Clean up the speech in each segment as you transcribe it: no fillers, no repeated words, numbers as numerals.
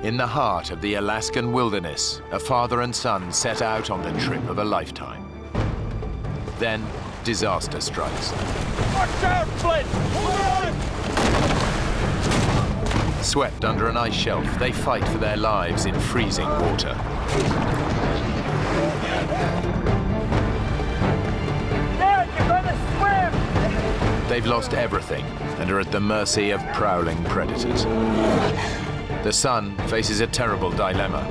In the heart of the Alaskan wilderness, a father and son set out on the trip of a lifetime. Then, disaster strikes. Watch out, Flint! Hold on! Swept under an ice shelf, they fight for their lives in freezing water. Dad, you're gonna swim! They've lost everything and are at the mercy of prowling predators. The son faces a terrible dilemma.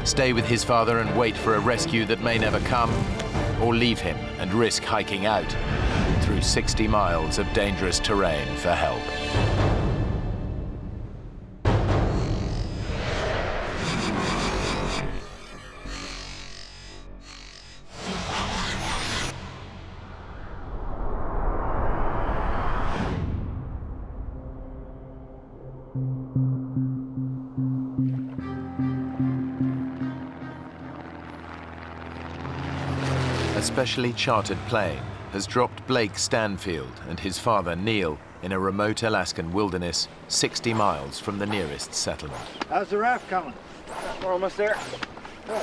Stay with his father and wait for a rescue that may never come, or leave him and risk hiking out through 60 miles of dangerous terrain for help. A specially chartered plane has dropped Blake Stanfield and his father Neil in a remote Alaskan wilderness 60 miles from the nearest settlement. How's the raft coming? We're almost there. Good.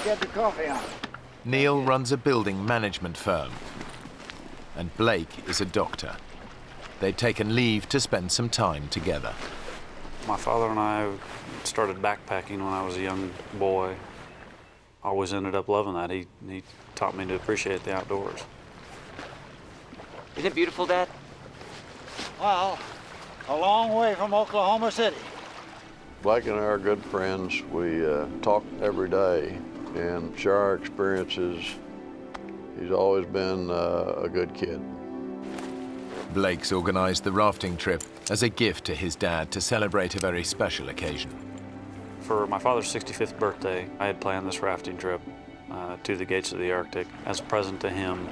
Get the coffee on. Neil runs a building management firm, and Blake is a doctor. They'd taken leave to spend some time together. My father and I started backpacking when I was a young boy. I always ended up loving that. He taught me to appreciate the outdoors. Isn't it beautiful, Dad? Well, a long way from Oklahoma City. Blake and I are good friends. We talk every day and share our experiences. He's always been a good kid. Blake's organized the rafting trip as a gift to his dad to celebrate a very special occasion. For my father's 65th birthday, I had planned this rafting trip to the gates of the Arctic as a present to him.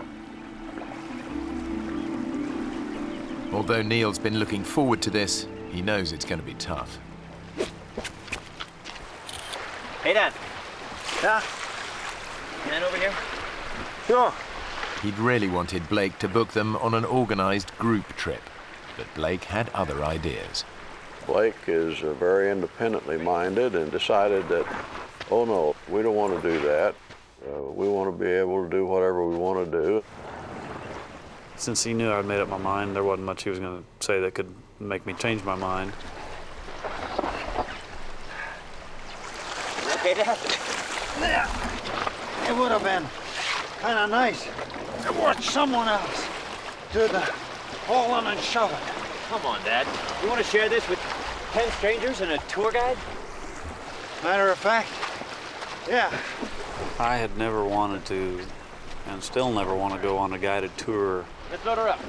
Although Neil's been looking forward to this, he knows it's going to be tough. Hey, Dad. Yeah? Can I over here? Sure. He'd really wanted Blake to book them on an organized group trip, but Blake had other ideas. Blake is very independently minded and decided that, oh no, we don't want to do that. We want to be able to do whatever we want to do. Since he knew I'd made up my mind, there wasn't much he was going to say that could make me change my mind. Okay, Dad? Yeah. It would have been kind of nice to watch someone else do the hauling and shoving. Come on, Dad. You want to share this with 10 strangers and a tour guide? Matter of fact, yeah. I had never wanted to, and still never want to go on a guided tour. Let's load her up.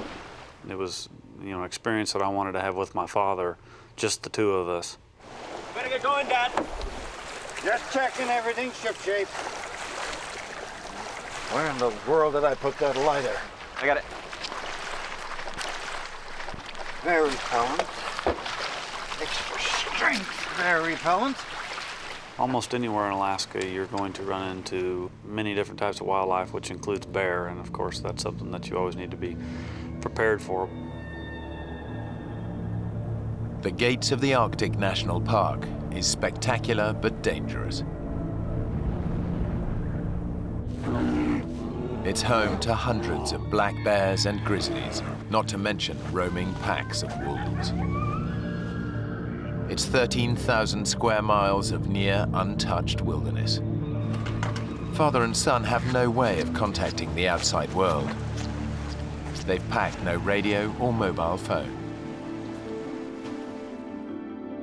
It was, an experience that I wanted to have with my father, just the two of us. Better get going, Dad. Just checking everything's shipshape. Where in the world did I put that lighter? I got it. Very repellent. Extra strength, very repellent. Almost anywhere in Alaska, you're going to run into many different types of wildlife, which includes bear, and of course, that's something that you always need to be prepared for. The gates of the Arctic National Park is spectacular but dangerous. It's home to hundreds of black bears and grizzlies, not to mention roaming packs of wolves. It's 13,000 square miles of near untouched wilderness. Father and son have no way of contacting the outside world. They've packed no radio or mobile phone.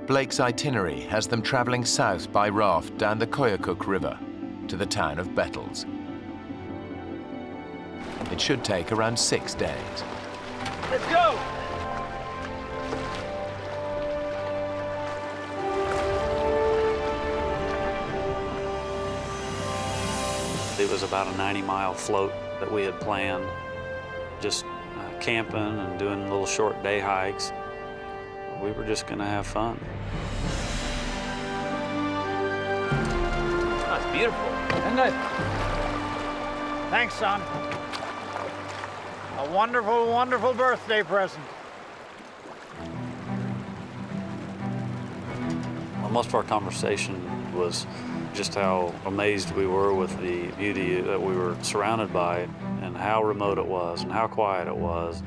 Blake's itinerary has them traveling south by raft down the Koyukuk River to the town of Bettles. It should take around 6 days. Let's go! It was about a 90-mile float that we had planned, just camping and doing little short day hikes. We were just going to have fun. Oh, it's beautiful. Isn't it? Thanks, son. A wonderful, wonderful birthday present. Most of our conversation was just how amazed we were with the beauty that we were surrounded by and how remote it was and how quiet it was.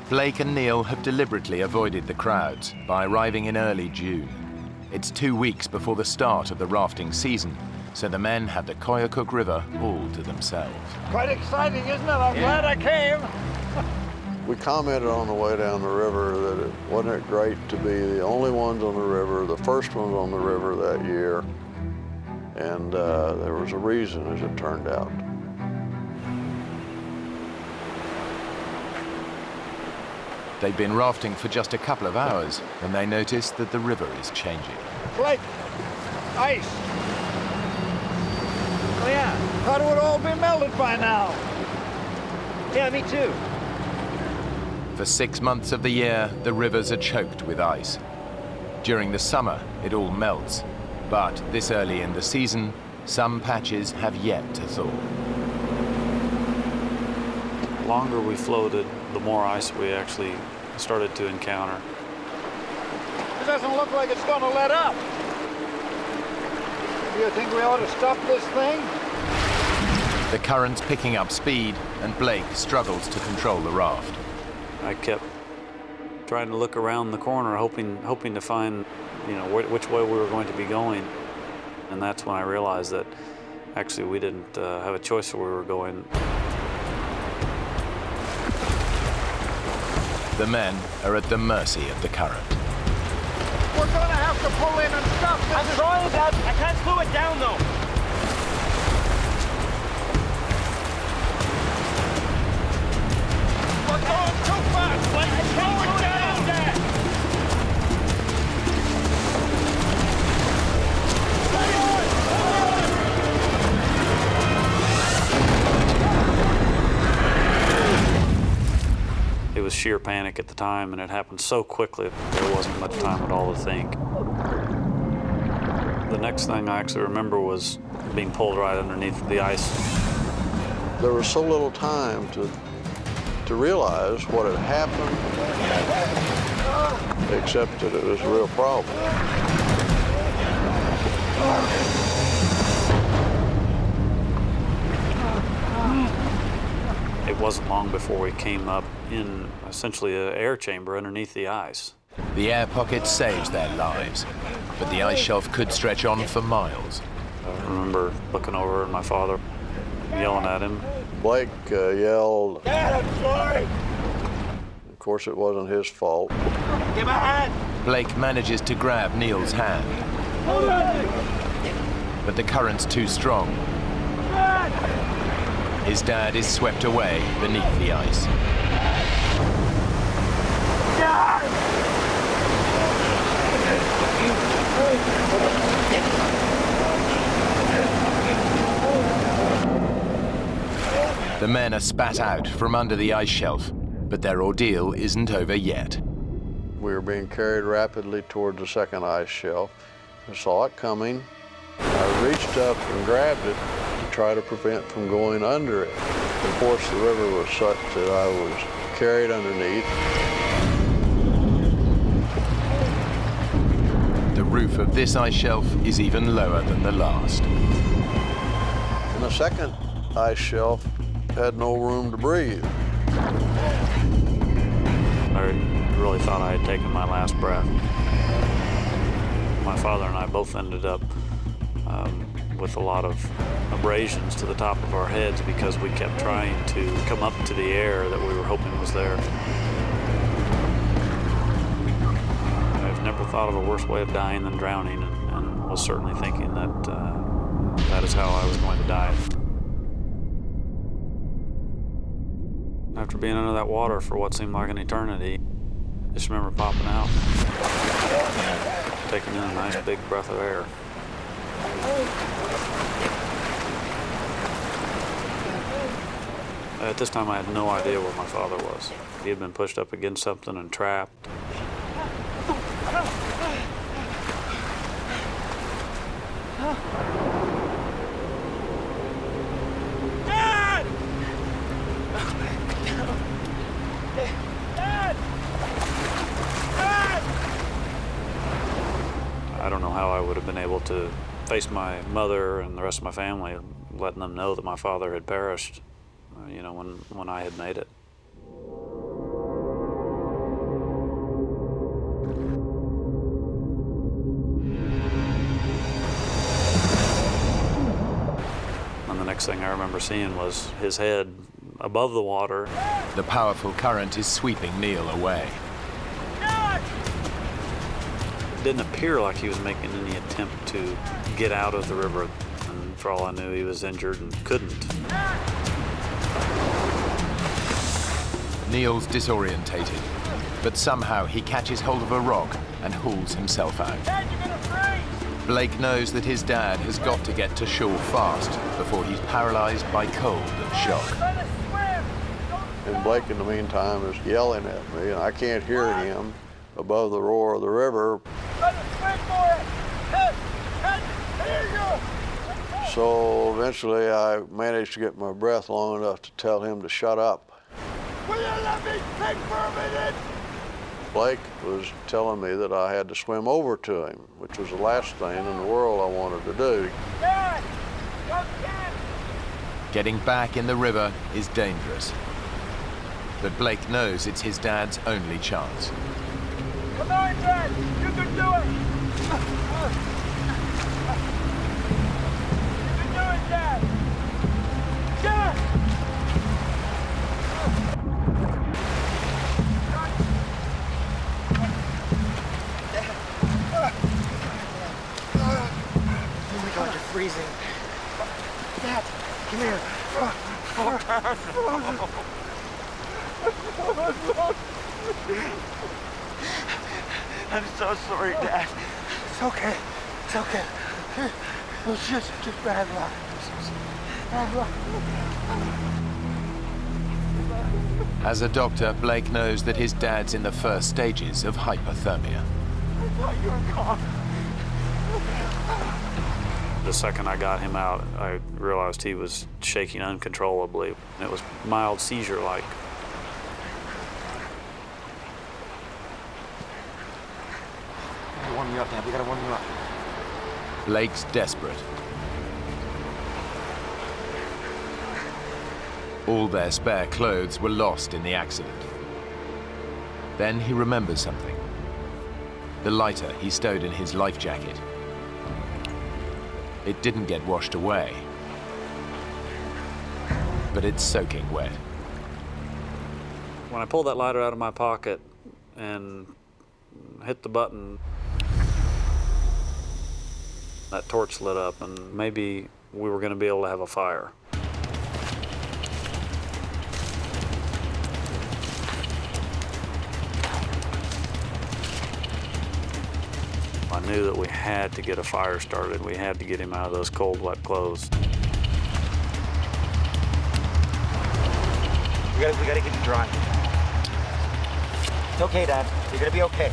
Blake and Neil have deliberately avoided the crowds by arriving in early June. It's 2 weeks before the start of the rafting season, so the men have the Koyukuk River all to themselves. Quite exciting, isn't it? I'm glad I came. We commented on the way down the river that wasn't it great to be the only ones on the river, the first ones on the river that year, and there was a reason, as it turned out. They've been rafting for just a couple of hours when they notice that the river is changing. Blake, ice. Oh, yeah. Thought it would all be melted by now. Yeah, me too. For 6 months of the year, the rivers are choked with ice. During the summer, it all melts. But this early in the season, some patches have yet to thaw. The longer we floated, the more ice we actually started to encounter. It doesn't look like it's going to let up. Do you think we ought to stop this thing? The current's picking up speed, and Blake struggles to control the raft. I kept trying to look around the corner, hoping to find, which way we were going to be going. And that's when I realized that actually we didn't have a choice where we were going. The men are at the mercy of the current. We're going to have to pull in and stop this. I'm trying, Dad. I can't slow it down, though. We're going too fast. Let's slow it down, Dad. It was sheer panic at the time, and it happened so quickly there wasn't much time at all to think. The next thing I actually remember was being pulled right underneath the ice. There was so little time to realize what had happened, except that it was a real problem. It wasn't long before we came up in essentially an air chamber underneath the ice. The air pocket saves their lives, but the ice shelf could stretch on for miles. I remember looking over at my father, yelling at him. Blake yelled. Dad, I'm sorry. Of course, it wasn't his fault. Give me a hand. Blake manages to grab Neil's hand, Hold on. but the current's too strong. Dad. His dad is swept away beneath the ice. The men are spat out from under the ice shelf, but their ordeal isn't over yet. We were being carried rapidly toward the second ice shelf. I saw it coming. I reached up and grabbed it to try to prevent from going under it. Of course, the river was such that I was carried underneath. The roof of this ice shelf is even lower than the last. And the second ice shelf had no room to breathe. I really thought I had taken my last breath. My father and I both ended up with a lot of abrasions to the top of our heads because we kept trying to come up to the air that we were hoping was there. I've never thought of a worse way of dying than drowning, and was certainly thinking that that is how I was going to die. After being under that water for what seemed like an eternity, I just remember popping out, taking in a nice big breath of air. At this time, I had no idea where my father was. He had been pushed up against something and trapped. Dad! Dad! Dad! how I would have been able to face my mother and the rest of my family, letting them know that my father had perished, you know, when I had made it. And the next thing I remember seeing was his head above the water. The powerful current is sweeping Neil away. It didn't appear like he was making any attempt to get out of the river. And for all I knew, he was injured and couldn't. Neil's disorientated, but somehow he catches hold of a rock and hauls himself out. Dad, you're gonna freeze! Blake knows that his dad has got to get to shore fast before he's paralyzed by cold and shock. Trying to swim! And Blake, in the meantime, is yelling at me, and I can't hear him above the roar of the river. Trying to swim for it! Hey, here you go! So eventually I managed to get my breath long enough to tell him to shut up. Will you let me think for a minute? Blake was telling me that I had to swim over to him, which was the last thing in the world I wanted to do. Dad! Come get! Getting back in the river is dangerous. But Blake knows it's his dad's only chance. Come on, Dad! You can do it! You can do it, Dad! Dad! Oh my God, you're freezing. Dad, come here. I'm so sorry, Dad. It's okay. It's okay. It was just bad luck. Bad luck. As a doctor, Blake knows that his dad's in the first stages of hypothermia. I thought you were gone. The second I got him out, I realized he was shaking uncontrollably. It was mild seizure-like. We gotta warm you up, Dad. We gotta warm you up. Blake's desperate. All their spare clothes were lost in the accident. Then he remembers something. The lighter he stowed in his life jacket. It didn't get washed away, but it's soaking wet. When I pulled that lighter out of my pocket and hit the button, that torch lit up, and maybe we were going to be able to have a fire. I knew that we had to get a fire started. We had to get him out of those cold, wet clothes. We gotta get you dry. It's okay, Dad. You're gonna be okay.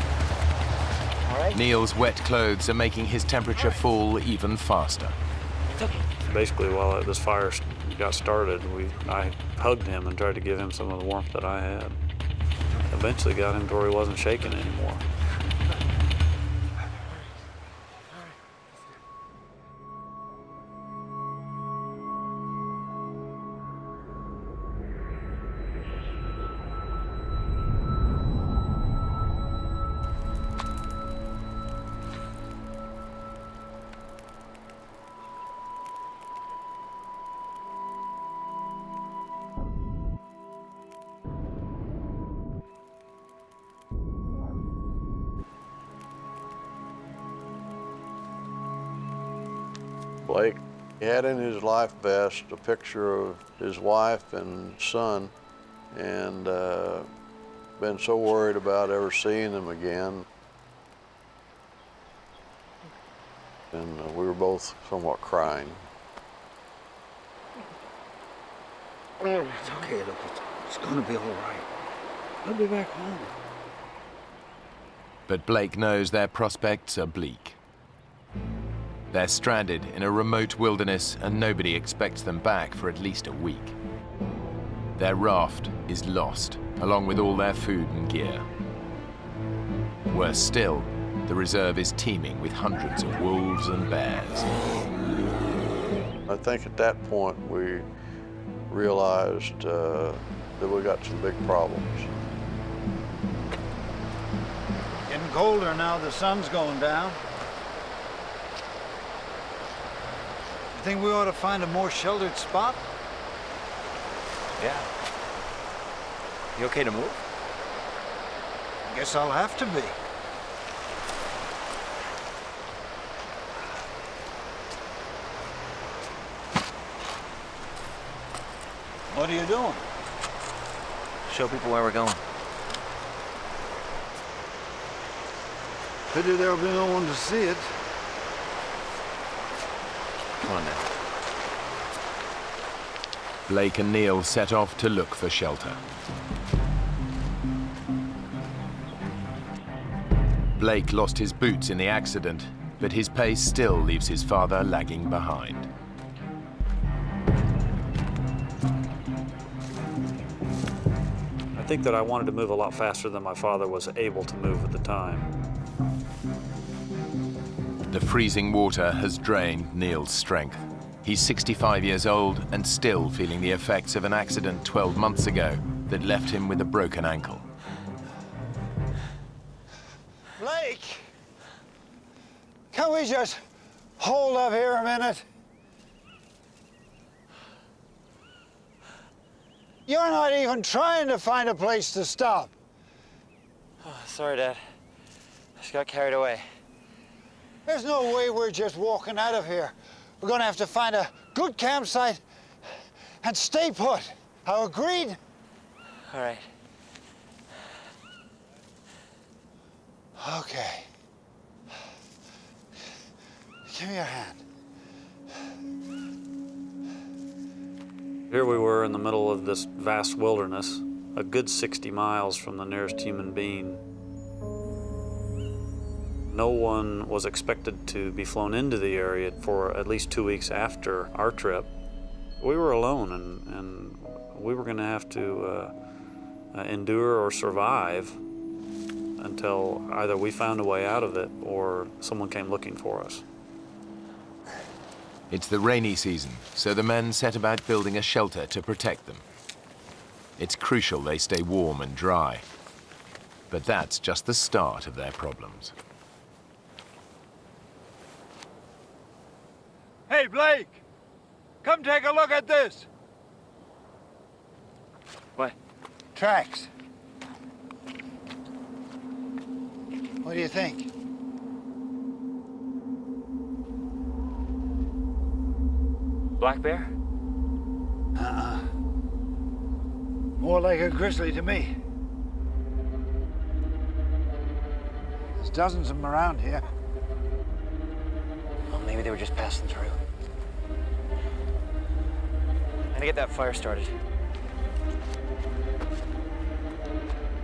All right? Neil's wet clothes are making his temperature fall even faster. It's okay. Basically, while this fire got started, I hugged him and tried to give him some of the warmth that I had. Eventually got him to where he wasn't shaking anymore. Blake had in his life vest a picture of his wife and son, and been so worried about ever seeing them again. And we were both somewhat crying. It's okay, look. It's gonna be all right. I'll be back home. But Blake knows their prospects are bleak. They're stranded in a remote wilderness and nobody expects them back for at least a week. Their raft is lost, along with all their food and gear. Worse still, The reserve is teeming with hundreds of wolves and bears. I think at that point we realized that we got some big problems. Getting colder now, the sun's going down. You think we ought to find a more sheltered spot? Yeah. You okay to move? Guess I'll have to be. What are you doing? Show people where we're going. Pity there'll be no one to see it. Come on now. Blake and Neil set off to look for shelter. Blake lost his boots in the accident, but his pace still leaves his father lagging behind. I think that I wanted to move a lot faster than my father was able to move at the time. The freezing water has drained Neil's strength. He's 65 years old and still feeling the effects of an accident 12 months ago that left him with a broken ankle. Blake! Can we just hold up here a minute? You're not even trying to find a place to stop. Oh, sorry, Dad. I just got carried away. There's no way we're just walking out of here. We're gonna have to find a good campsite and stay put. How agreed? All right. Okay. Give me your hand. Here we were in the middle of this vast wilderness, a good 60 miles from the nearest human being. No one was expected to be flown into the area for at least 2 weeks after our trip. We were alone, and we were going to have to endure or survive until either we found a way out of it or someone came looking for us. It's the rainy season, so the men set about building a shelter to protect them. It's crucial they stay warm and dry. But that's just the start of their problems. Hey, Blake! Come take a look at this! What? Tracks. What do you think? Black bear? More like a grizzly to me. There's dozens of them around here. Well, maybe they were just passing through. I'm gonna get that fire started.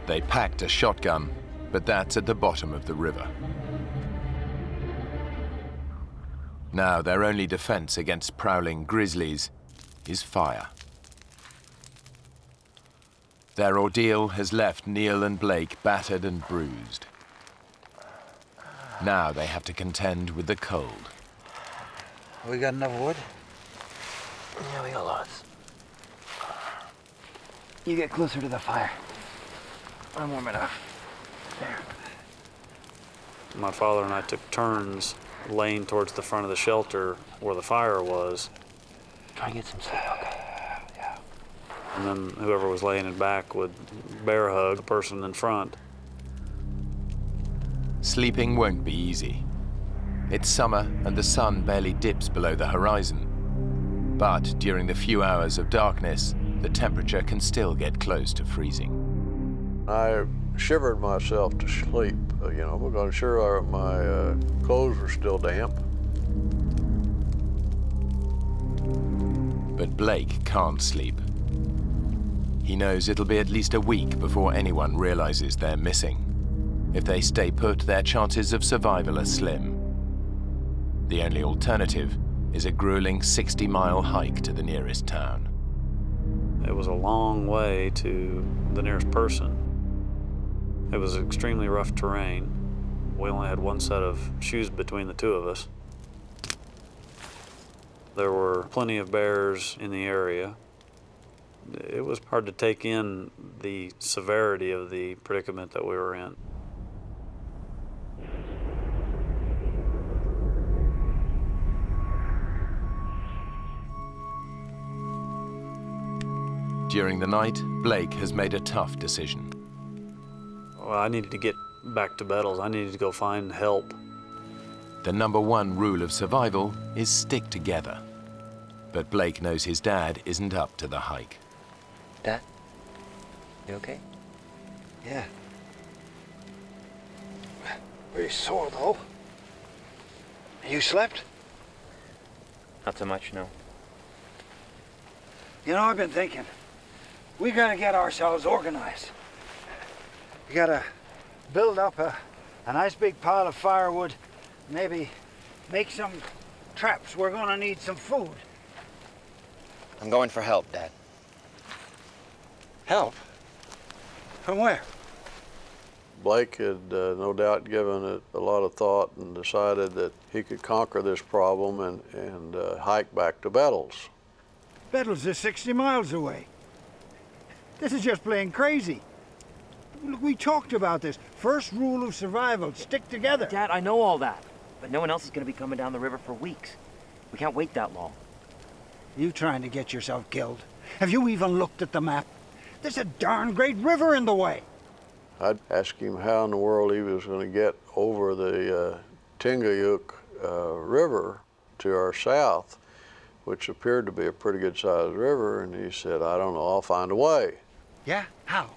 They packed a shotgun, but that's at the bottom of the river. Now their only defense against prowling grizzlies is fire. Their ordeal has left Neil and Blake battered and bruised. Now they have to contend with the cold. We got enough wood? Yeah, we got lots. You get closer to the fire. I'm warm enough. There. My father and I took turns laying towards the front of the shelter where the fire was. Try and get some sleep, okay? Yeah. And then whoever was laying in back would bear hug the person in front. Sleeping won't be easy. It's summer and the sun barely dips below the horizon. But during the few hours of darkness, the temperature can still get close to freezing. I shivered myself to sleep, because I'm sure my clothes were still damp. But Blake can't sleep. He knows it'll be at least a week before anyone realizes they're missing. If they stay put, their chances of survival are slim. The only alternative is a grueling 60-mile hike to the nearest town. It was a long way to the nearest person. It was extremely rough terrain. We only had one set of shoes between the two of us. There were plenty of bears in the area. It was hard to take in the severity of the predicament that we were in. During the night, Blake has made a tough decision. Well, I needed to get back to Bettles. I needed to go find help. The #1 rule of survival is stick together. But Blake knows his dad isn't up to the hike. Dad, you okay? Yeah. Pretty sore, though. You slept? Not so much, no. You know, I've been thinking. We gotta get ourselves organized. We gotta build up a nice big pile of firewood, maybe make some traps. We're gonna need some food. I'm going for help, Dad. Help? From where? Blake had no doubt given it a lot of thought and decided that he could conquer this problem and hike back to Bettles. Bettles is 60 miles away. This is just plain crazy. Look, we talked about this. First rule of survival, stick together. Dad, I know all that, but no one else is going to be coming down the river for weeks. We can't wait that long. You trying to get yourself killed? Have you even looked at the map? There's a darn great river in the way. I'd ask him how in the world he was going to get over the Tingayuk River to our south, which appeared to be a pretty good-sized river, and he said, I don't know, I'll find a way. Yeah? How?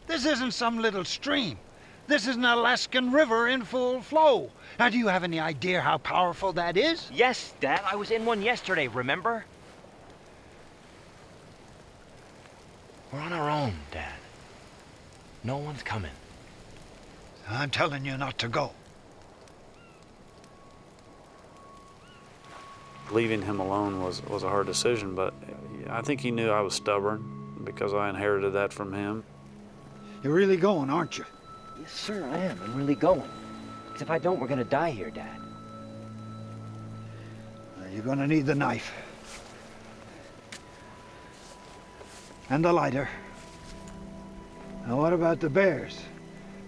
This isn't some little stream. This is an Alaskan river in full flow. Now, do you have any idea how powerful that is? Yes, Dad, I was in one yesterday, remember? We're on our own, Dad. No one's coming. I'm telling you not to go. Leaving him alone was a hard decision, but I think he knew I was stubborn because I inherited that from him. You're really going, aren't you? Yes, sir, I am. I'm really going. Because if I don't, we're going to die here, Dad. You're gonna need the knife. And the lighter. Now, what about the bears?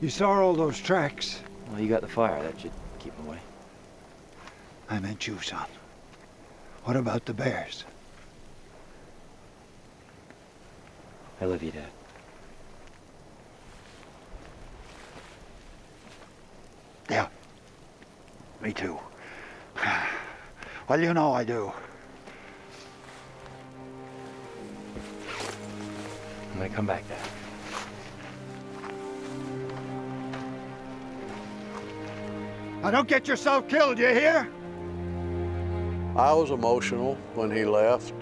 You saw all those tracks. Well, you got the fire. That should keep them away. I meant you, son. What about the bears? I love you, Dad. Yeah. Me too. Well, you know I do. I'm going to come back, Dad. Now, don't get yourself killed, you hear? I was emotional when he left.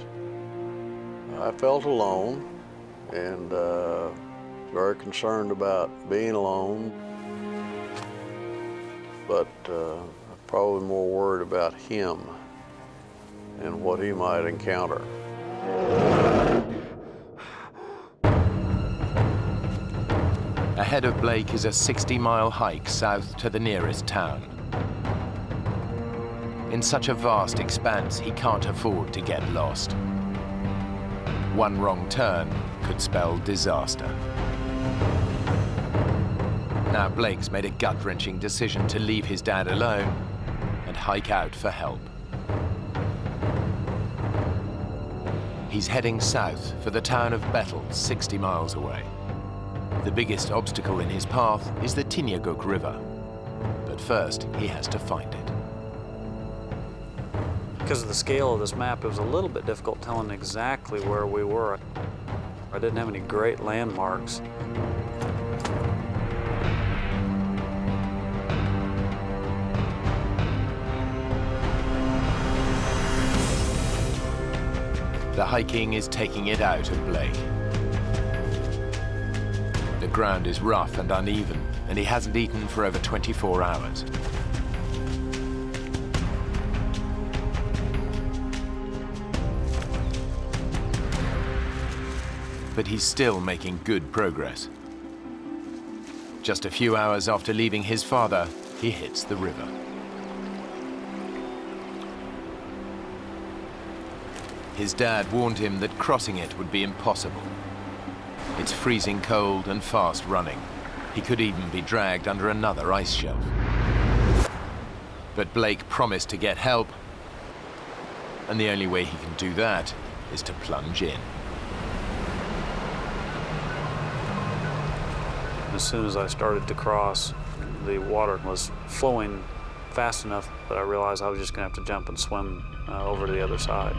I felt alone and very concerned about being alone, but probably more worried about him and what he might encounter. Ahead of Blake is a 60-mile hike south to the nearest town. In such a vast expanse, he can't afford to get lost. One wrong turn could spell disaster. Now Blake's made a gut-wrenching decision to leave his dad alone and hike out for help. He's heading south for the town of Bettles, 60 miles away. The biggest obstacle in his path is the Tingayuk River. But first, he has to find it. Because of the scale of this map, it was a little bit difficult telling exactly where we were. I didn't have any great landmarks. The hiking is taking it out of Blake. The ground is rough and uneven, and he hasn't eaten for over 24 hours. But he's still making good progress. Just a few hours after leaving his father, he hits the river. His dad warned him that crossing it would be impossible. It's freezing cold and fast running. He could even be dragged under another ice shelf. But Blake promised to get help, and the only way he can do that is to plunge in. As soon as I started to cross, the water was flowing fast enough that I realized I was just going to have to jump and swim over to the other side.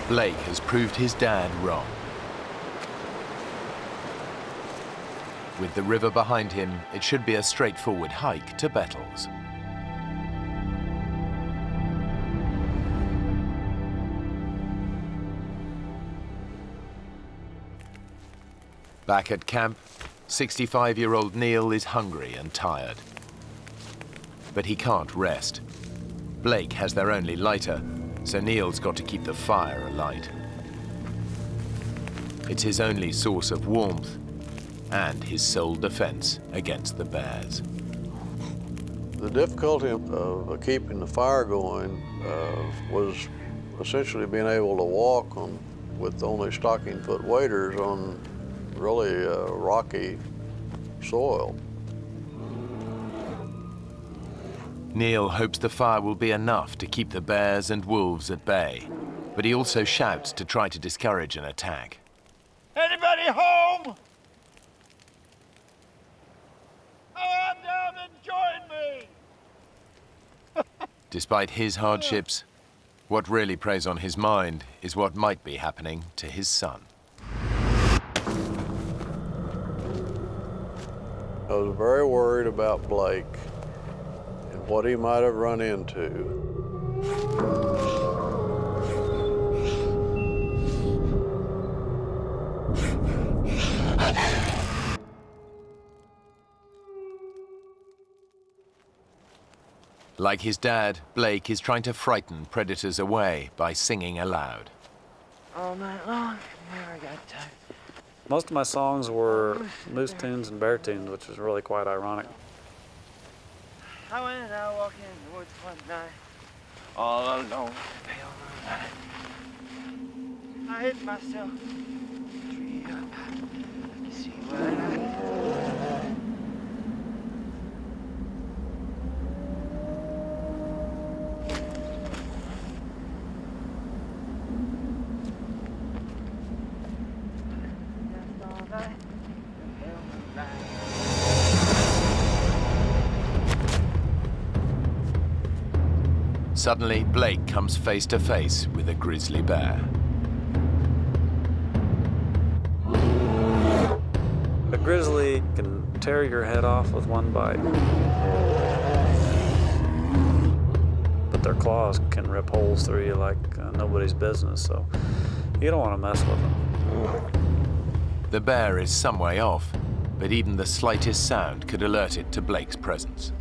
Blake has proved his dad wrong. With the river behind him, it should be a straightforward hike to Bettles. Back at camp, 65-year-old Neil is hungry and tired. But he can't rest. Blake has their only lighter, so Neil's got to keep the fire alight. It's his only source of warmth and his sole defense against the bears. The difficulty of keeping the fire going was essentially being able to walk with only stocking foot waders on really rocky soil. Neil hopes the fire will be enough to keep the bears and wolves at bay, but he also shouts to try to discourage an attack. Anybody home? Oh, I'm down and join me. Despite his hardships, what really preys on his mind is what might be happening to his son. I was very worried about Blake and what he might have run into. Like his dad, Blake is trying to frighten predators away by singing aloud. All night long, never got tired. Most of my songs were moose tunes and bear tunes, which was really quite ironic. I went out walking in the woods one night, all alone, pale moonlight. I hid myself, tree up, to see what I could. Suddenly, Blake comes face to face with a grizzly bear. A grizzly can tear your head off with one bite, but their claws can rip holes through you like nobody's business, so you don't want to mess with them. The bear is some way off, but even the slightest sound could alert it to Blake's presence.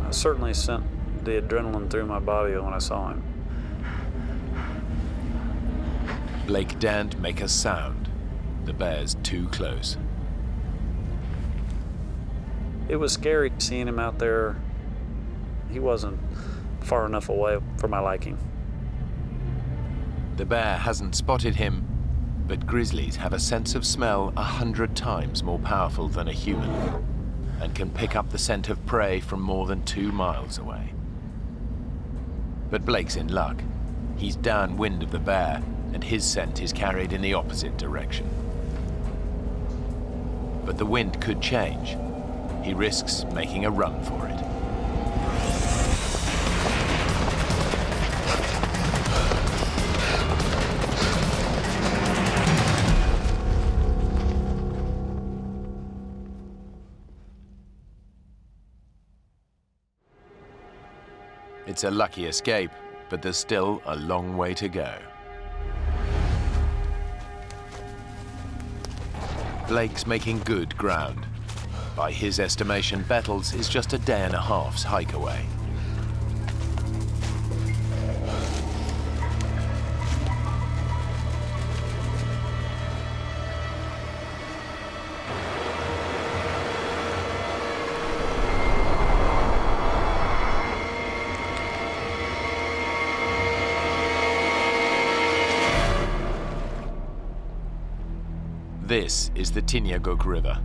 I certainly sent the adrenaline through my body when I saw him. Blake daren't make a sound. The bear's too close. It was scary seeing him out there. He wasn't far enough away for my liking. The bear hasn't spotted him, but grizzlies have a sense of smell 100 times more powerful than a human, and can pick up the scent of prey from more than 2 miles away. But Blake's in luck. He's downwind of the bear, and his scent is carried in the opposite direction. But the wind could change. He risks making a run for it. It's a lucky escape, but there's still a long way to go. Blake's making good ground. By his estimation, Bettles is just a day and a half's hike away. This is the Tinyaguk River,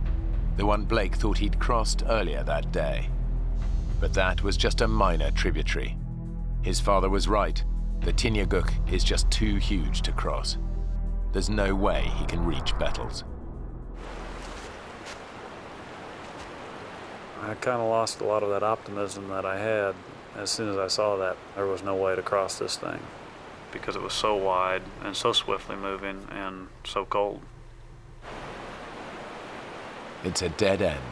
the one Blake thought he'd crossed earlier that day. But that was just a minor tributary. His father was right. The Tinyaguk is just too huge to cross. There's no way he can reach Bettles. I kind of lost a lot of that optimism that I had as soon as I saw that there was no way to cross this thing, because it was so wide and so swiftly moving and so cold. It's a dead end.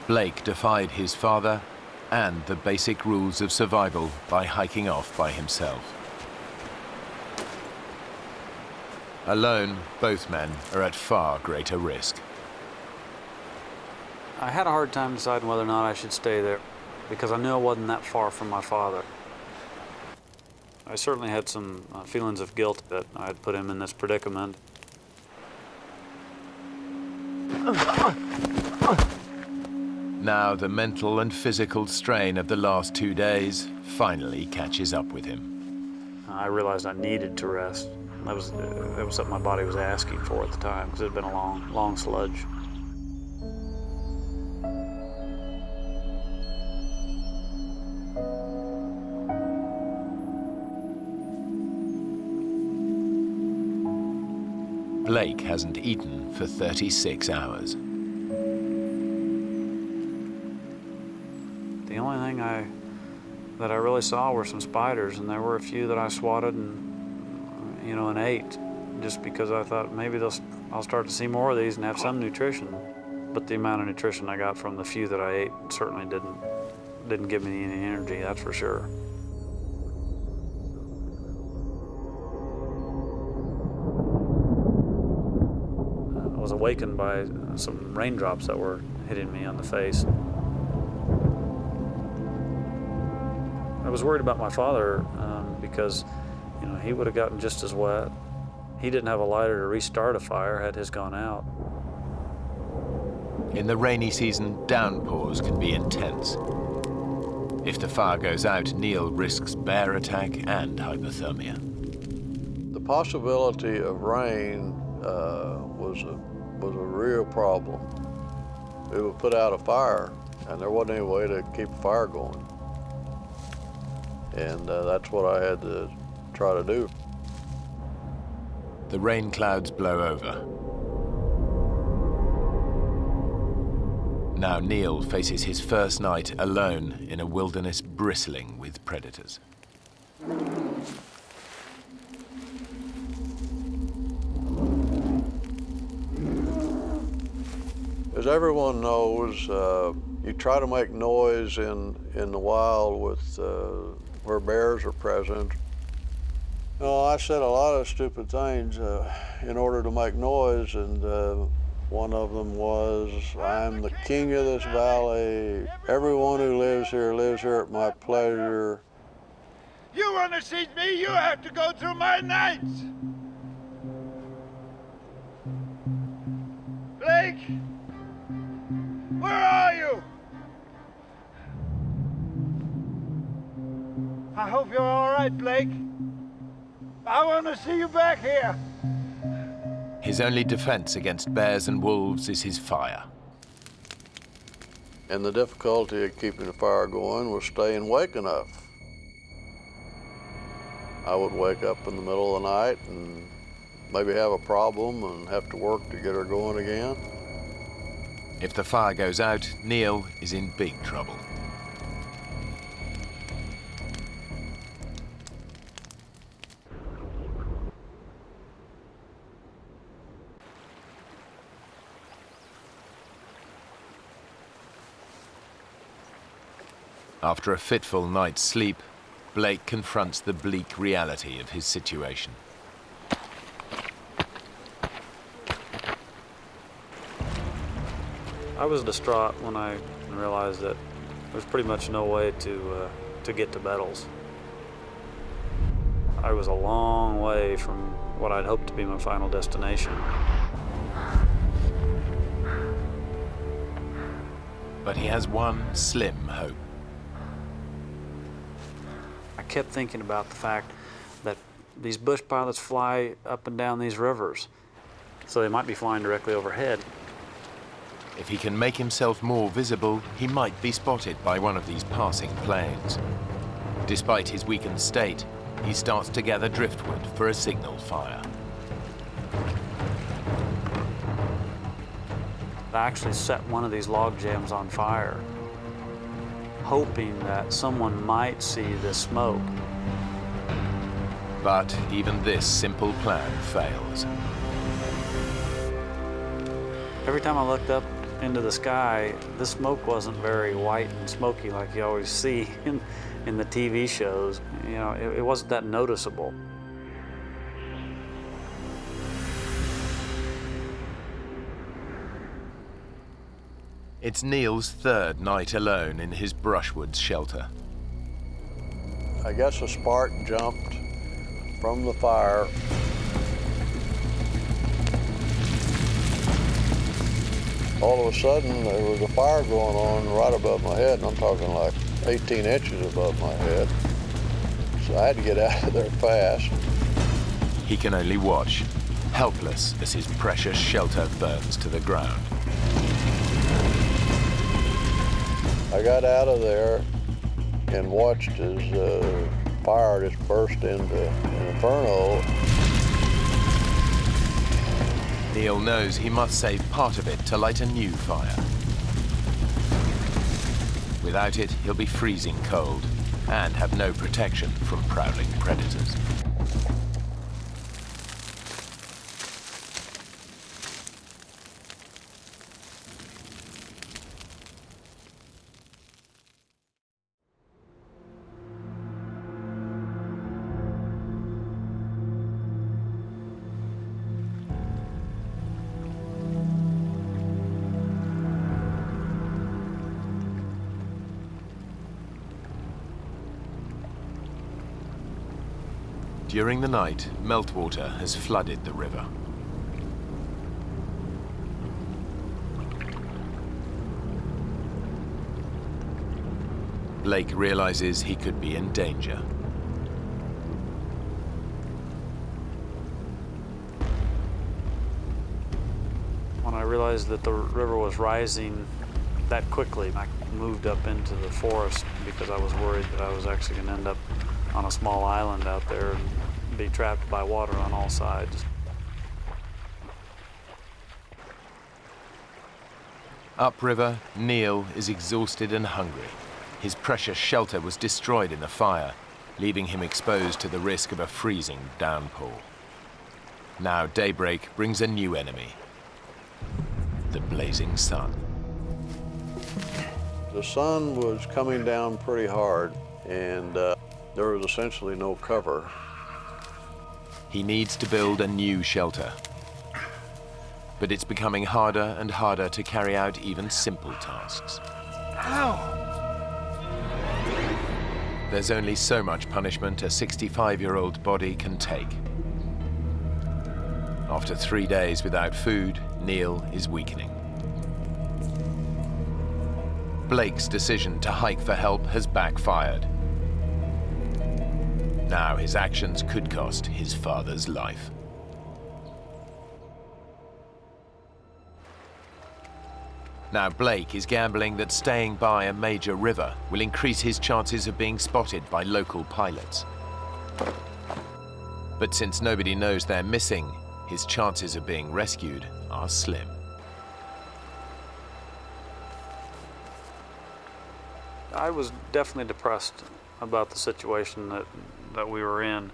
Blake defied his father and the basic rules of survival by hiking off by himself. Alone, both men are at far greater risk. I had a hard time deciding whether or not I should stay there, because I knew I wasn't that far from my father. I certainly had some feelings of guilt that I had put him in this predicament. Now the mental and physical strain of the last 2 days finally catches up with him. I realized I needed to rest. That was something my body was asking for at the time, because it had been a long sludge. Blake hasn't eaten for 36 hours. The only thing that I really saw were some spiders, and there were a few that I swatted and ate, just because I thought maybe I'll start to see more of these and have some nutrition. But the amount of nutrition I got from the few that I ate certainly didn't give me any energy, that's for sure. I was awakened by some raindrops that were hitting me on the face. I was worried about my father because, he would have gotten just as wet. He didn't have a lighter to restart a fire had his gone out. In the rainy season, downpours can be intense. If the fire goes out, Neil risks bear attack and hypothermia. The possibility of rain was a real problem. It would put out a fire, and there wasn't any way to keep a fire going. And that's what I had to try to do. The rain clouds blow over. Now Neil faces his first night alone in a wilderness bristling with predators. As everyone knows, you try to make noise in the wild with where bears are present. I said a lot of stupid things in order to make noise, and one of them was, "I'm the king of this valley. Everyone who lives here at my pleasure." You want to see me, you have to go through my nights. Blake, where are you? I hope you're all right, Blake. I want to see you back here. His only defense against bears and wolves is his fire. And the difficulty of keeping the fire going was staying awake enough. I would wake up in the middle of the night and maybe have a problem and have to work to get her going again. If the fire goes out, Neil is in big trouble. After a fitful night's sleep, Blake confronts the bleak reality of his situation. I was distraught when I realized that there's pretty much no way to get to Bettles. I was a long way from what I'd hoped to be my final destination. But he has one slim hope. I kept thinking about the fact that these bush pilots fly up and down these rivers, so they might be flying directly overhead. If he can make himself more visible, he might be spotted by one of these passing planes. Despite his weakened state, he starts to gather driftwood for a signal fire. I actually set one of these log jams on fire, hoping that someone might see the smoke. But even this simple plan fails. Every time I looked up into the sky, the smoke wasn't very white and smoky like you always see in the TV shows. You know, it wasn't that noticeable. It's Neil's third night alone in his brushwood shelter. I guess a spark jumped from the fire. All of a sudden, there was a fire going on right above my head, and I'm talking like 18 inches above my head. So I had to get out of there fast. He can only watch, helpless as his precious shelter burns to the ground. I got out of there and watched as fire just burst into an inferno. Neil knows he must save part of it to light a new fire. Without it, he'll be freezing cold and have no protection from prowling predators. During the night, meltwater has flooded the river. Blake realizes he could be in danger. When I realized that the river was rising that quickly, I moved up into the forest because I was worried that I was actually going to end up on a small island out there and be trapped by water on all sides. Upriver, Neil is exhausted and hungry. His precious shelter was destroyed in the fire, leaving him exposed to the risk of a freezing downpour. Now daybreak brings a new enemy, the blazing sun. The sun was coming down pretty hard, and there was essentially no cover. He needs to build a new shelter. But it's becoming harder and harder to carry out even simple tasks. Ow! There's only so much punishment a 65-year-old body can take. After 3 days without food, Neil is weakening. Blake's decision to hike for help has backfired. Now his actions could cost his father's life. Now Blake is gambling that staying by a major river will increase his chances of being spotted by local pilots. But since nobody knows they're missing, his chances of being rescued are slim. I was definitely depressed about the situation that we were in,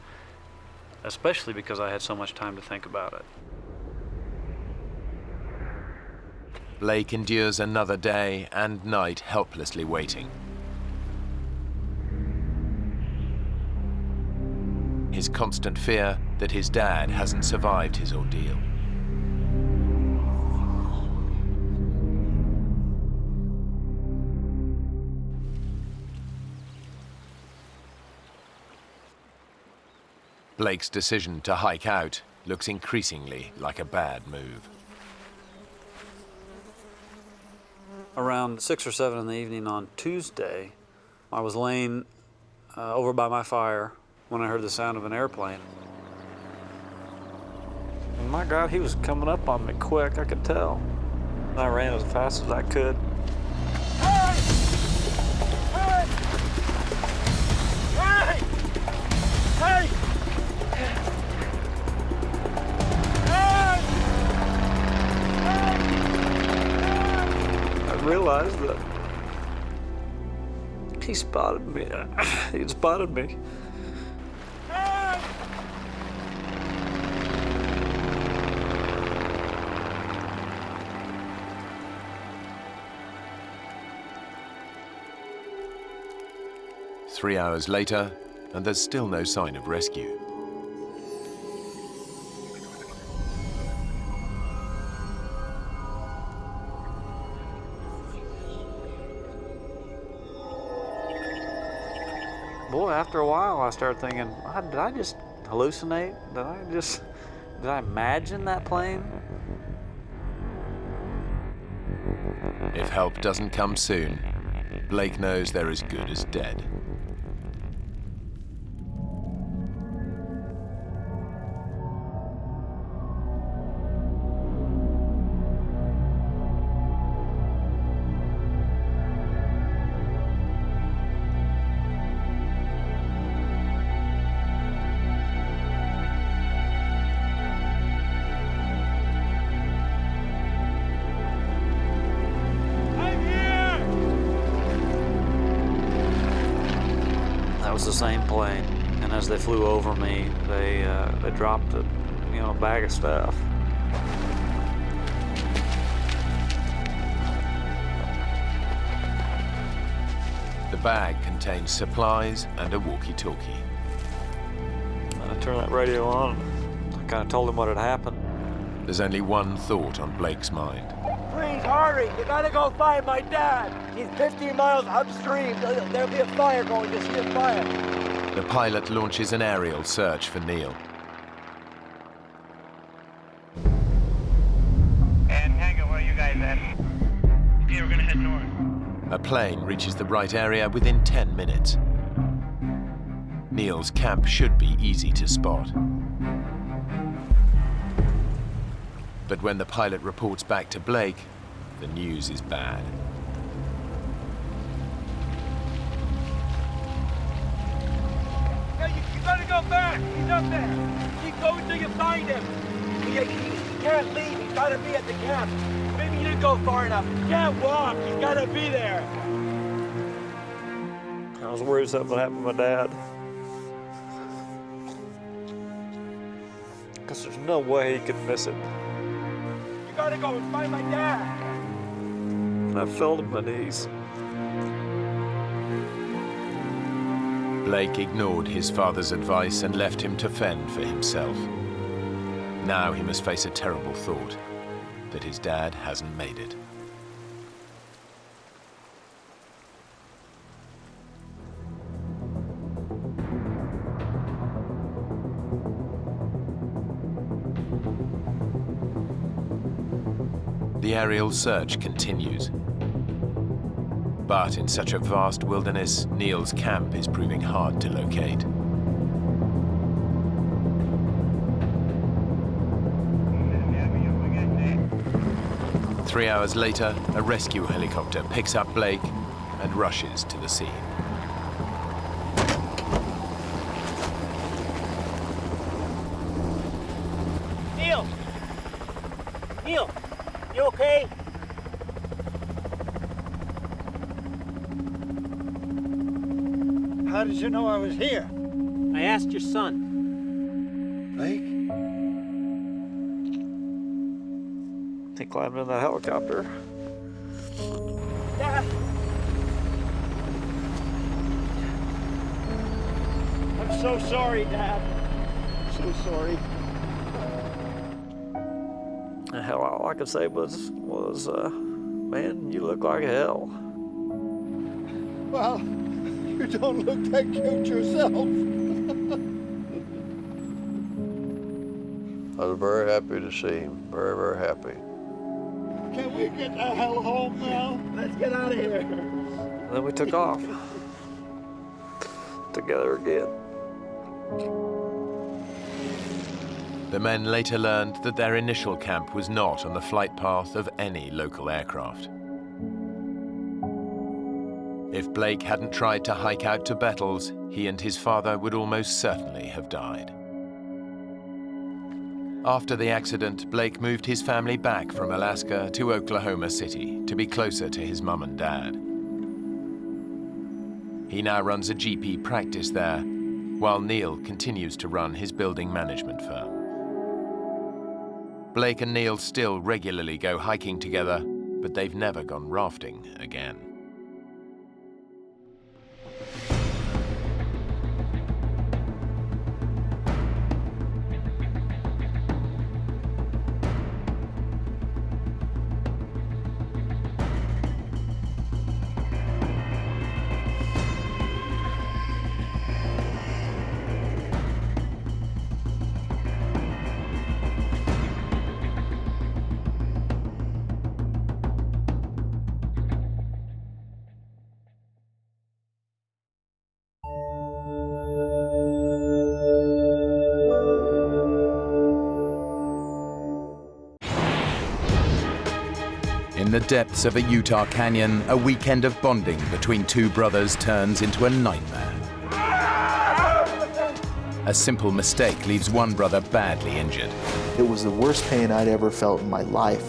especially because I had so much time to think about it. Blake endures another day and night helplessly waiting. his constant fear that his dad hasn't survived his ordeal. Blake's decision to hike out looks increasingly like a bad move. Around 6 or 7 in the evening on Tuesday, I was laying over by my fire when I heard the sound of an airplane. And my God, he was coming up on me quick, I could tell. I ran as fast as I could. Hey! Hey! Hey! Hey! I realized that he spotted me. He'd spotted me. 3 hours later, and there's still no sign of rescue. Boy, after a while, I started thinking, did I just hallucinate? Did I imagine that plane? If help doesn't come soon, Blake knows they're as good as dead. That was the same plane, and as they flew over me, they dropped a bag of stuff. The bag contains supplies and a walkie-talkie. I turned that radio on. I kind of told him what had happened. There's only one thought on Blake's mind. Please hurry! You gotta go find my dad! He's 15 miles upstream. There'll be a fire going. Just see a fire. The pilot launches an aerial search for Neil. And Tango, where are you guys at? Okay, we're gonna head north. A plane reaches the right area within 10 minutes. Neil's camp should be easy to spot. But when the pilot reports back to Blake, the news is bad. Hey, you gotta go back! He's up there! Keep going till you find him! He can't leave, he's gotta be at the camp. Maybe you didn't go far enough. He can't walk, he's gotta be there! I was worried something would happen to my dad. Because there's no way he could miss it. You gotta go and find my dad! And I fell to my knees. Blake ignored his father's advice and left him to fend for himself. Now he must face a terrible thought, that his dad hasn't made it. The aerial search continues. But in such a vast wilderness, Neil's camp is proving hard to locate. Three hours later, a rescue helicopter picks up Blake and rushes to the scene. Neil! Neil! You okay? How did you know I was here? I asked your son. Blake? He climbed in that helicopter. Dad! I'm so sorry, Dad. so sorry. Hell, all I could say was, man, you look like hell. Well, you don't look that cute yourself. I was very happy to see him. Very, very happy. Can we get the hell home now? Let's get out of here. And then we took off. Together again. The men later learned that their initial camp was not on the flight path of any local aircraft. If Blake hadn't tried to hike out to Bettles, he and his father would almost certainly have died. After the accident, Blake moved his family back from Alaska to Oklahoma City to be closer to his mum and dad. He now runs a GP practice there, while Neil continues to run his building management firm. Blake and Neil still regularly go hiking together, but they've never gone rafting again. In the depths of a Utah canyon, a weekend of bonding between two brothers turns into a nightmare. A simple mistake leaves one brother badly injured. It was the worst pain I'd ever felt in my life.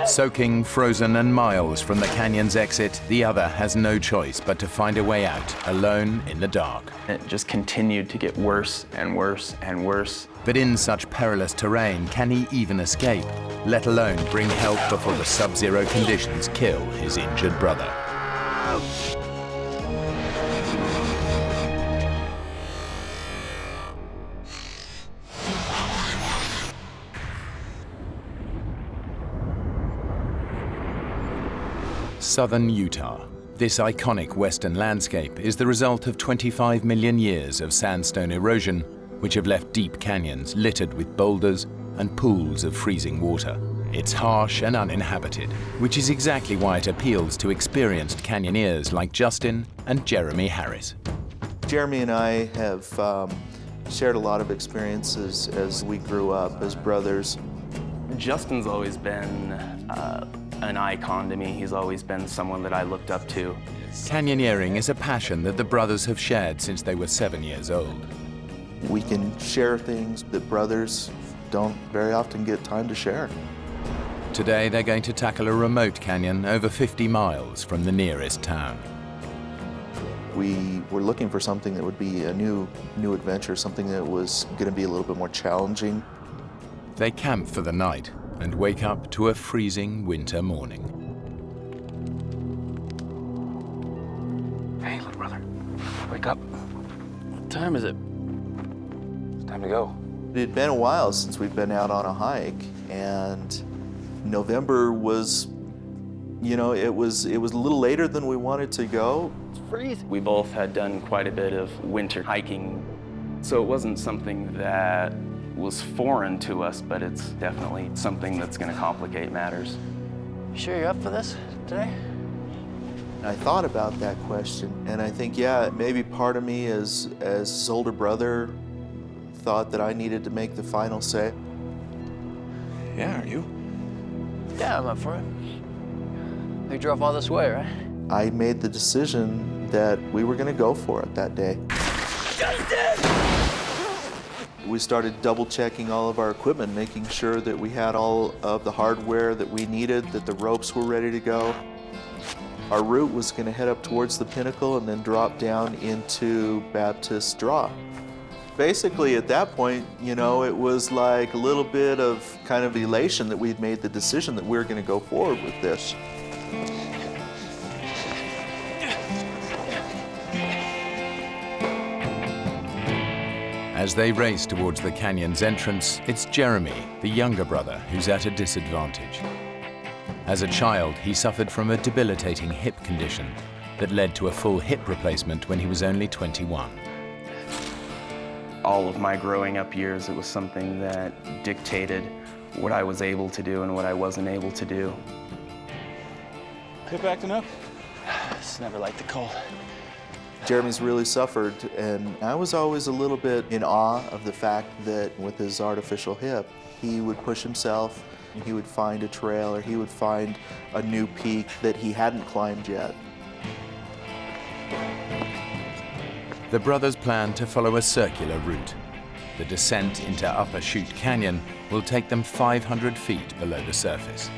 Soaking, frozen, and miles from the canyon's exit, the other has no choice but to find a way out, alone in the dark. It just continued to get worse and worse and worse. But in such perilous terrain, can he even escape, let alone bring help before the sub-zero conditions kill his injured brother? Southern Utah. This iconic western landscape is the result of 25 million years of sandstone erosion, which have left deep canyons littered with boulders and pools of freezing water. It's harsh and uninhabited, which is exactly why it appeals to experienced canyoneers like Justin and Jeremy Harris. Jeremy and I have shared a lot of experiences as we grew up as brothers. Justin's always been an icon to me. He's always been someone that I looked up to. Canyoneering is a passion that the brothers have shared since they were 7 years old. We can share things that brothers don't very often get time to share. Today they're going to tackle a remote canyon over 50 miles from the nearest town. We were looking for something that would be a new adventure, something that was going to be a little bit more challenging. They camp for the night and wake up to a freezing winter morning. Hey, little brother, wake up. What time is it? It's time to go. It had been a while since we'd been out on a hike, and November was, you know, it was a little later than we wanted to go. It's freezing. We both had done quite a bit of winter hiking, so it wasn't something that was foreign to us, but it's definitely something that's going to complicate matters. You sure you're up for this today? I thought about that question, and I think, yeah, maybe part of me as his older brother thought that I needed to make the final say. Yeah, are you? Yeah, I'm up for it. You drove all this way, right? I made the decision that we were going to go for it that day. We started double checking all of our equipment, making sure that we had all of the hardware that we needed, that the ropes were ready to go. Our route was going to head up towards the pinnacle and then drop down into Baptist Draw. Basically, at that point, you know, it was like a little bit of kind of elation that we'd made the decision that we were going to go forward with this. As they race towards the canyon's entrance, it's Jeremy, the younger brother, who's at a disadvantage. As a child, he suffered from a debilitating hip condition that led to a full hip replacement when he was only 21. All of my growing up years, it was something that dictated what I was able to do and what I wasn't able to do. Hip acting up? It's never liked the cold. Jeremy's really suffered, and I was always a little bit in awe of the fact that with his artificial hip, he would push himself, and he would find a trail, or he would find a new peak that he hadn't climbed yet. The brothers plan to follow a circular route. The descent into Upper Chute Canyon will take them 500 feet below the surface.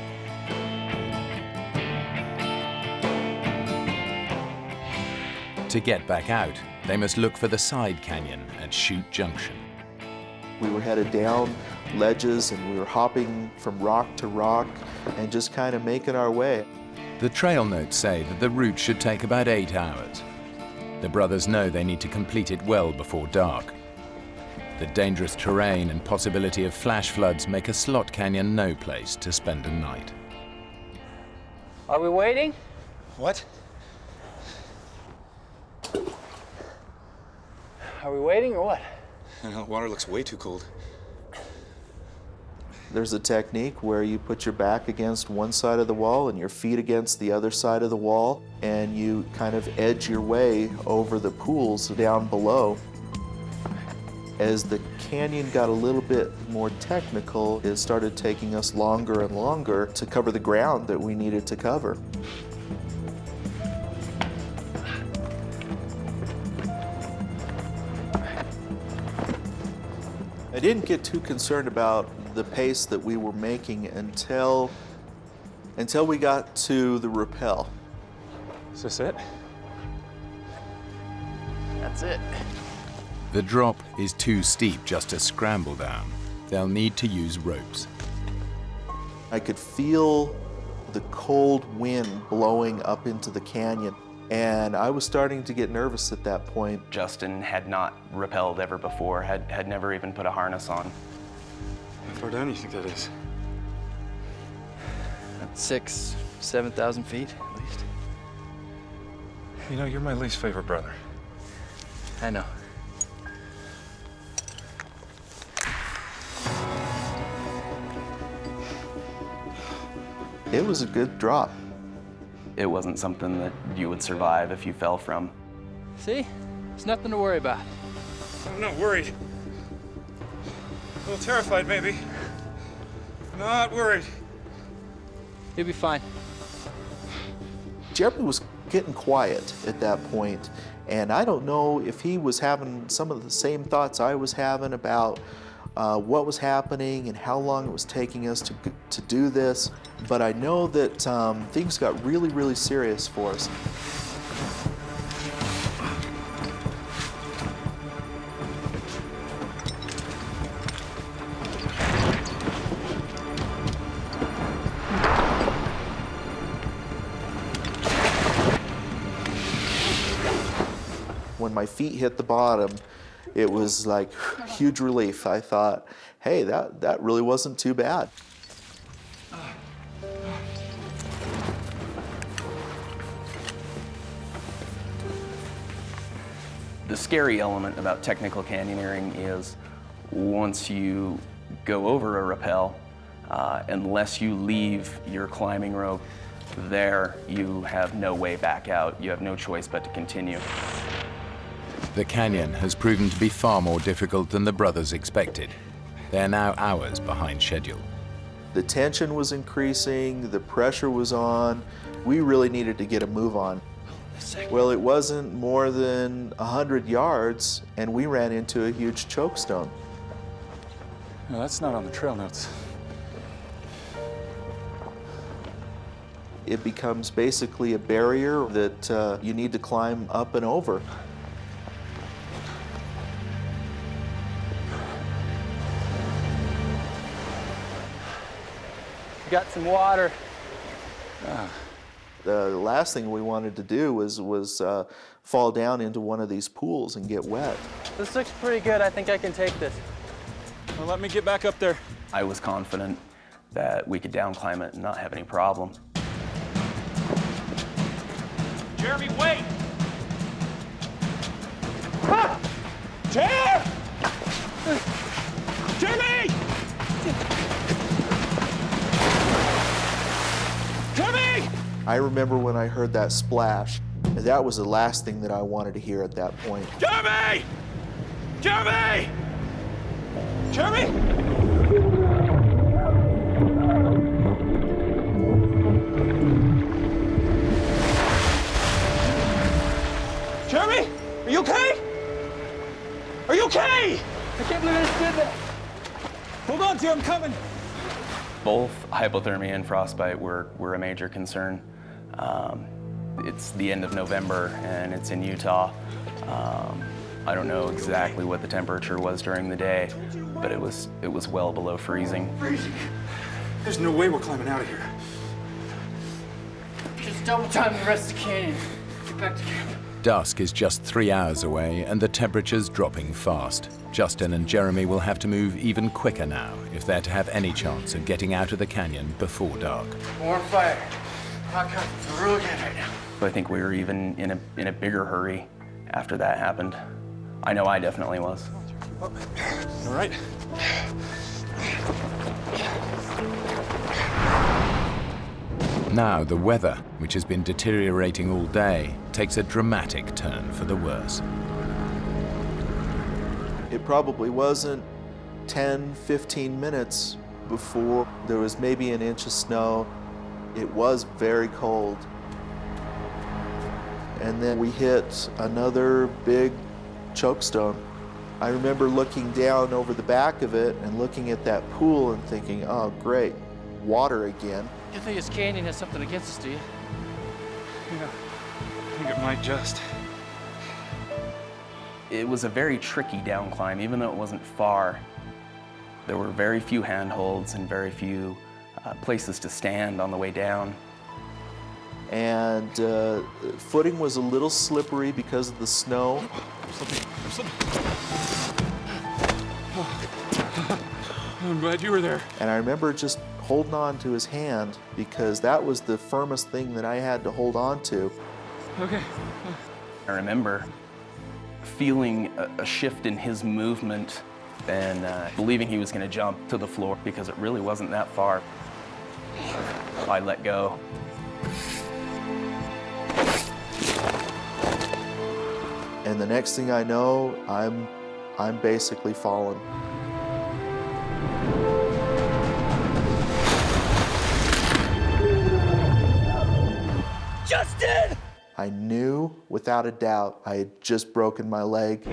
To get back out, they must look for the side canyon at Chute Junction. We were headed down ledges, and we were hopping from rock to rock and just kind of making our way. The trail notes say that the route should take about 8 hours. The brothers know they need to complete it well before dark. The dangerous terrain and possibility of flash floods make a slot canyon no place to spend a night. Are we waiting? What? Are we waiting or what? The water looks way too cold. There's a technique where you put your back against one side of the wall and your feet against the other side of the wall, and you kind of edge your way over the pools down below. As the canyon got a little bit more technical, it started taking us longer and longer to cover the ground that we needed to cover. I didn't get too concerned about the pace that we were making until we got to the rappel. Is this it? That's it. The drop is too steep just to scramble down. They'll need to use ropes. I could feel the cold wind blowing up into the canyon, and I was starting to get nervous at that point. Justin had not rappelled ever before, had never even put a harness on. How far down do you think that is? 6,000 to 7,000 feet at least. You know, you're my least favorite brother. I know. It was a good drop. It wasn't something that you would survive if you fell from. See? There's nothing to worry about. I'm not worried. A little terrified, maybe. Not worried. You'll be fine. Jeremy was getting quiet at that point, and I don't know if he was having some of the same thoughts I was having about what was happening and how long it was taking us to do this, but I know that things got really, really serious for us. When my feet hit the bottom, it was like huge relief. I thought, hey, that really wasn't too bad. The scary element about technical canyoneering is once you go over a rappel, unless you leave your climbing rope there, you have no way back out. You have no choice but to continue. The canyon has proven to be far more difficult than the brothers expected. They're now hours behind schedule. The tension was increasing, the pressure was on. We really needed to get a move on. Well, it wasn't more than 100 yards, and we ran into a huge chokestone. No, that's not on the trail notes. It becomes basically a barrier that you need to climb up and over. Got some water. The last thing we wanted to do was fall down into one of these pools and get wet. This looks pretty good. I think I can take this. Well, let me get back up there. I was confident that we could down climb it and not have any problem. Jeremy, wait! Ah! Jer! Jeremy! Jeremy! I remember when I heard that splash, that was the last thing that I wanted to hear at that point. Jeremy! Jeremy! Jeremy! Jeremy, are you okay? Are you okay? I can't believe I just did that. Hold on, dear, I'm coming. Both hypothermia and frostbite were a major concern. It's the end of November and it's in Utah. I don't know exactly what the temperature was during the day, but it was well below freezing. Freezing. There's no way we're climbing out of here. Just double time the rest of the canyon. Get back to camp. Dusk is just 3 hours away and the temperature's dropping fast. Justin and Jeremy will have to move even quicker now if they're to have any chance of getting out of the canyon before dark. More fire. Hot cuts are really good right now. I think we were even in a bigger hurry after that happened. I know I definitely was. All right. Now the weather, which has been deteriorating all day, takes a dramatic turn for the worse. It probably wasn't 10, 15 minutes before there was maybe an inch of snow. It was very cold. And then we hit another big chokestone. I remember looking down over the back of it and looking at that pool and thinking, oh great, water again. You think this canyon has something against us, do you? Yeah, I think it might just. It was a very tricky down climb, even though it wasn't far. There were very few handholds and very few places to stand on the way down. And footing was a little slippery because of the snow. I'm glad you were there. And I remember just holding on to his hand because that was the firmest thing that I had to hold on to. Okay. I remember feeling a shift in his movement and believing he was going to jump to the floor because it really wasn't that far. I let go. And the next thing I know, I'm basically falling. Justin! I knew without a doubt I had just broken my leg,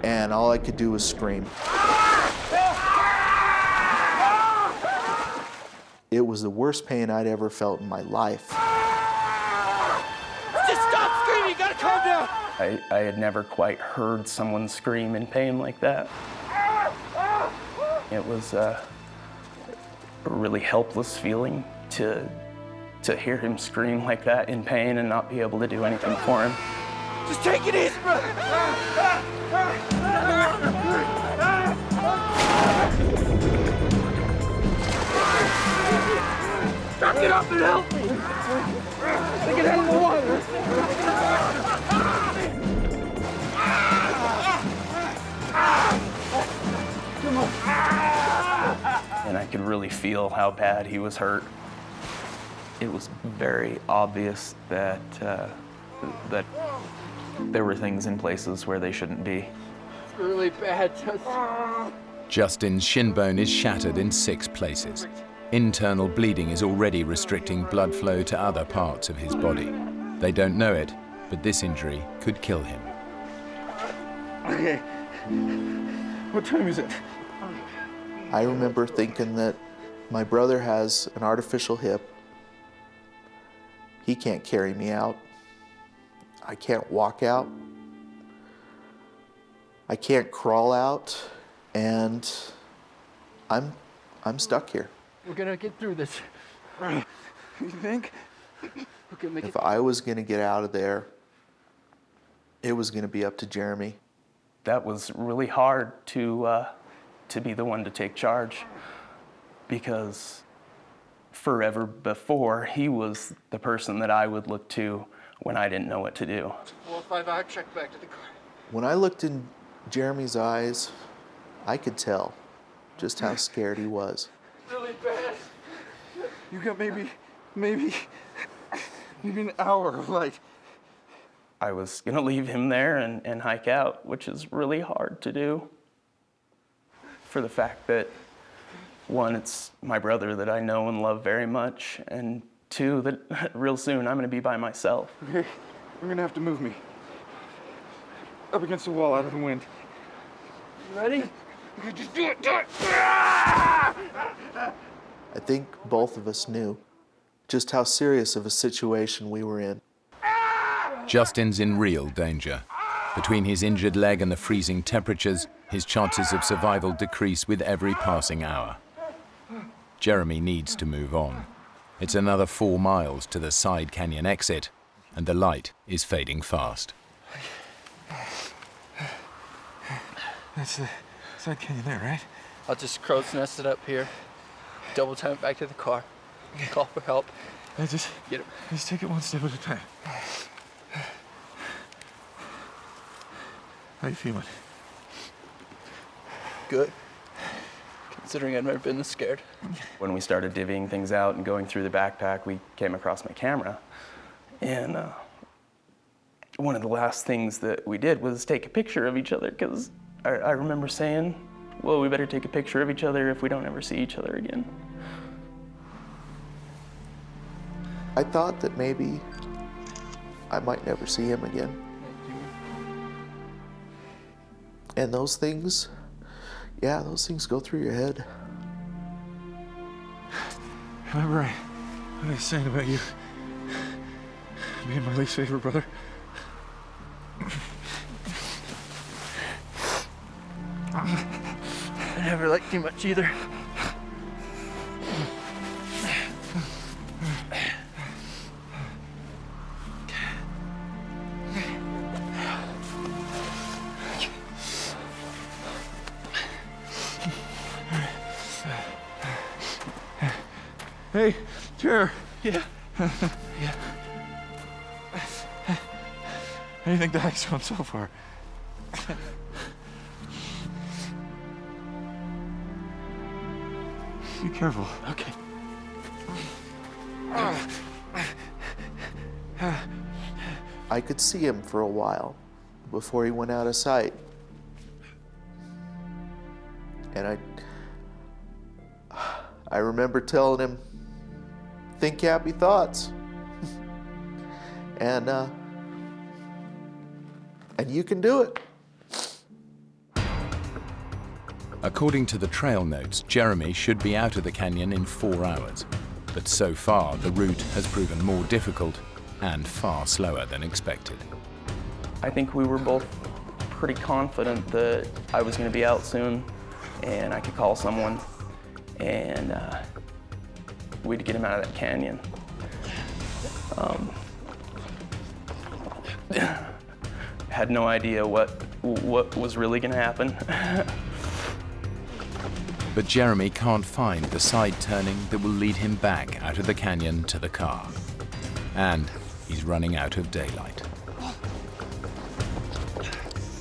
and all I could do was scream. It was the worst pain I'd ever felt in my life. Just stop screaming, you gotta calm down! I had never quite heard someone scream in pain like that. It was a really helpless feeling to hear him scream like that in pain and not be able to do anything for him. Just take it easy, bro! Get up and help me! Take it out of the water! Come on! And I could really feel how bad he was hurt. It was very obvious that that there were things in places where they shouldn't be. It's really bad, Justin. Justin's shin bone is shattered in 6 places. Internal bleeding is already restricting blood flow to other parts of his body. They don't know it, but this injury could kill him. Okay. What time is it? I remember thinking that my brother has an artificial hip. He can't carry me out. I can't walk out. I can't crawl out, and I'm stuck here. We're gonna get through this. You think? If I was going to get out of there, it was going to be up to Jeremy. That was really hard to be the one to take charge, because forever before, he was the person that I would look to when I didn't know what to do. 455, check back to the car. When I looked in Jeremy's eyes, I could tell just how scared he was. Really bad. You got maybe an hour of light. I was gonna leave him there and hike out, which is really hard to do, for the fact that, one, it's my brother that I know and love very much, and two, that real soon I'm gonna be by myself. Okay, you're gonna have to move me. Up against the wall, out of the wind. You ready? Okay, just do it, do it! I think both of us knew just how serious of a situation we were in. Justin's in real danger. Between his injured leg and the freezing temperatures, his chances of survival decrease with every passing hour. Jeremy needs to move on. It's another 4 miles to the side canyon exit, and the light is fading fast. That's the side canyon there, right? I'll just crow's nest it up here, double time it back to the car, call for help. Just take it one step at a time. How you feeling? Good, considering I've never been this scared. When we started divvying things out and going through the backpack, we came across my camera. And one of the last things that we did was take a picture of each other, because I remember saying, well, we better take a picture of each other if we don't ever see each other again. I thought that maybe I might never see him again. And those things, yeah, those things go through your head. Remember what I was saying about you being my least favorite brother? I never liked you much either. Hey, chair. Yeah. Yeah. How do you think the hike's going so far? Be careful. Okay. I could see him for a while before he went out of sight. And I remember telling him, think happy thoughts. And you can do it. According to the trail notes, Jeremy should be out of the canyon in 4 hours. But so far, the route has proven more difficult and far slower than expected. I think we were both pretty confident that I was going to be out soon and I could call someone and we'd get him out of that canyon. Had no idea what was really going to happen. But Jeremy can't find the side turning that will lead him back out of the canyon to the car. And he's running out of daylight.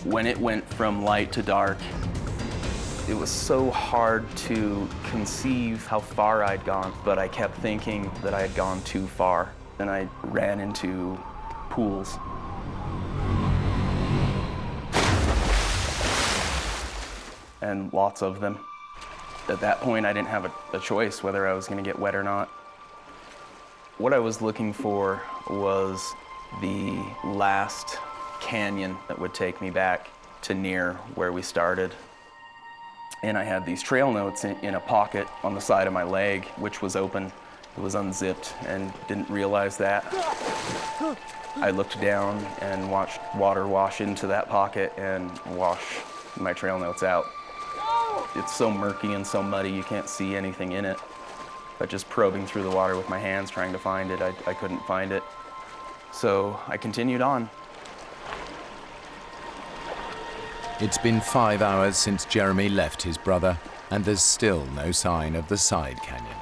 When it went from light to dark, it was so hard to conceive how far I'd gone, but I kept thinking that I had gone too far. And I ran into pools. And lots of them. At that point, I didn't have a choice whether I was going to get wet or not. What I was looking for was the last canyon that would take me back to near where we started. And I had these trail notes in a pocket on the side of my leg, which was open. It was unzipped and didn't realize that. I looked down and watched water wash into that pocket and wash my trail notes out. It's so murky and so muddy, you can't see anything in it. but just probing through the water with my hands trying to find it, I couldn't find it. So I continued on. It's been 5 hours since Jeremy left his brother, and there's still no sign of the side canyon.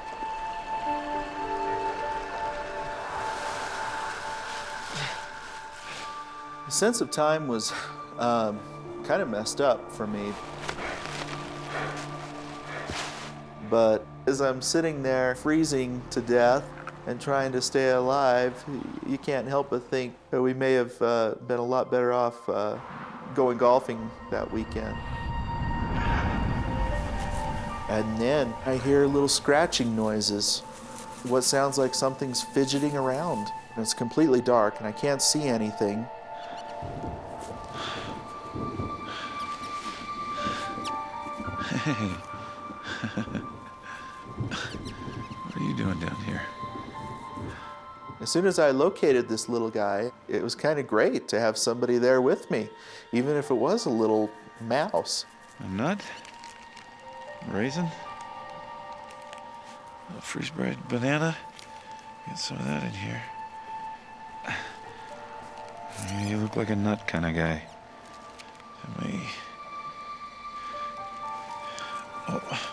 The sense of time was kind of messed up for me. But as I'm sitting there freezing to death and trying to stay alive, you can't help but think that we may have been a lot better off going golfing that weekend. And then I hear little scratching noises, what sounds like something's fidgeting around. And it's completely dark and I can't see anything. Hey. What are you doing down here? As soon as I located this little guy, it was kind of great to have somebody there with me, even if it was a little mouse. A nut? A raisin? A freeze-dried banana? Get some of that in here. You look like a nut kind of guy to me. Oh,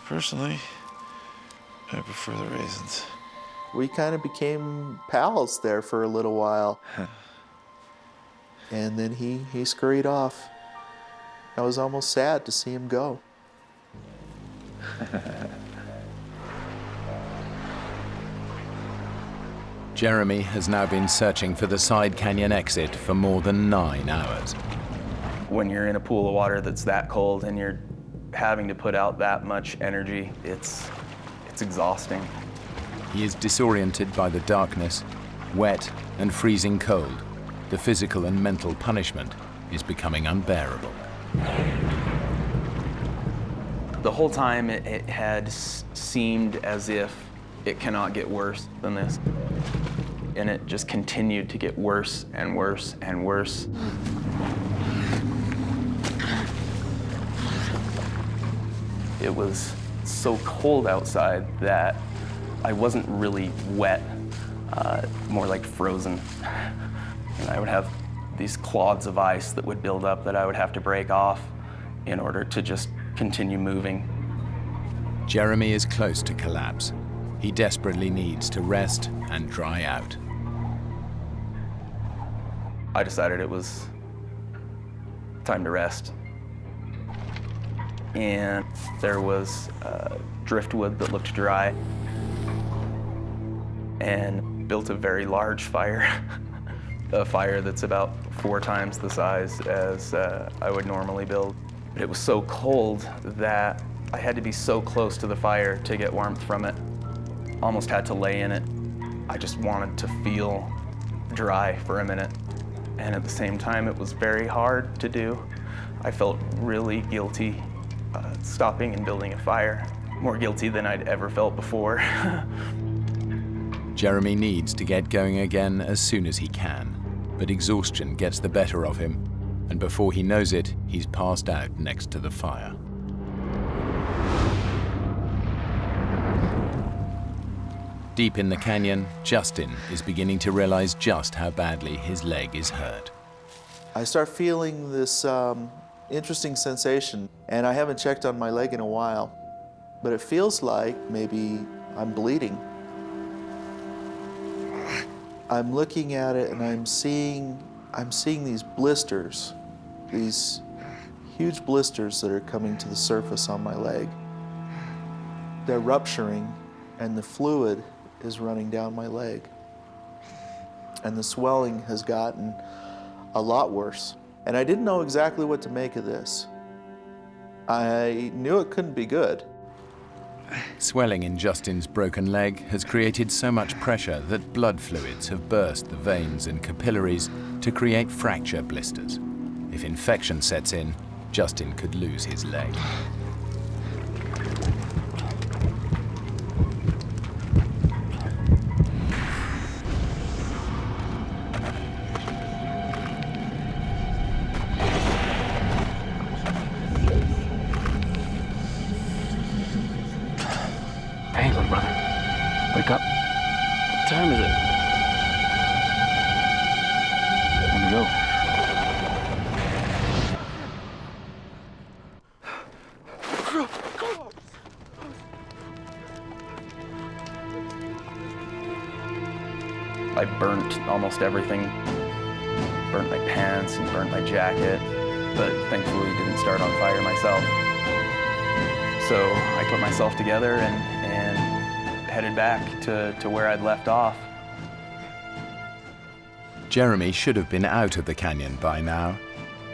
personally, I prefer the raisins. We kind of became pals there for a little while. And then he scurried off. I was almost sad to see him go. Jeremy has now been searching for the side canyon exit for more than 9 hours. When you're in a pool of water that's that cold and you're having to put out that much energy, it's exhausting. He is disoriented by the darkness, wet and freezing cold. The physical and mental punishment is becoming unbearable. The whole time it had seemed as if it cannot get worse than this. And it just continued to get worse and worse and worse. It was so cold outside that I wasn't really wet, more like frozen. And I would have these clods of ice that would build up that I would have to break off in order to just continue moving. Jeremy is close to collapse. He desperately needs to rest and dry out. I decided it was time to rest. And there was driftwood that looked dry, and built a very large fire, a fire that's about 4 times the size as I would normally build. But it was so cold that I had to be so close to the fire to get warmth from it. Almost had to lay in it. I just wanted to feel dry for a minute. And at the same time, it was very hard to do. I felt really guilty stopping and building a fire. More guilty than I'd ever felt before. Jeremy needs to get going again as soon as he can, but exhaustion gets the better of him, and before he knows it, he's passed out next to the fire. Deep in the canyon, Justin is beginning to realize just how badly his leg is hurt. I start feeling this interesting sensation, and I haven't checked on my leg in a while, but it feels like maybe I'm bleeding. I'm looking at it and I'm seeing these blisters, these huge blisters that are coming to the surface on my leg. They're rupturing and the fluid is running down my leg. And the swelling has gotten a lot worse. And I didn't know exactly what to make of this. I knew it couldn't be good. Swelling in Justin's broken leg has created so much pressure that blood fluids have burst the veins and capillaries to create fracture blisters. If infection sets in, Justin could lose his leg. Hey, little brother. time is it? Time to go. I burnt almost everything. Burnt my pants and burnt my jacket, but thankfully didn't start on fire myself. So I put myself together and headed back to where I'd left off. Jeremy should have been out of the canyon by now,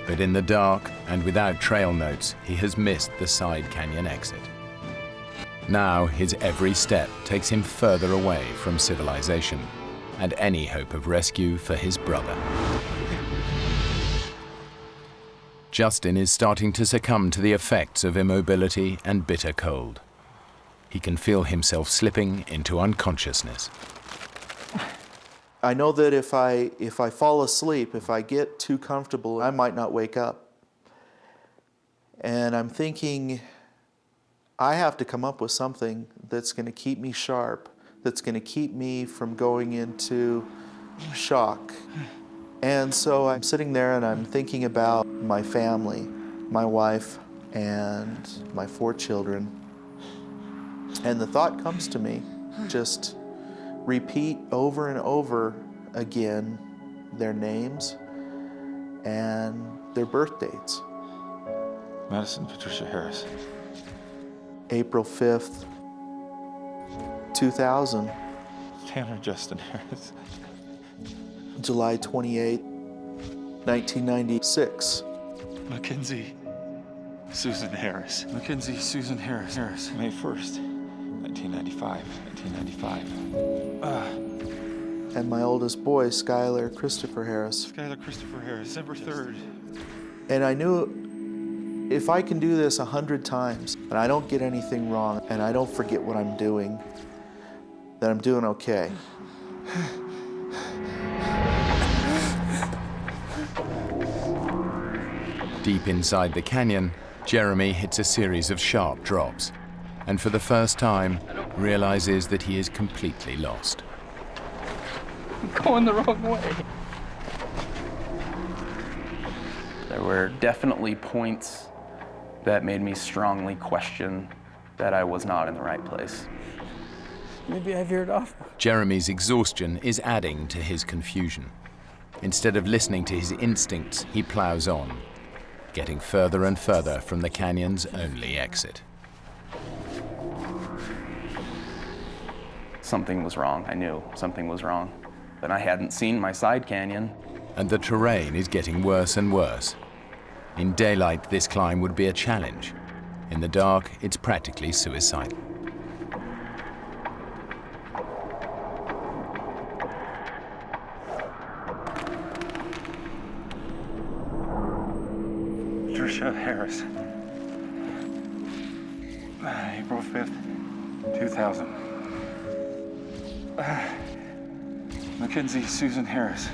but in the dark and without trail notes, he has missed the side canyon exit. Now his every step takes him further away from civilization and any hope of rescue for his brother. Justin is starting to succumb to the effects of immobility and bitter cold. He can feel himself slipping into unconsciousness. I know that if I fall asleep, if I get too comfortable, I might not wake up. And I'm thinking, I have to come up with something that's going to keep me sharp, that's going to keep me from going into shock. And so I'm sitting there and I'm thinking about my family, my wife, and my 4 children. And the thought comes to me, just repeat over and over again their names and their birth dates. Madison Patricia Harris. April 5th, 2000. Tanner Justin Harris. July 28th, 1996. Mackenzie Susan Harris. Mackenzie Susan Harris. May 1st, 1995. And my oldest boy, Skylar Christopher Harris. Skylar Christopher Harris, December 3rd. And I knew if I can do this 100 times and I don't get anything wrong and I don't forget what I'm doing, then I'm doing okay. Deep inside the canyon, Jeremy hits a series of sharp drops, and for the first time realizes that he is completely lost. I'm going the wrong way. There were definitely points that made me strongly question that I was not in the right place. Maybe I veered off. Jeremy's exhaustion is adding to his confusion. Instead of listening to his instincts, he plows on, getting further and further from the canyon's only exit. Something was wrong. I knew something was wrong. But I hadn't seen my side canyon. And the terrain is getting worse and worse. In daylight, this climb would be a challenge. In the dark, it's practically suicidal. Patricia Harris. April 5th, 2000. Mackenzie Susan Harris.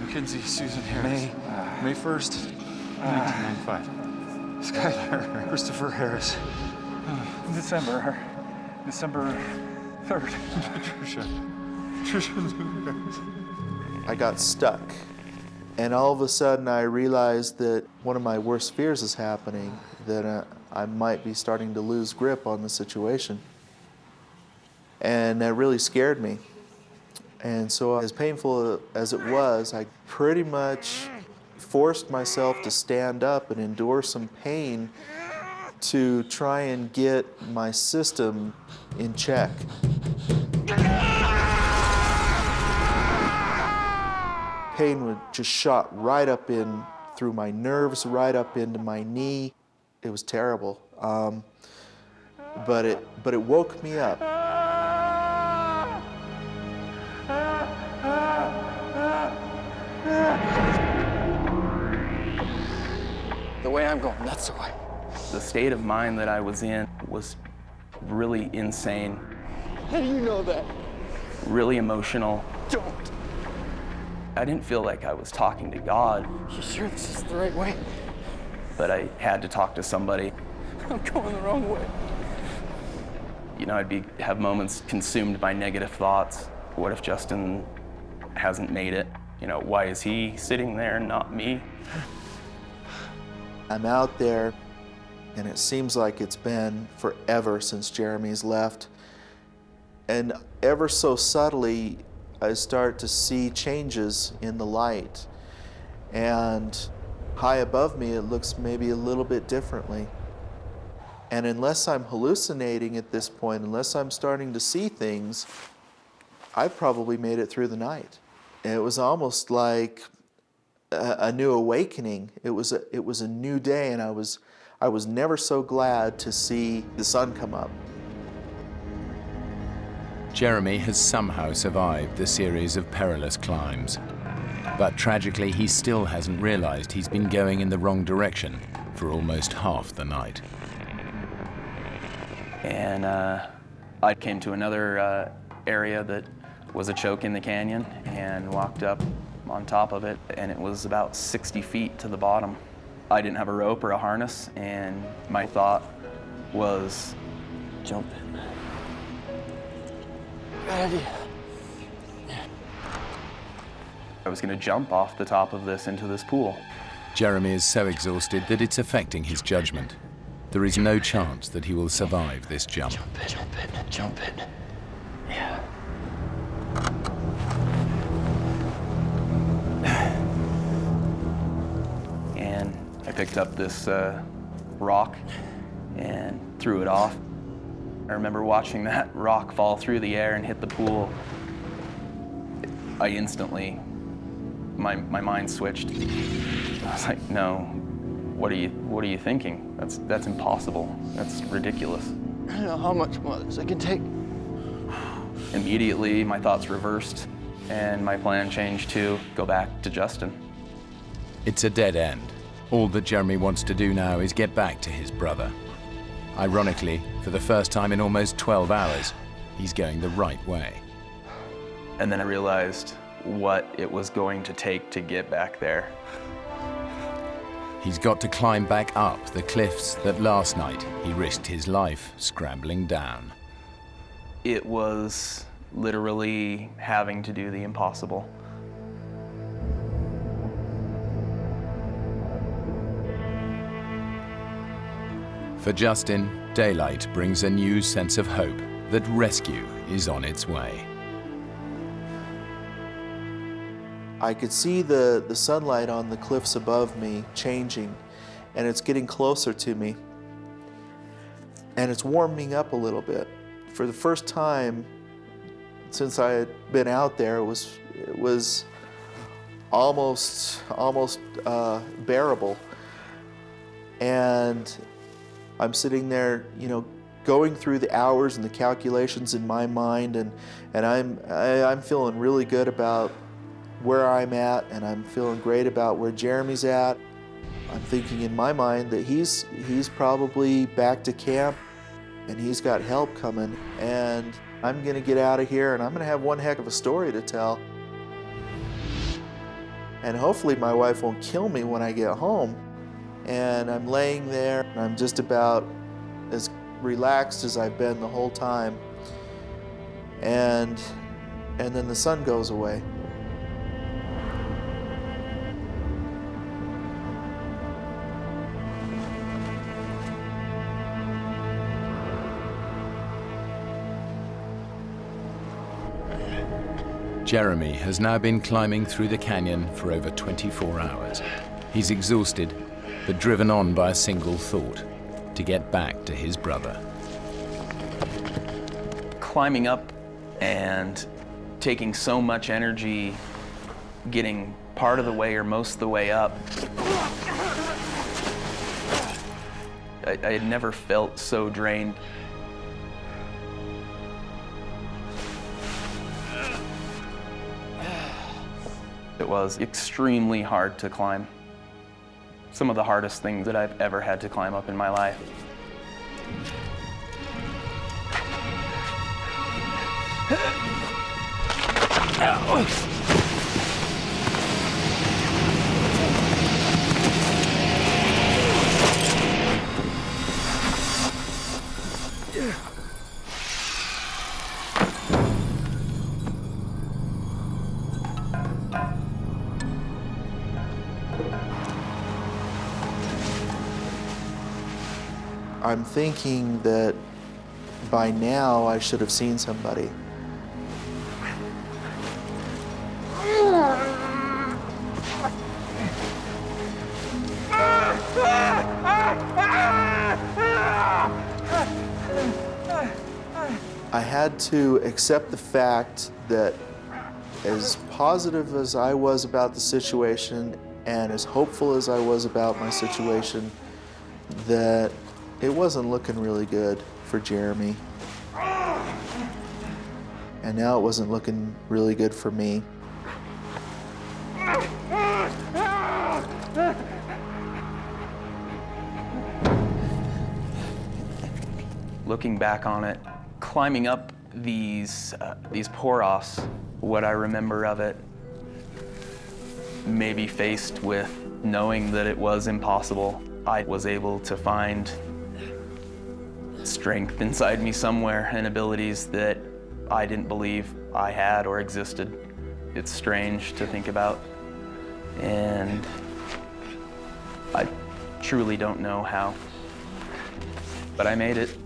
Mackenzie Susan Harris. May 1st, 1995. Skylar Christopher Harris. December 3rd. Patricia Harris. I got stuck. And all of a sudden I realized that one of my worst fears is happening, that I might be starting to lose grip on the situation. And that really scared me. And so as painful as it was, I pretty much forced myself to stand up and endure some pain to try and get my system in check. Pain would just shot right up in through my nerves, right up into my knee. It was terrible, but it woke me up. The way I'm going, that's the way. The state of mind that I was in was really insane. How do you know that? Really emotional. Don't. I didn't feel like I was talking to God. You sure this is the right way? But I had to talk to somebody. I'm going the wrong way. You know, have moments consumed by negative thoughts. What if Justin hasn't made it? You know, why is he sitting there and not me? I'm out there, and it seems like it's been forever since Jeremy's left. And ever so subtly, I start to see changes in the light. And high above me, it looks maybe a little bit differently. And unless I'm hallucinating at this point, unless I'm starting to see things, I've probably made it through the night. And it was almost like a new awakening. It was a new day, and I was never so glad to see the sun come up. Jeremy has somehow survived the series of perilous climbs. But tragically, he still hasn't realized he's been going in the wrong direction for almost half the night. And I came to another area that was a choke in the canyon and walked up on top of it, and it was about 60 feet to the bottom. I didn't have a rope or a harness, and my thought was, jump in. Ready. I was going to jump off the top of this into this pool. Jeremy is so exhausted that it's affecting his judgment. There is no chance that he will survive this jump. Jump in, jump in, jump in. Yeah. And I picked up this rock and threw it off. I remember watching that rock fall through the air and hit the pool. I instantly, my mind switched. I was like, no, what are you thinking? That's impossible. That's ridiculous. I don't know how much more this I can take. Immediately, my thoughts reversed, and my plan changed to go back to Justin. It's a dead end. All that Jeremy wants to do now is get back to his brother. Ironically, for the first time in almost 12 hours, he's going the right way. And then I realized what it was going to take to get back there. He's got to climb back up the cliffs that last night he risked his life scrambling down. It was literally having to do the impossible. For Justin, daylight brings a new sense of hope that rescue is on its way. I could see the sunlight on the cliffs above me changing, and it's getting closer to me. And it's warming up a little bit. For the first time since I had been out there, it was almost bearable. And I'm sitting there, you know, going through the hours and the calculations in my mind, and I'm feeling really good about where I'm at, and I'm feeling great about where Jeremy's at. I'm thinking in my mind that he's probably back to camp, and he's got help coming, and I'm gonna get out of here, and I'm gonna have one heck of a story to tell. And hopefully my wife won't kill me when I get home. And I'm laying there, and I'm just about as relaxed as I've been the whole time. And then the sun goes away. Jeremy has now been climbing through the canyon for over 24 hours. He's exhausted, but driven on by a single thought: to get back to his brother. Climbing up and taking so much energy, getting part of the way or most of the way up. I had never felt so drained. It was extremely hard to climb. Some of the hardest things that I've ever had to climb up in my life. I'm thinking that by now I should have seen somebody. I had to accept the fact that as positive as I was about the situation and as hopeful as I was about my situation, that it wasn't looking really good for Jeremy. And now it wasn't looking really good for me. Looking back on it, climbing up these pour-offs, what I remember of it, maybe faced with knowing that it was impossible, I was able to find strength inside me somewhere and abilities that I didn't believe I had or existed. It's strange to think about, and I truly don't know how, but I made it.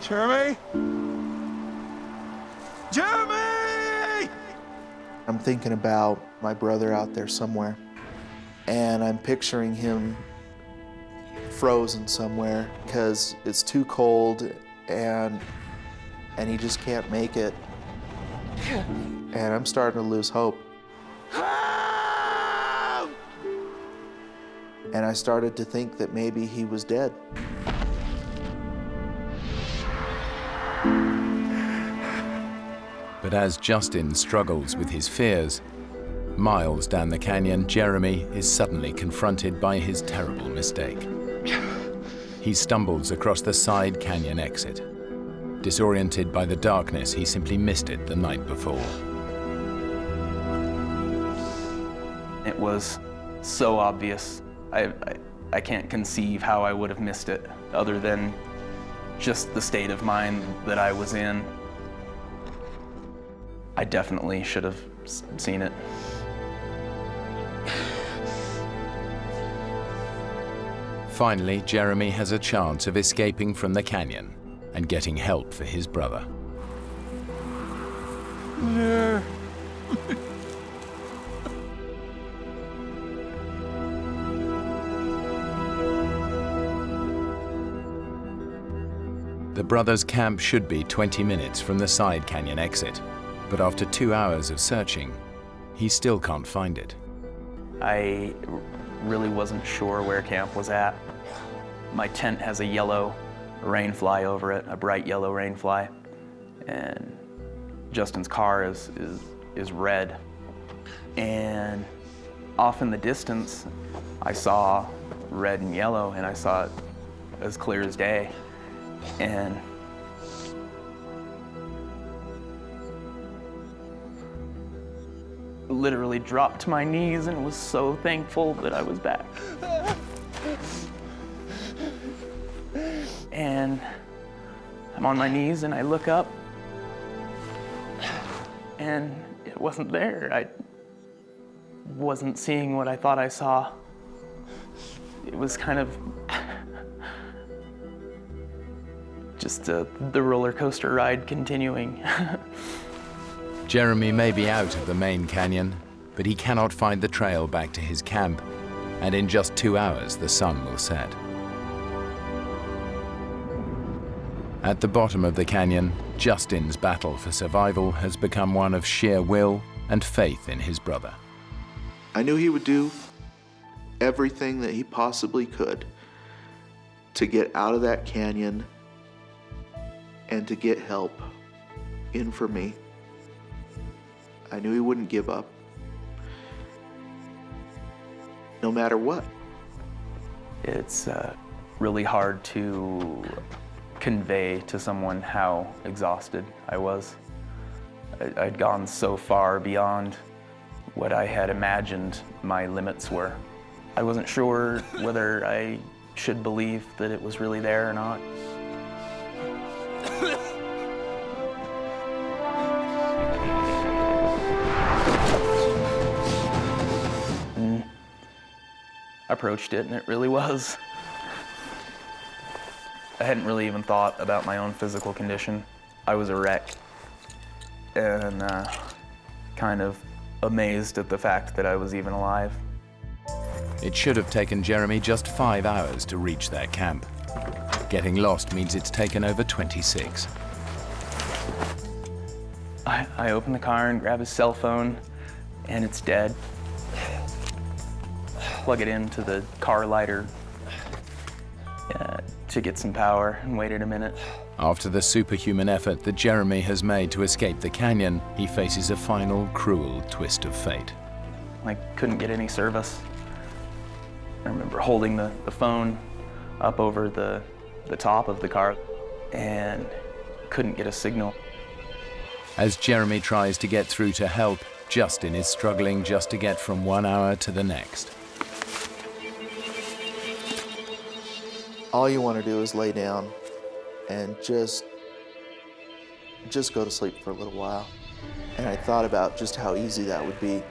Jeremy? Jeremy! I'm thinking about my brother out there somewhere, and I'm picturing him frozen somewhere because it's too cold and he just can't make it. And I'm starting to lose hope. And I started to think that maybe he was dead. But as Justin struggles with his fears, miles down the canyon, Jeremy is suddenly confronted by his terrible mistake. He stumbles across the side canyon exit. Disoriented by the darkness, he simply missed it the night before. It was so obvious. I can't conceive how I would have missed it, other than just the state of mind that I was in. I definitely should have seen it. Finally, Jeremy has a chance of escaping from the canyon and getting help for his brother. No. The brothers' camp should be 20 minutes from the side canyon exit, but after 2 hours of searching, he still can't find it. I really wasn't sure where camp was at. My tent has a yellow rain fly over it, a bright yellow rain fly, and Justin's car is red. And off in the distance, I saw red and yellow, and I saw it as clear as day. And literally dropped to my knees and was so thankful that I was back. And I'm on my knees and I look up and it wasn't there. I wasn't seeing what I thought I saw. It was kind of just the roller coaster ride continuing. Jeremy may be out of the main canyon, but he cannot find the trail back to his camp, and in just 2 hours the sun will set. At the bottom of the canyon, Justin's battle for survival has become one of sheer will and faith in his brother. I knew he would do everything that he possibly could to get out of that canyon and to get help in for me. I knew he wouldn't give up, no matter what. It's really hard to convey to someone how exhausted I was. I'd gone so far beyond what I had imagined my limits were. I wasn't sure whether I should believe that it was really there or not. approached it, and it really was. I hadn't really even thought about my own physical condition. I was a wreck, and kind of amazed at the fact that I was even alive. It should have taken Jeremy just 5 hours to reach their camp. Getting lost means it's taken over 26. I open the car and grab his cell phone, and it's dead. Plug it into the car lighter to get some power and waited a minute. After the superhuman effort that Jeremy has made to escape the canyon, he faces a final cruel twist of fate. I couldn't get any service. I remember holding the phone up over the top of the car and couldn't get a signal. As Jeremy tries to get through to help, Justin is struggling just to get from 1 hour to the next. All you want to do is lay down and just go to sleep for a little while. And I thought about just how easy that would be.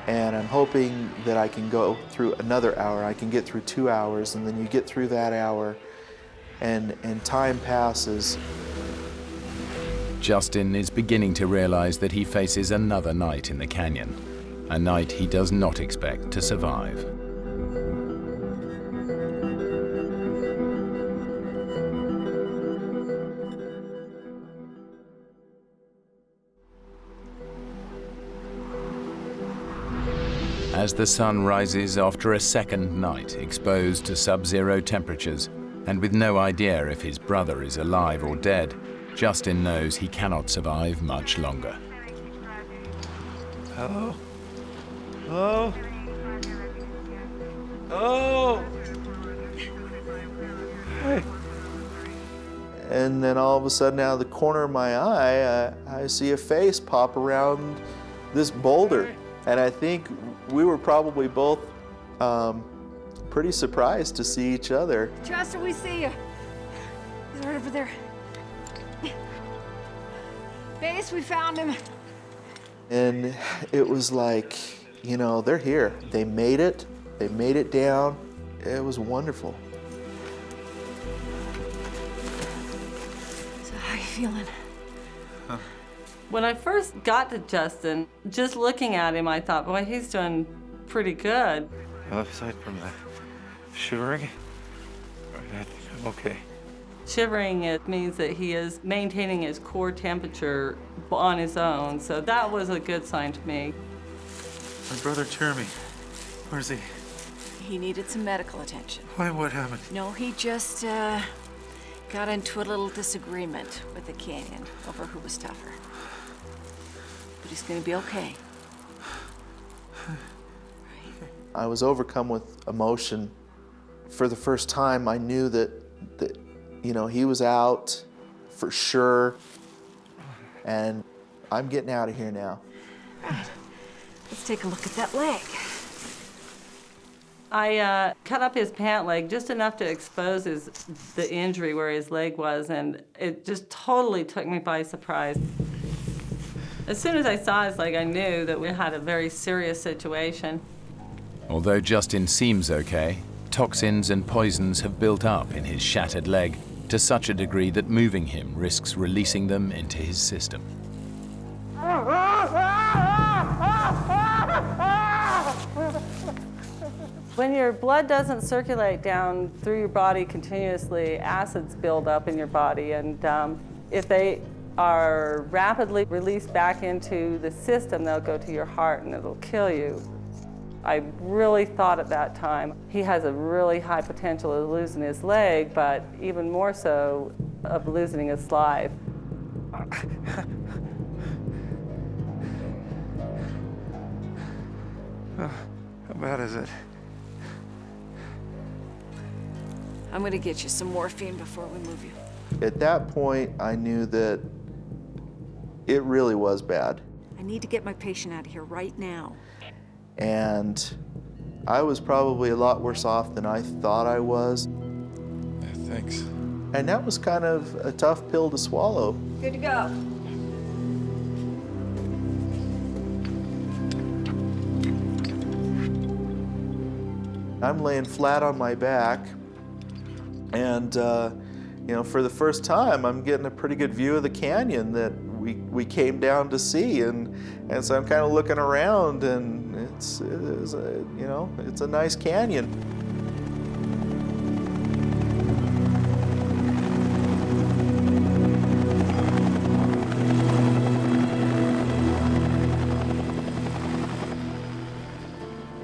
And I'm hoping that I can go through another hour. I can get through 2 hours, and then you get through that hour, and time passes. Justin is beginning to realize that he faces another night in the canyon, a night he does not expect to survive. As the sun rises after a second night exposed to sub-zero temperatures, and with no idea if his brother is alive or dead, Justin knows he cannot survive much longer. Hello? Hello? Oh! Hey. And then all of a sudden, out of the corner of my eye, I see a face pop around this boulder. And I think we were probably both pretty surprised to see each other. Justin, we see you. He's right over there. Base, we found him. And it was like, you know, they're here. They made it. They made it down. It was wonderful. So how are you feeling? When I first got to Justin, just looking at him, I thought, boy, he's doing pretty good. Well, aside from that shivering, I'm okay. Shivering, it means that he is maintaining his core temperature on his own, so that was a good sign to me. My brother Jeremy, where's he? He needed some medical attention. Why, what happened? No, he just got into a little disagreement with the canyon over who was tougher. But he's gonna be okay. I was overcome with emotion. For the first time, I knew that you know, he was out for sure, and I'm getting out of here now. Right. Let's take a look at that leg. I cut up his pant leg just enough to expose the injury where his leg was, and it just totally took me by surprise. As soon as I saw his leg, I knew that we had a very serious situation. Although Justin seems okay, toxins and poisons have built up in his shattered leg to such a degree that moving him risks releasing them into his system. When your blood doesn't circulate down through your body continuously, acids build up in your body, and if they are rapidly released back into the system, they'll go to your heart and it'll kill you. I really thought at that time, he has a really high potential of losing his leg, but even more so of losing his life. How bad is it? I'm gonna get you some morphine before we move you. At that point, I knew that it really was bad. I need to get my patient out of here right now. And I was probably a lot worse off than I thought I was. Yeah, thanks. And that was kind of a tough pill to swallow. Good to go. I'm laying flat on my back, and you know, for the first time, I'm getting a pretty good view of the canyon that we came down to see, and so I'm kind of looking around, and it's a nice canyon.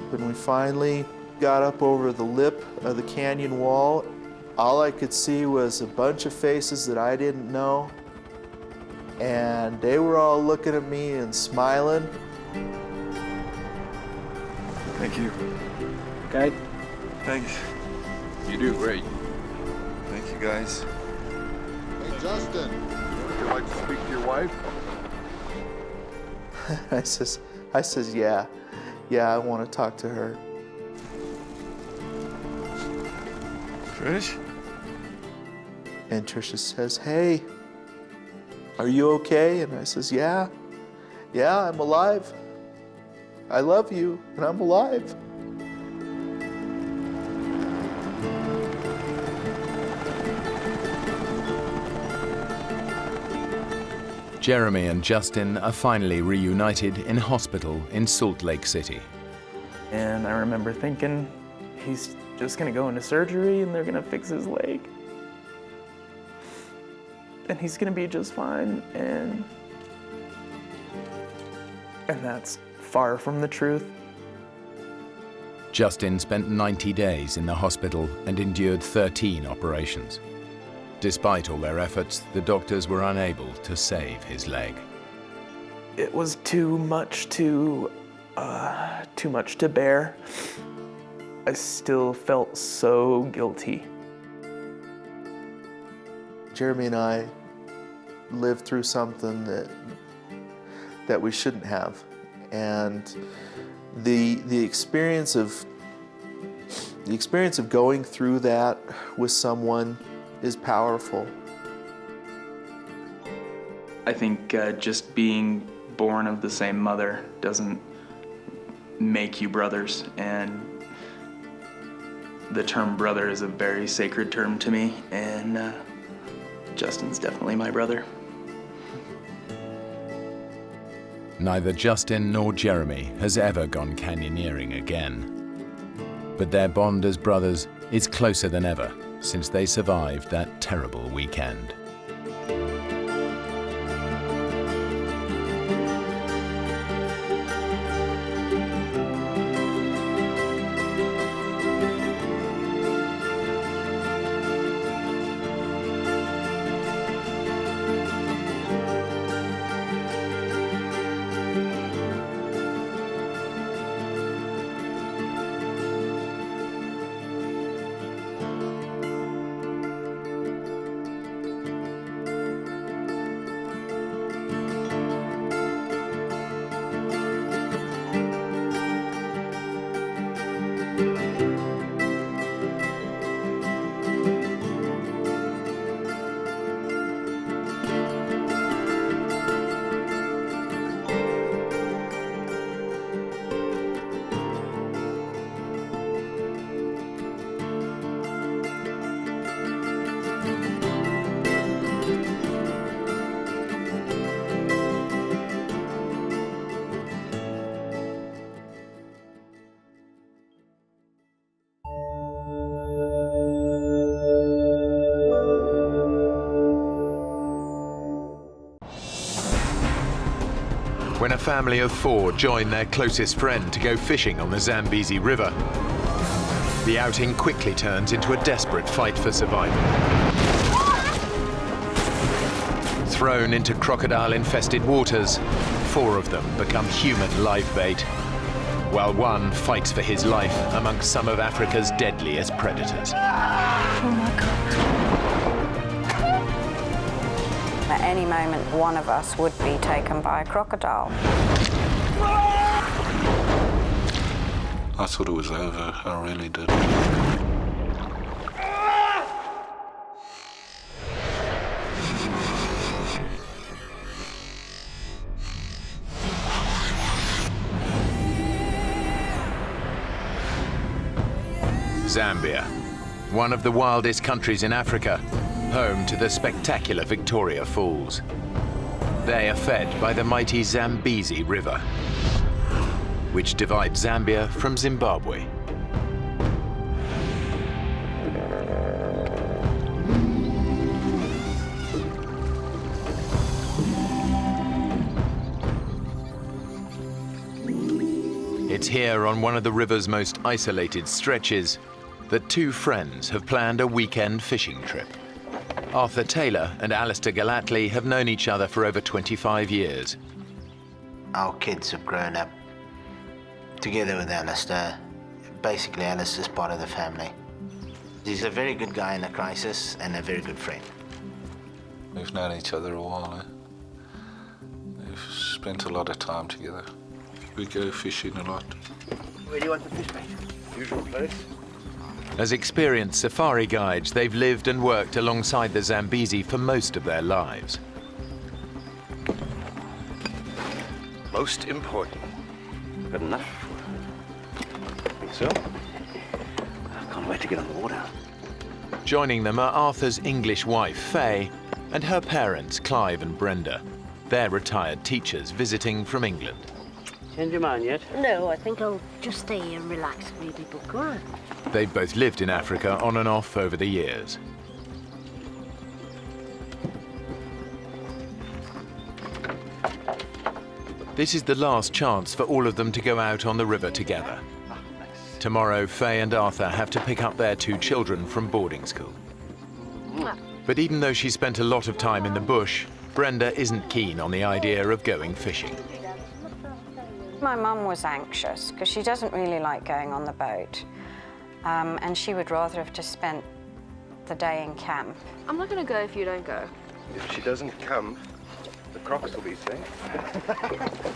When we finally got up over the lip of the canyon wall, all I could see was a bunch of faces that I didn't know, and they were all looking at me and smiling. Thank you. Guide? Thanks. You do great. Thank you, guys. Hey, Justin, would you like to speak to your wife? I says, yeah, I want to talk to her. Trish? And Trisha says, hey, are you okay? And I says, yeah, I'm alive. I love you, and I'm alive. Jeremy and Justin are finally reunited in hospital in Salt Lake City. And I remember thinking, he's just gonna go into surgery and they're gonna fix his leg. And he's gonna be just fine, and that's far from the truth. Justin spent 90 days in the hospital and endured 13 operations. Despite all their efforts, the doctors were unable to save his leg. It was too much to bear. I still felt so guilty. Jeremy and I lived through something that we shouldn't have, and the experience of going through that with someone is powerful. I think just being born of the same mother doesn't make you brothers, and the term brother is a very sacred term to me, and Justin's definitely my brother. Neither Justin nor Jeremy has ever gone canyoneering again. But their bond as brothers is closer than ever since they survived that terrible weekend. When a family of 4 join their closest friend to go fishing on the Zambesi River, the outing quickly turns into a desperate fight for survival. Thrown into crocodile-infested waters, 4 of them become human live bait, while one fights for his life amongst some of Africa's deadliest predators. Oh my God. At any moment, one of us would be taken by a crocodile. I thought it was over, I really did. Zambia, one of the wildest countries in Africa, home to the spectacular Victoria Falls. They are fed by the mighty Zambesi River, which divides Zambia from Zimbabwe. It's here on one of the river's most isolated stretches that two friends have planned a weekend fishing trip. Arthur Taylor and Alistair Gallatley have known each other for over 25 years. Our kids have grown up together with Alistair. Basically, Alistair's part of the family. He's a very good guy in a crisis and a very good friend. We've known each other a while. We've spent a lot of time together. We go fishing a lot. Where do you want the fish, mate? Usual place. As experienced safari guides, they've lived and worked alongside the Zambesi for most of their lives. Most important. Got enough? Think so? I can't wait to get on the water. Joining them are Arthur's English wife, Faye, and her parents, Clive and Brenda. They're retired teachers visiting from England. Change your mind yet? No, I think I'll just stay here and relax and read a book. Come on. They've both lived in Africa on and off over the years. This is the last chance for all of them to go out on the river together. Tomorrow, Faye and Arthur have to pick up their two children from boarding school. But even though she spent a lot of time in the bush, Brenda isn't keen on the idea of going fishing. My mum was anxious because she doesn't really like going on the boat. And she would rather have just spent the day in camp. I'm not going to go if you don't go. If she doesn't come, the crocs will be safe.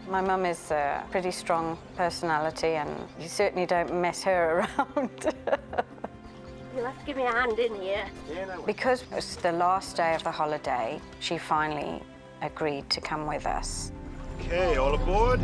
My mum is a pretty strong personality, and you certainly don't mess her around. You'll have to give me a hand in here. Because it was the last day of the holiday, she finally agreed to come with us. Okay, all aboard.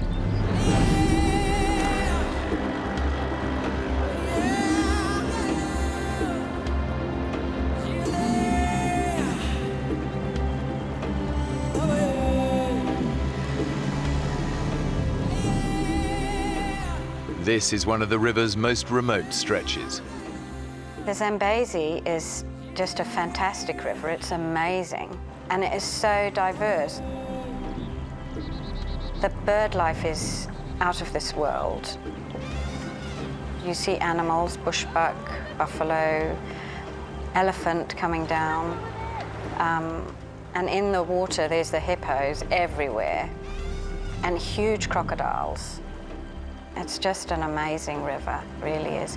This is one of the river's most remote stretches. The Zambesi is just a fantastic river. It's amazing, and it is so diverse. The bird life is out of this world. You see animals, bushbuck, buffalo, elephant coming down, and in the water there's the hippos everywhere, and huge crocodiles. It's just an amazing river, really is.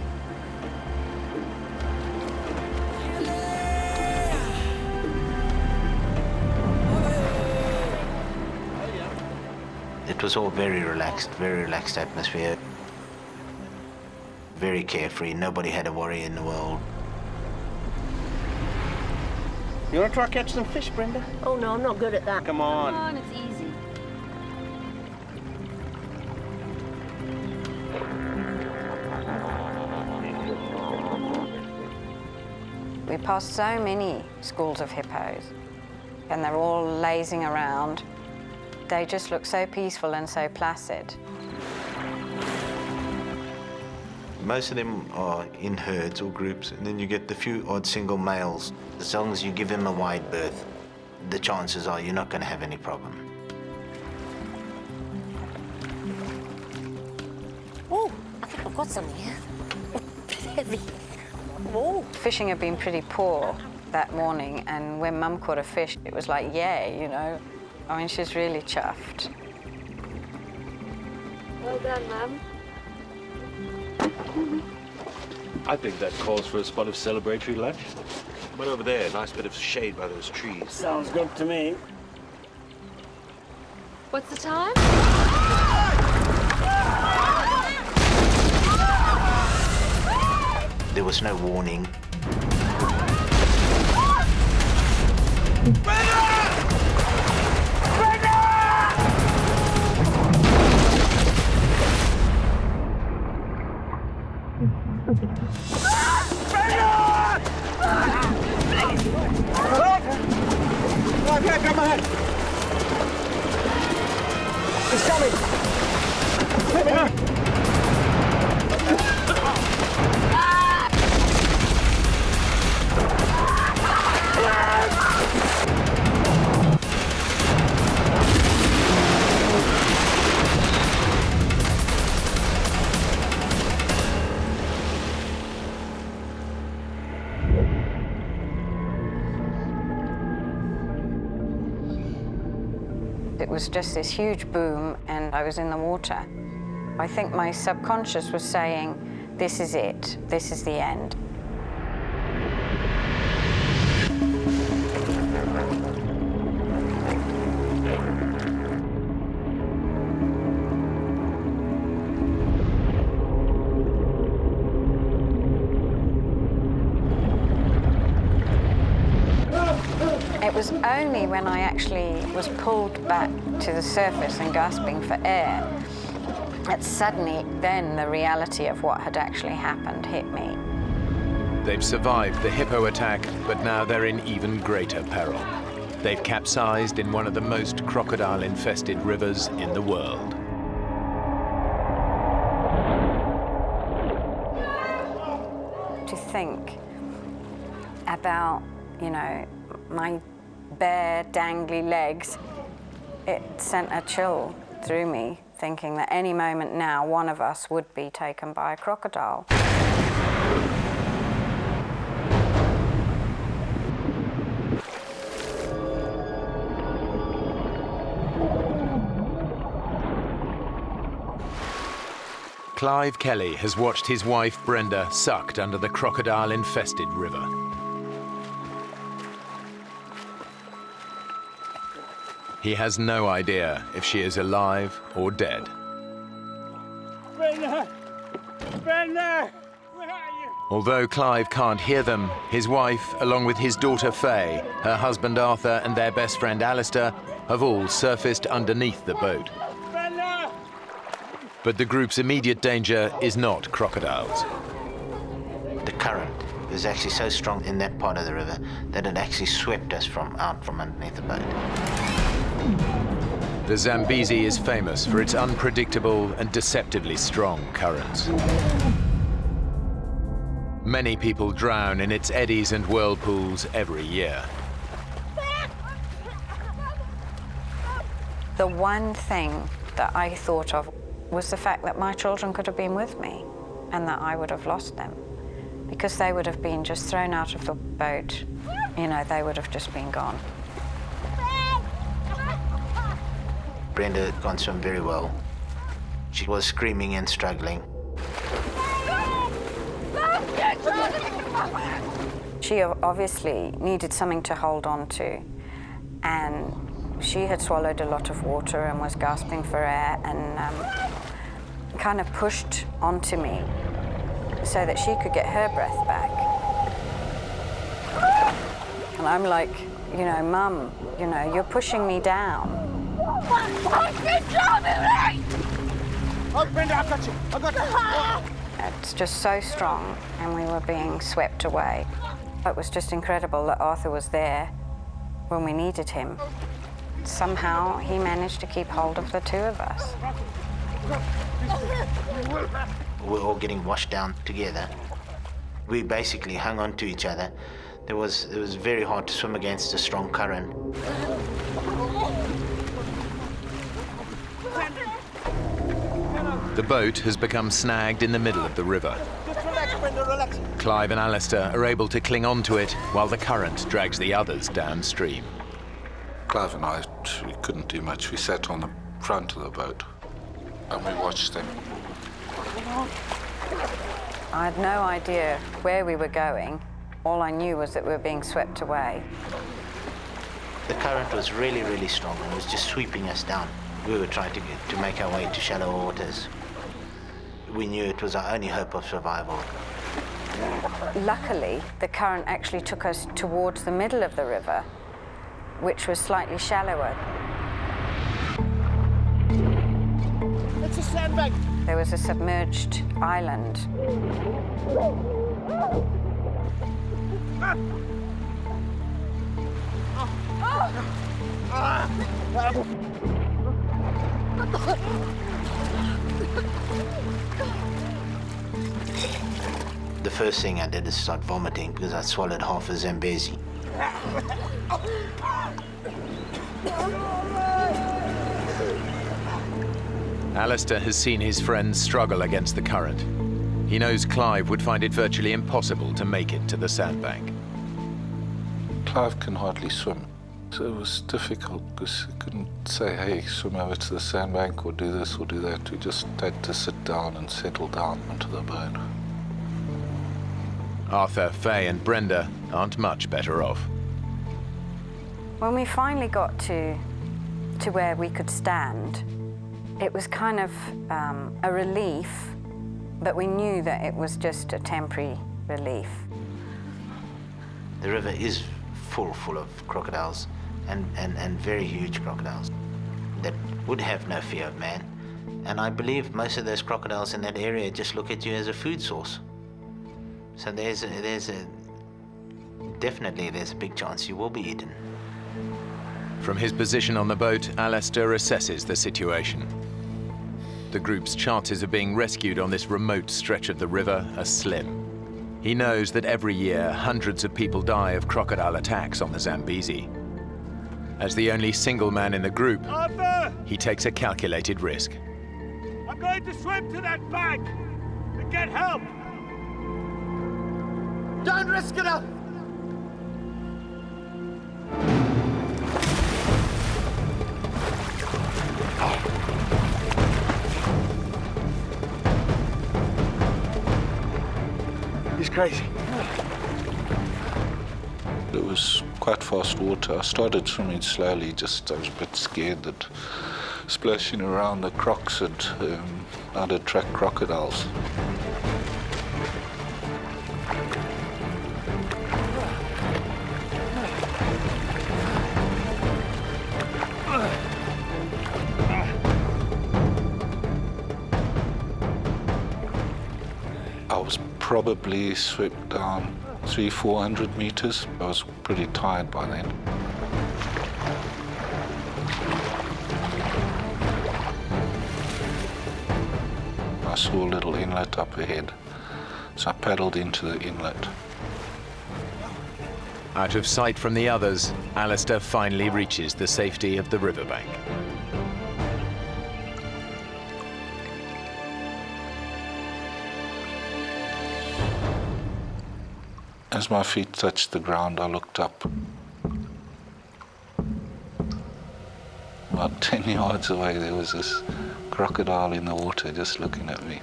It was all very relaxed atmosphere. Very carefree, nobody had a worry in the world. You want to try catch some fish, Brenda? Oh, no, I'm not good at that. Come on. Come on, it's easy. We passed so many schools of hippos, and they're all lazing around. They just look so peaceful and so placid. Most of them are in herds or groups, and then you get the few odd single males. As long as you give them a wide berth, the chances are you're not going to have any problem. Oh, I think I've got some here. Heavy. Oh. Fishing had been pretty poor that morning, and when Mum caught a fish, it was like, yay, you know. I mean, she's really chuffed. Well done, Mum. I think that calls for a spot of celebratory lunch. But over there, a nice bit of shade by those trees. Sounds good to me. What's the time? There was no warning. Okay, come on. He's coming. It was just this huge boom, and I was in the water. I think my subconscious was saying, this is it, this is the end. It was only when I actually was pulled back to the surface and gasping for air that suddenly then the reality of what had actually happened hit me. They've survived the hippo attack, but now they're in even greater peril. They've capsized in one of the most crocodile-infested rivers in the world. To think about, you know, my bare, dangly legs, it sent a chill through me, thinking that any moment now, one of us would be taken by a crocodile. Clive Kelly has watched his wife Brenda sucked under the crocodile-infested river. He has no idea if she is alive or dead. Brenda! Brenda! Where are you? Although Clive can't hear them, his wife, along with his daughter Faye, her husband Arthur and their best friend Alistair, have all surfaced underneath the boat. Brenda! But the group's immediate danger is not crocodiles. The current was actually so strong in that part of the river that it actually swept us out from underneath the boat. The Zambesi is famous for its unpredictable and deceptively strong currents. Many people drown in its eddies and whirlpools every year. The one thing that I thought of was the fact that my children could have been with me and that I would have lost them because they would have been just thrown out of the boat. You know, they would have just been gone. Brenda had gone swim very well. She was screaming and struggling. She obviously needed something to hold on to, and she had swallowed a lot of water and was gasping for air and kind of pushed onto me so that she could get her breath back. And I'm like, you know, Mum, you know, you're pushing me down. Oh, Brenda, I've got you. I've got you. It's just so strong, and we were being swept away. It was just incredible that Arthur was there when we needed him. Somehow, he managed to keep hold of the two of us. We were all getting washed down together. We basically hung on to each other. It was very hard to swim against a strong current. The boat has become snagged in the middle of the river. Just relax, Brenda, relax. Clive and Alistair are able to cling on to it while the current drags the others downstream. Clive and I, we couldn't do much. We sat on the front of the boat and we watched them. I had no idea where we were going. All I knew was that we were being swept away. The current was really, really strong and was just sweeping us down. We were trying to make our way to shallow waters. We knew it was our only hope of survival. Luckily, the current actually took us towards the middle of the river, which was slightly shallower. It's a sandbag. There was a submerged island. The first thing I did is start vomiting because I swallowed half a Zambesi. Alistair has seen his friends struggle against the current. He knows Clive would find it virtually impossible to make it to the sandbank. Clive can hardly swim, so it was difficult because he couldn't say, hey, swim over to the sandbank or do this or do that. We just had to sit down and settle down onto the boat. Arthur, Faye and Brenda aren't much better off. When we finally got to where we could stand, it was kind of a relief, but we knew that it was just a temporary relief. The river is full of crocodiles and very huge crocodiles that would have no fear of man. And I believe most of those crocodiles in that area just look at you as a food source. So definitely there's a big chance you will be eaten. From his position on the boat, Alistair assesses the situation. The group's chances of being rescued on this remote stretch of the river are slim. He knows that every year hundreds of people die of crocodile attacks on the Zambesi. As the only single man in the group, Arthur! he takes a calculated risk. I'm going to swim to that bank and get help! Don't risk it up! He's crazy. It was quite fast water. I started swimming slowly, I was a bit scared that splashing around the crocs I'd attract crocodiles. I was probably swept down 300-400 meters. I was pretty tired by then. I saw a little inlet up ahead, so I paddled into the inlet. Out of sight from the others, Alistair finally reaches the safety of the riverbank. As my feet touched the ground, I looked up. About 10 yards away, there was this crocodile in the water just looking at me.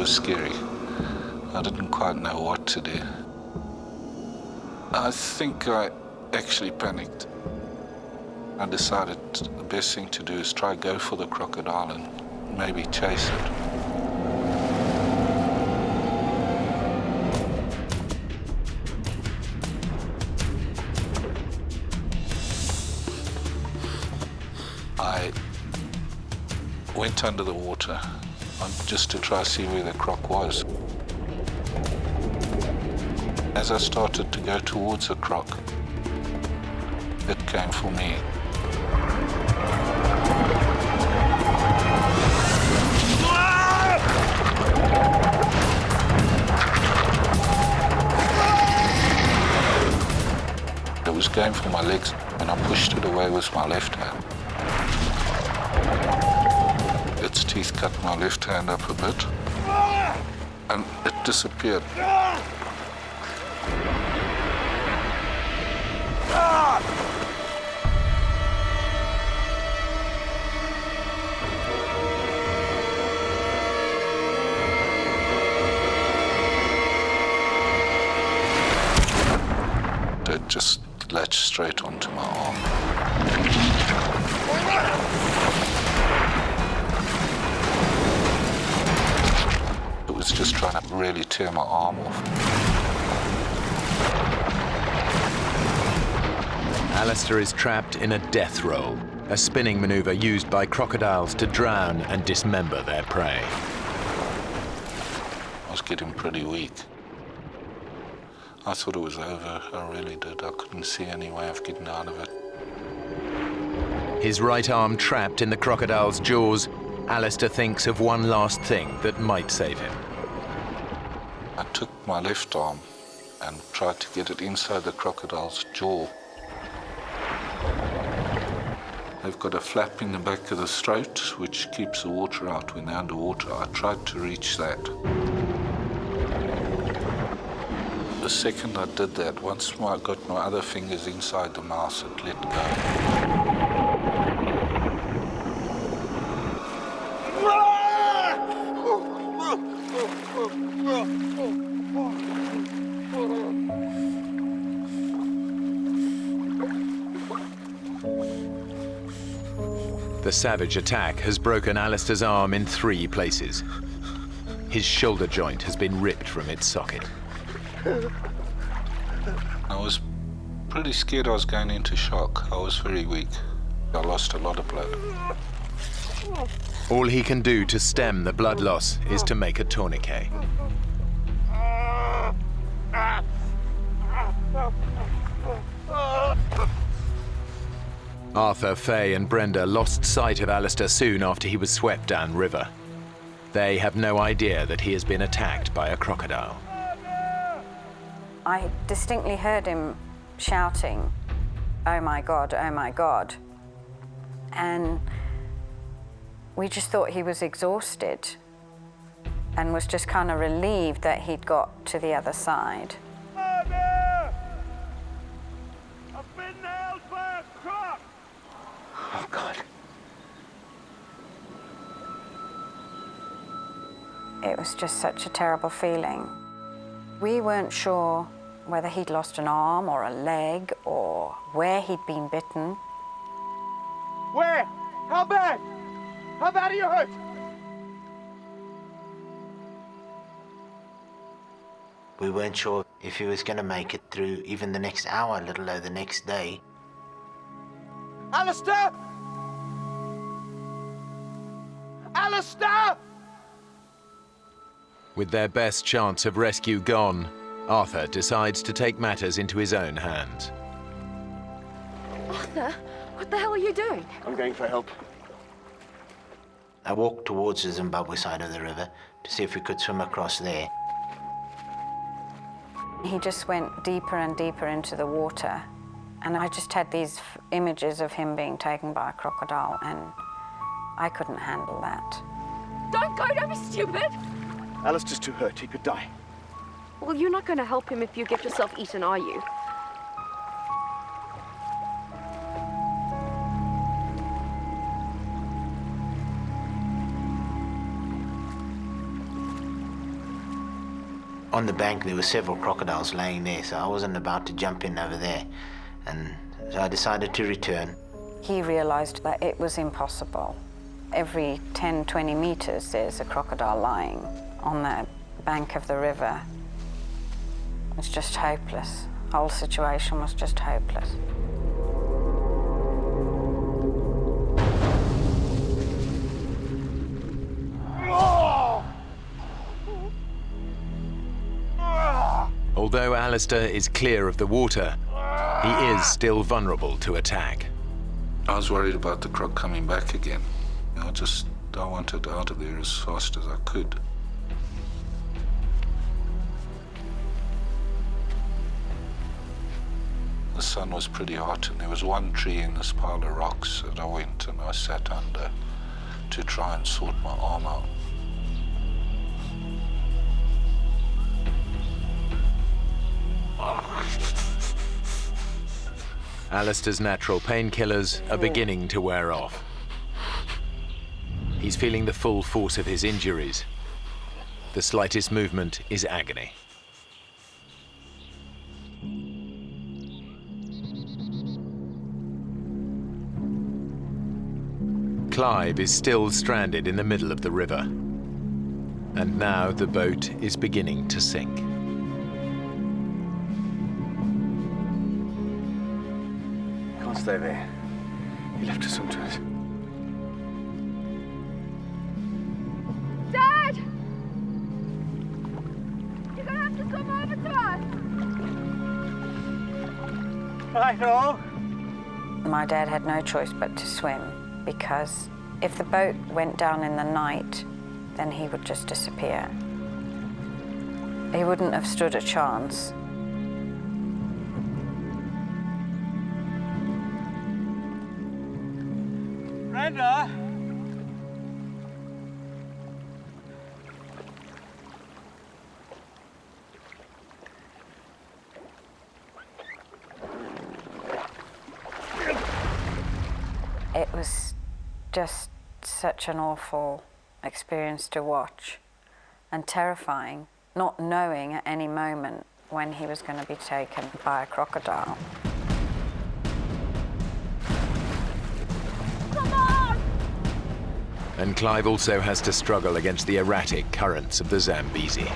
Scary. I didn't quite know what to do. I think I actually panicked. I decided the best thing to do is try go for the crocodile and maybe chase it. I went under the water just to try to see where the croc was. As I started to go towards the croc, it came for me. It was going for my legs, and I pushed it away with my left hand. Its teeth cut my left hand up a bit, and it disappeared. It just latched straight onto my arm. It was just trying to really tear my arm off. Alistair is trapped in a death roll, a spinning maneuver used by crocodiles to drown and dismember their prey. I was getting pretty weak. I thought it was over, I really did. I couldn't see any way of getting out of it. His right arm trapped in the crocodile's jaws, Alistair thinks of one last thing that might save him. I took my left arm and tried to get it inside the crocodile's jaw. They've got a flap in the back of the throat which keeps the water out when they're underwater. I tried to reach that. The second I did that, once I got my other fingers inside the mouth, it let go. The savage attack has broken Alistair's arm in 3 places. His shoulder joint has been ripped from its socket. I was pretty scared I was going into shock. I was very weak. I lost a lot of blood. All he can do to stem the blood loss is to make a tourniquet. Arthur, Faye and Brenda lost sight of Alistair soon after he was swept downriver. They have no idea that he has been attacked by a crocodile. I distinctly heard him shouting, "Oh my God, oh my God." And we just thought he was exhausted and was just kind of relieved that he'd got to the other side. Oh, God. It was just such a terrible feeling. We weren't sure whether he'd lost an arm or a leg or where he'd been bitten. Where? How bad? How bad are you hurt? We weren't sure if he was going to make it through even the next hour, let alone the next day. Alistair! Alistair! With their best chance of rescue gone, Arthur decides to take matters into his own hands. Arthur, what the hell are you doing? I'm going for help. I walked towards the Zimbabwe side of the river to see if we could swim across there. He just went deeper and deeper into the water. And I just had these images of him being taken by a crocodile, and I couldn't handle that. Don't go, don't be stupid! Alistair's too hurt, he could die. Well, you're not going to help him if you get yourself eaten, are you? On the bank there were several crocodiles laying there, so I wasn't about to jump in over there. And so I decided to return. He realized that it was impossible. Every 10, 20 meters there's a crocodile lying on the bank of the river. It's just hopeless. The whole situation was just hopeless. Although Alistair is clear of the water, he is still vulnerable to attack. I was worried about the croc coming back again. I wanted out of there as fast as I could. The sun was pretty hot, and there was one tree in this pile of rocks that I went and I sat under to try and sort my arm out. Alistair's natural painkillers are beginning to wear off. He's feeling the full force of his injuries. The slightest movement is agony. Clive is still stranded in the middle of the river. And now the boat is beginning to sink. Can't stay there. He left us onto it. Dad! You're gonna have to come over to us! I know. My dad had no choice but to swim, because if the boat went down in the night, then he would just disappear. He wouldn't have stood a chance. Brenda! It was just such an awful experience to watch, and terrifying, not knowing at any moment when he was going to be taken by a crocodile. Come on! And Clive also has to struggle against the erratic currents of the Zambesi.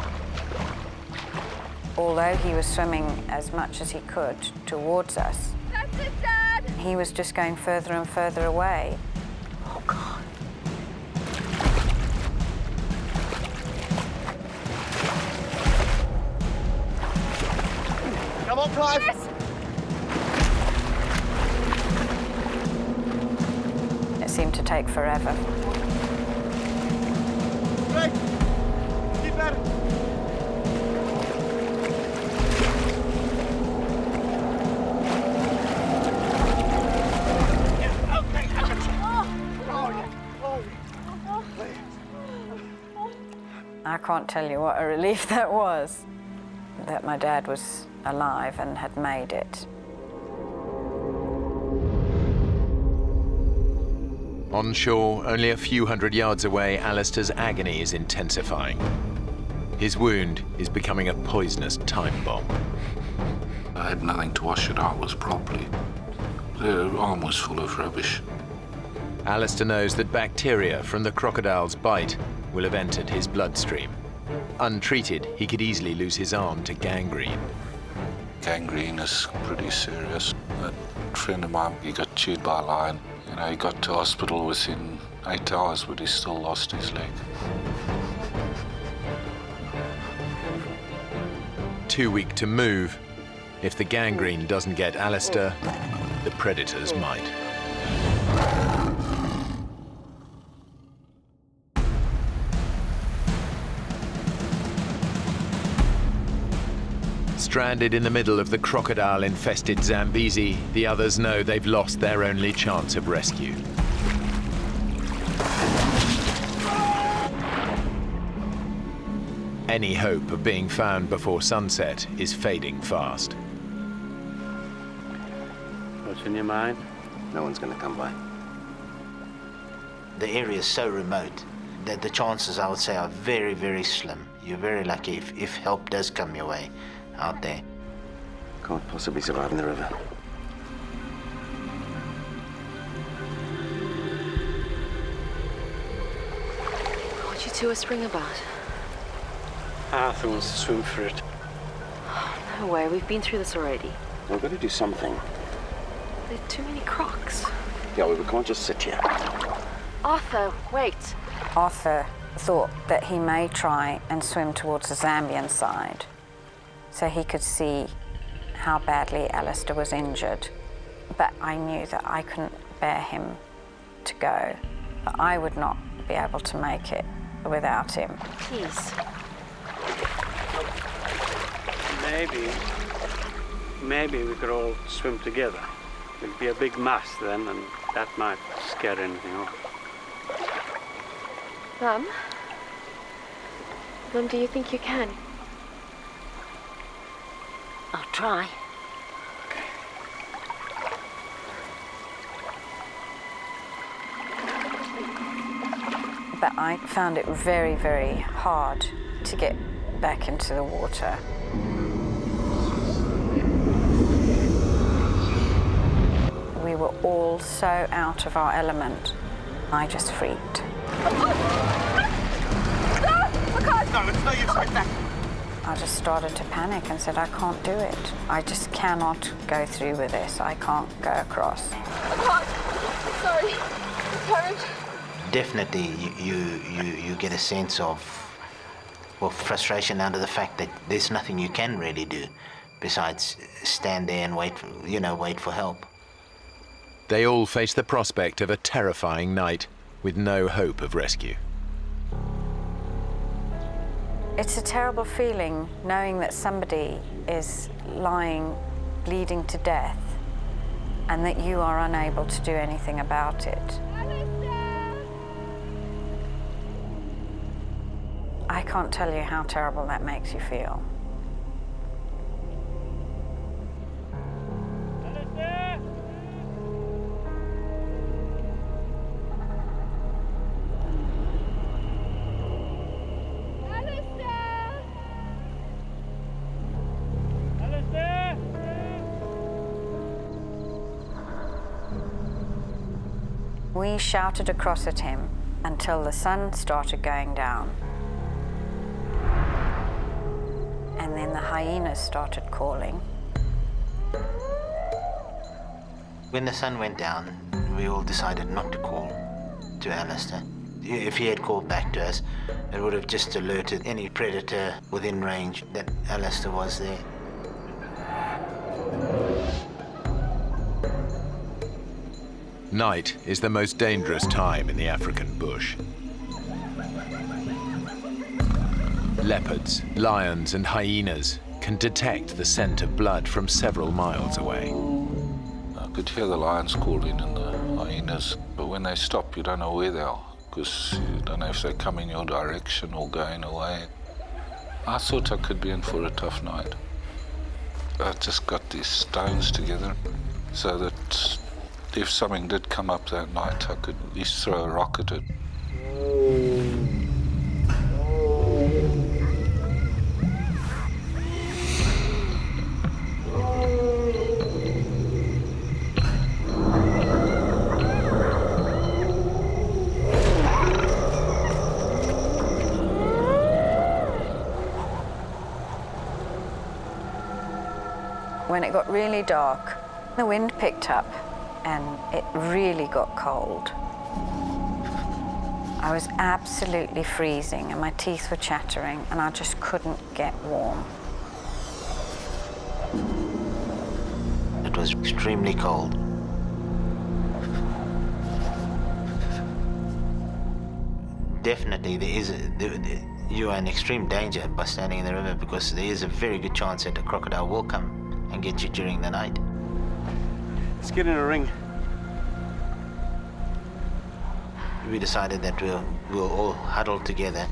Although he was swimming as much as he could towards us, That's it, Dad! he was just going further and further away. Oh, God. Come on, Clive! Yes. It seemed to take forever. Great! Keep at it! I can't tell you what a relief that was, that my dad was alive and had made it. On shore, only a few hundred yards away, Alistair's agony is intensifying. His wound is becoming a poisonous time bomb. I had nothing to wash it out with properly. The arm was full of rubbish. Alistair knows that bacteria from the crocodile's bite will have entered his bloodstream. Untreated, he could easily lose his arm to gangrene. Gangrene is pretty serious. A friend of mine, he got chewed by a lion. You know, he got to hospital within 8 hours, but he still lost his leg. Too weak to move. If the gangrene doesn't get Alistair, the predators might. Stranded in the middle of the crocodile-infested Zambesi, the others know they've lost their only chance of rescue. Any hope of being found before sunset is fading fast. What's in your mind? No one's going to come by. The area is so remote that the chances, I would say, are very, very slim. You're very lucky if help does come your way out there. Can't possibly survive in the river. What you two whispering about? Arthur wants to swim for it. No way, we've been through this already. We've got to do something. There are too many crocs. Yeah, we can't just sit here. Arthur, wait. Arthur thought that he may try and swim towards the Zambian side so he could see how badly Alistair was injured. But I knew that I couldn't bear him to go, that I would not be able to make it without him. Please. Maybe we could all swim together. It'd be a big mass then, and that might scare anything off. Mum? Mum, do you think you can? I'll try. But I found it very, very hard to get back into the water. We were all so out of our element I just freaked. No, it's no use right back. I just started to panic and said, I can't do it. I just cannot go through with this. I can't go across. Sorry. Current. Definitely, you get a sense of, well, frustration out of the fact that there's nothing you can really do besides stand there and wait for help. They all face the prospect of a terrifying night with no hope of rescue. It's a terrible feeling knowing that somebody is lying, bleeding to death, and that you are unable to do anything about it. I can't tell you how terrible that makes you feel. We shouted across at him until the sun started going down. And then the hyenas started calling. When the sun went down, we all decided not to call to Alistair. If he had called back to us, it would have just alerted any predator within range that Alistair was there. Night is the most dangerous time in the African bush. Leopards, lions, and hyenas can detect the scent of blood from several miles away. I could hear the lions calling and the hyenas, but when they stop, you don't know where they are, because you don't know if they come in your direction or going away. I thought I could be in for a tough night. I just got these stones together so that if something did come up that night, I could at least throw a rock at it. When it got really dark, the wind picked up and it really got cold. I was absolutely freezing and my teeth were chattering and I just couldn't get warm. It was extremely cold. Definitely, you are in extreme danger by standing in the river, because there is a very good chance that a crocodile will come and get you during the night. Let's get in a ring. We decided that we'll all huddle together.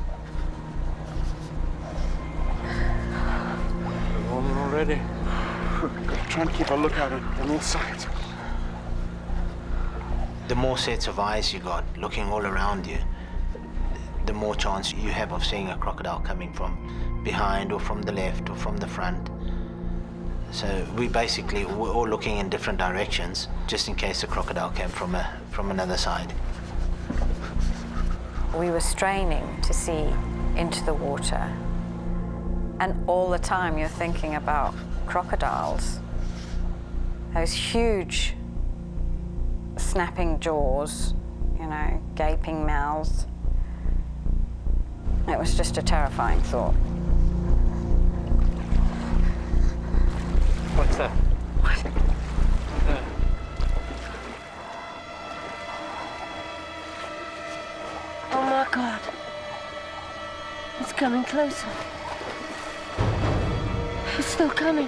We're warm already. Gotta try and keep a lookout on all sides. The more sets of eyes you got looking all around you, the more chance you have of seeing a crocodile coming from behind or from the left or from the front. So we're all looking in different directions, just in case the crocodile came from another side. We were straining to see into the water, and all the time you're thinking about crocodiles. Those huge snapping jaws, gaping mouths. It was just a terrifying thought. What's that? What? Oh my God. It's coming closer. It's still coming.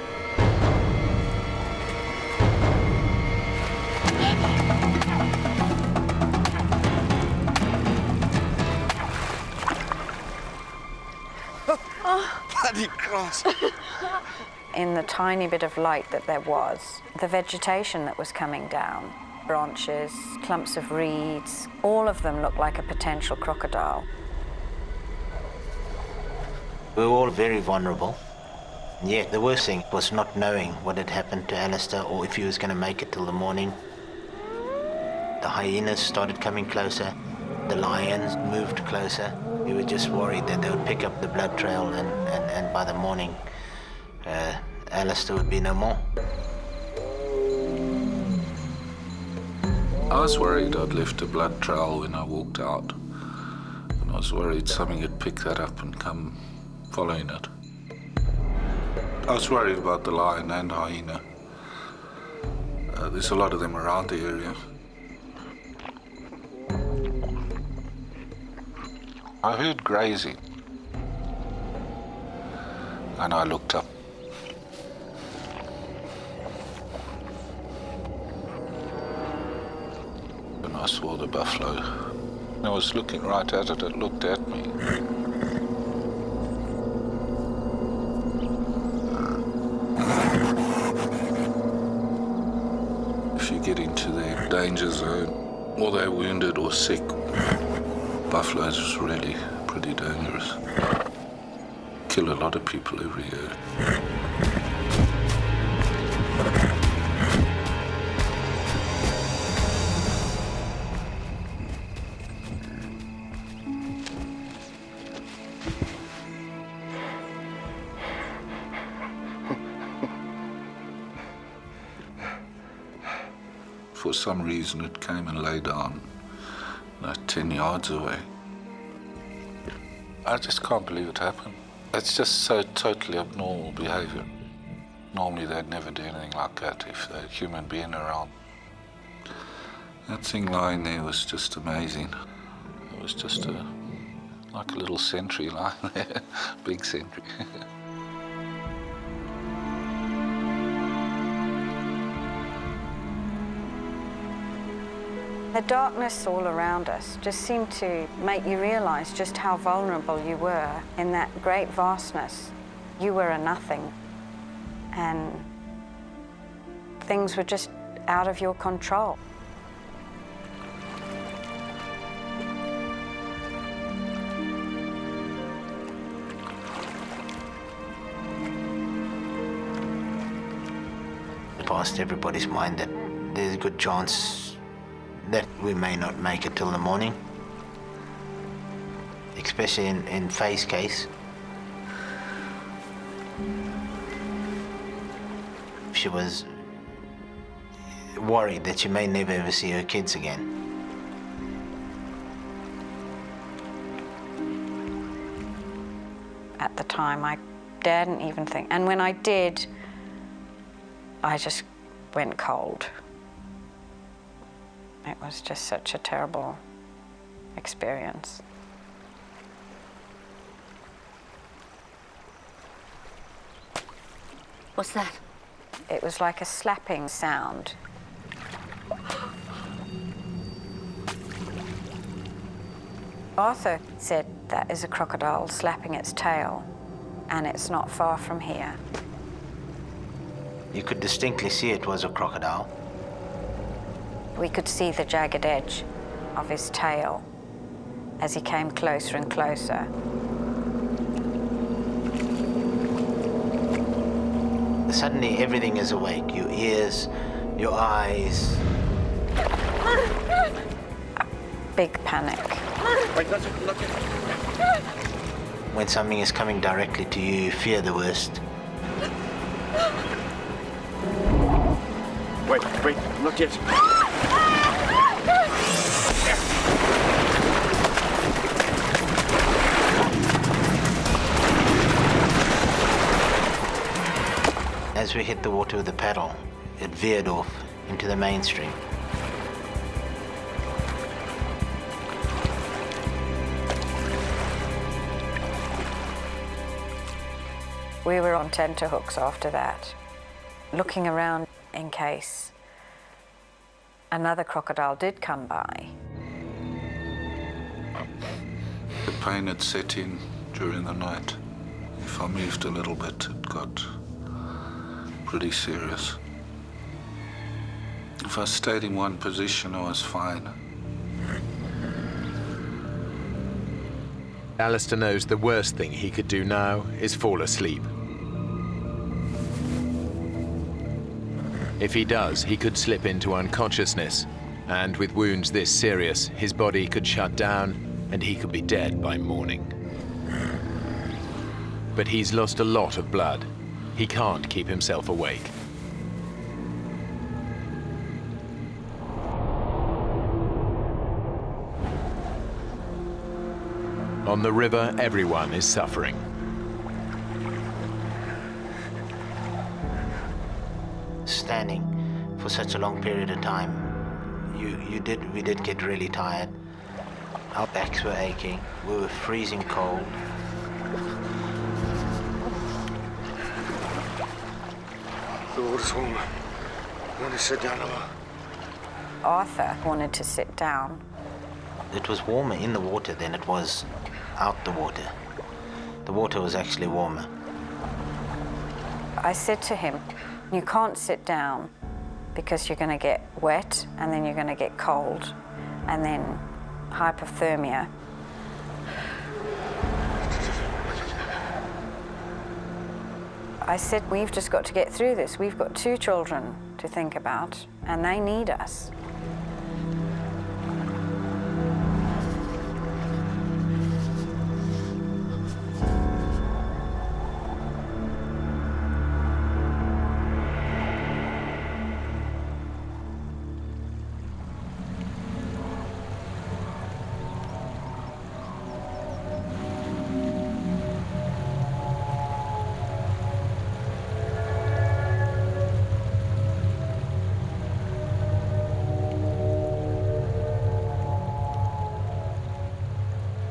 Oh. Bloody cross. In the tiny bit of light that there was, the vegetation that was coming down, branches, clumps of reeds, all of them looked like a potential crocodile. We were all very vulnerable. Yet the worst thing was not knowing what had happened to Alistair or if he was going to make it till the morning. The hyenas started coming closer. The lions moved closer. We were just worried that they would pick up the blood trail and by the morning, Alistair would be no more. I was worried I'd left a blood trail when I walked out. And I was worried something had picked that up and come following it. I was worried about the lion and hyena. There's a lot of them around the area. I heard grazing, and I looked up. And I saw the buffalo. I was looking right at it, it looked at me. If you get into their danger zone, or they're wounded or sick, buffaloes is really pretty dangerous. Kill a lot of people every year. For some reason it came and lay down 10 yards away. I just can't believe it happened. It's just so totally abnormal behavior. Normally they'd never do anything like that if there was a human being around. That thing lying there was just amazing. It was just like a little sentry lying there, big sentry. The darkness all around us just seemed to make you realize just how vulnerable you were in that great vastness. You were a nothing, and things were just out of your control. It passed everybody's mind that there's a good chance that we may not make it till the morning, especially in Faye's case. She was worried that she may never ever see her kids again. At the time, I daredn't even think. And when I did, I just went cold. It was just such a terrible experience. What's that? It was like a slapping sound. Arthur said that is a crocodile slapping its tail, and it's not far from here. You could distinctly see it was a crocodile. We could see the jagged edge of his tail as he came closer and closer. Suddenly everything is awake. Your ears, your eyes. A big panic. When something is coming directly to you, you fear the worst. Wait, not yet. As we hit the water with the paddle, it veered off into the mainstream. We were on tenterhooks after that, looking around in case another crocodile did come by. The pain had set in during the night. If I moved a little bit, it got pretty serious. If I stayed in one position, I was fine. Alistair knows the worst thing he could do now is fall asleep. If he does, he could slip into unconsciousness And with wounds this serious, his body could shut down and he could be dead by morning. But he's lost a lot of blood. He can't keep himself awake. On the river, everyone is suffering. Standing for such a long period of time, we did get really tired. Our backs were aching. We were freezing cold. The water's warm. I want to sit down a while. Arthur wanted to sit down. It was warmer in the water than it was out the water. The water was actually warmer. I said to him, you can't sit down because you're going to get wet and then you're going to get cold and then hypothermia. I said, we've just got to get through this. We've got 2 children to think about and they need us.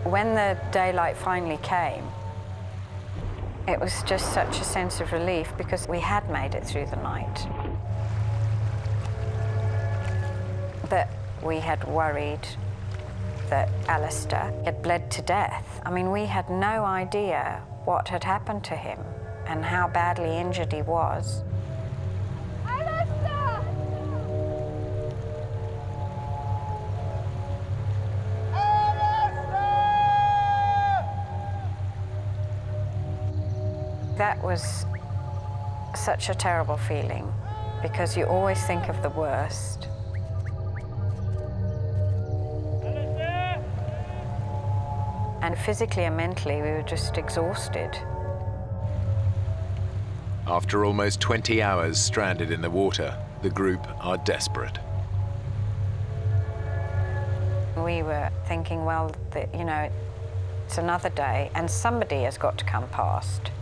When the daylight finally came, it was just such a sense of relief because we had made it through the night. But we had worried that Alistair had bled to death. I mean, we had no idea what had happened to him and how badly injured he was. That was such a terrible feeling because you always think of the worst. And physically and mentally, we were just exhausted. After almost 20 hours stranded in the water, the group are desperate. We were thinking, well, you know, it's another day and somebody has got to come past.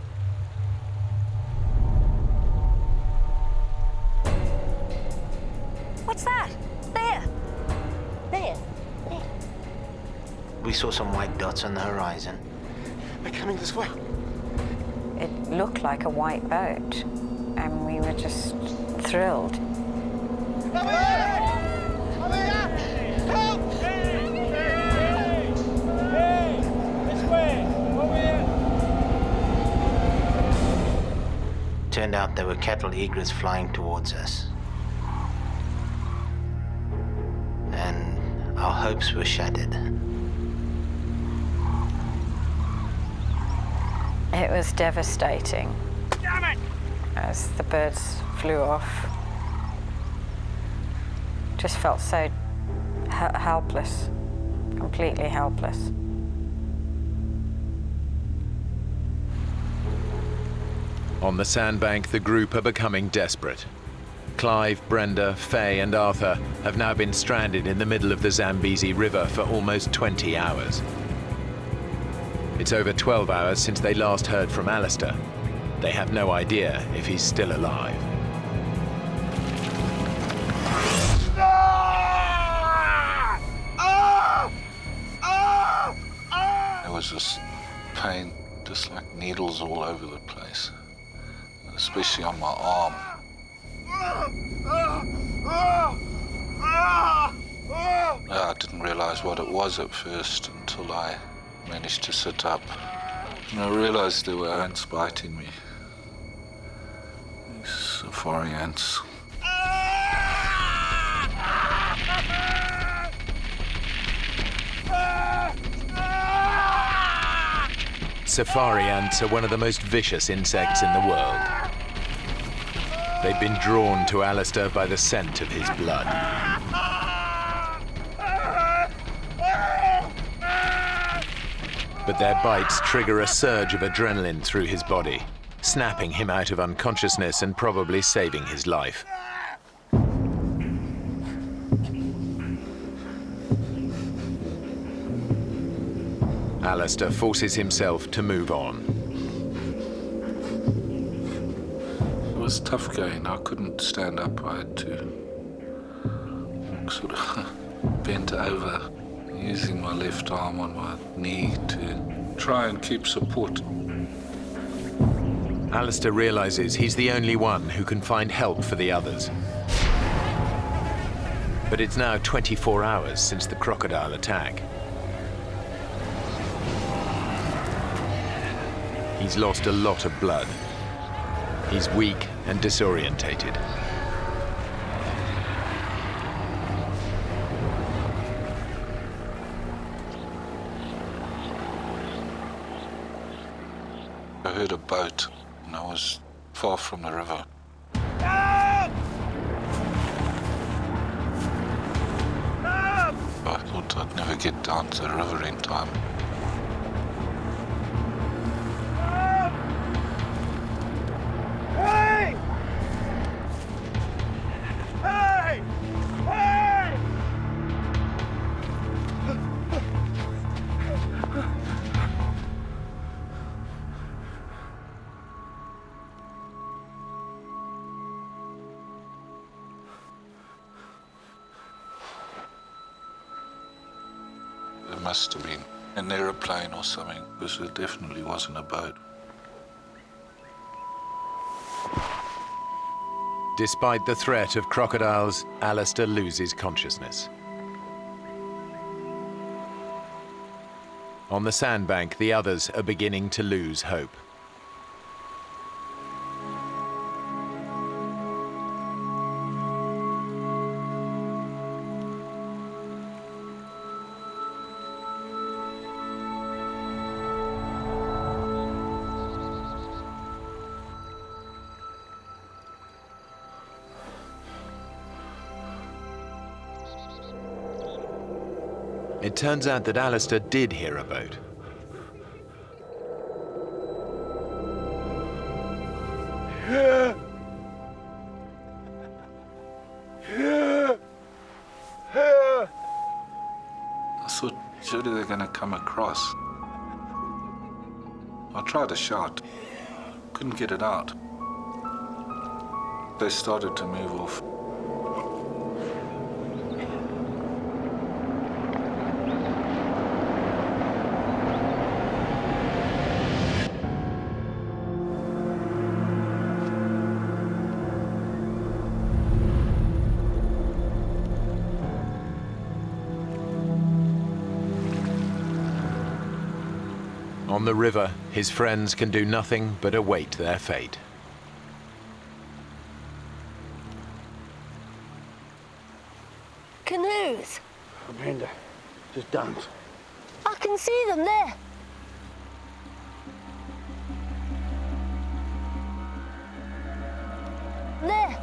What's that? There. There. There. We saw some white dots on the horizon. They're coming this way. It looked like a white boat, and we were just thrilled. Over here! Over here! Help! Hey! This way! Over here! Turned out there were cattle egrets flying towards us. And our hopes were shattered. It was devastating. Damn it! As the birds flew off. Just felt so helpless, completely helpless. On the sandbank, the group are becoming desperate. Clive, Brenda, Faye and Arthur have now been stranded in the middle of the Zambesi River for almost 20 hours. It's over 12 hours since they last heard from Alistair. They have no idea if he's still alive. There was this pain, just like needles all over the place, especially on my arm. I didn't realize what it was at first until I managed to sit up. And I realized there were ants biting me. These safari ants. Safari ants are one of the most vicious insects in the world. They've been drawn to Alistair by the scent of his blood. But their bites trigger a surge of adrenaline through his body, snapping him out of unconsciousness and probably saving his life. Alistair forces himself to move on. It was tough going. I couldn't stand up. I had to sort of bent over, using my left arm on my knee to try and keep support. Alistair realizes he's the only one who can find help for the others. But it's now 24 hours since the crocodile attack. He's lost a lot of blood. He's weak and disorientated. I heard a boat, and I was far from the river. I thought I'd never get down to the river in time. Hey! Hey! Hey! It must have been an aeroplane or something, because it definitely wasn't a boat. Despite the threat of crocodiles, Alistair loses consciousness. On the sandbank, the others are beginning to lose hope. It turns out that Alistair did hear a boat. I thought surely they're going to come across. I tried to shout, couldn't get it out. They started to move off. On the river, his friends can do nothing but await their fate. Canoes. Amanda, just dance. I can see them there. There.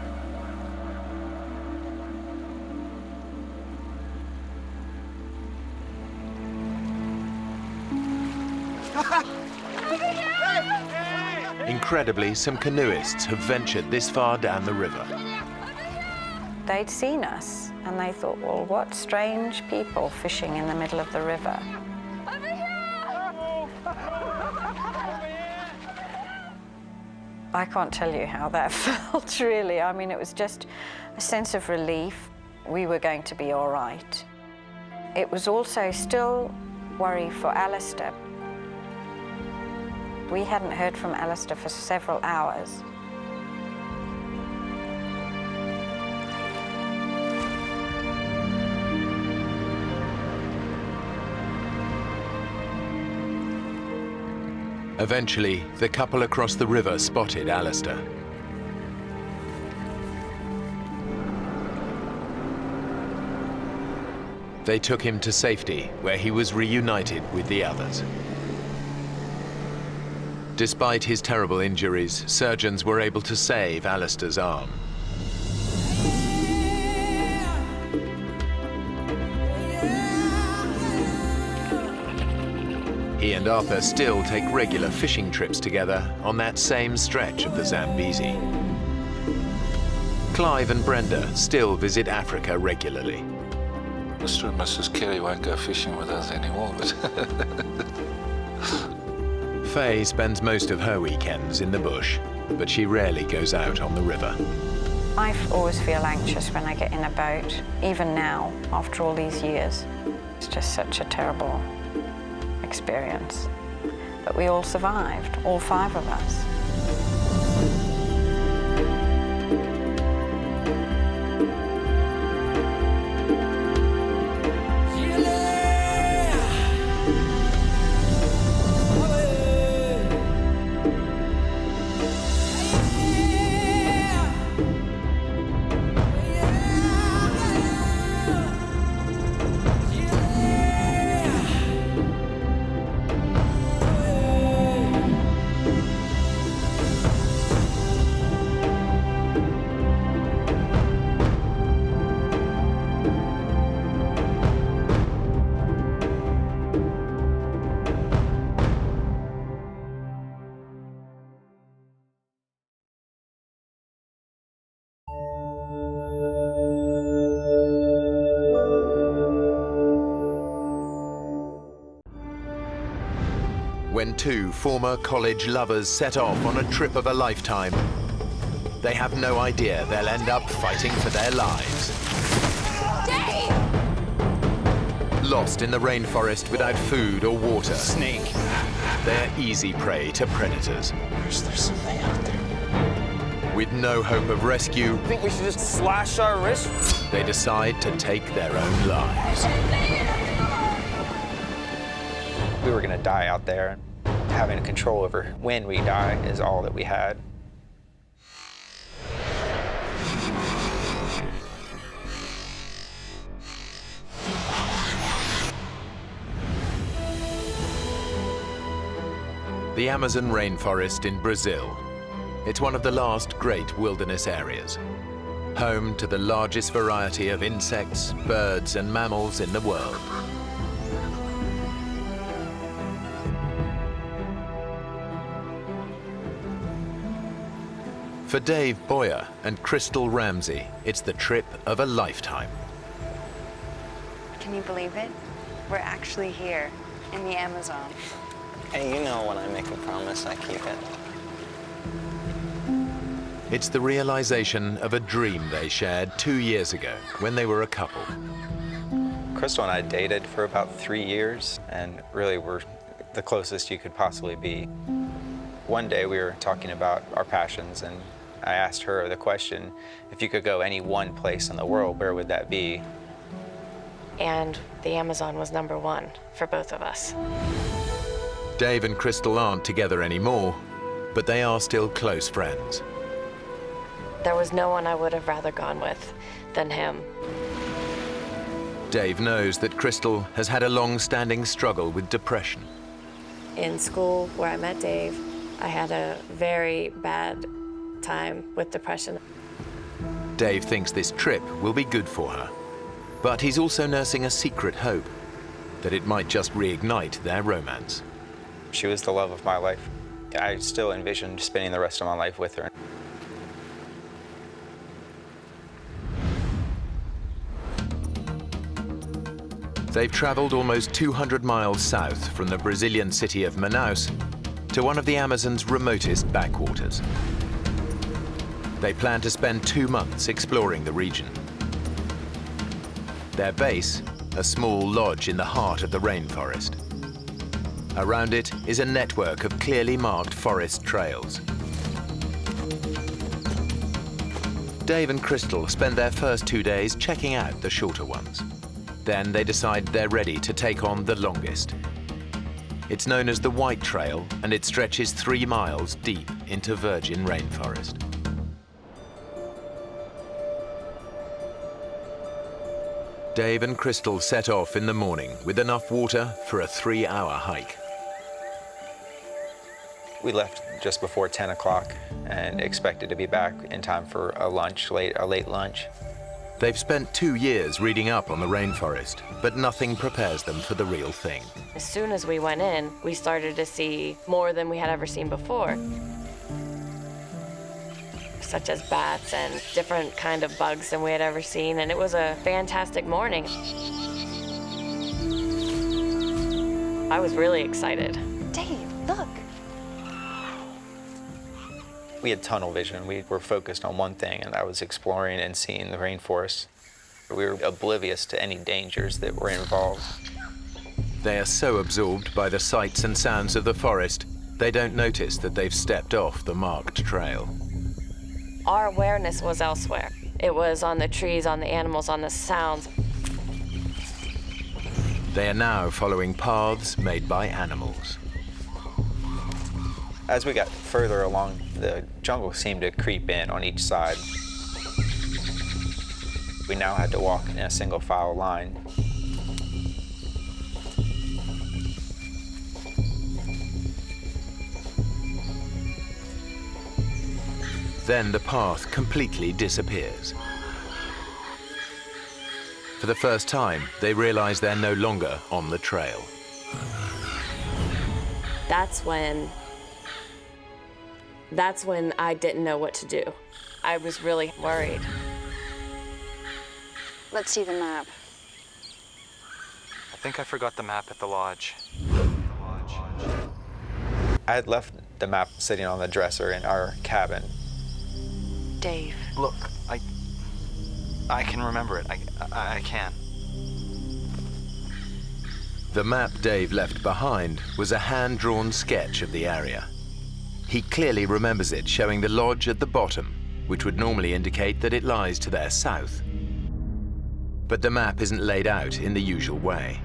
Incredibly, some canoeists have ventured this far down the river. They'd seen us and they thought, well, what strange people fishing in the middle of the river. I can't tell you how that felt, really. I mean, it was just a sense of relief. We were going to be all right. It was also still worry for Alistair. We hadn't heard from Alistair for several hours. Eventually, the couple across the river spotted Alistair. They took him to safety, where he was reunited with the others. Despite his terrible injuries, surgeons were able to save Alistair's arm. He and Arthur still take regular fishing trips together on that same stretch of the Zambesi. Clive and Brenda still visit Africa regularly. Mr. and Mrs. Carey won't go fishing with us anymore, but... Faye spends most of her weekends in the bush, but she rarely goes out on the river. I always feel anxious when I get in a boat, even now, after all these years. It's just such a terrible experience. But we all survived, all 5 of us. When 2 former college lovers set off on a trip of a lifetime, they have no idea they'll end up fighting for their lives. Dave! Lost in the rainforest without food or water. Snake. They're easy prey to predators. There's something out there. With no hope of rescue, Think we should just slash our wrists? they decide to take their own lives. We were going to die out there. Having control over when we die is all that we had. The Amazon rainforest in Brazil. It's one of the last great wilderness areas. Home to the largest variety of insects, birds, and mammals in the world. For Dave Boyer and Crystal Ramsey, it's the trip of a lifetime. Can you believe it? We're actually here in the Amazon. Hey, you know when I make a promise, I keep it. It's the realization of a dream they shared 2 years ago when they were a couple. Crystal and I dated for about 3 years, and really were the closest you could possibly be. One day we were talking about our passions, and I asked her the question, if you could go any one place in the world, where would that be? And the Amazon was #1 for both of us. Dave and Crystal aren't together anymore, but they are still close friends. There was no one I would have rather gone with than him. Dave knows that Crystal has had a long-standing struggle with depression. In school, where I met Dave, I had a very bad time with depression. Dave thinks this trip will be good for her, but he's also nursing a secret hope that it might just reignite their romance. She was the love of my life. I still envisioned spending the rest of my life with her. They've traveled almost 200 miles south from the Brazilian city of Manaus to one of the Amazon's remotest backwaters. They plan to spend 2 months exploring the region. Their base, a small lodge in the heart of the rainforest. Around it is a network of clearly marked forest trails. Dave and Crystal spend their first 2 days checking out the shorter ones. Then they decide they're ready to take on the longest. It's known as the White Trail, and it stretches 3 miles deep into virgin rainforest. Dave and Crystal set off in the morning with enough water for a 3-hour hike. We left just before 10 o'clock and expected to be back in time for a late lunch. They've spent 2 years reading up on the rainforest, but nothing prepares them for the real thing. As soon as we went in, we started to see more than we had ever seen before, such as bats and different kind of bugs than we had ever seen, and it was a fantastic morning. I was really excited. Dave, look. We had tunnel vision. We were focused on one thing, and that was exploring and seeing the rainforest. We were oblivious to any dangers that were involved. They are so absorbed by the sights and sounds of the forest, they don't notice that they've stepped off the marked trail. Our awareness was elsewhere. It was on the trees, on the animals, on the sounds. They are now following paths made by animals. As we got further along, the jungle seemed to creep in on each side. We now had to walk in a single file line. Then the path completely disappears. For the first time, they realize they're no longer on the trail. That's when I didn't know what to do. I was really worried. Let's see the map. I think I forgot the map at the lodge. I had left the map sitting on the dresser in our cabin. Dave. Look, I can remember it. I can. The map Dave left behind was a hand-drawn sketch of the area. He clearly remembers it showing the lodge at the bottom, which would normally indicate that it lies to their south. But the map isn't laid out in the usual way.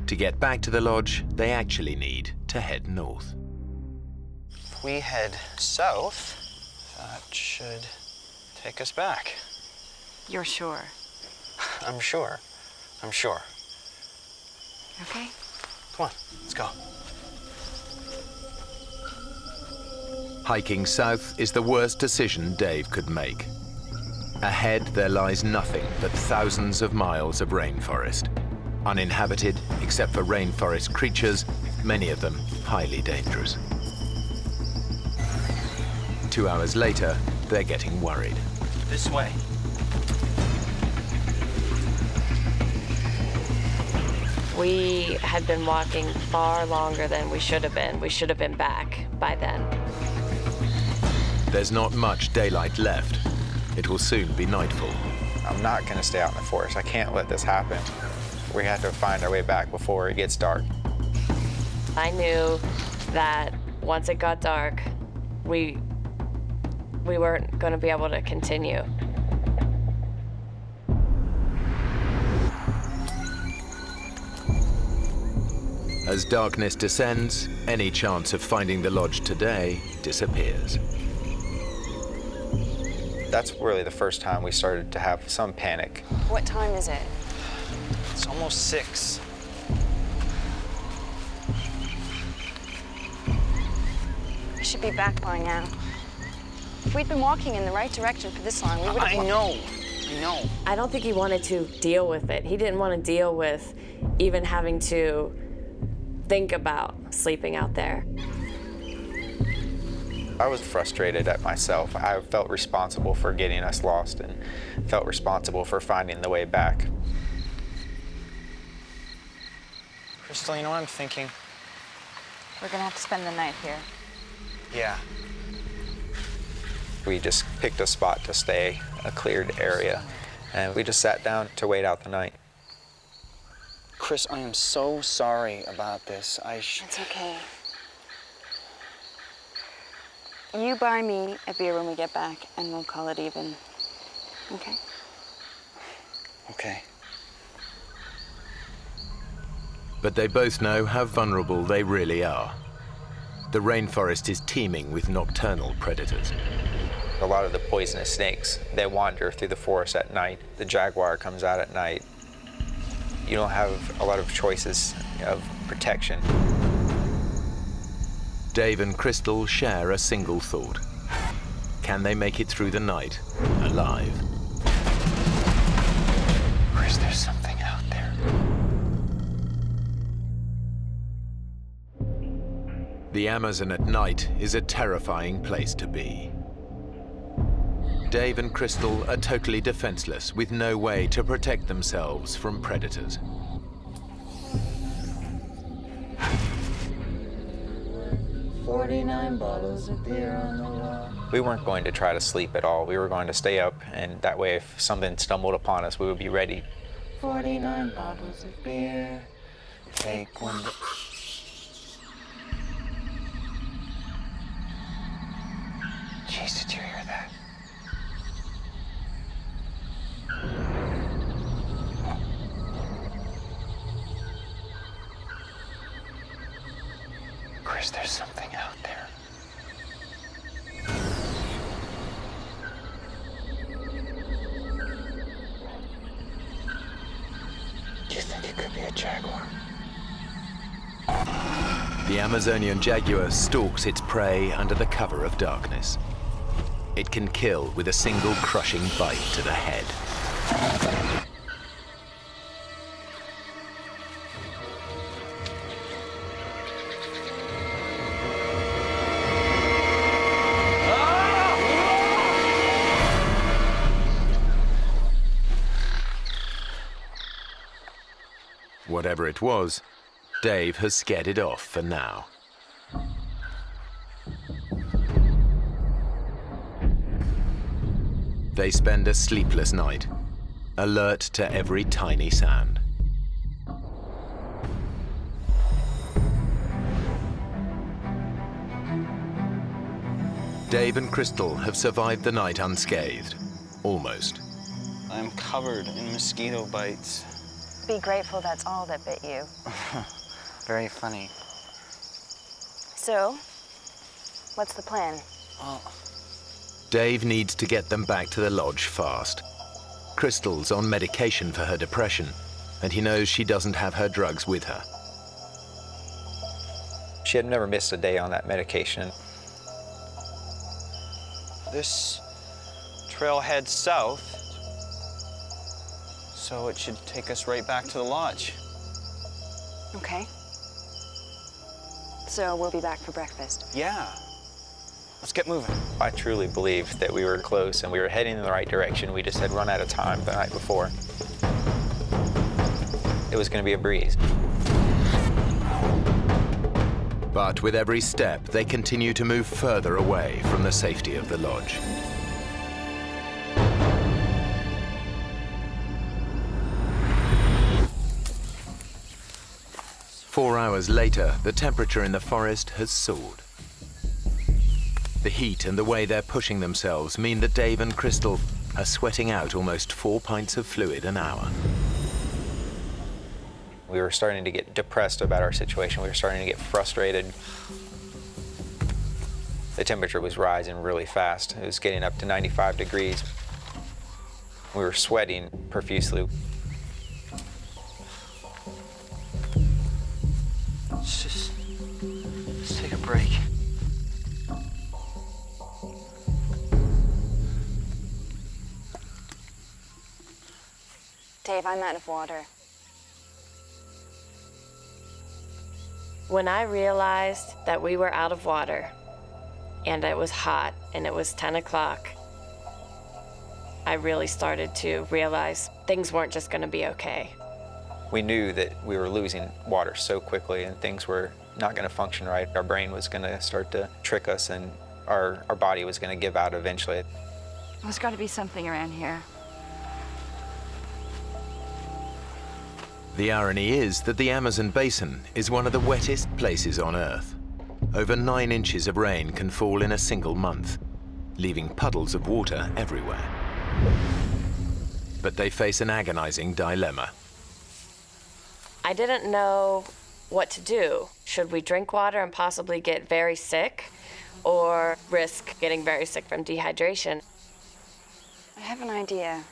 To get back to the lodge, they actually need to head north. If we head south, that should take us back. You're sure? I'm sure. I'm sure. Okay. Come on, let's go. Hiking south is the worst decision Dave could make. Ahead, there lies nothing but thousands of miles of rainforest. Uninhabited, except for rainforest creatures, many of them highly dangerous. 2 hours later, they're getting worried. This way. We had been walking far longer than we should have been. We should have been back by then. There's not much daylight left. It will soon be nightfall. I'm not going to stay out in the forest. I can't let this happen. We have to find our way back before it gets dark. I knew that once it got dark, we weren't going to be able to continue. As darkness descends, any chance of finding the lodge today disappears. That's really the first time we started to have some panic. What time is it? It's almost 6. We should be back by now. If we'd been walking in the right direction for this long, we would have... I know. I don't think he wanted to deal with it. He didn't want to deal with even having to think about sleeping out there. I was frustrated at myself. I felt responsible for getting us lost and felt responsible for finding the way back. Crystal, you know what I'm thinking? We're gonna have to spend the night here. Yeah. We just picked a spot to stay, a cleared area, and we just sat down to wait out the night. Chris, I am so sorry about this. It's okay. You buy me a beer when we get back, and we'll call it even. Okay? Okay. But they both know how vulnerable they really are. The rainforest is teeming with nocturnal predators. A lot of the poisonous snakes, they wander through the forest at night. The jaguar comes out at night. You don't have a lot of choices of protection. Dave and Crystal share a single thought. Can they make it through the night alive? Chris, there's something out there. The Amazon at night is a terrifying place to be. Dave and Crystal are totally defenseless, with no way to protect themselves from predators. We weren't going to try to sleep at all. We were going to stay up, and that way if something stumbled upon us, we would be ready. 49 bottles of beer. Take one. Jeez, did you hear that? Chris, there's something out there. Do you think it could be a jaguar? The Amazonian jaguar stalks its prey under the cover of darkness. It can kill with a single crushing bite to the head. Whatever it was, Dave has scared it off for now. They spend a sleepless night, alert to every tiny sound. Dave and Crystal have survived the night unscathed, almost. I'm covered in mosquito bites. Be grateful that's all that bit you. Very funny. So, what's the plan? Well, Dave needs to get them back to the lodge fast. Crystal's on medication for her depression, and he knows she doesn't have her drugs with her. She had never missed a day on that medication. this trail heads south, so it should take us right back to the lodge. Okay. So we'll be back for breakfast. Yeah. Let's get moving. I truly believed that we were close and we were heading in the right direction. We just had run out of time the night before. It was going to be a breeze. But with every step, they continue to move further away from the safety of the lodge. Four hours later, the temperature in the forest has soared. The heat and the way they're pushing themselves mean that Dave and Crystal are sweating out almost 4 pints of fluid an hour. We were starting to get depressed about our situation. We were starting to get frustrated. The temperature was rising really fast. It was getting up to 95 degrees. We were sweating profusely. Let's take a break. Dave, I'm out of water. When I realized that we were out of water and it was hot and it was 10 o'clock, I really started to realize things weren't just going to be okay. We knew that we were losing water so quickly and things were not going to function right. Our brain was going to start to trick us and our body was going to give out eventually. There's got to be something around here. The irony is that the Amazon basin is one of the wettest places on Earth. Over 9 inches of rain can fall in a single month, leaving puddles of water everywhere. But they face an agonizing dilemma. I didn't know what to do. Should we drink water and possibly get very sick, or risk getting very sick from dehydration? I have an idea.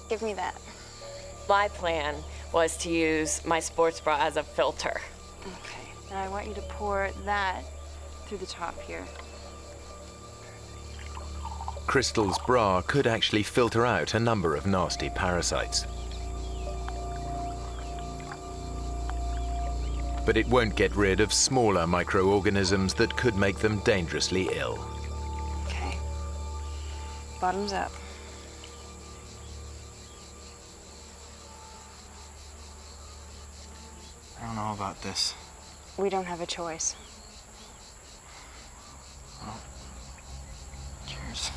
Give me that. My plan was to use my sports bra as a filter. Okay, now I want you to pour that through the top here. Crystal's bra could actually filter out a number of nasty parasites. But it won't get rid of smaller microorganisms that could make them dangerously ill. Okay. Bottoms up. I don't know about this. We don't have a choice. Well, cheers.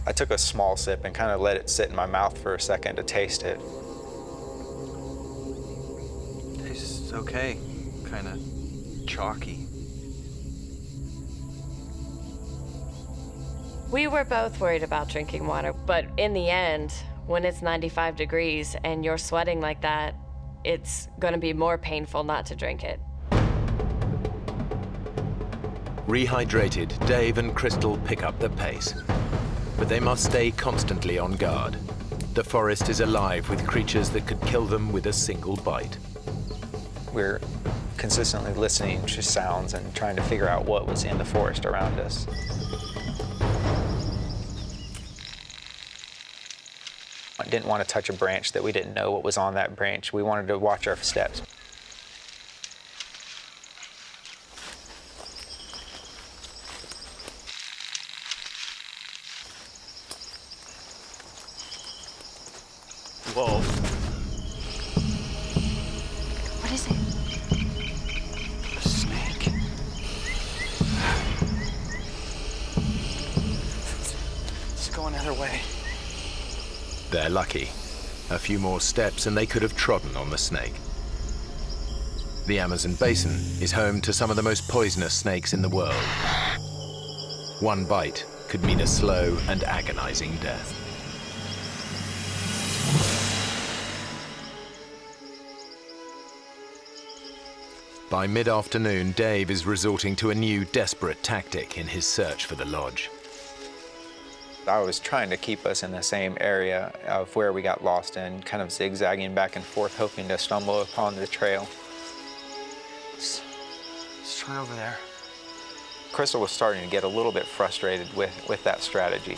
I took a small sip and kind of let it sit in my mouth for a second to taste it. Tastes okay. Kind of chalky. We were both worried about drinking water, but in the end, when it's 95 degrees and you're sweating like that, it's gonna be more painful not to drink it. Rehydrated, Dave and Crystal pick up the pace. But they must stay constantly on guard. The forest is alive with creatures that could kill them with a single bite. We're consistently listening to sounds and trying to figure out what was in the forest around us. I didn't want to touch a branch that we didn't know what was on that branch. We wanted to watch our steps. Whoa. What is it? A snake. Let's go another way. They're lucky. A few more steps and they could have trodden on the snake. The Amazon basin is home to some of the most poisonous snakes in the world. One bite could mean a slow and agonizing death. By mid-afternoon, Dave is resorting to a new desperate tactic in his search for the lodge. I was trying to keep us in the same area of where we got lost in, kind of zigzagging back and forth, hoping to stumble upon the trail. Let's try over there. Crystal was starting to get a little bit frustrated with that strategy.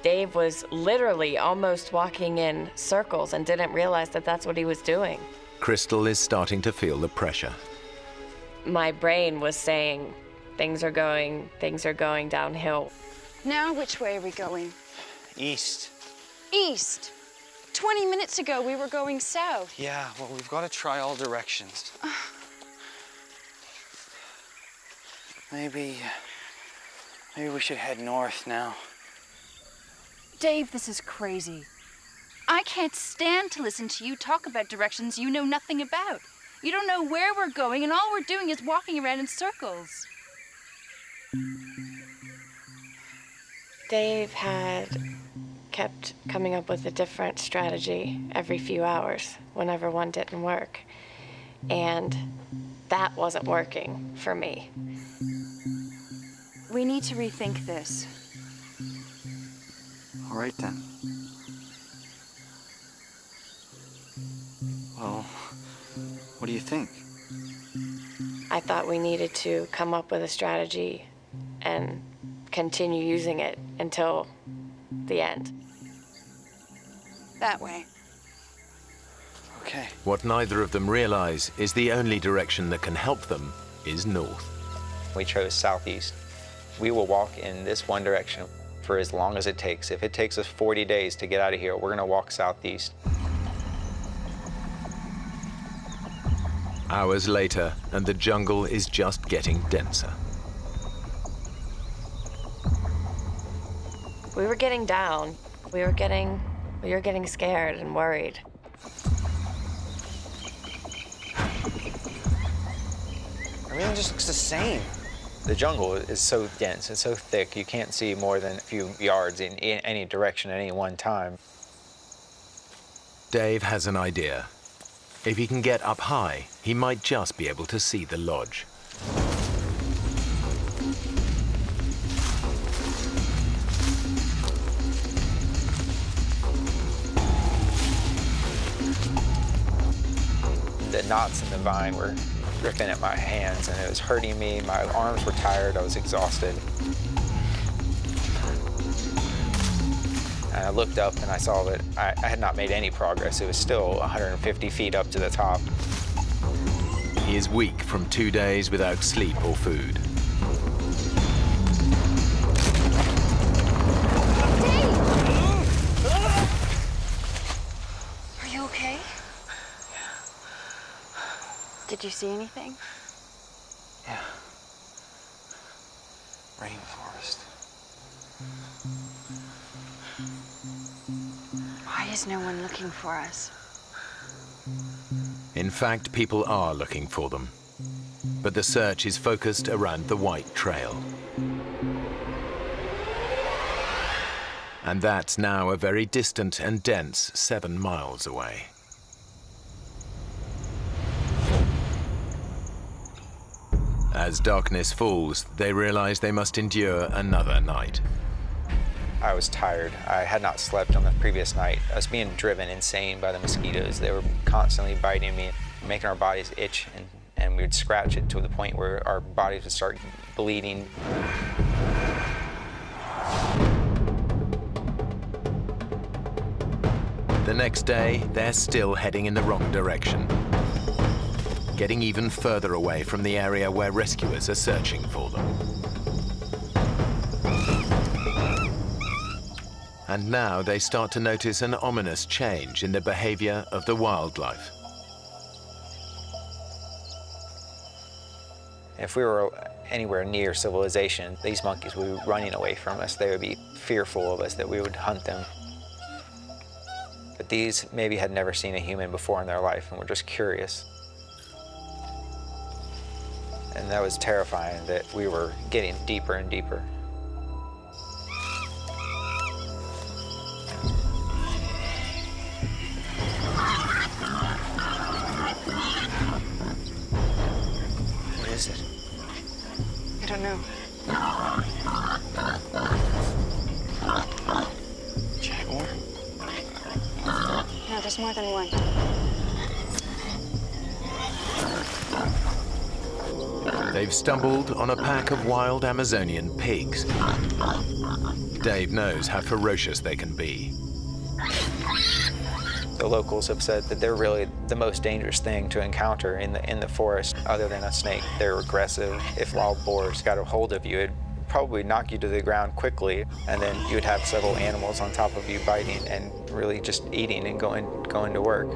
Dave was literally almost walking in circles and didn't realize that that's what he was doing. Crystal is starting to feel the pressure. My brain was saying, things are going downhill. Now, which way are we going? East. East. 20 minutes ago, we were going south. Yeah, well, we've got to try all directions. Maybe we should head north now. Dave, this is crazy. I can't stand to listen to you talk about directions you know nothing about. You don't know where we're going, and all we're doing is walking around in circles. Dave had kept coming up with a different strategy every few hours whenever one didn't work. And that wasn't working for me. We need to rethink this. All right, then. Well, what do you think? I thought we needed to come up with a strategy and continue using it until the end. That way. Okay. What neither of them realize is the only direction that can help them is north. We chose southeast. We will walk in this one direction for as long as it takes. If it takes us 40 days to get out of here, we're gonna walk southeast. Hours later, and the jungle is just getting denser. We were getting down. We were getting scared and worried. Everything just looks the same. The jungle is so dense and so thick, you can't see more than a few yards in any direction at any one time. Dave has an idea. If he can get up high, he might just be able to see the lodge. The knots in the vine were ripping at my hands, and it was hurting me. My arms were tired. I was exhausted. And I looked up and I saw that I had not made any progress. It was still 150 feet up to the top. He is weak from 2 days without sleep or food. Are you okay? Did you see anything? Yeah. Rainforest. Why is no one looking for us? In fact, people are looking for them. But the search is focused around the White Trail. And that's now a very distant and dense 7 miles away. As darkness falls, they realize they must endure another night. I was tired. I had not slept on the previous night. I was being driven insane by the mosquitoes. They were constantly biting me, making our bodies itch, and we would scratch it to the point where our bodies would start bleeding. The next day, they're still heading in the wrong direction, getting even further away from the area where rescuers are searching for them. And now they start to notice an ominous change in the behavior of the wildlife. If we were anywhere near civilization, these monkeys would be running away from us. They would be fearful of us, that we would hunt them. But these maybe had never seen a human before in their life and were just curious. And that was terrifying, that we were getting deeper and deeper. What is it? I don't know. Jaguar? No, there's more than one. They've stumbled on a pack of wild Amazonian pigs. Dave knows how ferocious they can be. The locals have said that they're really the most dangerous thing to encounter in the forest, other than a snake. They're aggressive. If wild boars got a hold of you, it'd probably knock you to the ground quickly, and then you would have several animals on top of you biting and really just eating and going to work.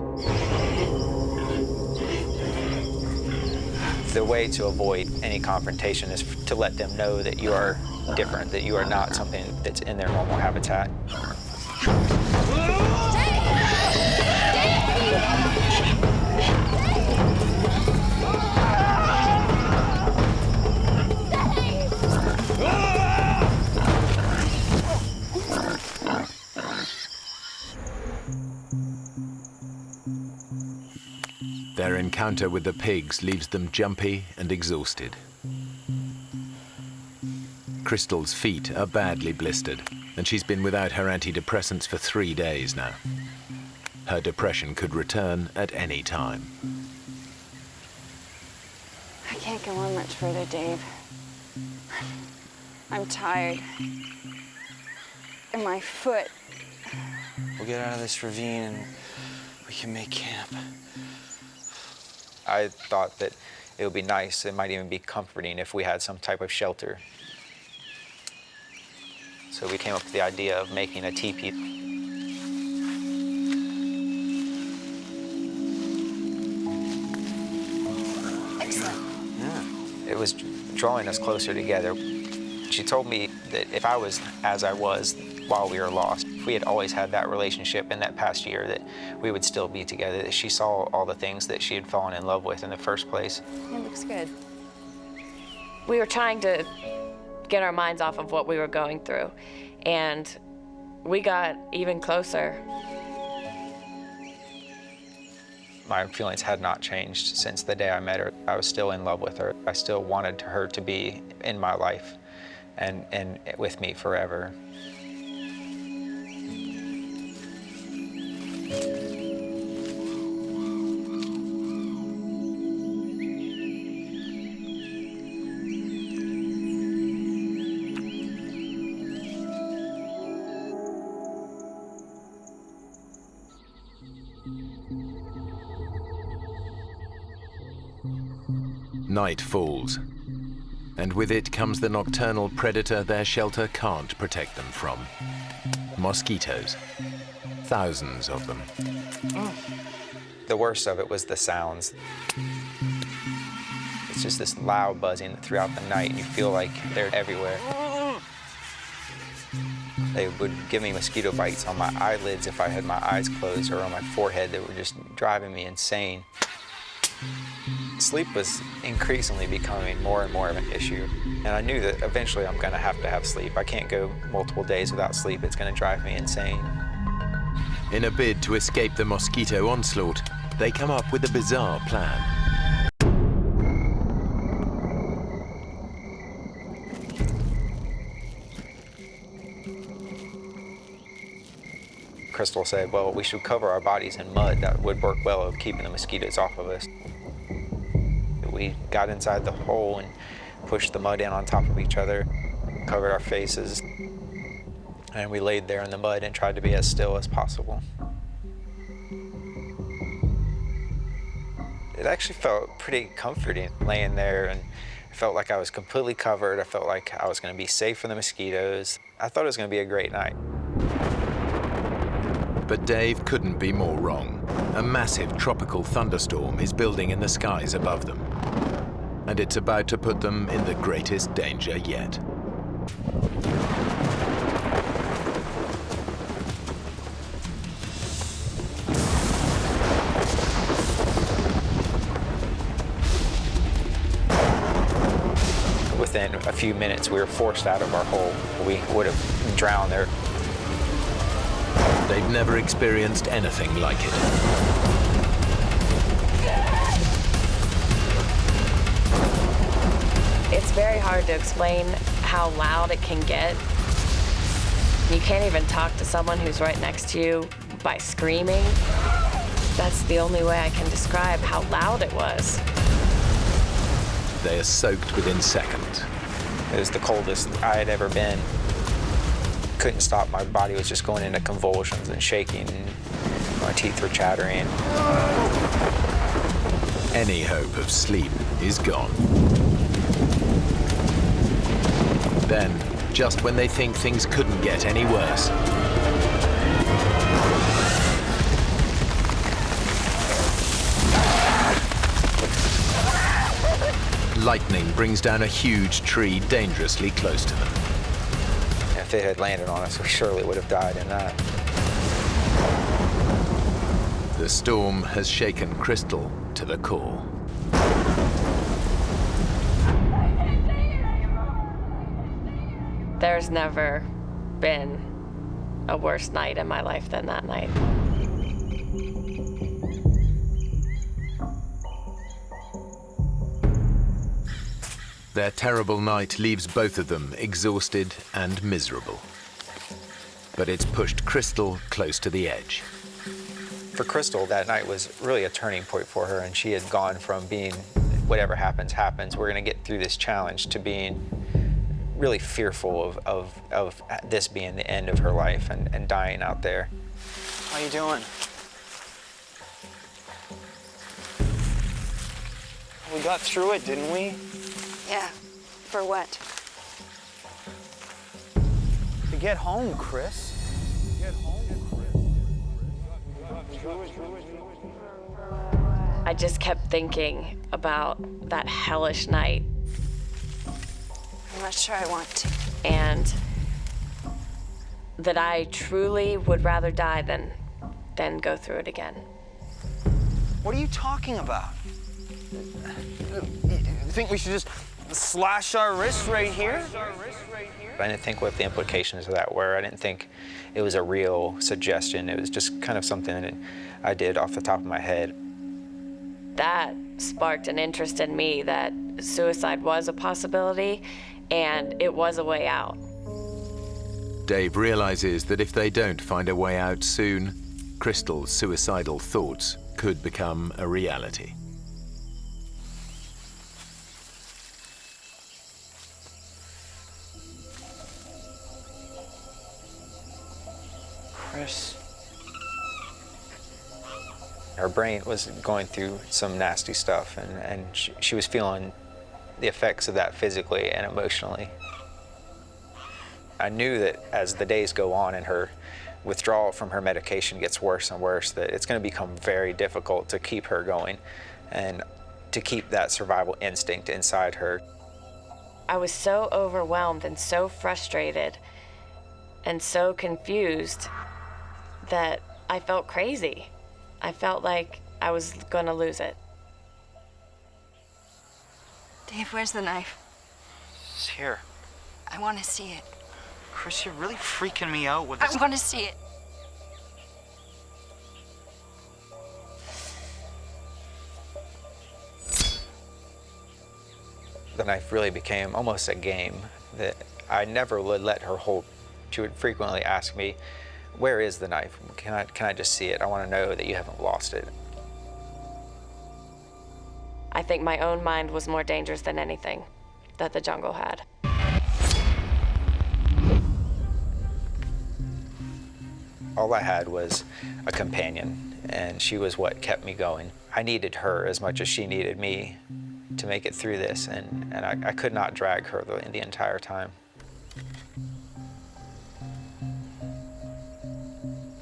The way to avoid any confrontation is to let them know that you are different, that you are not something that's in their normal habitat. Their encounter with the pigs leaves them jumpy and exhausted. Crystal's feet are badly blistered, and she's been without her antidepressants for 3 days now. Her depression could return at any time. I can't go on much further, Dave. I'm tired. And my foot. We'll get out of this ravine and we can make camp. I thought that it would be nice, it might even be comforting if we had some type of shelter. So we came up with the idea of making a teepee. Excellent. Yeah. It was drawing us closer together. She told me that if I was as I was while we were lost, if we had always had that relationship in that past year, that we would still be together, that she saw all the things that she had fallen in love with in the first place. It looks good. We were trying to get our minds off of what we were going through, and we got even closer. My feelings had not changed since the day I met her. I was still in love with her. I still wanted her to be in my life and with me forever. Night falls, and with it comes the nocturnal predator their shelter can't protect them from. Mosquitoes. Thousands of them. The worst of it was the sounds. It's just this loud buzzing throughout the night, and you feel like they're everywhere. They would give me mosquito bites on my eyelids if I had my eyes closed, or on my forehead that were just driving me insane. Sleep was increasingly becoming more and more of an issue, and I knew that eventually I'm going to have sleep. I can't go multiple days without sleep. It's going to drive me insane. In a bid to escape the mosquito onslaught, they come up with a bizarre plan. Crystal said, well, we should cover our bodies in mud. That would work well of keeping the mosquitoes off of us. We got inside the hole and pushed the mud in on top of each other, covered our faces, and we laid there in the mud and tried to be as still as possible. It actually felt pretty comforting laying there, and I felt like I was completely covered. I felt like I was going to be safe from the mosquitoes. I thought it was going to be a great night. But Dave couldn't be more wrong. A massive tropical thunderstorm is building in the skies above them, and it's about to put them in the greatest danger yet. Within a few minutes, we were forced out of our hole. We would have drowned there. They've never experienced anything like it. It's very hard to explain how loud it can get. You can't even talk to someone who's right next to you by screaming. That's the only way I can describe how loud it was. They are soaked within seconds. It was the coldest I had ever been. Couldn't stop. My body was just going into convulsions and shaking, and my teeth were chattering. Any hope of sleep is gone. Then, just when they think things couldn't get any worse, lightning brings down a huge tree dangerously close to them. If it had landed on us, we surely would have died in that. The storm has shaken Crystal to the core. There's never been a worse night in my life than that night. Their terrible night leaves both of them exhausted and miserable. But it's pushed Crystal close to the edge. For Crystal, that night was really a turning point for her, and she had gone from being, whatever happens, happens, we're gonna get through this challenge, to being really fearful of this being the end of her life and dying out there. How you doing? We got through it, didn't we? Yeah. For what? To get home, Chris. Get home, Chris. I just kept thinking about that hellish night. I'm not sure I want to. And that I truly would rather die than go through it again. What are you talking about? You think we should just slash our wrists right here? I didn't think what the implications of that were. I didn't think it was a real suggestion. It was just kind of something that I did off the top of my head. That sparked an interest in me that suicide was a possibility and it was a way out. Dave realizes that if they don't find a way out soon, Crystal's suicidal thoughts could become a reality. Chris. Her brain was going through some nasty stuff, and she was feeling the effects of that physically and emotionally. I knew that as the days go on and her withdrawal from her medication gets worse and worse, that it's going to become very difficult to keep her going and to keep that survival instinct inside her. I was so overwhelmed and so frustrated and so confused that I felt crazy. I felt like I was gonna lose it. Dave, where's the knife? It's here. I want to see it. Chris, you're really freaking me out with this. I want to see it. The knife really became almost a game that I never would let her hold. She would frequently ask me, "Where is the knife? Can I just see it? I want to know that you haven't lost it." I think my own mind was more dangerous than anything that the jungle had. All I had was a companion, and she was what kept me going. I needed her as much as she needed me to make it through this, and I could not drag her the entire time.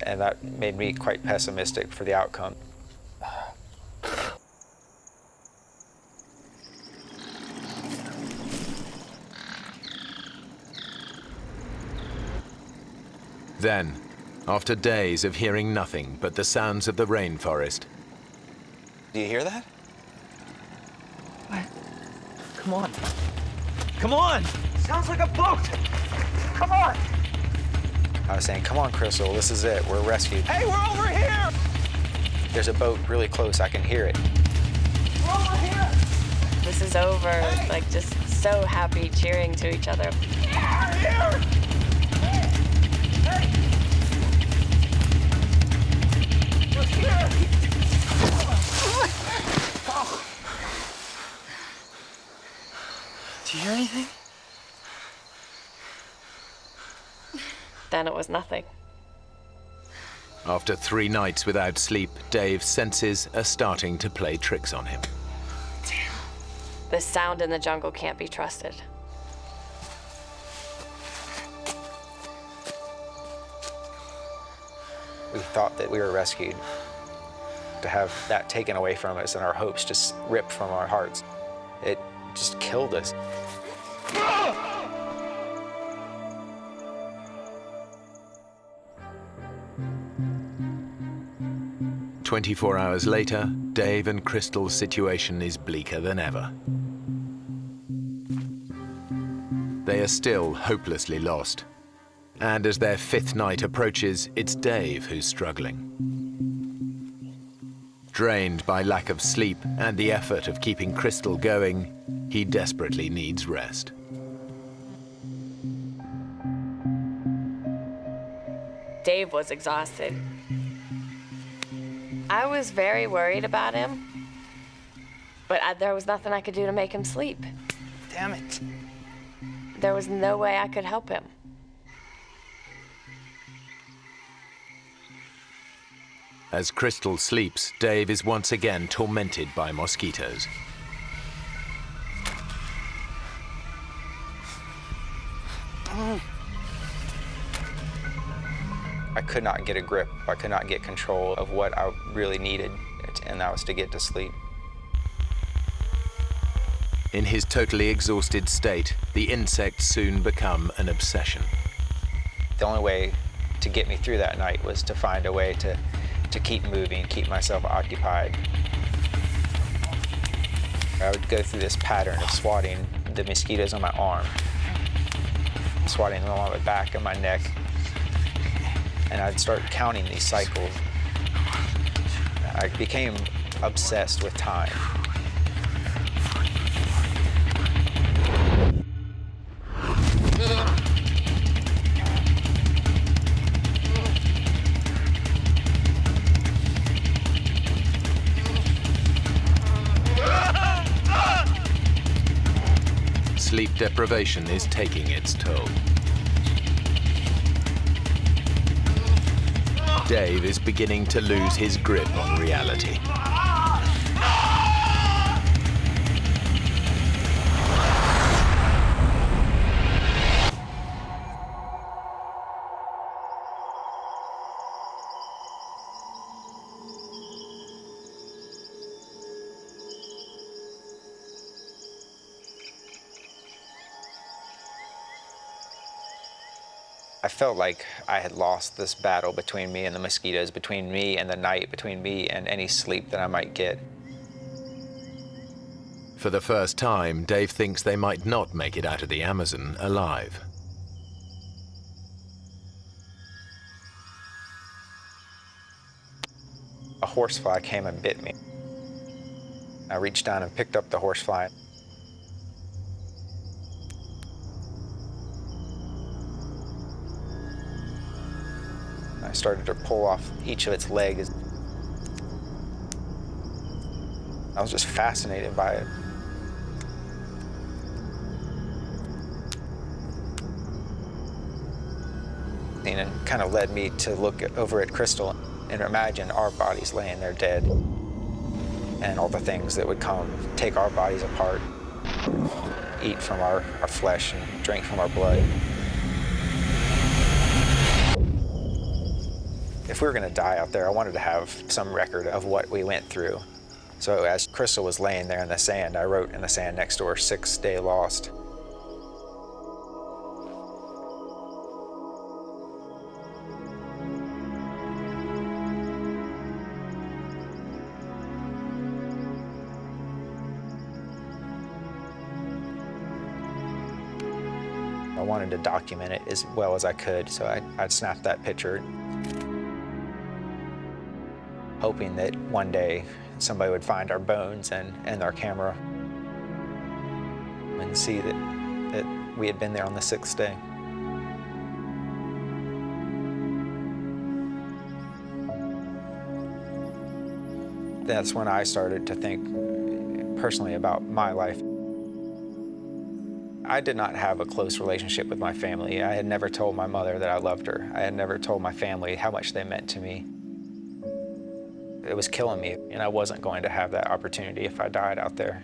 And that made me quite pessimistic for the outcome. Then, after days of hearing nothing but the sounds of the rainforest. Do you hear that? Come on. Come on! Sounds like a boat! Come on! I was saying, "Come on, Crystal, this is it. We're rescued." Hey, we're over here! There's a boat really close. I can hear it. We're over here! This is over, like just so happy, cheering to each other. Yeah, here! Hey! We're here! Oh. Do you hear anything? Then it was nothing. After 3 nights without sleep, Dave's senses are starting to play tricks on him. The sound in the jungle can't be trusted. We thought that we were rescued. To have that taken away from us and our hopes just ripped from our hearts, it just killed us. 24 hours later, Dave and Crystal's situation is bleaker than ever. They are still hopelessly lost. And as their 5th night approaches, it's Dave who's struggling. Drained by lack of sleep and the effort of keeping Crystal going, he desperately needs rest. Dave was exhausted. I was very worried about him, but there was nothing I could do to make him sleep. Damn it. There was no way I could help him. As Crystal sleeps, Dave is once again tormented by mosquitoes. I could not get a grip. I could not get control of what I really needed, and that was to get to sleep. In his totally exhausted state, the insects soon become an obsession. The only way to get me through that night was to find a way to keep moving, keep myself occupied. I would go through this pattern of swatting the mosquitoes on my arm, swatting them on my back and my neck, and I'd start counting these cycles. I became obsessed with time. Sleep deprivation is taking its toll. Dave is beginning to lose his grip on reality. I felt like I had lost this battle between me and the mosquitoes, between me and the night, between me and any sleep that I might get. For the first time, Dave thinks they might not make it out of the Amazon alive. A horsefly came and bit me. I reached down and picked up the horsefly. I started to pull off each of its legs. I was just fascinated by it. And it kind of led me to look over at Crystal and imagine our bodies laying there dead, and all the things that would come, take our bodies apart, eat from our flesh and drink from our blood. If we were going to die out there, I wanted to have some record of what we went through. So as Crystal was laying there in the sand, I wrote in the sand next to her, 6th day lost. I wanted to document it as well as I could, so I'd snapped that picture, hoping that one day somebody would find our bones and our camera and see that we had been there on the 6th day. That's when I started to think personally about my life. I did not have a close relationship with my family. I had never told my mother that I loved her. I had never told my family how much they meant to me. It was killing me, and I wasn't going to have that opportunity if I died out there.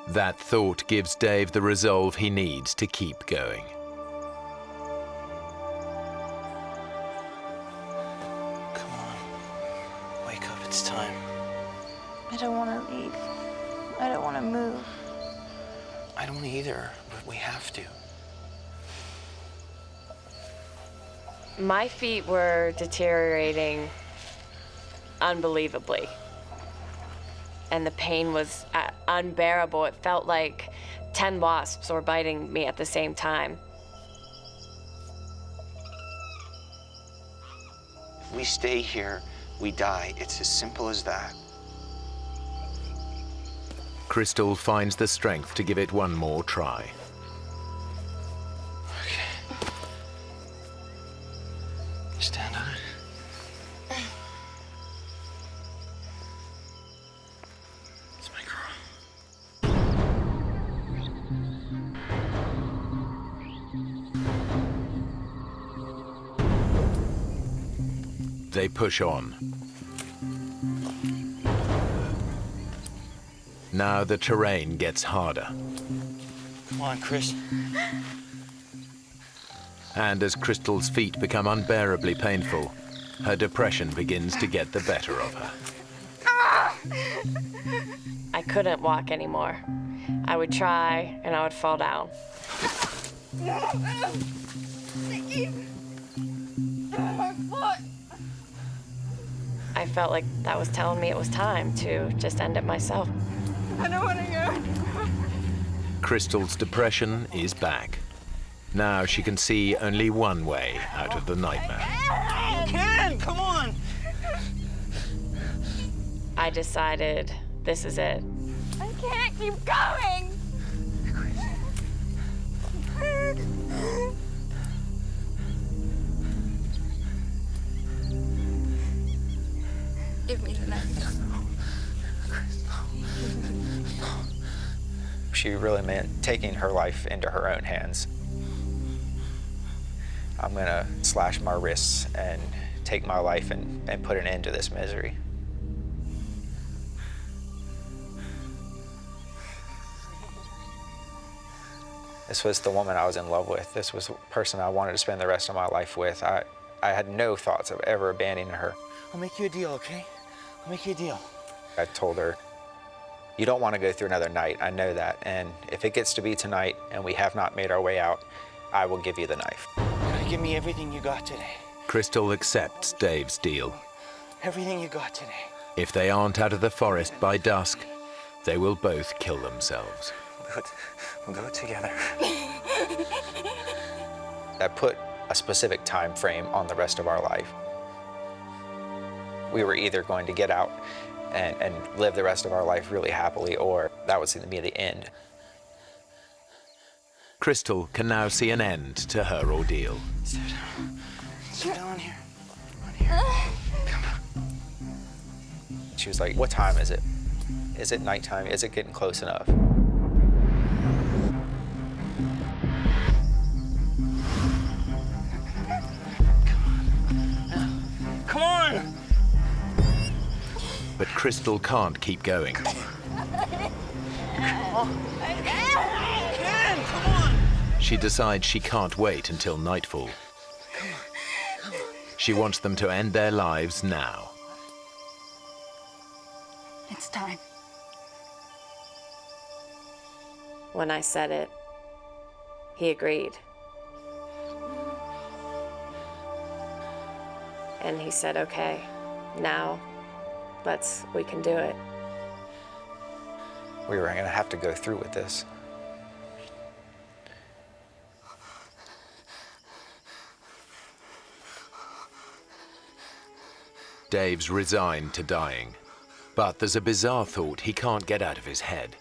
That thought gives Dave the resolve he needs to keep going. Come on. Wake up, it's time. I don't want to leave. I don't want to move. I don't either, but we have to. My feet were deteriorating unbelievably, and the pain was unbearable. It felt like 10 wasps were biting me at the same time. If we stay here, we die. It's as simple as that. Crystal finds the strength to give it one more try. Stand on it. It's my girl. They push on. Now the terrain gets harder. Come on, Chris. And as Crystal's feet become unbearably painful, her depression begins to get the better of her. I couldn't walk anymore. I would try, and I would fall down. My foot. I felt like that was telling me it was time to just end it myself. I don't want to go. Crystal's depression is back. Now she can see only one way out of the nightmare. You can! Come on! I decided this is it. I can't keep going. Give me the knife. she really meant taking her life into her own hands. I'm gonna slash my wrists and take my life and put an end to this misery. This was the woman I was in love with. This was the person I wanted to spend the rest of my life with. I had no thoughts of ever abandoning her. I'll make you a deal, okay? I'll make you a deal. I told her, you don't want to go through another night, I know that. And if it gets to be tonight and we have not made our way out, I will give you the knife. Give me everything you got today. Crystal accepts Dave's deal. Everything you got today. If they aren't out of the forest by dusk, they will both kill themselves. We'll do it together. I put a specific time frame on the rest of our life. We were either going to get out and live the rest of our life really happily, or that was going to be the end. Crystal can now see an end to her ordeal. Sit down here. On here. Come on. She was like, what time is it? Is it nighttime? Is it getting close enough? Come on! But Crystal can't keep going. Come on! She decides she can't wait until nightfall. She wants them to end their lives now. It's time. When I said it, he agreed. And he said, okay, now we can do it. We were going to have to go through with this. Dave's resigned to dying, but there's a bizarre thought he can't get out of his head.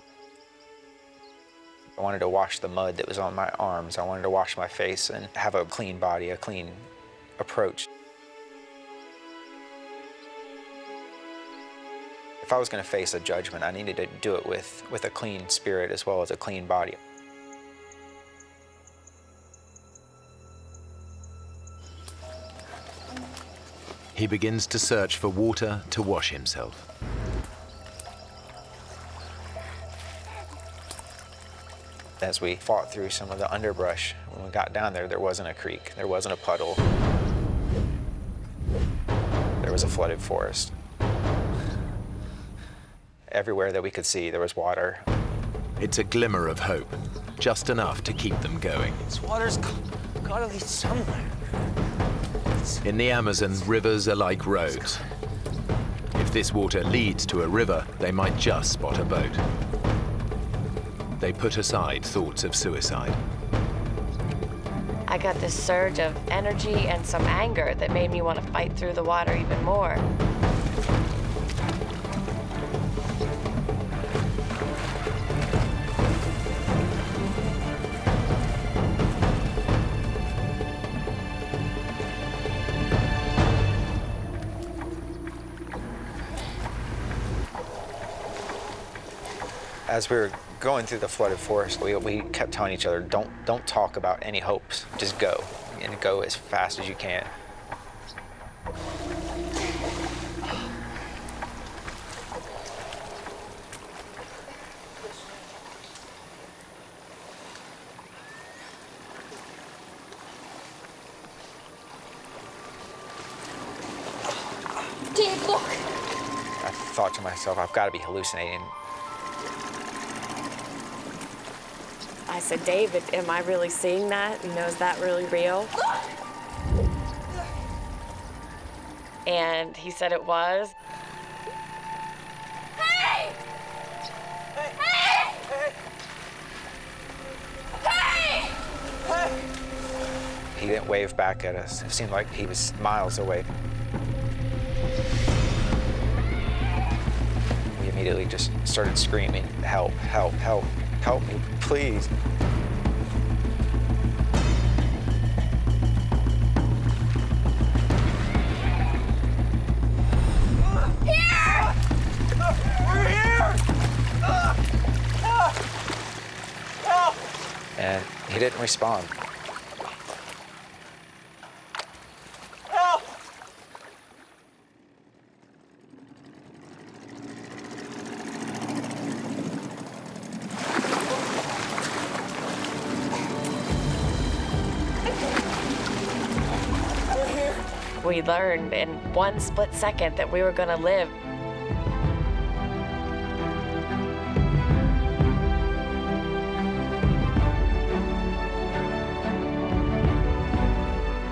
I wanted to wash the mud that was on my arms. I wanted to wash my face and have a clean body, a clean approach. If I was going to face a judgment, I needed to do it with a clean spirit as well as a clean body. He begins to search for water to wash himself. As we fought through some of the underbrush, when we got down there wasn't a creek, there wasn't a puddle. There was a flooded forest. Everywhere that we could see, there was water. It's a glimmer of hope, just enough to keep them going. This water's gotta lead somewhere. In the Amazon, rivers are like roads. If this water leads to a river, they might just spot a boat. They put aside thoughts of suicide. I got this surge of energy and some anger that made me want to fight through the water even more. As we were going through the flooded forest, we kept telling each other, don't talk about any hopes, just go, and go as fast as you can. Dave, look! I thought to myself, I've got to be hallucinating. I said, David, am I really seeing that? You know, is that really real? And he said it was. Hey! Hey! Hey! Hey! He didn't wave back at us. It seemed like he was miles away. We immediately just started screaming, help, help, help, help me, please. He didn't respond. Help! We learned in one split second that we were going to live.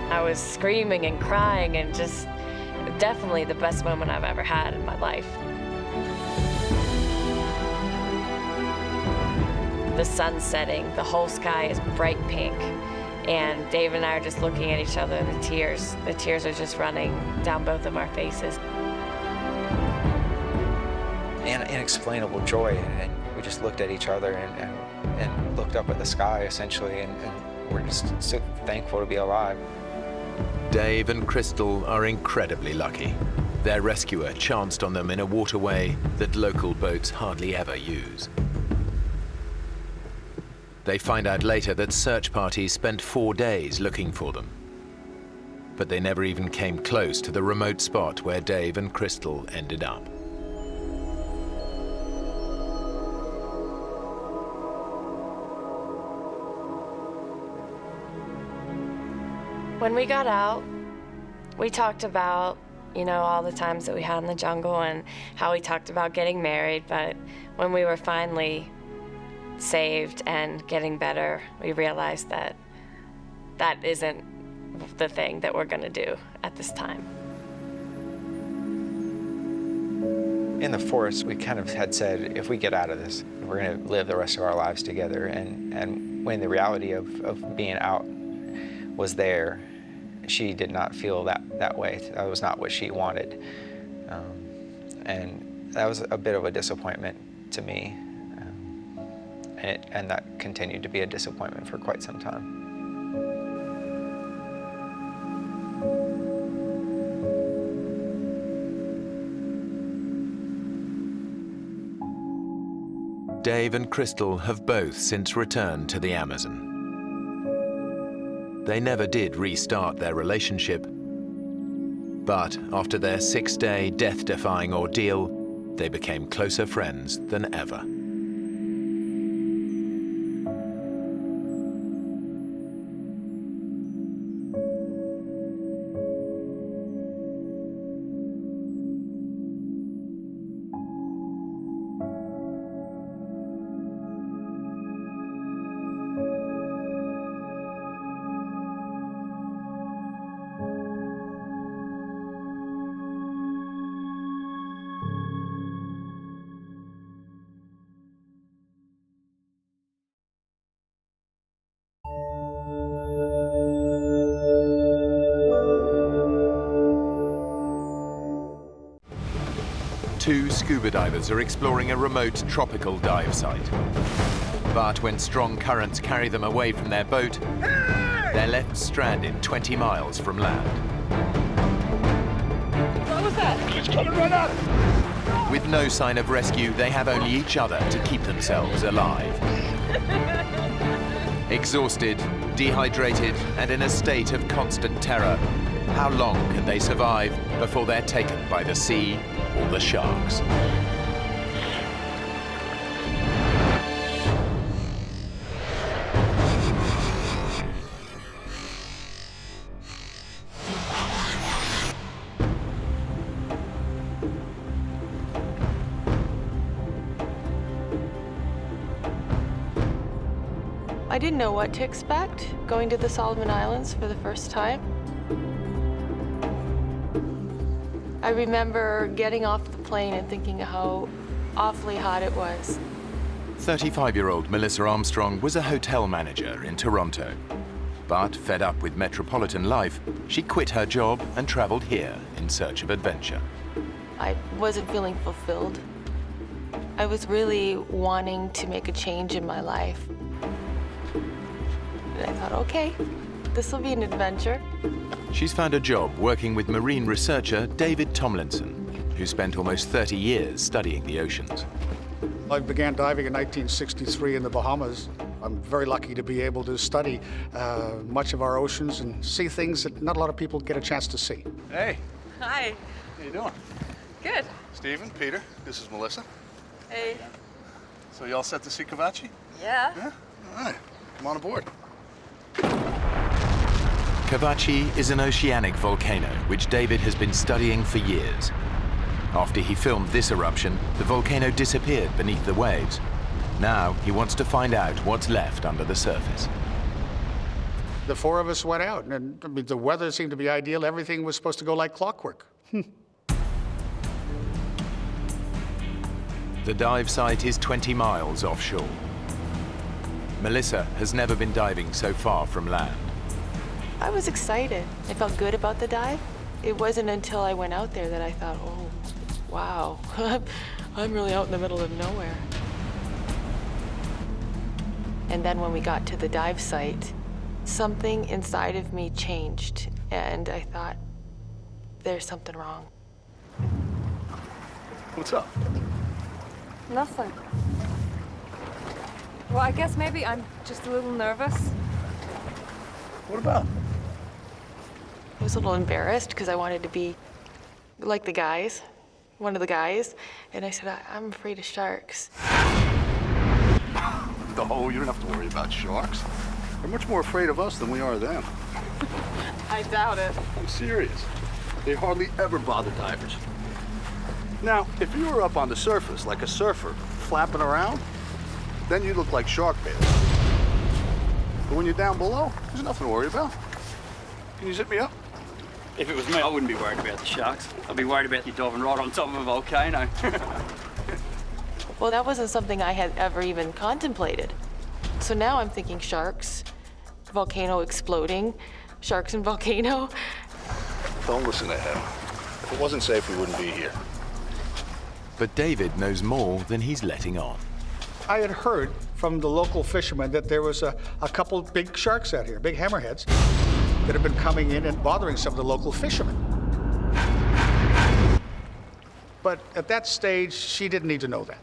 I was screaming and crying and just definitely the best moment I've ever had in my life. The sun's setting, the whole sky is bright pink. And Dave and I are just looking at each other, and the tears are just running down both of our faces. And inexplainable joy, and we just looked at each other and looked up at the sky, essentially, and we're just so thankful to be alive. Dave and Crystal are incredibly lucky. Their rescuer chanced on them in a waterway that local boats hardly ever use. They find out later that search parties spent 4 days looking for them. But they never even came close to the remote spot where Dave and Crystal ended up. When we got out, we talked about, all the times that we had in the jungle and how we talked about getting married, but when we were finally saved and getting better, we realized that that isn't the thing that we're going to do at this time. In the forest, we kind of had said, if we get out of this, we're going to live the rest of our lives together. And when the reality of being out was there, she did not feel that way. That was not what she wanted. And that was a bit of a disappointment to me. And that continued to be a disappointment for quite some time. Dave and Crystal have both since returned to the Amazon. They never did restart their relationship, but after their 6-day death-defying ordeal, they became closer friends than ever. Two scuba divers are exploring a remote tropical dive site. But when strong currents carry them away from their boat, they're left stranded 20 miles from land. What was that? It's coming right up! With no sign of rescue, they have only each other to keep themselves alive. Exhausted, dehydrated, and in a state of constant terror, how long can they survive before they're taken by the sea or the sharks? I didn't know what to expect going to the Solomon Islands for the first time. I remember getting off the plane and thinking how awfully hot it was. 35-year-old Melissa Armstrong was a hotel manager in Toronto. But fed up with metropolitan life, she quit her job and traveled here in search of adventure. I wasn't feeling fulfilled. I was really wanting to make a change in my life. And I thought, okay, this will be an adventure. She's found a job working with marine researcher David Tomlinson, who spent almost 30 years studying the oceans. I began diving in 1963 in the Bahamas. I'm very lucky to be able to study much of our oceans and see things that not a lot of people get a chance to see. Hey. Hi. How you doing? Good. Stephen, Peter, this is Melissa. Hey. So you all set to see Kavachi? Yeah. Yeah? All right. Come on aboard. Kavachi is an oceanic volcano which David has been studying for years. After he filmed this eruption, the volcano disappeared beneath the waves. Now he wants to find out what's left under the surface. The four of us went out, and I mean, the weather seemed to be ideal. Everything was supposed to go like clockwork. The dive site is 20 miles offshore. Melissa has never been diving so far from land. I was excited. I felt good about the dive. It wasn't until I went out there that I thought, oh, wow, I'm really out in the middle of nowhere. And then when we got to the dive site, something inside of me changed, and I thought, there's something wrong. What's up? Nothing. Well, I guess maybe I'm just a little nervous. What about? I was a little embarrassed because I wanted to be like the guys, one of the guys, and I said, I'm afraid of sharks. No, you don't have to worry about sharks. They're much more afraid of us than we are of them. I doubt it. I'm serious. They hardly ever bother divers. Now, if you were up on the surface like a surfer, flapping around, then you look like shark bait. But when you're down below, there's nothing to worry about. Can you zip me up? If it was me, I wouldn't be worried about the sharks. I'd be worried about you diving right on top of a volcano. Well, that wasn't something I had ever even contemplated. So now I'm thinking sharks, volcano exploding, sharks and volcano. Don't listen to him. If it wasn't safe, we wouldn't be here. But David knows more than he's letting on. I had heard from the local fishermen that there was a couple big sharks out here, big hammerheads, that have been coming in and bothering some of the local fishermen. But at that stage, she didn't need to know that.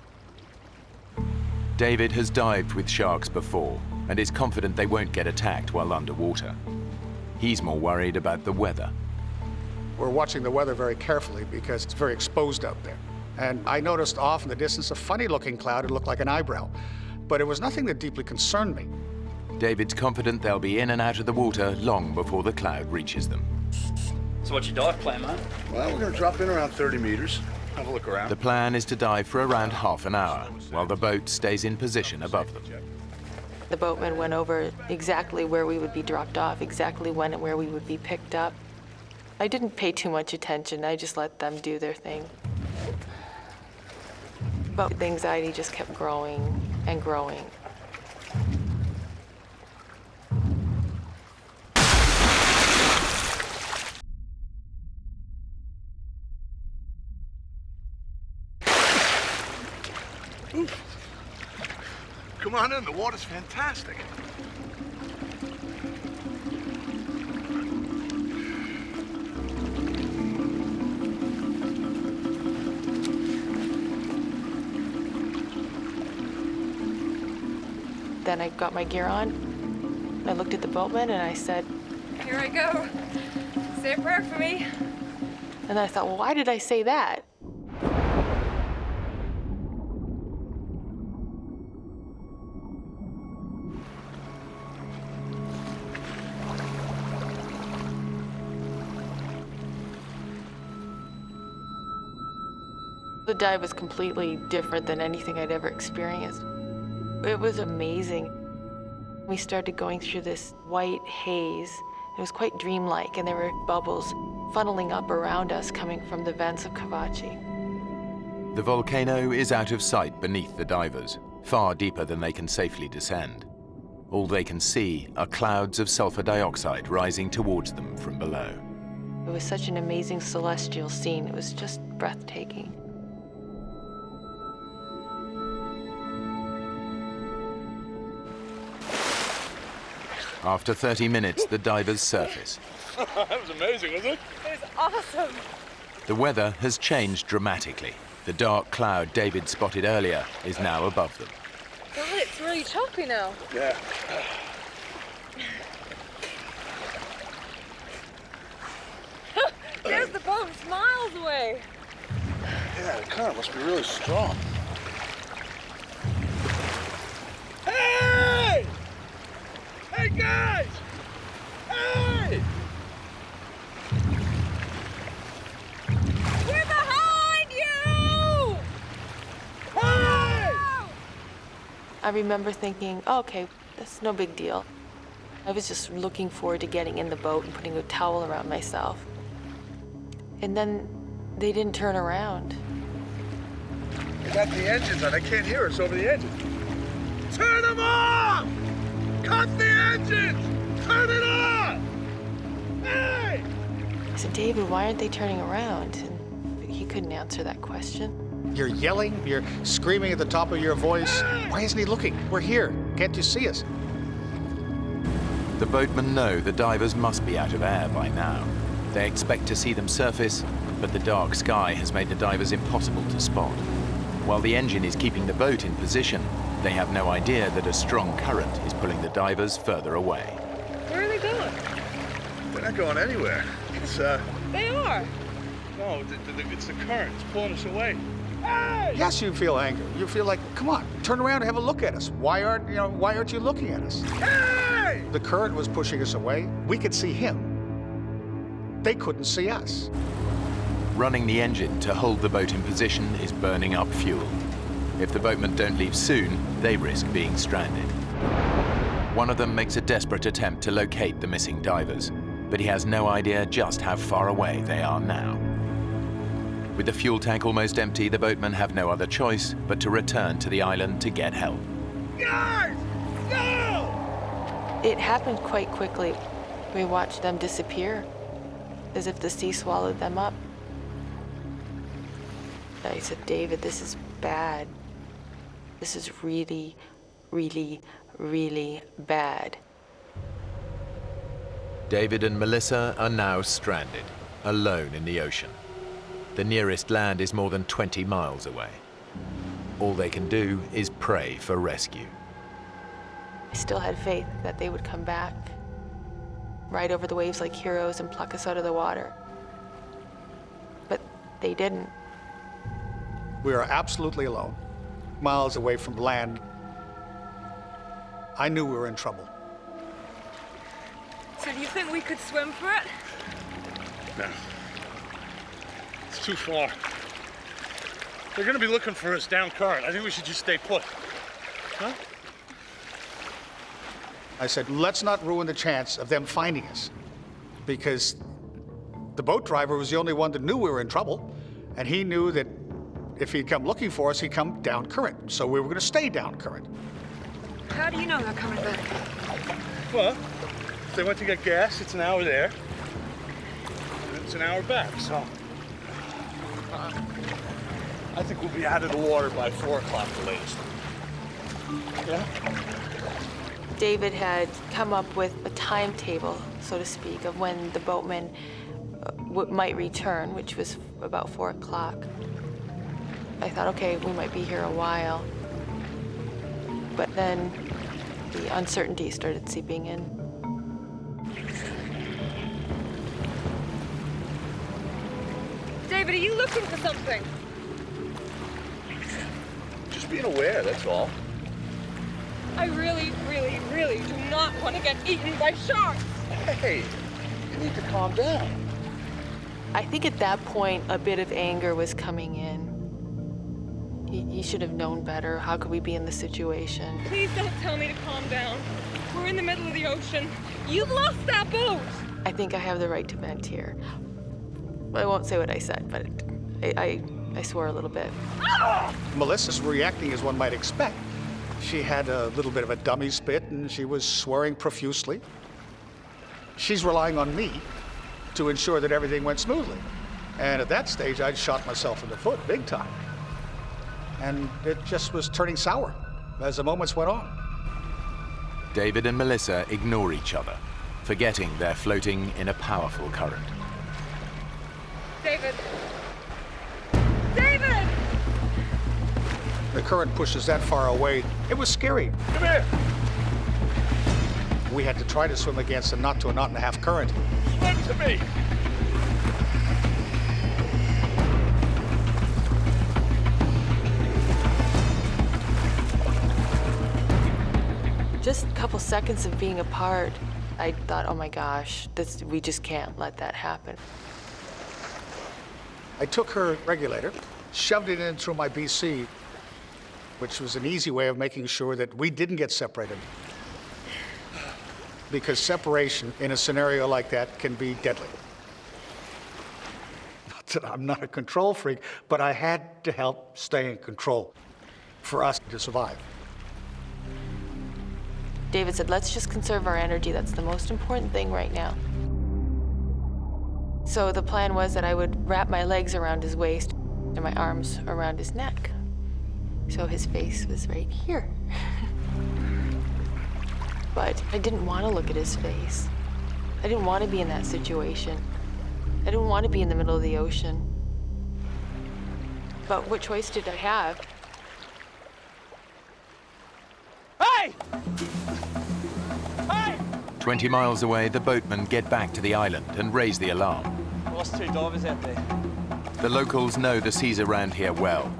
David has dived with sharks before and is confident they won't get attacked while underwater. He's more worried about the weather. We're watching the weather very carefully because it's very exposed out there. And I noticed off in the distance a funny-looking cloud. It looked like an eyebrow, but it was nothing that deeply concerned me. David's confident they'll be in and out of the water long before the cloud reaches them. So what's your dive plan, mate? Well, we're going to drop in around 30 meters, have a look around. The plan is to dive for around half an hour while the boat stays in position above them. The boatman went over exactly where we would be dropped off, exactly when and where we would be picked up. I didn't pay too much attention. I just let them do their thing. But the anxiety just kept growing and growing. Come on in, the water's fantastic. Then I got my gear on. I looked at the boatman and I said, Here I go. Say a prayer for me. And I thought, well, why did I say that? The dive was completely different than anything I'd ever experienced. It was amazing. We started going through this white haze. It was quite dreamlike, and there were bubbles funneling up around us coming from the vents of Kavachi. The volcano is out of sight beneath the divers, far deeper than they can safely descend. All they can see are clouds of sulfur dioxide rising towards them from below. It was such an amazing celestial scene. It was just breathtaking. After 30 minutes, the divers surface. That was amazing, wasn't it? It was awesome. The weather has changed dramatically. The dark cloud David spotted earlier is now above them. God, it's really choppy now. Yeah. There's the boat. It's miles away. Yeah, the current must be really strong. Hey! Hey, guys! Hey! We're behind you! Hey! I remember thinking, oh, okay, that's no big deal. I was just looking forward to getting in the boat and putting a towel around myself. And then they didn't turn around. They got the engines on. They can't hear us over the engines. Turn them off! Cut the engines! Turn it off! Hey! I said, David, why aren't they turning around? And he couldn't answer that question. You're yelling, you're screaming at the top of your voice. Why isn't he looking? We're here. Can't you see us? The boatmen know the divers must be out of air by now. They expect to see them surface, but the dark sky has made the divers impossible to spot. While the engine is keeping the boat in position, they have no idea that a strong current is pulling the divers further away. Where are they going? They're not going anywhere. It's, They are. No, it's the current. It's pulling us away. Hey! Yes, you feel anger. You feel like, come on, turn around and have a look at us. Why aren't you looking at us? Hey! The current was pushing us away. We could see him. They couldn't see us. Running the engine to hold the boat in position is burning up fuel. If the boatmen don't leave soon, they risk being stranded. One of them makes a desperate attempt to locate the missing divers, but he has no idea just how far away they are now. With the fuel tank almost empty, the boatmen have no other choice but to return to the island to get help. Guys! Go! It happened quite quickly. We watched them disappear, as if the sea swallowed them up. I said, David, this is bad. This is really, really, really bad. David and Melissa are now stranded, alone in the ocean. The nearest land is more than 20 miles away. All they can do is pray for rescue. I still had faith that they would come back, ride over the waves like heroes and pluck us out of the water. But they didn't. We are absolutely alone, miles away from land. I knew we were in trouble. So do you think we could swim for it? No. It's too far. They're gonna be looking for us down current. I think we should just stay put. Huh? I said, let's not ruin the chance of them finding us, because the boat driver was the only one that knew we were in trouble, and he knew that if he'd come looking for us, he'd come down current, so we were going to stay down current. How do you know they're coming back? Well, if they went to get gas, it's an hour there, and it's an hour back, so I think we'll be out of the water by 4 o'clock the latest. Yeah? David had come up with a timetable, so to speak, of when the boatmen might return, which was about 4 o'clock. I thought, okay, we might be here a while. But then the uncertainty started seeping in. David, are you looking for something? Just being aware, that's all. I really, really, really do not want to get eaten by sharks. Hey, you need to calm down. I think at that point, a bit of anger was coming in. He should have known better. How could we be in this situation? Please don't tell me to calm down. We're in the middle of the ocean. You lost that boat! I think I have the right to vent here. I won't say what I said, but I swore a little bit. Melissa's reacting as one might expect. She had a little bit of a dummy spit, and she was swearing profusely. She's relying on me to ensure that everything went smoothly. And at that stage, I'd shot myself in the foot big time. And it just was turning sour as the moments went on. David and Melissa ignore each other, forgetting they're floating in a powerful current. David! David! the current pushes that far away, it was scary. Come here. We had to try to swim against a knot to a knot and a half current. Swim to me. Just a couple seconds of being apart, I thought, oh my gosh, we just can't let that happen. I took her regulator, shoved it in through my BC, which was an easy way of making sure that we didn't get separated. Because separation in a scenario like that can be deadly. Not that I'm not a control freak, but I had to help stay in control for us to survive. David said, let's just conserve our energy. That's the most important thing right now. So the plan was that I would wrap my legs around his waist and my arms around his neck. So his face was right here. But I didn't want to look at his face. I didn't want to be in that situation. I didn't want to be in the middle of the ocean. But what choice did I have? Hey! Hey! 20 miles away, the boatmen get back to the island and raise the alarm. Lost 2 divers out there. The locals know the seas around here well.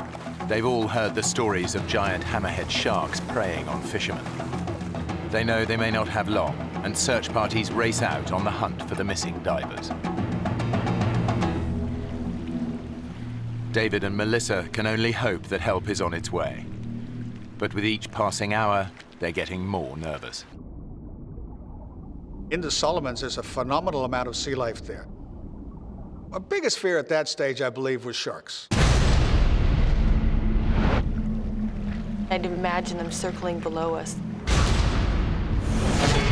They've all heard the stories of giant hammerhead sharks preying on fishermen. They know they may not have long, and search parties race out on the hunt for the missing divers. David and Melissa can only hope that help is on its way. But with each passing hour, they're getting more nervous. In the Solomons, there's a phenomenal amount of sea life there. My biggest fear at that stage, I believe, was sharks. I'd imagine them circling below us.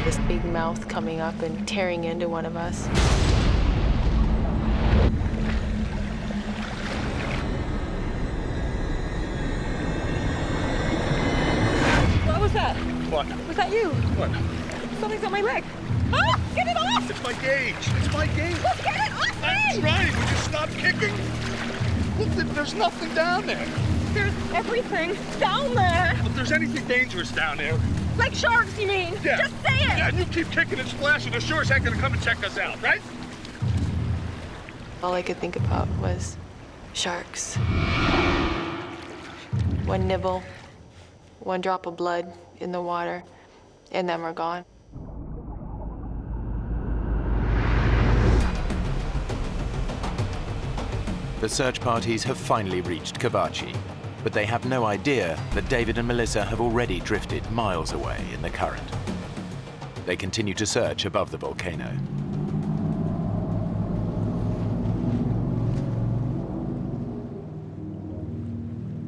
This big mouth coming up and tearing into one of us. What was that? What? Was that you? What? Something's on my leg. Ah! Get it off! It's my gauge. It's my gauge. Just get it off me! I'm trying. Would you stop kicking? Look, there's nothing down there. There's everything down there. If there's anything dangerous down there. Like sharks, you mean? Yeah. Just say it! Yeah, and you keep kicking and splashing, the shores ain't gonna come and check us out, right? All I could think about was sharks. One nibble, one drop of blood in the water, and then we're gone. The search parties have finally reached Kavachi, but they have no idea that David and Melissa have already drifted miles away in the current. They continue to search above the volcano.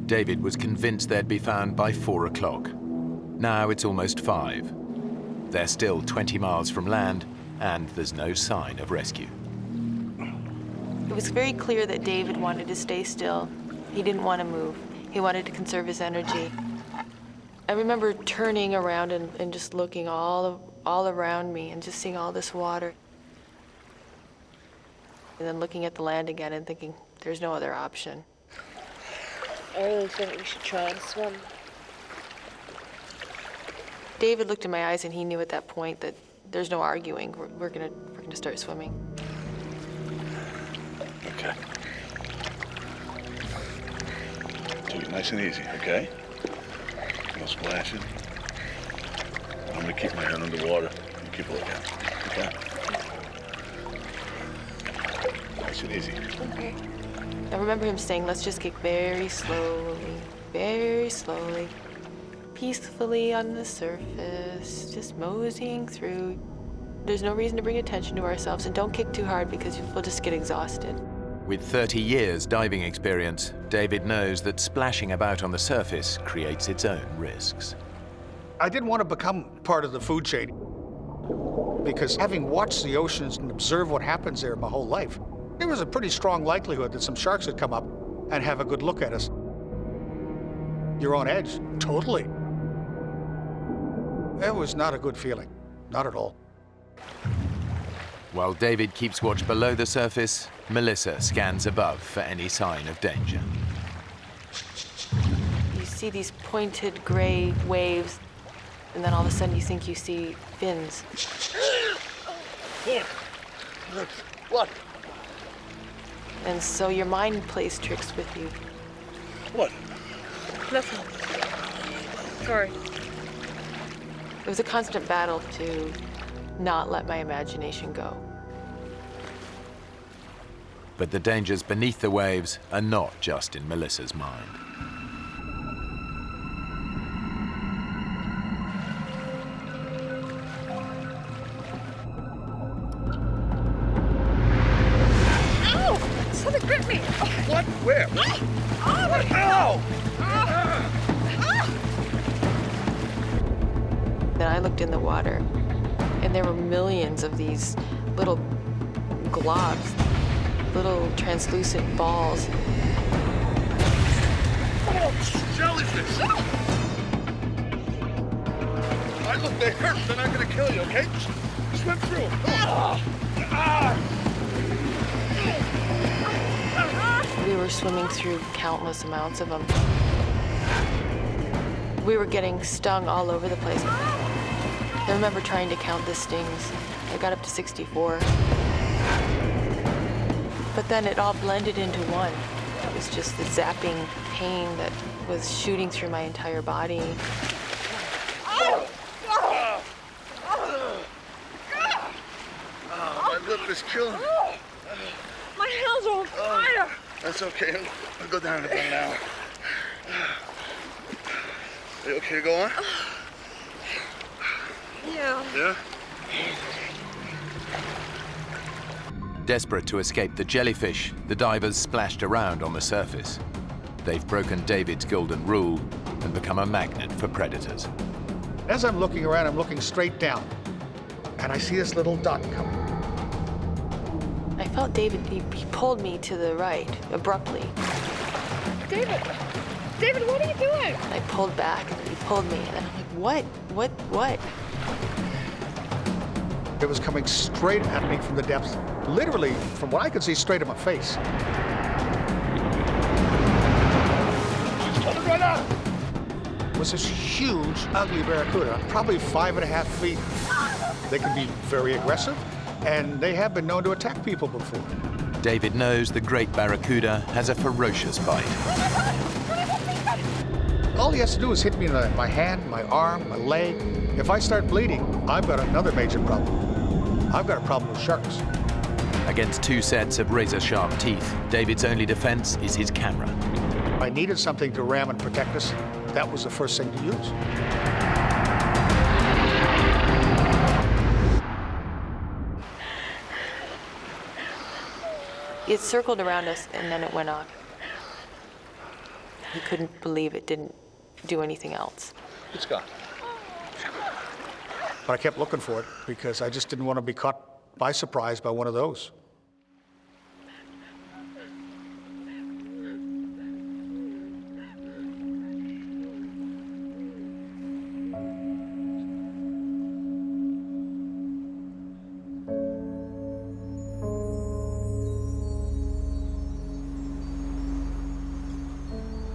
David was convinced they'd be found by 4 o'clock. Now it's almost 5. They're still 20 miles from land, and there's no sign of rescue. It was very clear that David wanted to stay still. He didn't want to move. He wanted to conserve his energy. I remember turning around and just looking all around me and just seeing all this water. And then looking at the land again and thinking, there's no other option. I really think we should try and swim. David looked in my eyes and he knew at that point that there's no arguing. We're gonna start swimming. Okay. Take it nice and easy, okay? No splashing. I'm gonna keep my head underwater. You keep a lookout, okay? Nice and easy. Okay. I remember him saying, let's just kick very slowly, peacefully on the surface, just moseying through. There's no reason to bring attention to ourselves, and don't kick too hard because we'll just get exhausted. With 30 years diving experience, David knows that splashing about on the surface creates its own risks. I didn't want to become part of the food chain because having watched the oceans and observed what happens there my whole life, there was a pretty strong likelihood that some sharks would come up and have a good look at us. You're on edge, totally. It was not a good feeling, not at all. While David keeps watch below the surface, Melissa scans above for any sign of danger. You see these pointed gray waves, and then all of a sudden you think you see fins. Look, what? And so your mind plays tricks with you. What? Nothing. Sorry. It was a constant battle to not let my imagination go. But the dangers beneath the waves are not just in Melissa's mind. Ow! Something bit me! What? Where? Oh, What? Ow! Then I looked in the water, and there were millions of these little globs, little translucent balls. Oh, jellyfish! I look, they hurt. They're not gonna kill you, okay? Swim through. We were swimming through countless amounts of them. We were getting stung all over the place. I remember trying to count the stings. I got up to 64. But then it all blended into one. It was just the zapping pain that was shooting through my entire body. My lip is killing me. My hands are on fire! That's okay. I'll go down in about an hour. Are you okay to go on? Yeah. Yeah? Desperate to escape the jellyfish, the divers splashed around on the surface. They've broken David's golden rule and become a magnet for predators. As I'm looking around, I'm looking straight down, and I see this little dot coming. I felt David, he pulled me to the right, abruptly. David! David, what are you doing? I pulled back, and he pulled me, and I'm like, what? It was coming straight at me from the depths, literally, from what I could see, straight at my face. Coming right out! It was this huge, ugly barracuda, probably 5.5 feet. They can be very aggressive, and they have been known to attack people before. David knows the great barracuda has a ferocious bite. All he has to do is hit me in my hand, my arm, my leg. If I start bleeding, I've got another major problem. I've got a problem with sharks. Against two sets of razor-sharp teeth, David's only defense is his camera. I needed something to ram and protect us. That was the first thing to use. It circled around us, and then it went off. He couldn't believe it didn't do anything else. It's gone. But I kept looking for it because I just didn't want to be caught by surprise by one of those.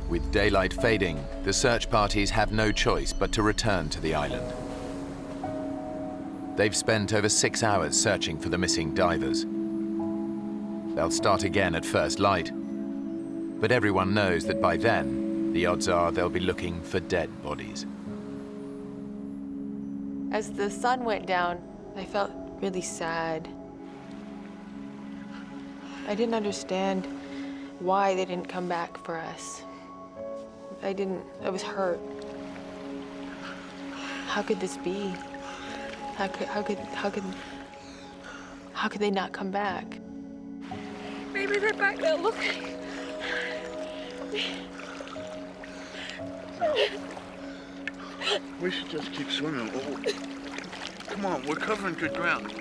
With daylight fading, the search parties have no choice but to return to the island. They've spent over 6 hours searching for the missing divers. They'll start again at first light, but everyone knows that by then, the odds are they'll be looking for dead bodies. As the sun went down, I felt really sad. I didn't understand why they didn't come back for us. I was hurt. How could this be? How could they not come back? Maybe they're back there looking. We should just keep swimming. Oh, come on, we're covering good ground.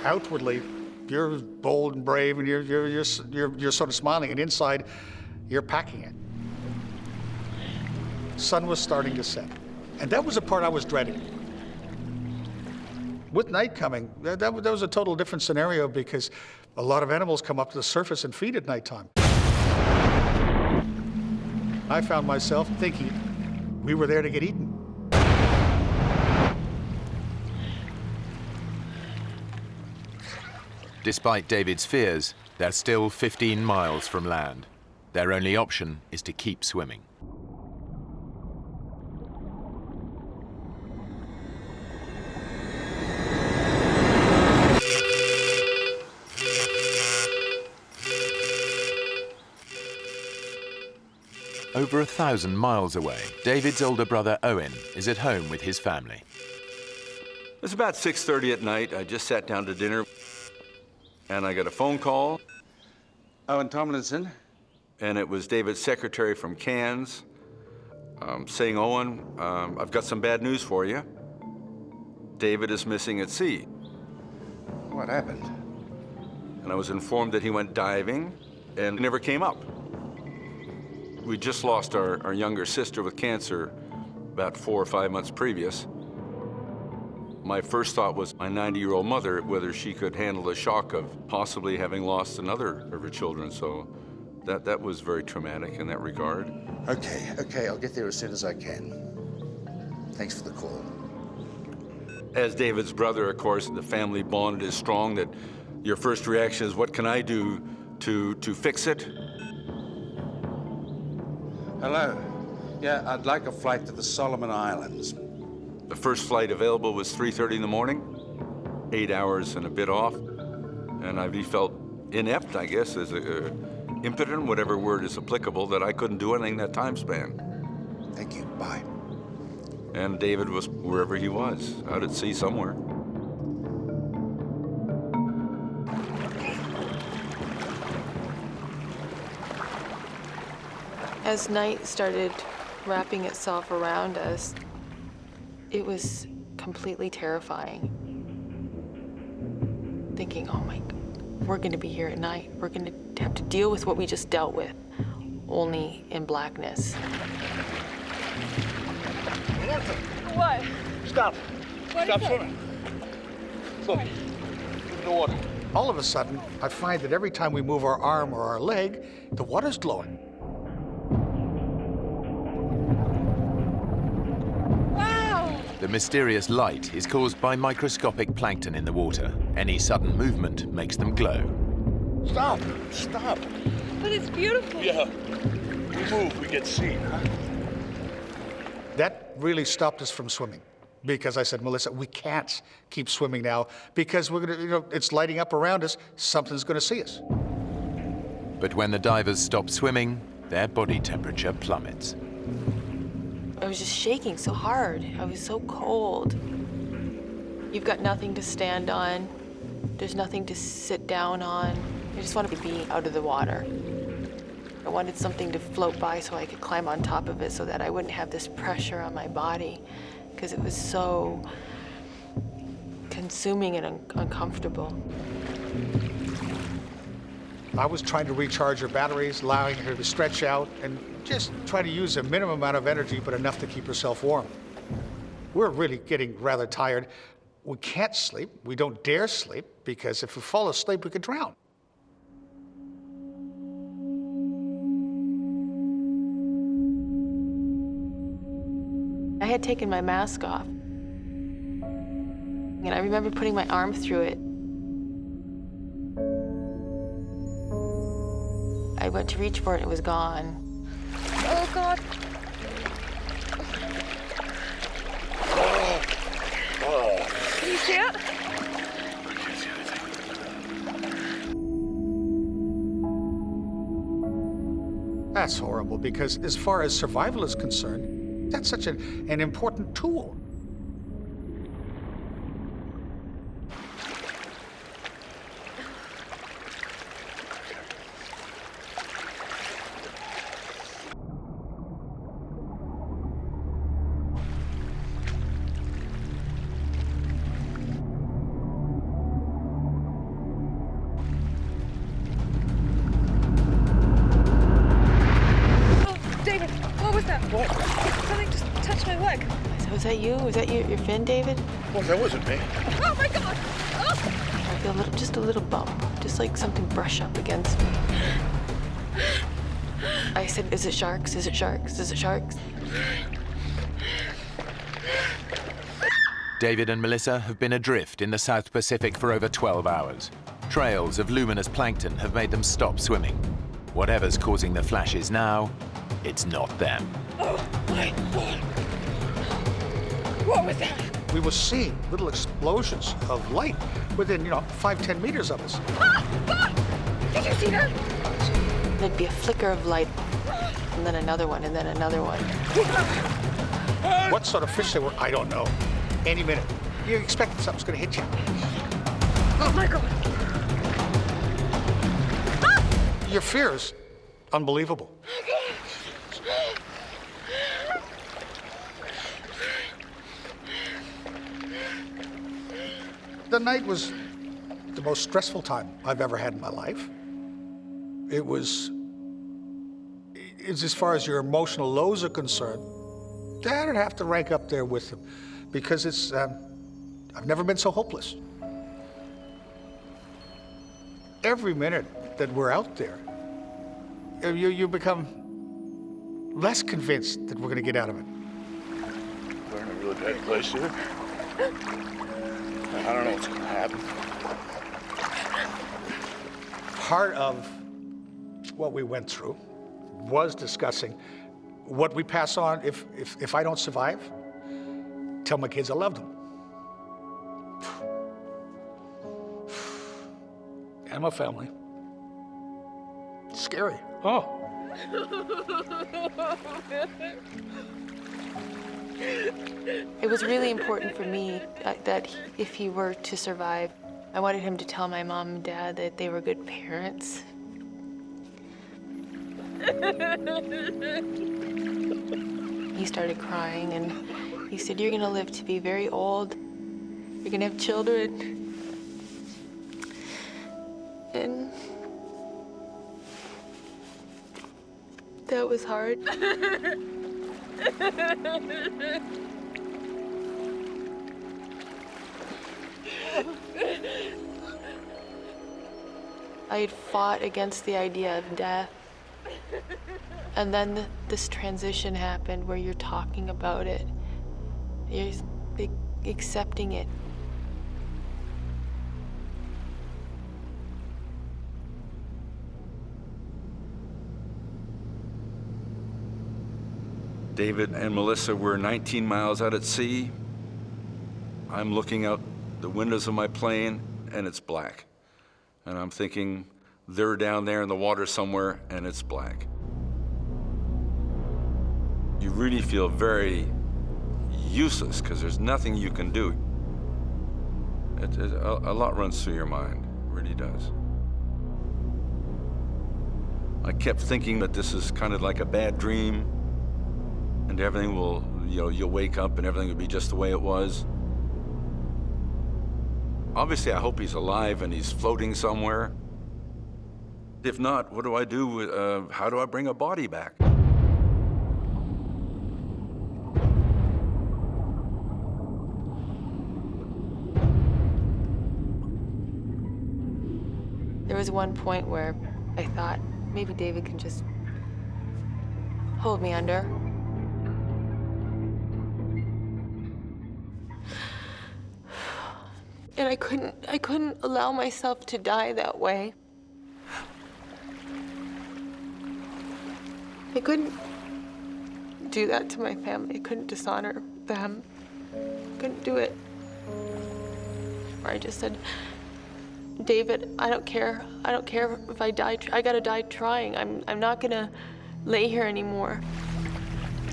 Outwardly, you're bold and brave, and you're sort of smiling, and inside, you're packing it. Sun was starting to set, and that was the part I was dreading. With night coming, that was a total different scenario because a lot of animals come up to the surface and feed at nighttime. I found myself thinking we were there to get eaten. Despite David's fears, they're still 15 miles from land. Their only option is to keep swimming. Over 1,000 miles away, David's older brother Owen is at home with his family. It was about 6:30 at night. I just sat down to dinner, and I got a phone call. Owen Tomlinson. And it was David's secretary from Cairns saying, Owen, I've got some bad news for you. David is missing at sea. What happened? And I was informed that he went diving and never came up. We just lost our younger sister with cancer about 4 or 5 months previous. My first thought was my 90-year-old mother, whether she could handle the shock of possibly having lost another of her children. So that was very traumatic in that regard. Okay, I'll get there as soon as I can. Thanks for the call. As David's brother, of course, the family bond is strong that your first reaction is, what can I do to fix it? Hello. Yeah, I'd like a flight to the Solomon Islands. The first flight available was 3:30 in the morning, 8 hours and a bit off. And I felt inept, I guess, as impotent, whatever word is applicable, that I couldn't do anything that time span. Thank you, bye. And David was wherever he was, out at sea somewhere. As night started wrapping itself around us, it was completely terrifying. Thinking, oh my God, we're gonna be here at night. We're gonna have to deal with what we just dealt with, only in blackness. What? Stop. What Stop is it? swimming. Look, in the water. All of a sudden, I find that every time we move our arm or our leg, the water's glowing. Wow! The mysterious light is caused by microscopic plankton in the water. Any sudden movement makes them glow. Stop. Stop. But it's beautiful. Yeah. We move, we get seen, huh? That really stopped us from swimming, because I said, Melissa, we can't keep swimming now because we're gonna, it's lighting up around us. Something's gonna see us. But when the divers stop swimming, their body temperature plummets. I was just shaking so hard. I was so cold. You've got nothing to stand on. There's nothing to sit down on. I just wanted to be out of the water. I wanted something to float by so I could climb on top of it so that I wouldn't have this pressure on my body, because it was so consuming and uncomfortable. I was trying to recharge her batteries, allowing her to stretch out and just try to use a minimum amount of energy, but enough to keep herself warm. We're really getting rather tired. We can't sleep. We don't dare sleep, because if we fall asleep, we could drown. I had taken my mask off, and I remember putting my arm through it. I went to reach for it, and it was gone. Oh, God. Can you see it? That's horrible, because as far as survival is concerned, that's such an important tool. David, what was that? What? Something just touched my leg. Was that you? Was that your fin, David? Well, that wasn't me. Oh my God! Oh! I feel just a little bump, just like something brush up against me. I said, is it sharks? Is it sharks? Is it sharks? David and Melissa have been adrift in the South Pacific for over 12 hours. Trails of luminous plankton have made them stop swimming. Whatever's causing the flashes now, it's not them. Oh my God! What was that? We were seeing little explosions of light within, 5-10 meters of us. Did you see that? There'd be a flicker of light, and then another one, and then another one. What sort of fish they were, I don't know. Any minute, you expect something's gonna hit you. Oh my God! Your fear is unbelievable. The night was the most stressful time I've ever had in my life. It's as far as your emotional lows are concerned, that'd have to rank up there with them, because I've never been so hopeless. Every minute that we're out there, you become less convinced that we're gonna get out of it. We're in a really bad place here. I don't know what's gonna happen. Part of what we went through was discussing what we pass on if I don't survive. Tell my kids I love them. And my family. It's scary. Oh. It was really important for me that if he were to survive, I wanted him to tell my mom and dad that they were good parents. He started crying and he said, "You're gonna live to be very old. You're gonna have children." And that was hard. I had fought against the idea of death. And then this transition happened where you're talking about it. You're accepting it. David and Melissa were 19 miles out at sea. I'm looking out the windows of my plane, and it's black. And I'm thinking, they're down there in the water somewhere, and it's black. You really feel very useless, because there's nothing you can do. A lot runs through your mind, it really does. I kept thinking that this is kind of like a bad dream, and everything will, you'll wake up and everything will be just the way it was. Obviously, I hope he's alive and he's floating somewhere. If not, what do I do? How do I bring a body back? There was one point where I thought maybe David can just hold me under. And I couldn't allow myself to die that way. I couldn't do that to my family. I couldn't dishonor them. I couldn't do it. Or I just said, David, I don't care. I don't care if I die. I gotta die trying. I'm not gonna lay here anymore.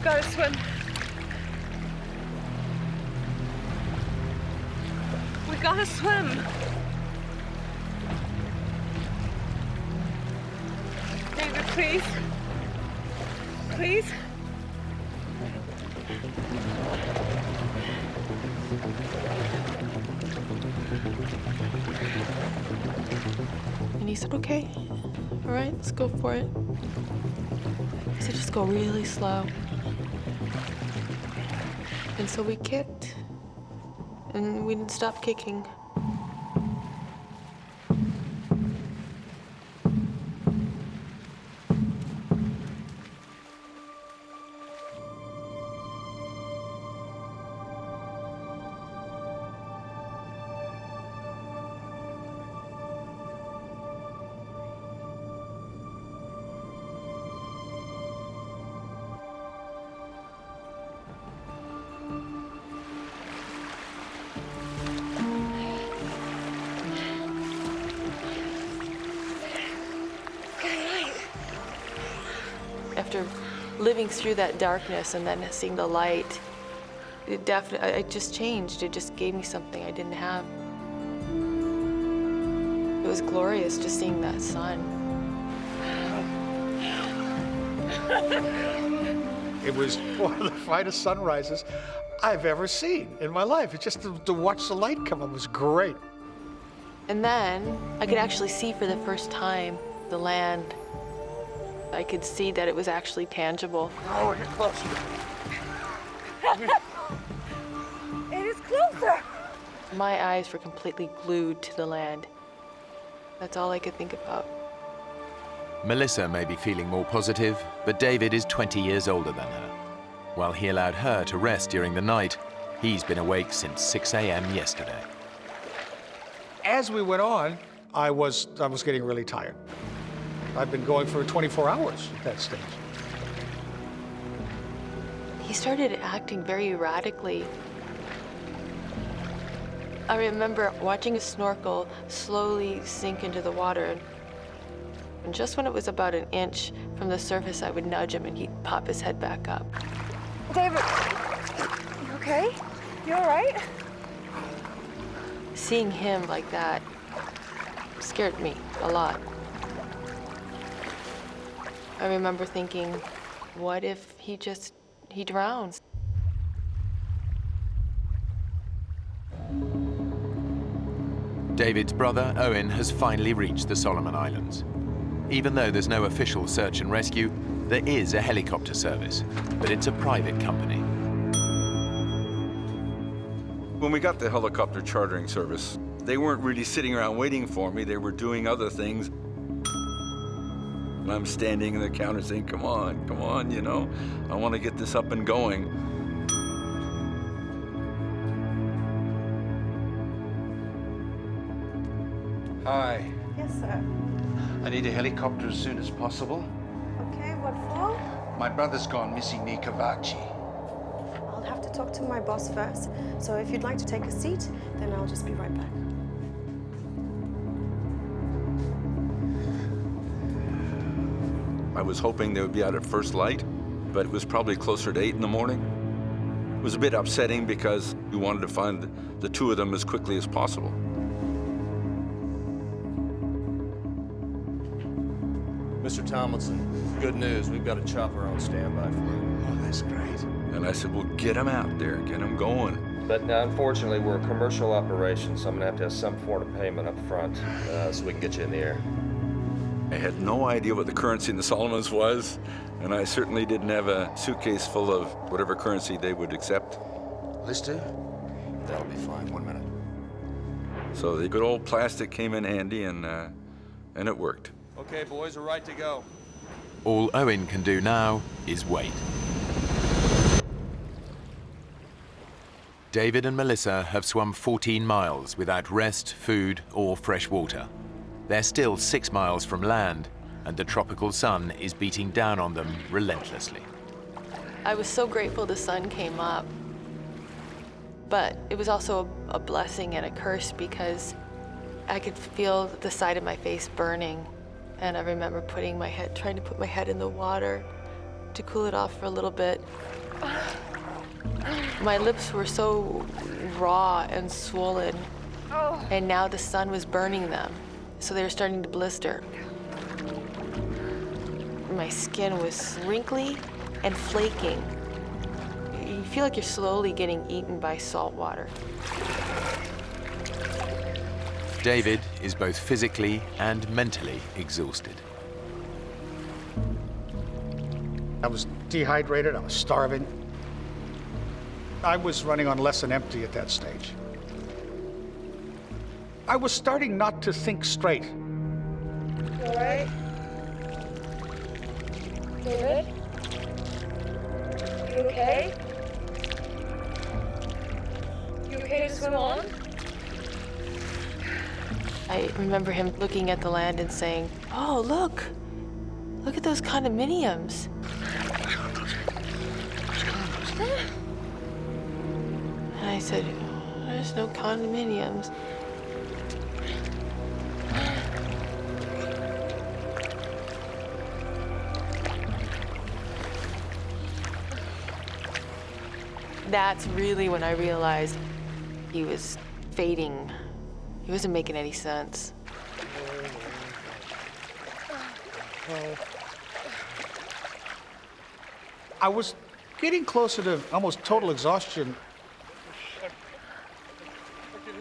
Gotta swim. We gotta swim. David, please. Please. And he said, okay, all right, let's go for it. He said, just go really slow. And so we kicked, and we didn't stop kicking. After living through that darkness and then seeing the light, it just changed. It just gave me something I didn't have. It was glorious just seeing that sun. It was one of the finest sunrises I've ever seen in my life. It's just to watch the light come up was great. And then I could actually see for the first time the land. I could see that it was actually tangible. Oh, you're closer. It is closer. My eyes were completely glued to the land. That's all I could think about. Melissa may be feeling more positive, but David is 20 years older than her. While he allowed her to rest during the night, he's been awake since 6 a.m. yesterday. As we went on, I was getting really tired. I'd been going for 24 hours at that stage. He started acting very erratically. I remember watching a snorkel slowly sink into the water. And just when it was about an inch from the surface, I would nudge him and he'd pop his head back up. David, you okay? You all right? Seeing him like that scared me a lot. I remember thinking, what if he drowns? David's brother, Owen, has finally reached the Solomon Islands. Even though there's no official search and rescue, there is a helicopter service, but it's a private company. When we got the helicopter chartering service, they weren't really sitting around waiting for me. They were doing other things. And I'm standing in the counter saying, come on, you know, I want to get this up and going. Hi. Yes, sir. I need a helicopter as soon as possible. Okay, what for? My brother's gone missing near Kavachi. I'll have to talk to my boss first. So if you'd like to take a seat, then I'll just be right back. I was hoping they would be out at first light, but it was probably closer to 8 in the morning. It was a bit upsetting because we wanted to find the two of them as quickly as possible. Mr. Tomlinson, good news. We've got a chopper on standby for you. Oh, that's great. And I said, well, get them out there, get them going. But unfortunately, we're a commercial operation, so I'm gonna have some form of payment up front so we can get you in the air. I had no idea what the currency in the Solomons was, and I certainly didn't have a suitcase full of whatever currency they would accept. Let's do. That'll be fine. 1 minute. So the good old plastic came in handy, and it worked. Okay, boys, we're right to go. All Owen can do now is wait. David and Melissa have swum 14 miles without rest, food, or fresh water. They're still 6 miles from land, and the tropical sun is beating down on them relentlessly. I was so grateful the sun came up, but it was also a blessing and a curse because I could feel the side of my face burning. And I remember trying to put my head in the water to cool it off for a little bit. My lips were so raw and swollen, and now the sun was burning them, so they were starting to blister. My skin was wrinkly and flaking. You feel like you're slowly getting eaten by salt water. David is both physically and mentally exhausted. I was dehydrated, I was starving. I was running on less than empty at that stage. I was starting not to think straight. All right. David? You okay? You okay to swim on? I remember him looking at the land and saying, oh, look at those condominiums. And I said, there's no condominiums. That's really when I realized he was fading. He wasn't making any sense. I was getting closer to almost total exhaustion,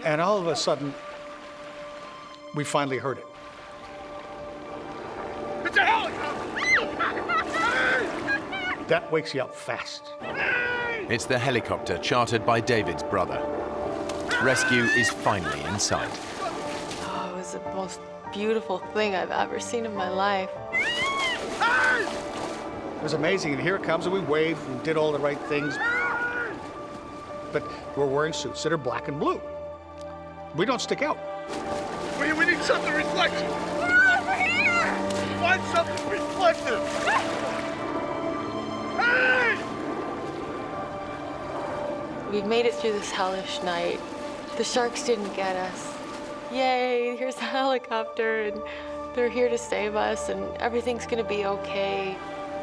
and all of a sudden, we finally heard it. It's a helicopter! That wakes you up fast. It's the helicopter chartered by David's brother. Rescue is finally in sight. Oh, it was the most beautiful thing I've ever seen in my life. It was amazing, and here it comes, and we waved and did all the right things. But we're wearing suits that are black and blue. We don't stick out. We need something reflective. Over here! Find something reflective. Hey! We've made it through this hellish night. The sharks didn't get us. Yay, here's the helicopter, and they're here to save us, and everything's gonna be okay.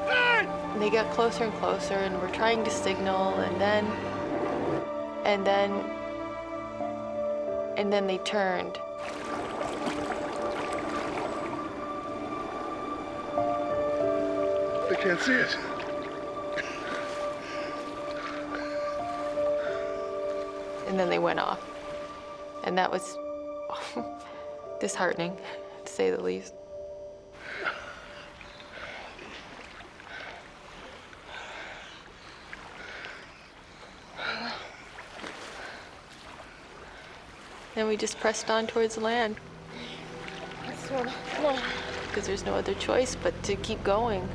And they got closer and closer, and we're trying to signal, and then they turned. They can't see us. And then they went off. And that was disheartening, to say the least. Then we just pressed on towards land. Come on. Because there's no other choice but to keep going.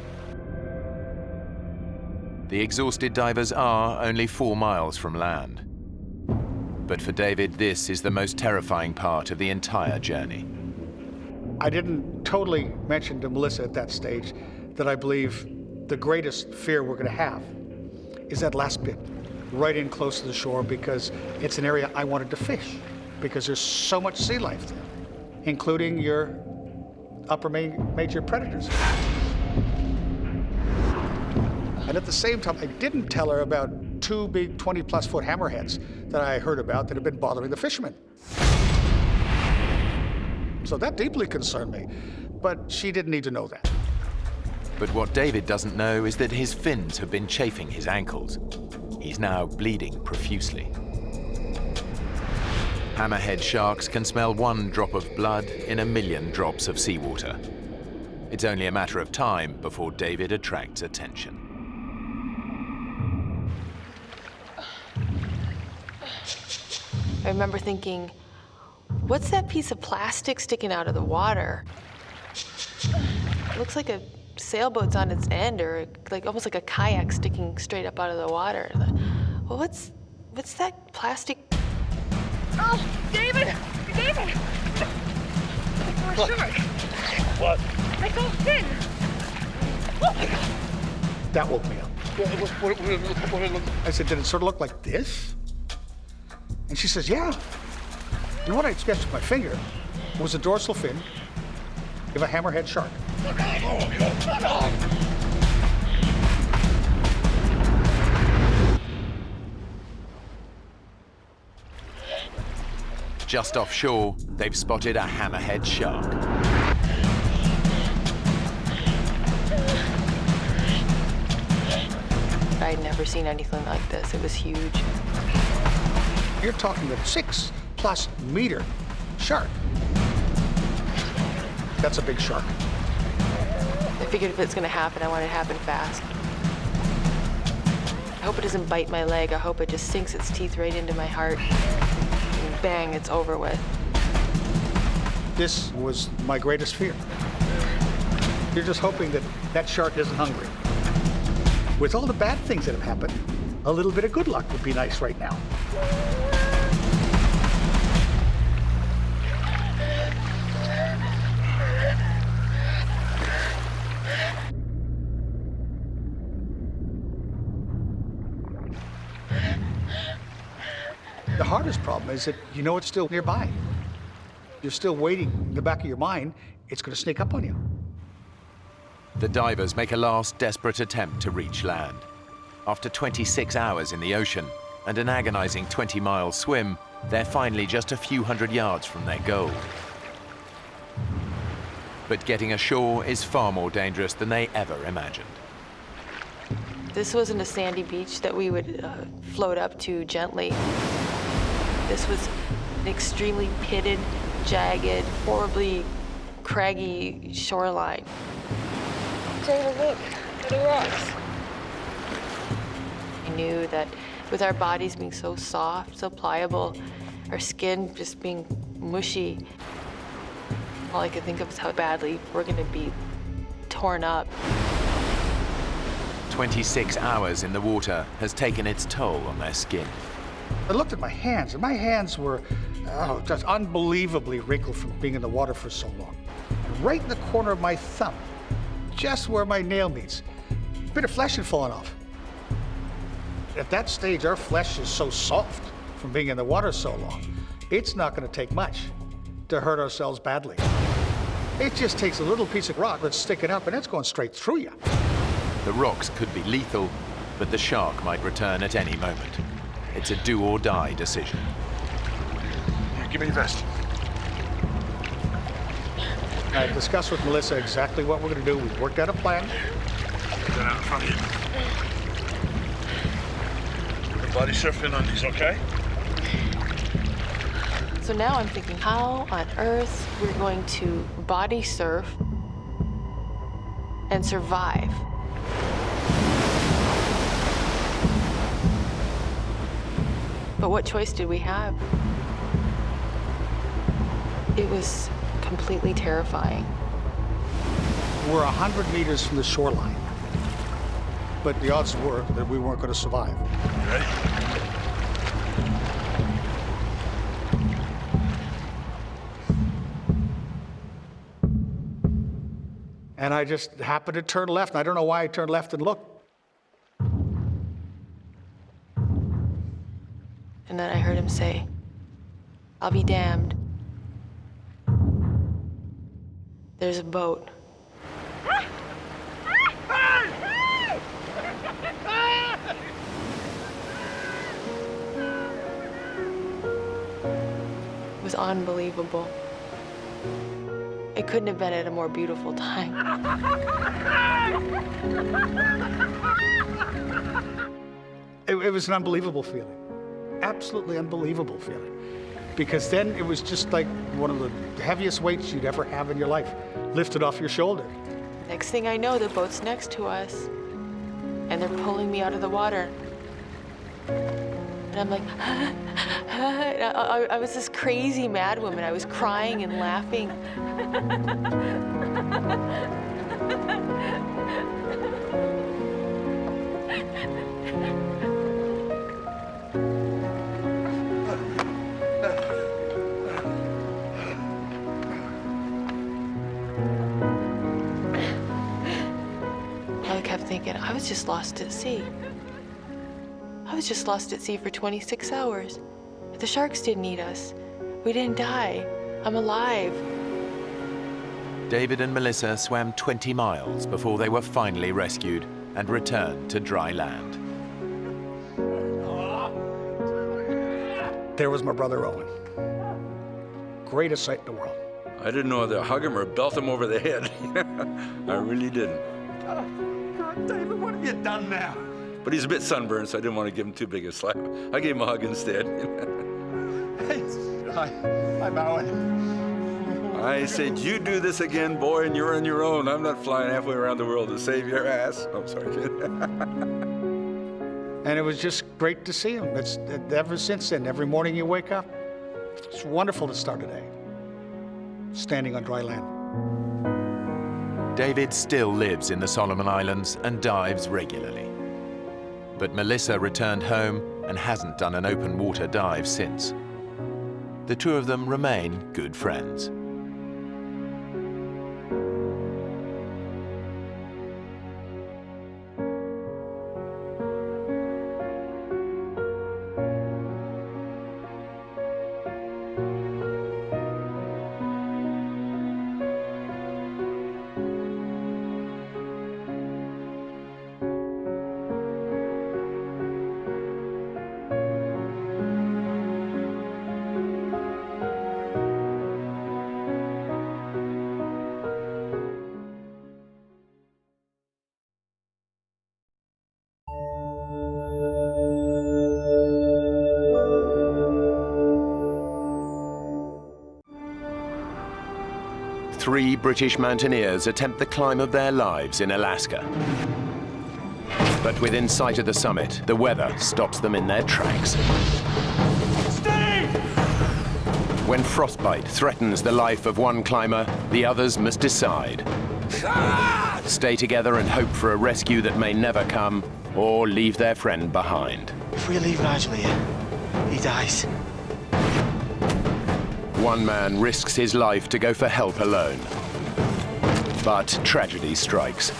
The exhausted divers are only 4 miles from land. But for David, this is the most terrifying part of the entire journey. I didn't totally mention to Melissa at that stage that I believe the greatest fear we're going to have is that last bit, right in close to the shore, because it's an area I wanted to fish, because there's so much sea life there, including your upper major predators. And at the same time, I didn't tell her about 2 big 20-plus foot hammerheads that I heard about that had been bothering the fishermen. So that deeply concerned me, but she didn't need to know that. But what David doesn't know is that his fins have been chafing his ankles. He's now bleeding profusely. Hammerhead sharks can smell 1 drop of blood in 1,000,000 drops of seawater. It's only a matter of time before David attracts attention. I remember thinking, what's that piece of plastic sticking out of the water? It looks like a sailboat's on its end, or like almost like a kayak sticking straight up out of the water. Well, what's that plastic? Oh, David! David! We're shark. What? I saw a fin. Oh my God! That woke me up. What I said, did it sort of look like this? And she says, yeah. And what I sketched with my finger was a dorsal fin of a hammerhead shark. Just offshore, they've spotted a hammerhead shark. I'd never seen anything like this. It was huge. You're talking a 6+ meter shark. That's a big shark. I figured if it's gonna happen, I want it to happen fast. I hope it doesn't bite my leg. I hope it just sinks its teeth right into my heart. And bang, it's over with. This was my greatest fear. You're just hoping that that shark isn't hungry. With all the bad things that have happened, a little bit of good luck would be nice right now. The hardest problem is that you know it's still nearby. You're still waiting in the back of your mind, it's going to sneak up on you. The divers make a last desperate attempt to reach land. After 26 hours in the ocean, and an agonizing 20-mile swim, they're finally just a few hundred yards from their goal. But getting ashore is far more dangerous than they ever imagined. This wasn't a sandy beach that we would float up to gently. This was an extremely pitted, jagged, horribly craggy shoreline. David, look at the rocks. I knew that with our bodies being so soft, so pliable, our skin just being mushy, all I could think of is how badly we're gonna be torn up. 26 hours in the water has taken its toll on their skin. I looked at my hands, and my hands were just unbelievably wrinkled from being in the water for so long. And right in the corner of my thumb, just where my nail meets, a bit of flesh had fallen off. At that stage, our flesh is so soft from being in the water so long, it's not going to take much to hurt ourselves badly. It just takes a little piece of rock that's sticking up, and it's going straight through you. The rocks could be lethal, but the shark might return at any moment. It's a do-or-die decision. Here, give me your vest. I discussed with Melissa exactly what we're going to do. We've worked out a plan. Get that out in front of you. The body surfing on these, okay? So now I'm thinking, how on earth we're going to body surf and survive? But what choice did we have? It was completely terrifying. We're 100 meters from the shoreline, but the odds were that we weren't going to survive. You ready? And I just happened to turn left, and I don't know why I turned left and looked. And then I heard him say, "I'll be damned. There's a boat." It was unbelievable. It couldn't have been at a more beautiful time. It was an unbelievable feeling. Absolutely unbelievable feeling. Because then it was just like one of the heaviest weights you'd ever have in your life lifted off your shoulder. Next thing I know, the boat's next to us, and they're pulling me out of the water. And I'm like, I was this crazy mad woman. I was crying and laughing. I kept thinking, I was just lost at sea. I was just lost at sea for 26 hours. The sharks didn't eat us. We didn't die. I'm alive. David and Melissa swam 20 miles before they were finally rescued and returned to dry land. There was my brother Owen. Greatest sight in the world. I didn't know whether to hug him or belt him over the head. I really didn't. God, David, what have you done now? But he's a bit sunburned, so I didn't want to give him too big a slap. I gave him a hug instead. I'm Owen. I said, you do this again, boy, and you're on your own. I'm not flying halfway around the world to save your ass. I'm sorry, kid. And it was just great to see him. Ever since then, every morning you wake up, it's wonderful to start a day, standing on dry land. David still lives in the Solomon Islands and dives regularly. But Melissa returned home and hasn't done an open water dive since. The two of them remain good friends. 3 British mountaineers attempt the climb of their lives in Alaska. But within sight of the summit, the weather stops them in their tracks. Steve! When frostbite threatens the life of one climber, the others must decide. Stay together and hope for a rescue that may never come, or leave their friend behind. If we leave Nigel here, he dies. One man risks his life to go for help alone. But tragedy strikes.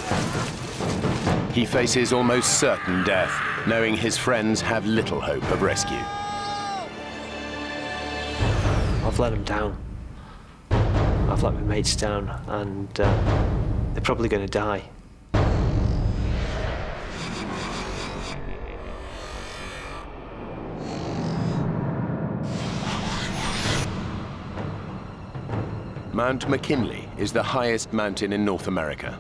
He faces almost certain death, knowing his friends have little hope of rescue. I've let them down. I've let my mates down, and they're probably going to die. Mount McKinley is the highest mountain in North America.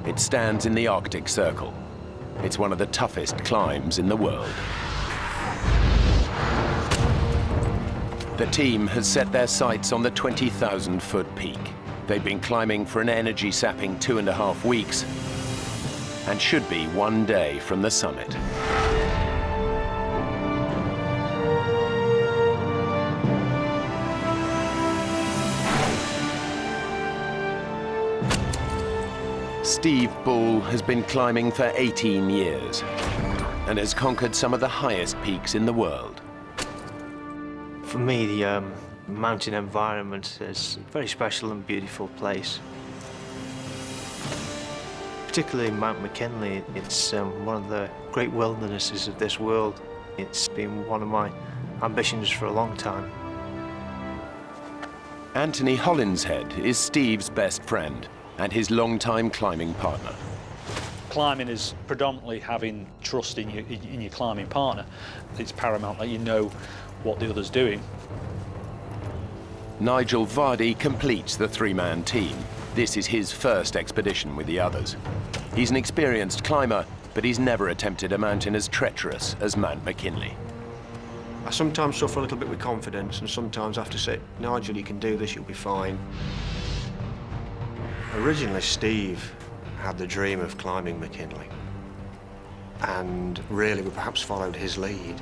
It stands in the Arctic Circle. It's one of the toughest climbs in the world. The team has set their sights on the 20,000-foot peak. They've been climbing for an energy-sapping 2.5 weeks and should be one day from the summit. Steve Bull has been climbing for 18 years and has conquered some of the highest peaks in the world. For me, the mountain environment is a very special and beautiful place. Particularly Mount McKinley, it's one of the great wildernesses of this world. It's been one of my ambitions for a long time. Anthony Hollinshead is Steve's best friend and his longtime climbing partner. Climbing is predominantly having trust in your climbing partner. It's paramount that you know what the other's doing. Nigel Vardy completes the 3-man team. This is his first expedition with the others. He's an experienced climber, but he's never attempted a mountain as treacherous as Mount McKinley. I sometimes suffer a little bit with confidence, and sometimes I have to say, Nigel, you can do this, you'll be fine. Originally, Steve had the dream of climbing McKinley, and really we perhaps followed his lead.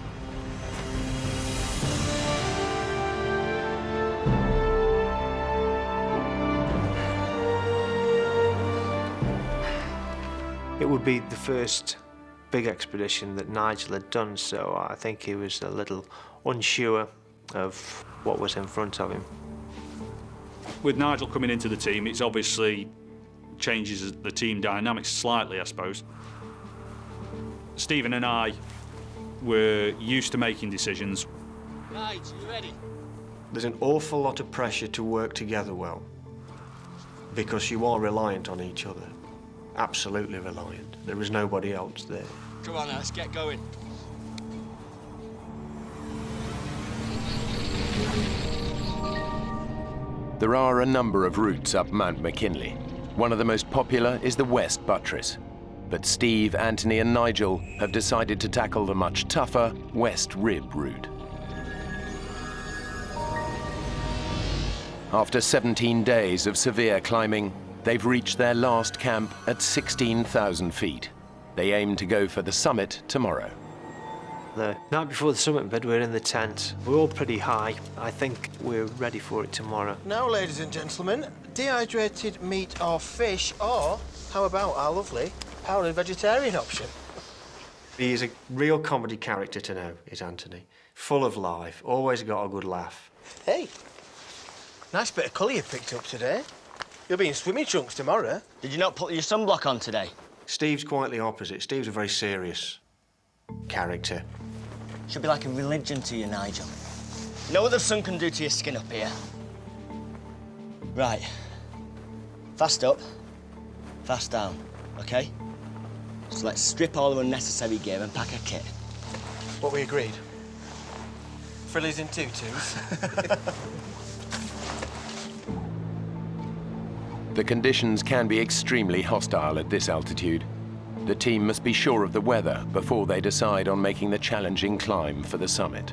It would be the first big expedition that Nigel had done, so I think he was a little unsure of what was in front of him. With Nigel coming into the team, it's obviously changes the team dynamics slightly, I suppose. Stephen and I were used to making decisions. Right, you ready? There's an awful lot of pressure to work together well, because you are reliant on each other. Absolutely reliant. There is nobody else there. Come on, let's get going. There are a number of routes up Mount McKinley. One of the most popular is the West Buttress. But Steve, Anthony and Nigel have decided to tackle the much tougher West Rib route. After 17 days of severe climbing, they've reached their last camp at 16,000 feet. They aim to go for the summit tomorrow. The night before the summit bed, we're in the tent. We're all pretty high. I think we're ready for it tomorrow. Now, ladies and gentlemen, dehydrated meat or fish, or how about our lovely powdered vegetarian option? He is a real comedy character to know, is Anthony. Full of life, always got a good laugh. Hey, nice bit of colour you picked up today. You'll be in swimming trunks tomorrow. Did you not put your sunblock on today? Steve's quite the opposite. Steve's a very serious character. Should be like a religion to you, Nigel. You know what the sun can do to your skin up here? Right. Fast up, fast down, OK? So let's strip all the unnecessary gear and pack a kit. What we agreed? Frillies in tutus? The conditions can be extremely hostile at this altitude. The team must be sure of the weather before they decide on making the challenging climb for the summit.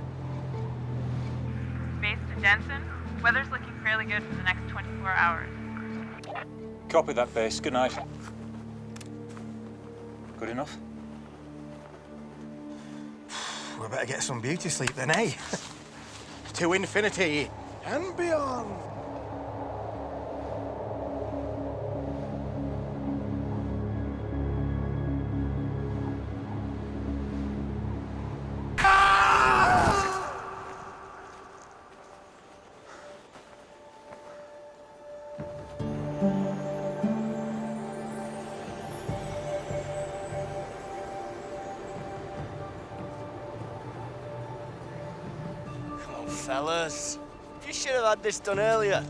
Base to Jensen. Weather's looking fairly fairly good for the next 24 hours. Copy that, base. Good night. Good enough? We better get some beauty sleep then, eh? To infinity and beyond. Fellas, you should have had this done earlier.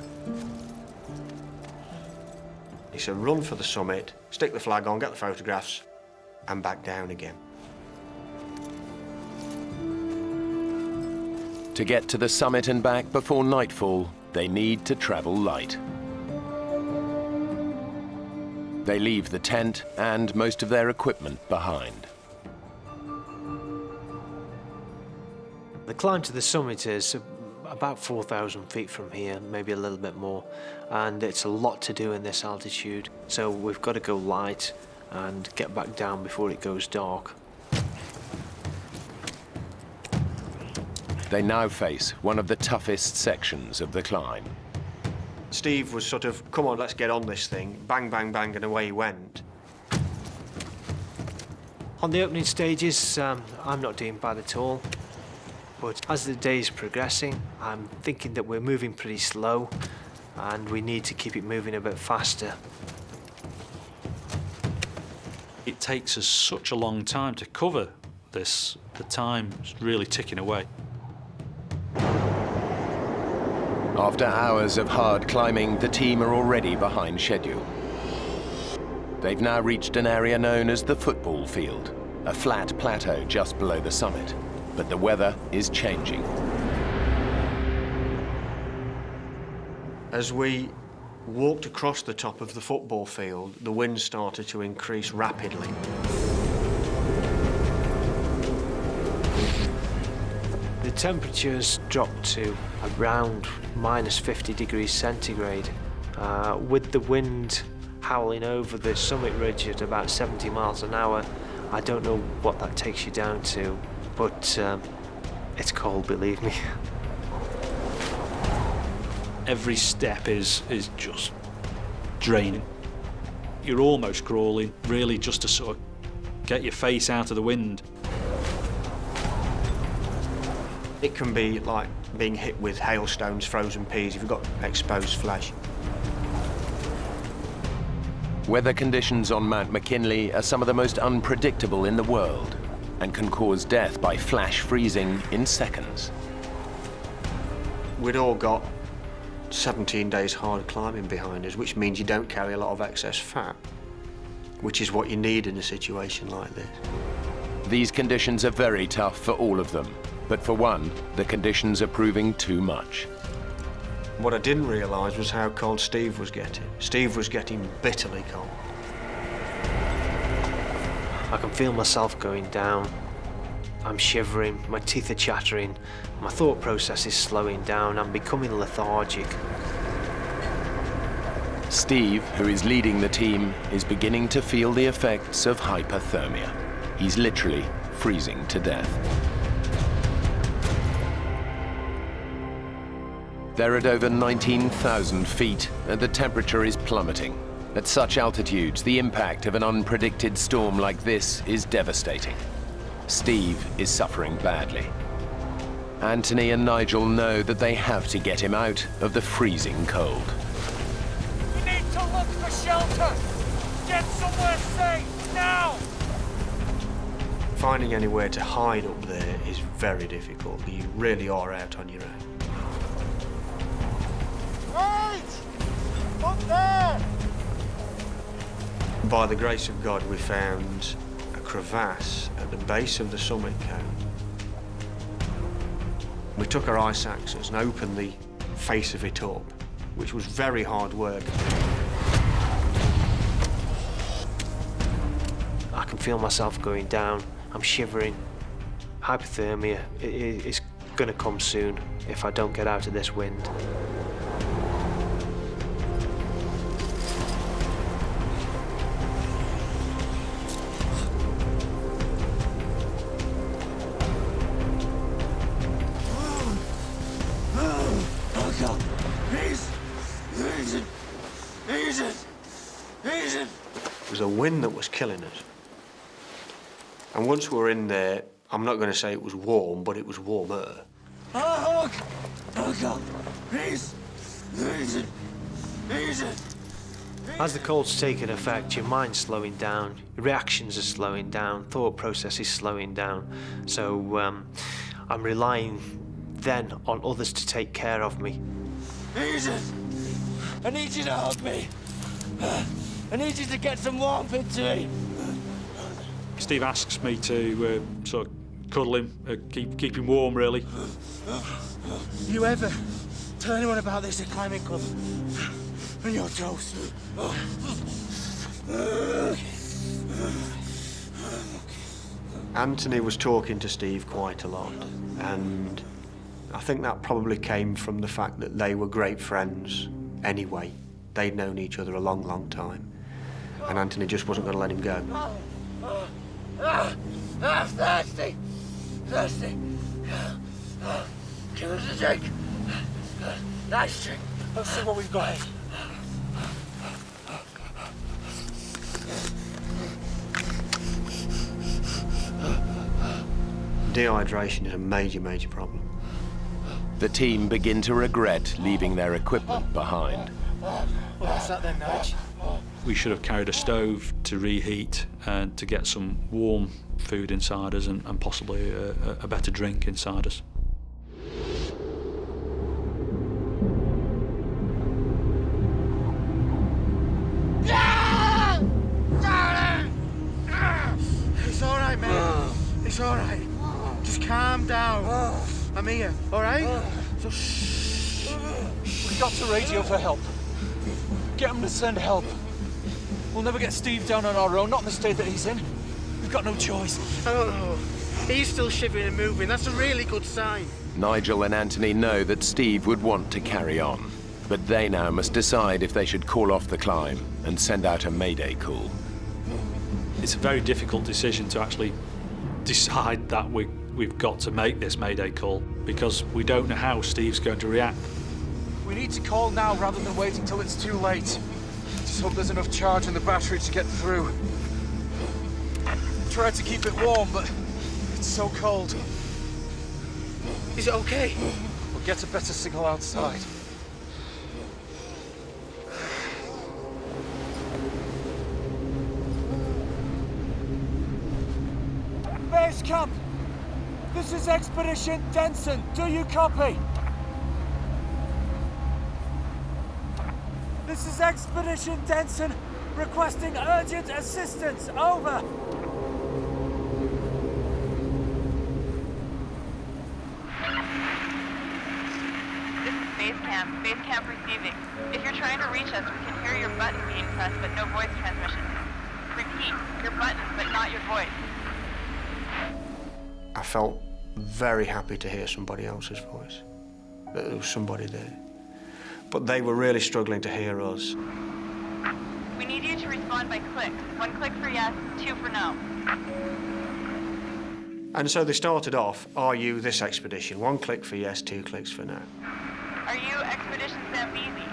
It's a run for the summit, stick the flag on, get the photographs, and back down again. To get to the summit and back before nightfall, they need to travel light. They leave the tent and most of their equipment behind. The climb to the summit is about 4,000 feet from here, maybe a little bit more, and it's a lot to do in this altitude, so we've got to go light and get back down before it goes dark. They now face one of the toughest sections of the climb. Steve was sort of, come on, let's get on this thing, bang, bang, bang, and away he went. On the opening stages, I'm not doing bad at all. But as the day is progressing, I'm thinking that we're moving pretty slow and we need to keep it moving a bit faster. It takes us such a long time to cover this. The time's really ticking away. After hours of hard climbing, the team are already behind schedule. They've now reached an area known as the football field, a flat plateau just below the summit. But the weather is changing. As we walked across the top of the football field, the wind started to increase rapidly. The temperatures dropped to around minus 50 degrees centigrade, with the wind howling over the summit ridge at about 70 miles an hour. I don't know what that takes you down to, but it's cold, believe me. Every step is just draining. You're almost crawling, really just to sort of get your face out of the wind. It can be like being hit with hailstones, frozen peas, if you've got exposed flesh. Weather conditions on Mount McKinley are some of the most unpredictable in the world and can cause death by flash freezing in seconds. We'd all got 17 days hard climbing behind us, which means you don't carry a lot of excess fat, which is what you need in a situation like this. These conditions are very tough for all of them, but for one, the conditions are proving too much. What I didn't realise was how cold Steve was getting. Steve was getting bitterly cold. I can feel myself going down. I'm shivering, my teeth are chattering, my thought process is slowing down, I'm becoming lethargic. Steve, who is leading the team, is beginning to feel the effects of hypothermia. He's literally freezing to death. They're at over 19,000 feet, and the temperature is plummeting. At such altitudes, the impact of an unpredicted storm like this is devastating. Steve is suffering badly. Anthony and Nigel know that they have to get him out of the freezing cold. We need to look for shelter! Get somewhere safe, now! Finding anywhere to hide up there is very difficult. You really are out on your own. Right! Up there! By the grace of God, we found a crevasse at the base of the summit cone. We took our ice axes and opened the face of it up, which was very hard work. I can feel myself going down. I'm shivering. Hypothermia is going to come soon if I don't get out of this wind. wind that was killing us. And once we were in there, I'm not going to say it was warm, but it was warmer. Oh, God. Please. Easy. As the cold's taken effect, your mind's slowing down, your reactions are slowing down, thought process is slowing down. So I'm relying then on others to take care of me. Easy. I need you to hug me. I need you to get some warmth into me. Steve asks me to sort of cuddle him, keep him warm, really. You ever tell anyone about this at climbing club? And you're toast. Anthony was talking to Steve quite a lot, and I think that probably came from the fact that they were great friends anyway. They'd known each other a long, long time, and Anthony just wasn't going to let him go. Thirsty. Give us a drink. Nice drink. Let's see what we've got here. Dehydration is a major, major problem. The team begin to regret leaving their equipment behind. What's that then, Nige? We should have carried a stove to reheat and to get some warm food inside us and possibly a better drink inside us. It's all right, mate. It's all right. Just calm down. I'm here, all right? So shh. We got to radio for help. Get them to send help. We'll never get Steve down on our own, not in the state that he's in. We've got no choice. Oh, he's still shivering and moving. That's a really good sign. Nigel and Anthony know that Steve would want to carry on, but they now must decide if they should call off the climb and send out a mayday call. It's a very difficult decision to actually decide that we've got to make this mayday call because we don't know how Steve's going to react. We need to call now rather than waiting till it's too late. Just hope there's enough charge in the battery to get through. Tried to keep it warm, but it's so cold. Is it okay? We'll get a better signal outside. Base camp! This is Expedition Denson. Do you copy? This is Expedition Denson, requesting urgent assistance. Over. This is Base Camp. Base Camp receiving. If you're trying to reach us, we can hear your button being pressed, but no voice transmission. Repeat, your button, but not your voice. I felt very happy to hear somebody else's voice, that there was somebody there. But they were really struggling to hear us. We need you to respond by clicks. 1 click for yes, 2 for no. And so they started off, are you this expedition? 1 click for yes, 2 clicks for no. Are you Expedition Zambesi?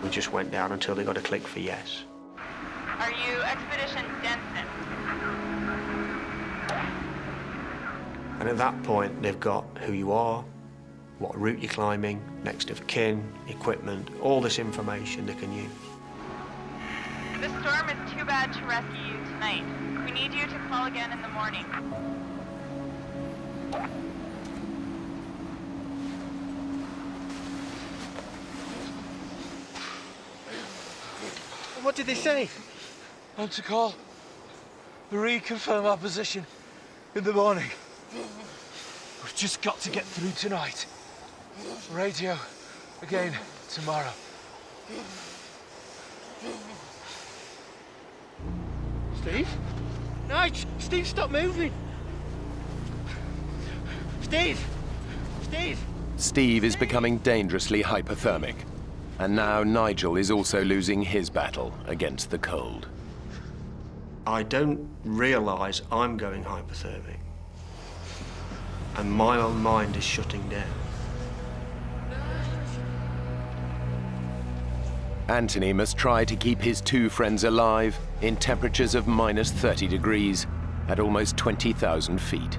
We just went down until they got a click for yes. Are you Expedition Denson? And at that point, they've got who you are, what route you're climbing, next of kin, equipment, all this information they can use. The storm is too bad to rescue you tonight. We need you to call again in the morning. What did they say? I'm to call. Reconfirm our position in the morning. We've just got to get through tonight. Radio again tomorrow. Steve? Nige! Steve, stop moving! Steve! Steve! Steve is becoming dangerously hypothermic, and now Nigel is also losing his battle against the cold. I don't realise I'm going hypothermic, and my own mind is shutting down. Anthony must try to keep his two friends alive in temperatures of minus 30 degrees at almost 20,000 feet.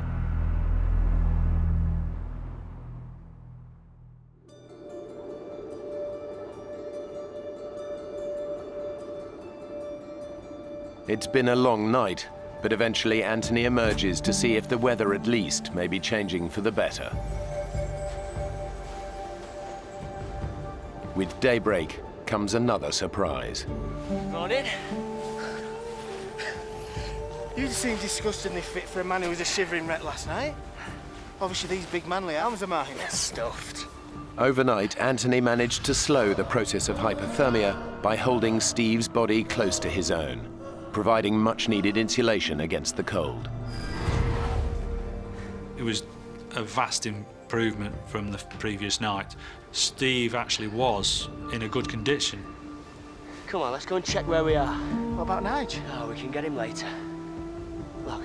It's been a long night, but eventually Anthony emerges to see if the weather at least may be changing for the better. With daybreak comes another surprise. Morning. You seem disgustingly fit for a man who was a shivering wreck last night. Obviously these big manly arms of mine are stuffed. Overnight, Anthony managed to slow the process of hypothermia by holding Steve's body close to his own, providing much-needed insulation against the cold. It was a vast improvement from the previous night. Steve actually was in a good condition. Come on, let's go and check where we are. What about Nige? Oh, we can get him later. Look,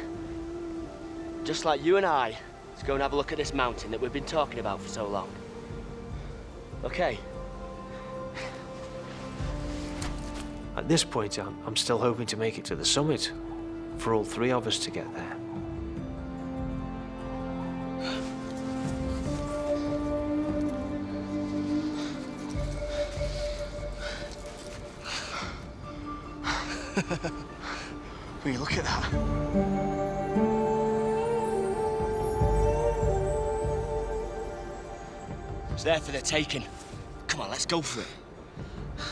just like you and I, let's go and have a look at this mountain that we've been talking about for so long. Okay? At this point, I'm still hoping to make it to the summit, for all three of us to get there. Will you look at that? It's there for the taking. Come on, let's go for it.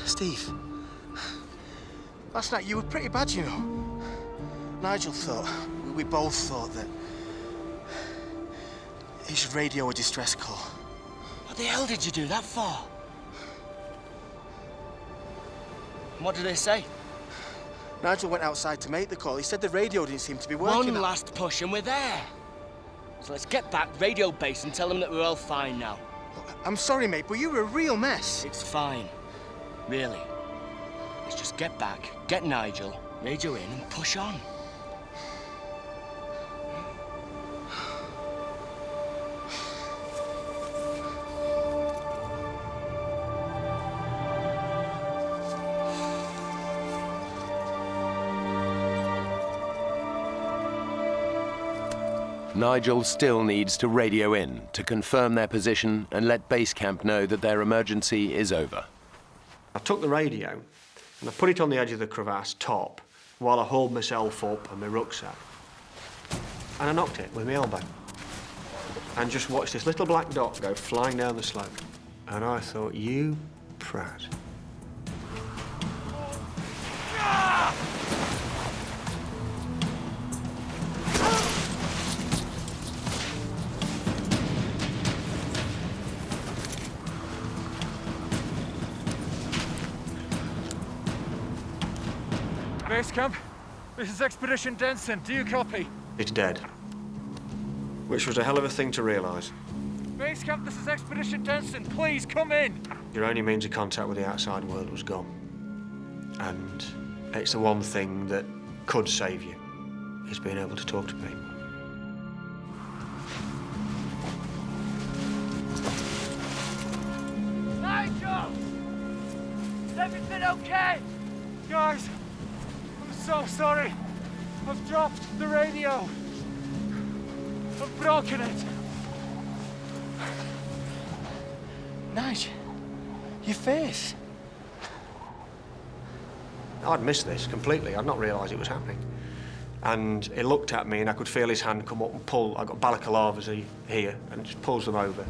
Steve, last night you were pretty bad, you know. Nigel thought, we both thought that he should radio a distress call. What the hell did you do that for? And what did they say? Nigel went outside to make the call. He said the radio didn't seem to be working. One last push and we're there. So let's get back radio base and tell them that we're all fine now. I'm sorry, mate, but you were a real mess. It's fine. Really. Let's just get back, get Nigel, radio in and push on. Nigel still needs to radio in to confirm their position and let base camp know that their emergency is over. I took the radio and I put it on the edge of the crevasse top while I hauled myself up and my rucksack. And I knocked it with my elbow. And just watched this little black dot go flying down the slope. And I thought, you prat. Base camp, this is Expedition Denson. Do you copy? It's dead. Which was a hell of a thing to realise. Base camp, this is Expedition Denson. Please come in. Your only means of contact with the outside world was gone. And it's the one thing that could save you, is being able to talk to people. Nigel! Is everything okay? Guys, I'm so sorry. I've dropped the radio. I've broken it. Nige, your face. I'd missed this completely. I'd not realised it was happening. And he looked at me and I could feel his hand come up and pull. I got balaclavas here and just pulls them over.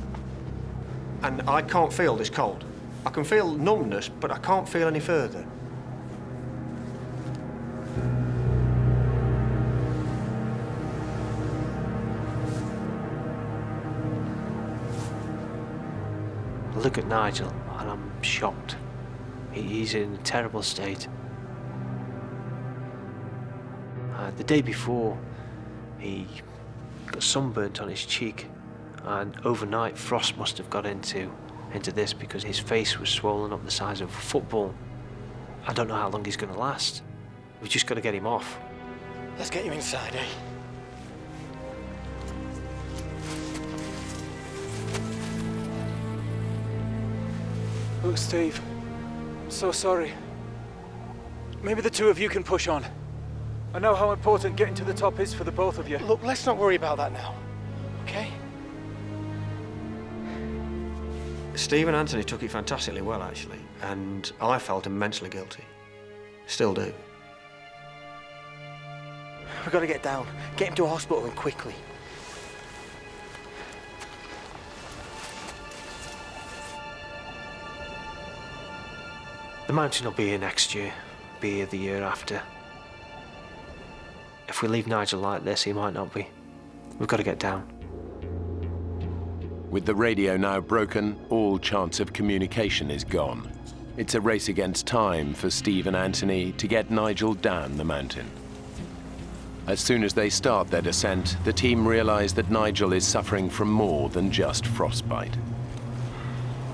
And I can't feel this cold. I can feel numbness, but I can't feel any further. I look at Nigel and I'm shocked. He's in a terrible state. The day before, he got sunburnt on his cheek, and overnight frost must have got into this because his face was swollen up the size of a football. I don't know how long he's going to last. We've just got to get him off. Let's get you inside, eh? Look, Steve, So sorry. Maybe the two of you can push on. I know how important getting to the top is for the both of you. Look, let's not worry about that now, okay? Steve and Anthony took it fantastically well, actually, and I felt immensely guilty. Still do. We've got to get down. Get him to a hospital and quickly. The mountain will be here next year, be here the year after. If we leave Nigel like this, he might not be. We've got to get down. With the radio now broken, all chance of communication is gone. It's a race against time for Steve and Anthony to get Nigel down the mountain. As soon as they start their descent, the team realize that Nigel is suffering from more than just frostbite.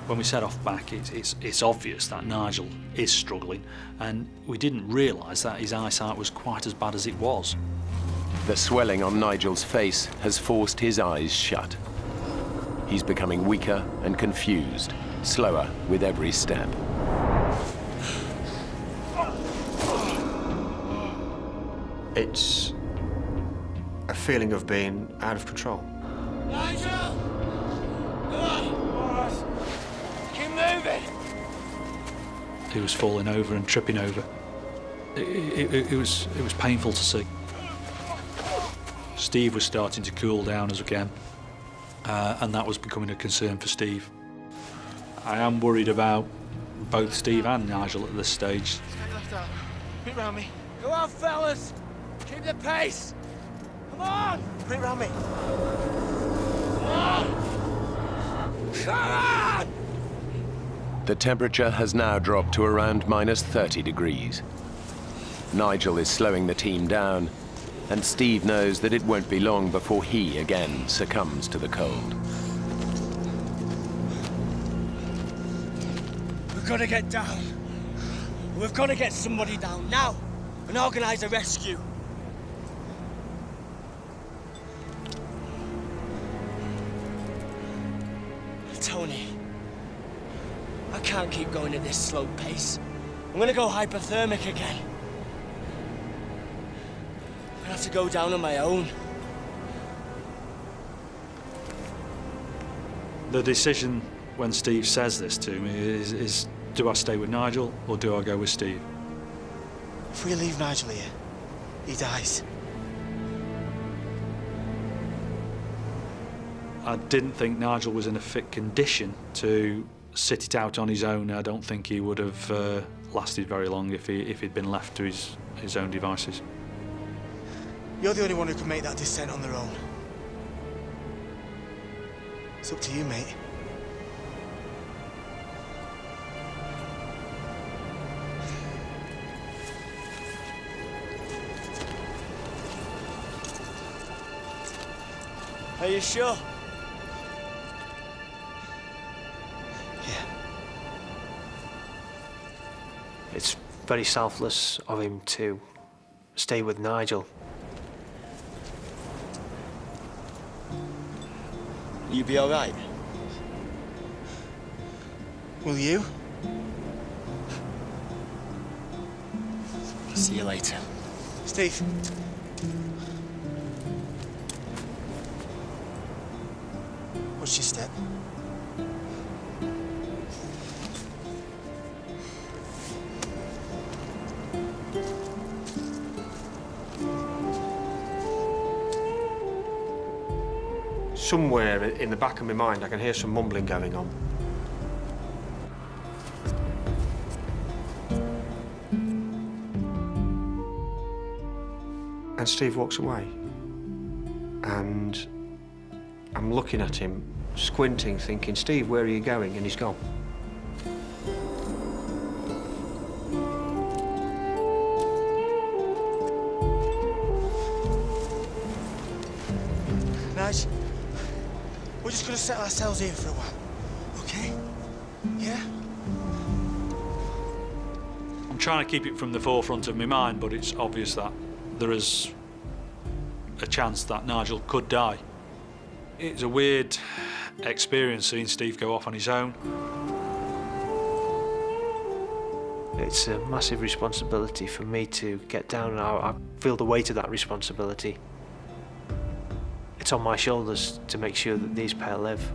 When we set off back, it's obvious that Nigel is struggling, and we didn't realise that his eyesight was quite as bad as it was. The swelling on Nigel's face has forced his eyes shut. He's becoming weaker and confused, slower with every step. It's a feeling of being out of control. Nigel! Keep moving! He was falling over and tripping over. It was painful to see. Steve was starting to cool down as again, and that was becoming a concern for Steve. I am worried about both Steve and Nigel at this stage. Put it round me. Go on, fellas! Keep the pace! Come on! Put it round me. Come on! Come on! The temperature has now dropped to around minus 30 degrees. Nigel is slowing the team down, and Steve knows that it won't be long before he again succumbs to the cold. We've got to get down. We've got to get somebody down now and organise a rescue. Tony, I can't keep going at this slow pace. I'm going to go hypothermic again. I have to go down on my own. The decision when Steve says this to me is do I stay with Nigel or do I go with Steve? If we leave Nigel here, he dies. I didn't think Nigel was in a fit condition to sit it out on his own. I don't think he would have lasted very long if he'd been left to his own devices. You're the only one who can make that descent on their own. It's up to you, mate. Are you sure? It's very selfless of him to stay with Nigel. You be all right? Will you? See you later. Steve. Watch your step. Somewhere in the back of my mind, I can hear some mumbling going on. And Steve walks away. And I'm looking at him, squinting, thinking, Steve, where are you going? And he's gone. Nige, we're just gonna settle ourselves here for a while, okay? Yeah? I'm trying to keep it from the forefront of my mind, but it's obvious that there is a chance that Nigel could die. It's a weird experience seeing Steve go off on his own. It's a massive responsibility for me to get down, and I feel the weight of that responsibility. It's on my shoulders to make sure that these pair live.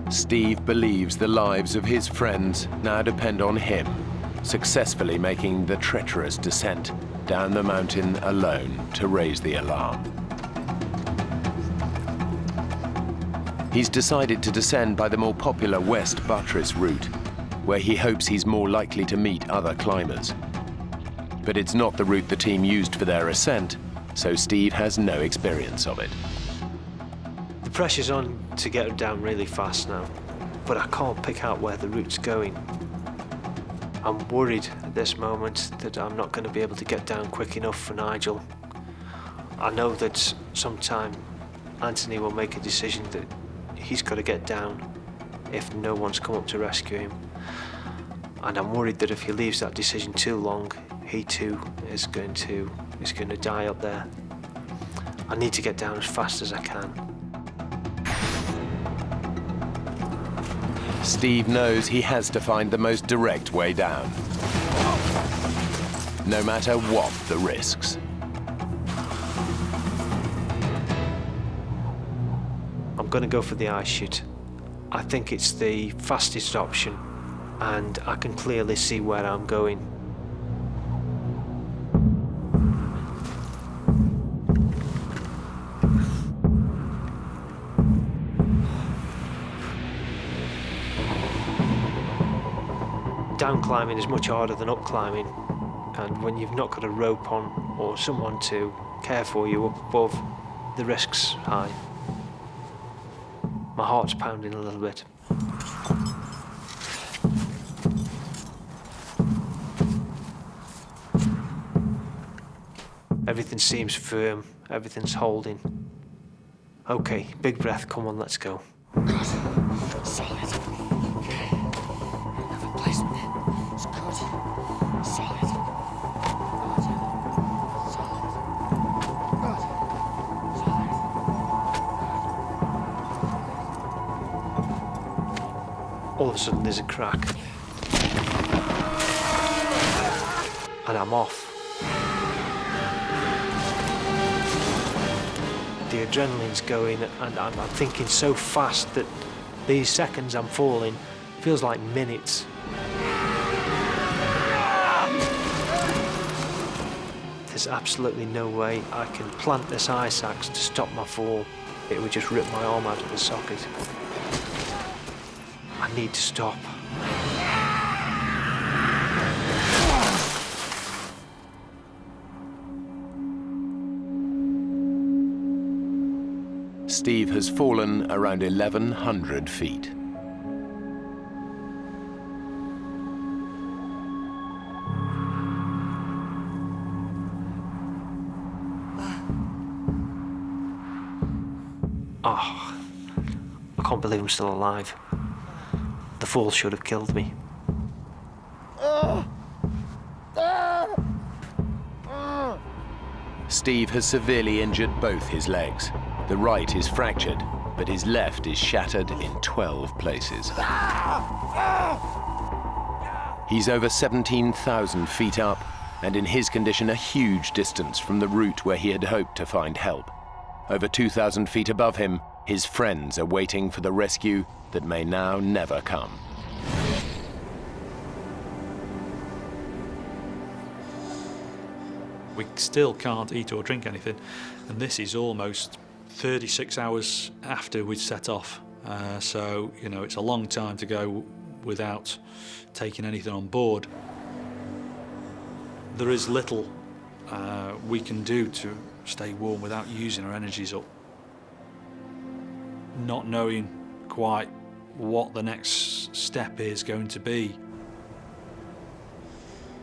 Steve believes the lives of his friends now depend on him, successfully making the treacherous descent down the mountain alone to raise the alarm. He's decided to descend by the more popular West Buttress route, where he hopes he's more likely to meet other climbers. But it's not the route the team used for their ascent, so Steve has no experience of it. The pressure's on to get down really fast now, but I can't pick out where the route's going. I'm worried at this moment that I'm not going to be able to get down quick enough for Nigel. I know that sometime Anthony will make a decision that he's got to get down if no one's come up to rescue him. And I'm worried that if he leaves that decision too long, he too is going to die up there. I need to get down as fast as I can. Steve knows he has to find the most direct way down, no matter what the risks. I'm going to go for the ice chute. I think it's the fastest option, and I can clearly see where I'm going. Down climbing is much harder than up climbing, and when you've not got a rope on or someone to care for you up above, the risk's high. My heart's pounding a little bit. Everything seems firm, everything's holding. Okay, big breath, come on, let's go. Good. Solid. Okay. Another placement. It's good. Solid. Good. Solid. Good. Solid. All of a sudden there's a crack. And I'm off. The adrenaline's going, and I'm thinking so fast that these seconds I'm falling feels like minutes. There's absolutely no way I can plant this ice axe to stop my fall. It would just rip my arm out of the socket. I need to stop. Steve has fallen around 1,100 feet. Oh, I can't believe I'm still alive. The fall should have killed me. Steve has severely injured both his legs. The right is fractured, but his left is shattered in 12 places. He's over 17,000 feet up, and in his condition a huge distance from the route where he had hoped to find help. Over 2,000 feet above him, his friends are waiting for the rescue that may now never come. We still can't eat or drink anything, and this is almost 36 hours after we'd set off. So, you know, it's a long time to go without taking anything on board. There is little we can do to stay warm without using our energies up. Not knowing quite what the next step is going to be.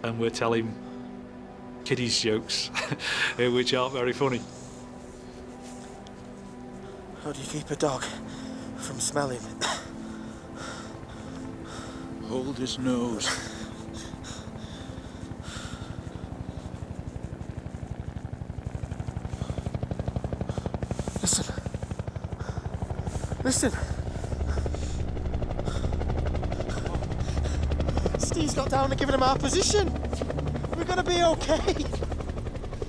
And we're telling kiddies jokes, which aren't very funny. How do you keep a dog from smelling? Hold his nose. Listen. Listen. Steve's got down and given him our position. We're gonna be okay.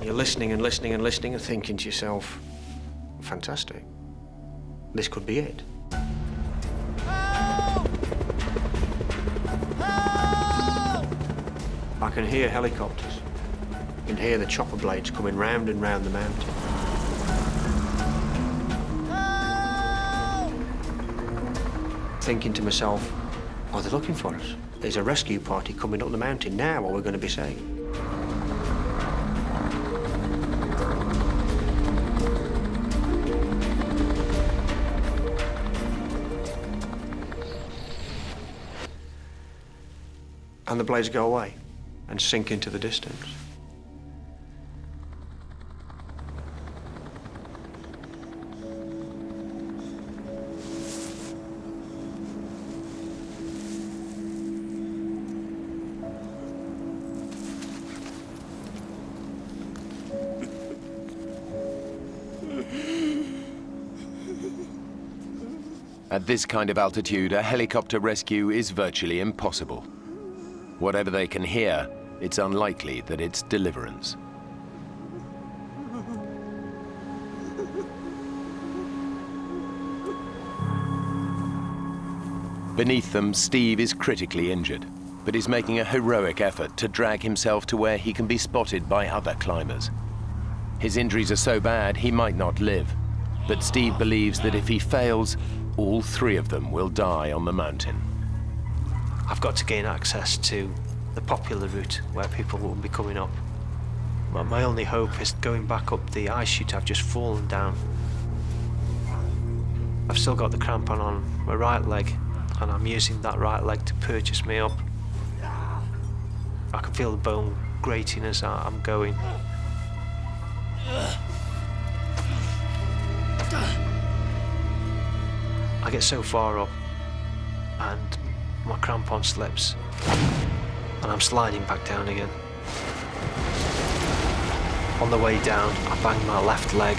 You're listening and listening and listening and thinking to yourself, fantastic. This could be it. Help! Help! I can hear helicopters. You can hear the chopper blades coming round and round the mountain. Thinking to myself, are they looking for us? There's a rescue party coming up the mountain now, or we're going to be safe. And the blades go away and sink into the distance. At this kind of altitude, a helicopter rescue is virtually impossible. Whatever they can hear, it's unlikely that it's deliverance. Beneath them, Steve is critically injured, but is making a heroic effort to drag himself to where he can be spotted by other climbers. His injuries are so bad he might not live, but Steve believes that if he fails, all three of them will die on the mountain. I've got to gain access to the popular route where people will be coming up. My only hope is going back up the ice chute I've just fallen down. I've still got the crampon on my right leg, and I'm using that right leg to purchase me up. I can feel the bone grating as I'm going. I get so far up, and my crampon slips, and I'm sliding back down again. On the way down, I bang my left leg.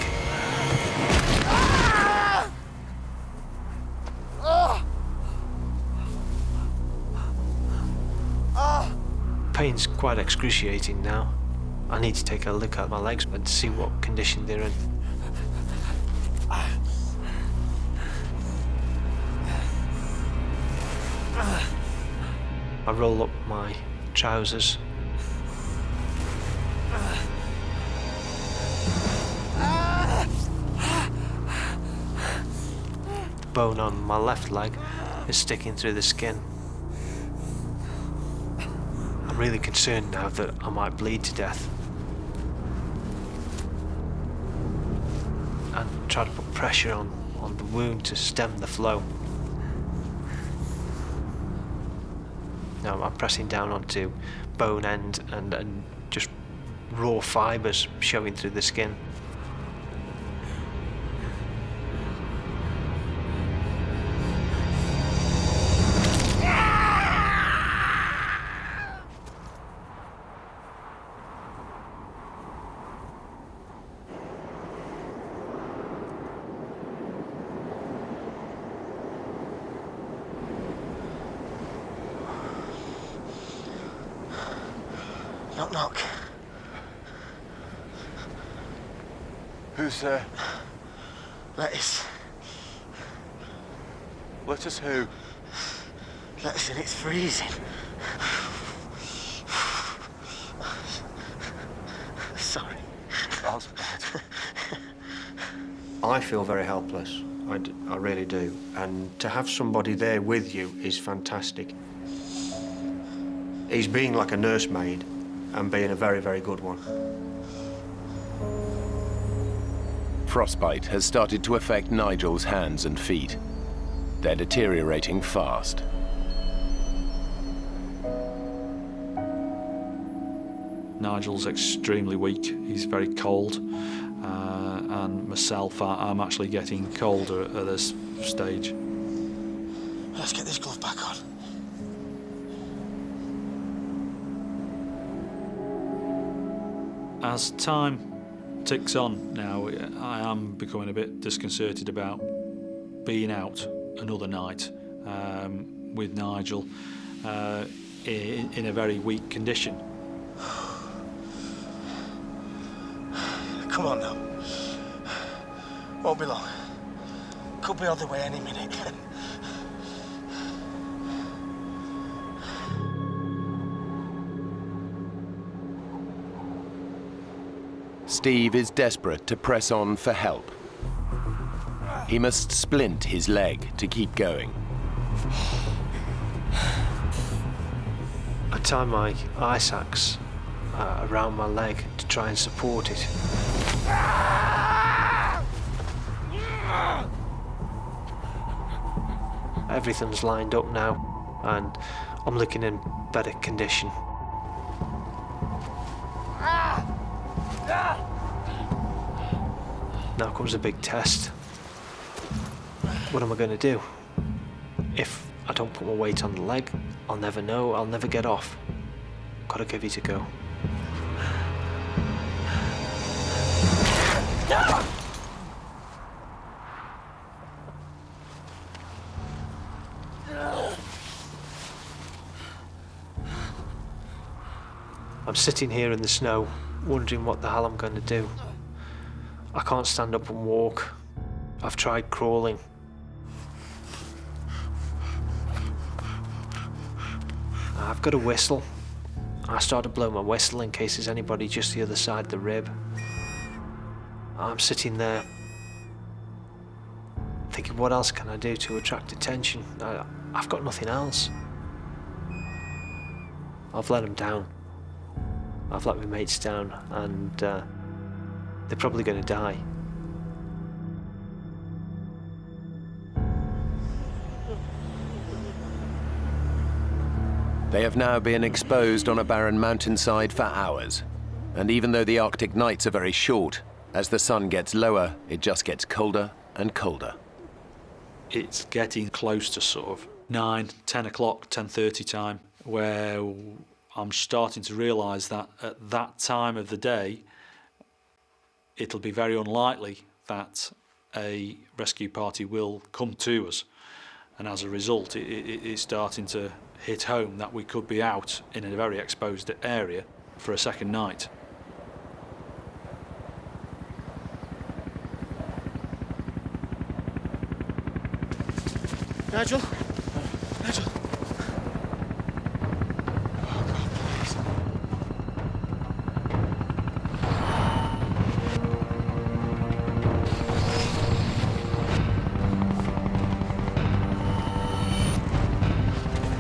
Pain's quite excruciating now. I need to take a look at my legs and see what condition they're in. I roll up my trousers. The bone on my left leg is sticking through the skin. I'm really concerned now that I might bleed to death. And try to put pressure on the wound to stem the flow. Now I'm pressing down onto bone end and just raw fibres showing through the skin. Knock, knock. Who's there? Lettuce. Lettuce who? Lettuce, and it's freezing. Sorry. That's bad. I feel very helpless. I really do. And to have somebody there with you is fantastic. He's being like a nursemaid and being a very, very good one. Frostbite has started to affect Nigel's hands and feet. They're deteriorating fast. Nigel's extremely weak. He's very cold. And myself, I'm actually getting colder at this stage. Let's get this glove back on. As time ticks on now, I am becoming a bit disconcerted about being out another night with Nigel in a very weak condition. Come on now. Won't be long. Could be on the way any minute. Steve is desperate to press on for help. He must splint his leg to keep going. I tie my ice axe around my leg to try and support it. Everything's lined up now, and I'm looking in better condition. Now comes a big test. What am I going to do? If I don't put my weight on the leg, I'll never know, I'll never get off. Gotta give it a go. I'm sitting here in the snow, wondering what the hell I'm going to do. I can't stand up and walk. I've tried crawling. I've got a whistle. I start to blow my whistle in case there's anybody just the other side of the rib. I'm sitting there thinking, what else can I do to attract attention? I've got nothing else. I've let them down. I've let my mates down, and they're probably going to die. They have now been exposed on a barren mountainside for hours. And even though the Arctic nights are very short, as the sun gets lower, it just gets colder and colder. It's getting close to sort of 9, 10 o'clock, 10:30 time, where I'm starting to realise that at that time of the day, it'll be very unlikely that a rescue party will come to us. And as a result, it's starting to hit home that we could be out in a very exposed area for a second night. Nigel? Nigel?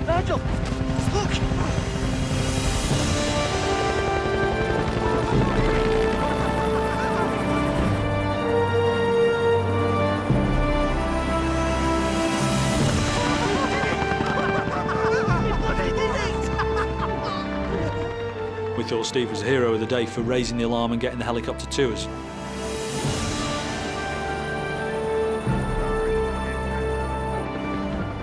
Nigel! Look! We thought Steve was the hero of the day for raising the alarm and getting the helicopter to us.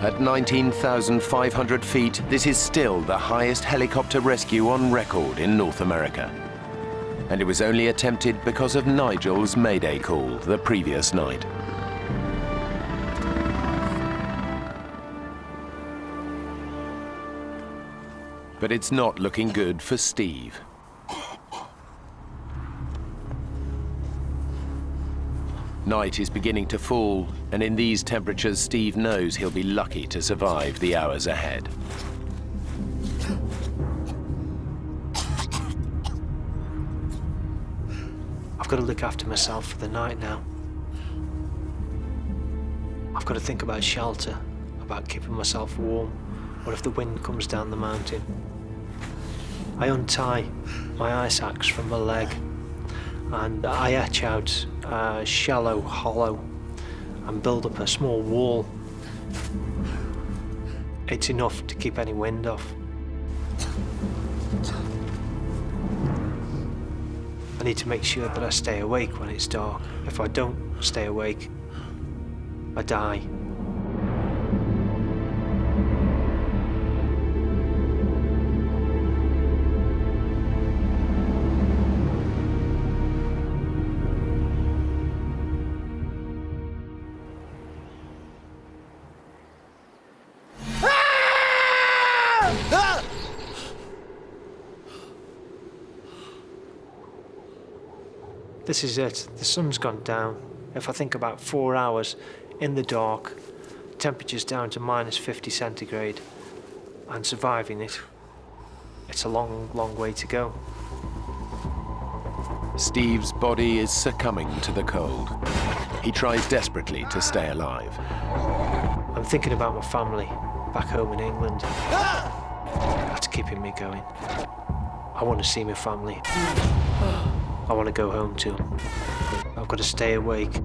At 19,500 feet, this is still the highest helicopter rescue on record in North America. And it was only attempted because of Nigel's Mayday call the previous night. But it's not looking good for Steve. Night is beginning to fall, and in these temperatures, Steve knows he'll be lucky to survive the hours ahead. I've got to look after myself for the night now. I've got to think about shelter, about keeping myself warm. What if the wind comes down the mountain? I untie my ice axe from my leg, and I etch out a shallow hollow and build up a small wall. It's enough to keep any wind off. I need to make sure that I stay awake when it's dark. If I don't stay awake, I die. This is it. The sun's gone down. If I think about 4 hours in the dark, temperature's down to minus 50 centigrade, and surviving it, it's a long, long way to go. Steve's body is succumbing to the cold. He tries desperately to stay alive. I'm thinking about my family back home in England. That's keeping me going. I want to see my family. I want to go home to them. I've got to stay awake.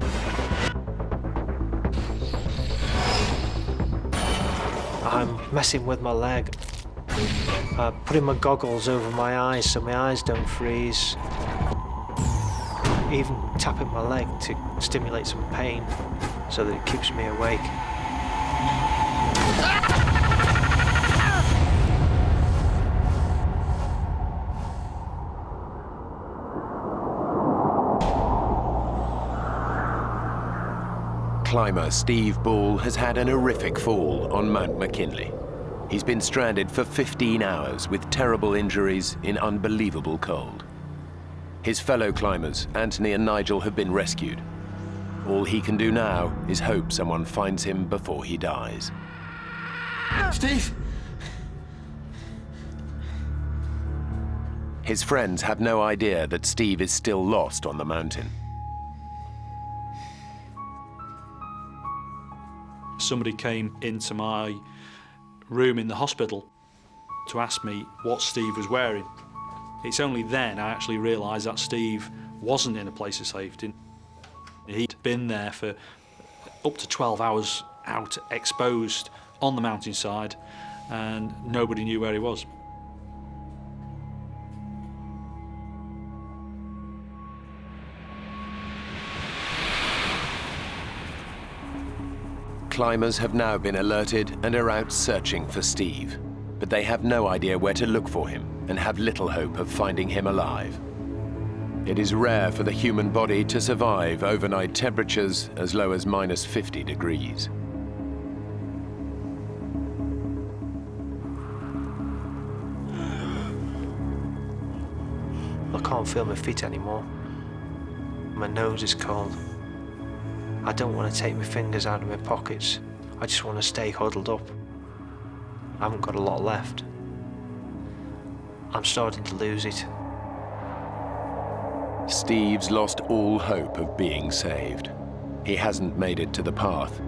I'm messing with my leg. Putting my goggles over my eyes so my eyes don't freeze. Even tapping my leg to stimulate some pain so that it keeps me awake. Climber Steve Ball has had an horrific fall on Mount McKinley. He's been stranded for 15 hours with terrible injuries in unbelievable cold. His fellow climbers, Anthony and Nigel, have been rescued. All he can do now is hope someone finds him before he dies. Steve! His friends have no idea that Steve is still lost on the mountain. Somebody came into my room in the hospital to ask me what Steve was wearing. It's only then I actually realised that Steve wasn't in a place of safety. He'd been there for up to 12 hours out, exposed on the mountainside, and nobody knew where he was. Climbers have now been alerted and are out searching for Steve, but they have no idea where to look for him and have little hope of finding him alive. It is rare for the human body to survive overnight temperatures as low as minus 50 degrees. I can't feel my feet anymore. My nose is cold. I don't want to take my fingers out of my pockets. I just want to stay huddled up. I haven't got a lot left. I'm starting to lose it. Steve's lost all hope of being saved. He hasn't made it to the path.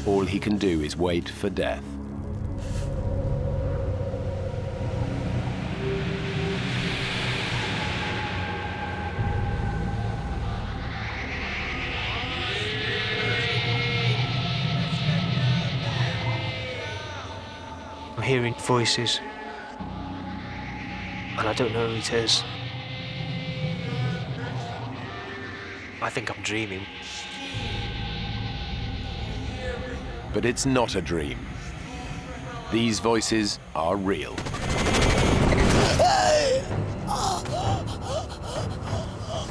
All he can do is wait for death. I'm hearing voices, and I don't know who it is. I think I'm dreaming. But it's not a dream. These voices are real.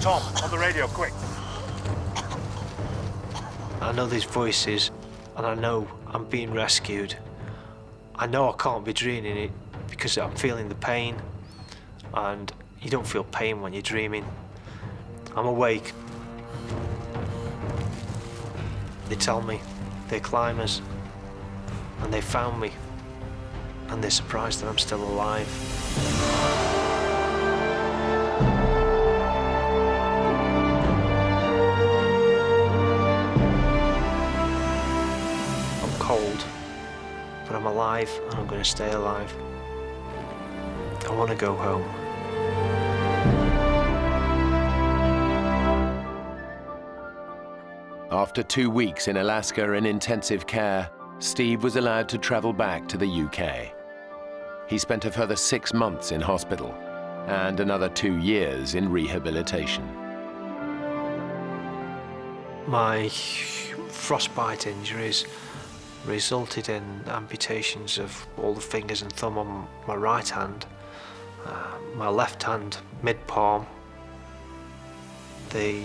Tom, on the radio, quick. I know these voices, and I know I'm being rescued. I know I can't be dreaming it because I'm feeling the pain, and you don't feel pain when you're dreaming. I'm awake. They tell me they're climbers, and they found me, and they're surprised that I'm still alive. I'm cold, but I'm alive, and I'm going to stay alive. I want to go home. After 2 weeks in Alaska in intensive care, Steve was allowed to travel back to the UK. He spent a further 6 months in hospital and another 2 years in rehabilitation. My frostbite injuries resulted in amputations of all the fingers and thumb on my right hand, my left hand mid-palm, the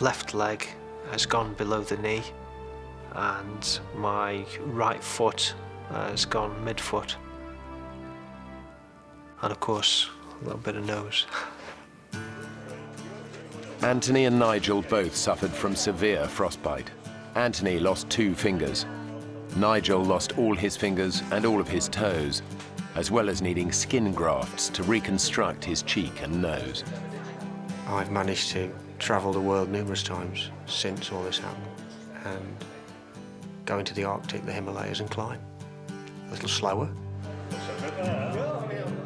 left leg has gone below the knee, and my right foot has gone mid-foot, and of course a little bit of nose. Anthony and Nigel both suffered from severe frostbite. Anthony lost 2 fingers. Nigel lost all his fingers and all of his toes, as well as needing skin grafts to reconstruct his cheek and nose. I've managed to travel the world numerous times since all this happened, and go into the Arctic, the Himalayas, and climb. A little slower.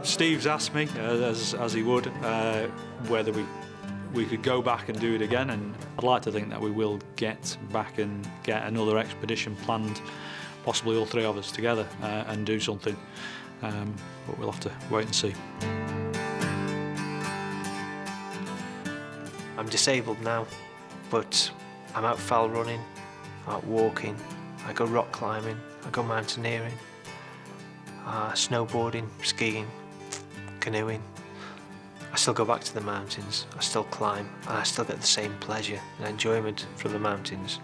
Steve's asked me, as he would, whether we could go back and do it again, and I'd like to think that we will get back and get another expedition planned, possibly all 3 of us together, and do something. But we'll have to wait and see. I'm disabled now, but I'm out fell running, out walking, I go rock climbing, I go mountaineering, snowboarding, skiing, canoeing. I still go back to the mountains, I still climb, and I still get the same pleasure and enjoyment from the mountains.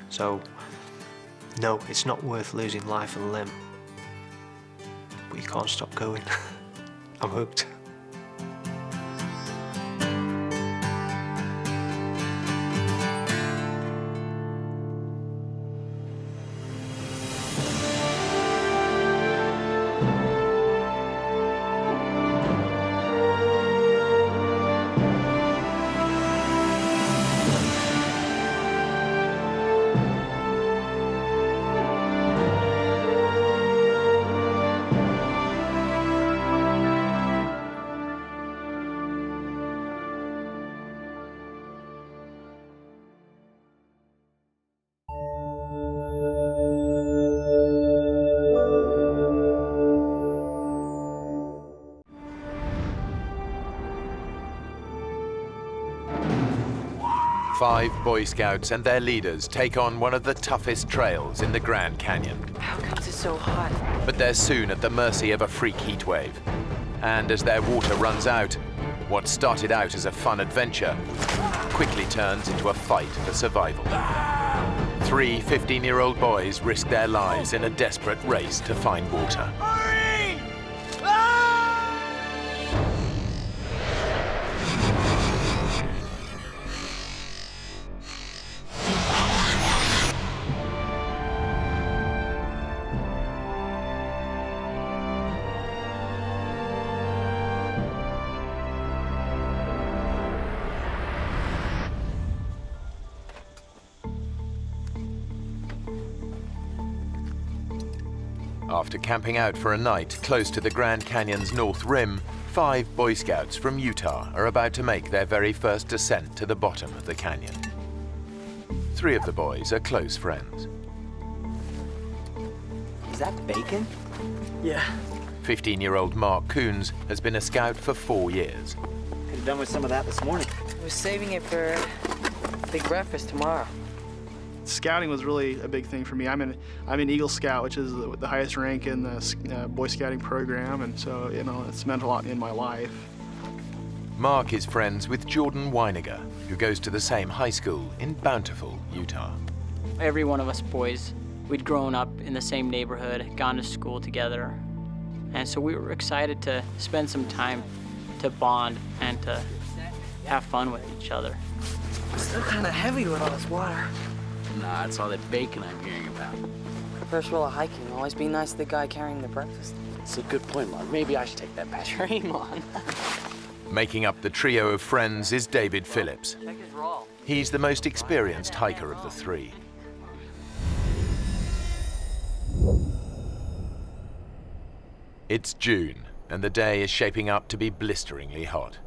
So, no, it's not worth losing life and limb. But you can't stop going. I'm hooked. Five Boy Scouts and their leaders take on one of the toughest trails in the Grand Canyon. How comes it's so hot? But they're soon at the mercy of a freak heat wave. And as their water runs out, what started out as a fun adventure quickly turns into a fight for survival. 3 15-year-old boys risk their lives in a desperate race to find water. After camping out for a night close to the Grand Canyon's north rim, 5 Boy Scouts from Utah are about to make their very first descent to the bottom of the canyon. 3 of the boys are close friends. Is that bacon? Yeah. 15-year-old Mark Coons has been a scout for 4 years. Could have done with some of that this morning. I was saving it for big breakfast tomorrow. Scouting was really a big thing for me. I'm an Eagle Scout, which is the highest rank in the Boy Scouting program, and so it's meant a lot in my life. Mark is friends with Jordan Weiniger, who goes to the same high school in Bountiful, Utah. Every one of us boys, we'd grown up in the same neighborhood, gone to school together, and so we were excited to spend some time to bond and to have fun with each other. It's still kind of heavy with all this water. Nah, it's all that bacon I'm hearing about. First rule of hiking, always be nice to the guy carrying the breakfast. It's a good point, Mark. Maybe I should take that back. Dream on. Making up the trio of friends is David Phillips. Check his roll. He's the most experienced hiker of the 3. It's June, and the day is shaping up to be blisteringly hot.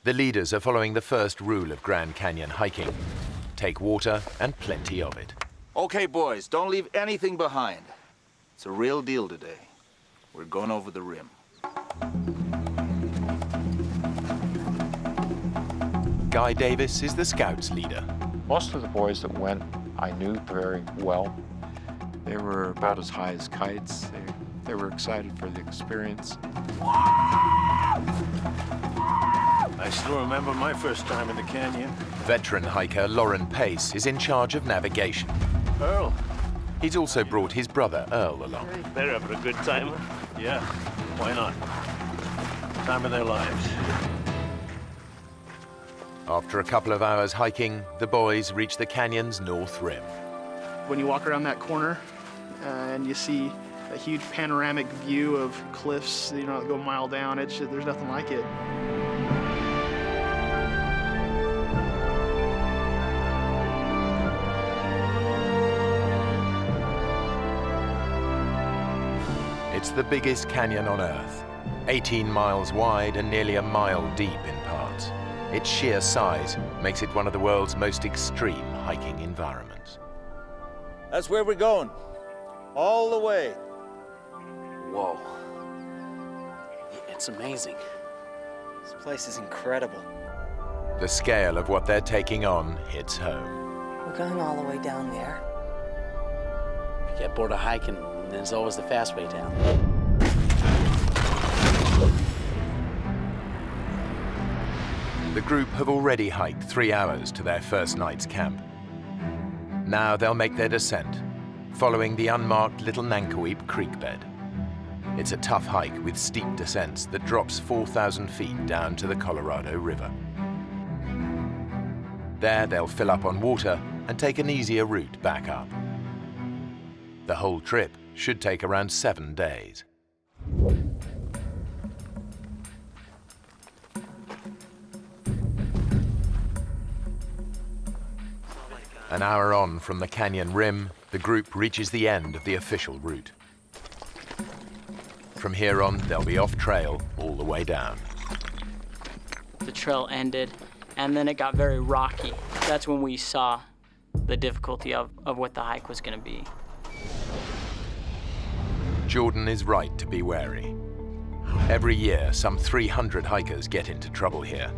The leaders are following the first rule of Grand Canyon hiking. Take water and plenty of it. Okay, boys, don't leave anything behind. It's a real deal today. We're going over the rim. Guy Davis is the Scouts' leader. Most of the boys that went, I knew very well. They were about as high as kites. They were excited for the experience. I still remember my first time in the canyon. Veteran hiker Lauren Pace is in charge of navigation. Earl. He's also brought his brother Earl along. They're having a good time. Yeah, why not? Time of their lives. After a couple of hours hiking, the boys reach the canyon's north rim. When you walk around that corner and you see a huge panoramic view of cliffs, that go a mile down, there's nothing like it. It's the biggest canyon on Earth, 18 miles wide and nearly a mile deep in parts. Its sheer size makes it one of the world's most extreme hiking environments. That's where we're going. All the way. Whoa. It's amazing. This place is incredible. The scale of what they're taking on hits home. We're going all the way down there. If you get bored of hiking, there's always the fast way down. The group have already hiked 3 hours to their first night's camp. Now they'll make their descent, following the unmarked Little Nankoweap Creek bed. It's a tough hike with steep descents that drops 4,000 feet down to the Colorado River. There they'll fill up on water and take an easier route back up. The whole trip should take around 7 days. An hour on from the canyon rim, the group reaches the end of the official route. From here on, they'll be off trail all the way down. The trail ended, and then it got very rocky. That's when we saw the difficulty of what the hike was going to be. Jordan is right to be wary. Every year, some 300 hikers get into trouble here,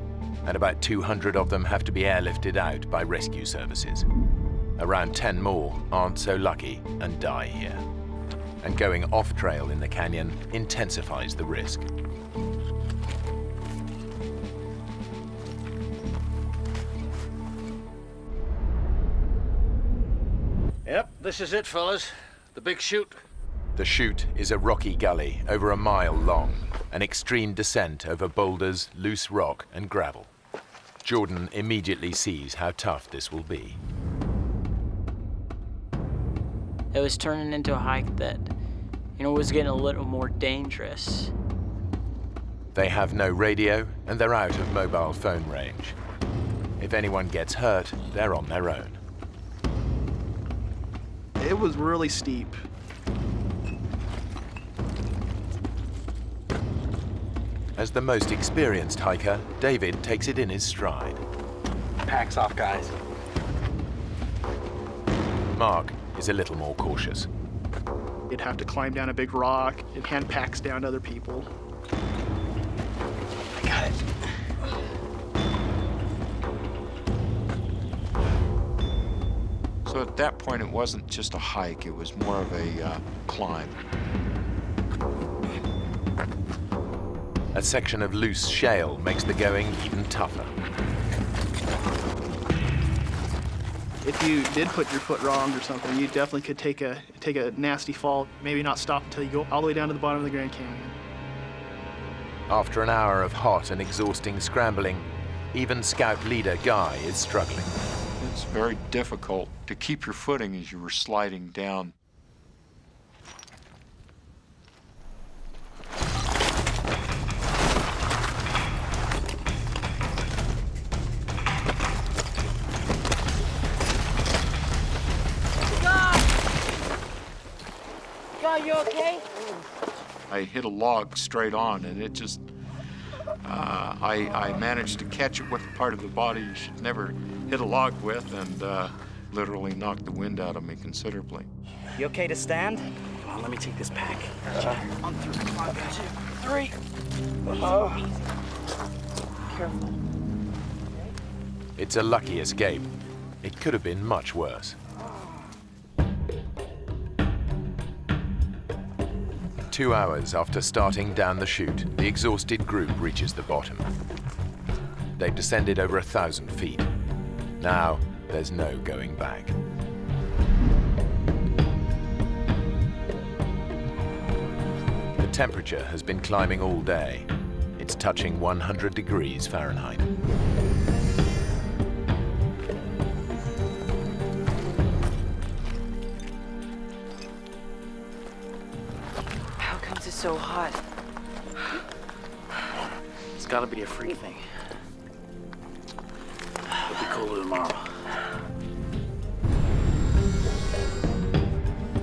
and about 200 of them have to be airlifted out by rescue services. Around 10 more aren't so lucky and die here. And going off-trail in the canyon intensifies the risk. Yep, this is it, fellas. The big chute. The chute is a rocky gully over a mile long, an extreme descent over boulders, loose rock, and gravel. Jordan immediately sees how tough this will be. It was turning into a hike that, was getting a little more dangerous. They have no radio, and they're out of mobile phone range. If anyone gets hurt, they're on their own. It was really steep. As the most experienced hiker, David takes it in his stride. Pack's off, guys. Mark is a little more cautious. You'd have to climb down a big rock and hand packs down to other people. I got it. So at that point, it wasn't just a hike, it was more of a climb. A section of loose shale makes the going even tougher. If you did put your foot wrong or something, you definitely could take a nasty fall, maybe not stop until you go all the way down to the bottom of the Grand Canyon. After an hour of hot and exhausting scrambling, even Scout leader Guy is struggling. It's very difficult to keep your footing as you were sliding down. God, you okay? I hit a log straight on, and it just, I managed to catch it with the part of the body you should never hit a log with, and literally knocked the wind out of me considerably. You okay to stand? Come on, let me take this pack. On 3, 2, 3. Careful. It's a lucky escape. It could have been much worse. 2 hours after starting down the chute, the exhausted group reaches the bottom. They've descended over 1,000 feet. Now, there's no going back. The temperature has been climbing all day. It's touching 100 degrees Fahrenheit. so hot. It's gotta be a freak thing. It'll be cooler tomorrow.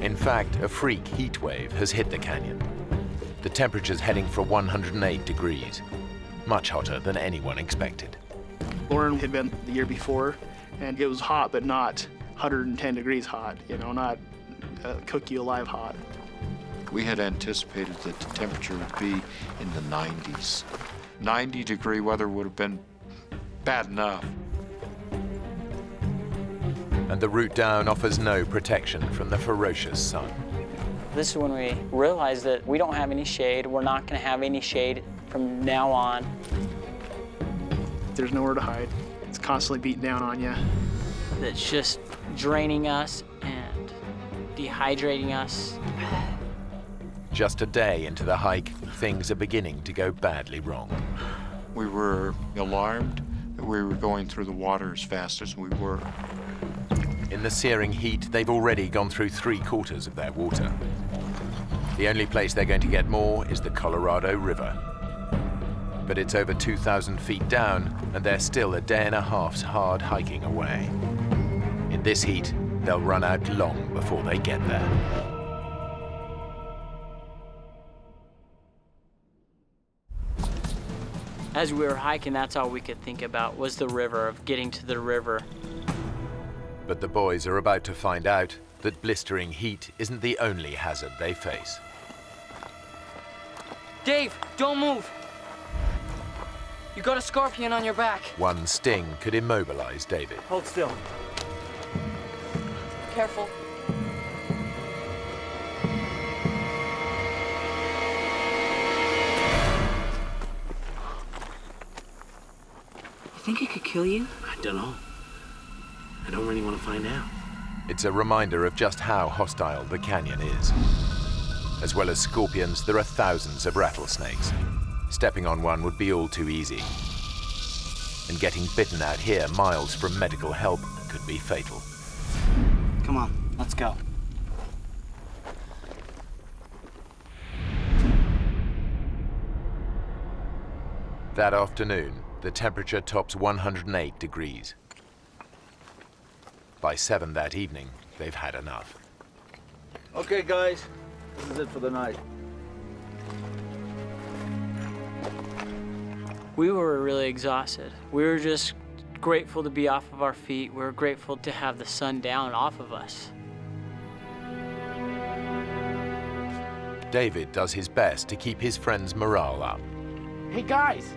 In fact, a freak heat wave has hit the canyon. The temperature's heading for 108 degrees, much hotter than anyone expected. Lauren had been the year before, and it was hot, but not 110 degrees hot, you know, not cook you alive hot. We had anticipated that the temperature would be in the 90s. 90-degree weather would have been bad enough. And the route down offers no protection from the ferocious sun. This is when we realized that we don't have any shade. We're not going to have any shade from now on. There's nowhere to hide. It's constantly beating down on you. That's just draining us and dehydrating us. Just a day into the hike, things are beginning to go badly wrong. We were alarmed that we were going through the water as fast as we were. In the searing heat, they've already gone through 3/4 of their water. The only place they're going to get more is the Colorado River. But it's over 2,000 feet down, and they're still a day and a half's hard hiking away. In this heat, they'll run out long before they get there. As we were hiking, that's all we could think about was the river, of getting to the river. But the boys are about to find out that blistering heat isn't the only hazard they face. Dave, don't move. You got a scorpion on your back. One sting could immobilize David. Hold still. Careful. You think it could kill you? I don't know. I don't really want to find out. It's a reminder of just how hostile the canyon is. As well as scorpions, there are thousands of rattlesnakes. Stepping on one would be all too easy. And getting bitten out here miles from medical help could be fatal. Come on, let's go. That afternoon, the temperature tops 108 degrees. By 7 that evening, they've had enough. Okay, guys, this is it for the night. We were really exhausted. We were just grateful to be off of our feet. We were grateful to have the sun down off of us. David does his best to keep his friends' morale up. Hey, guys!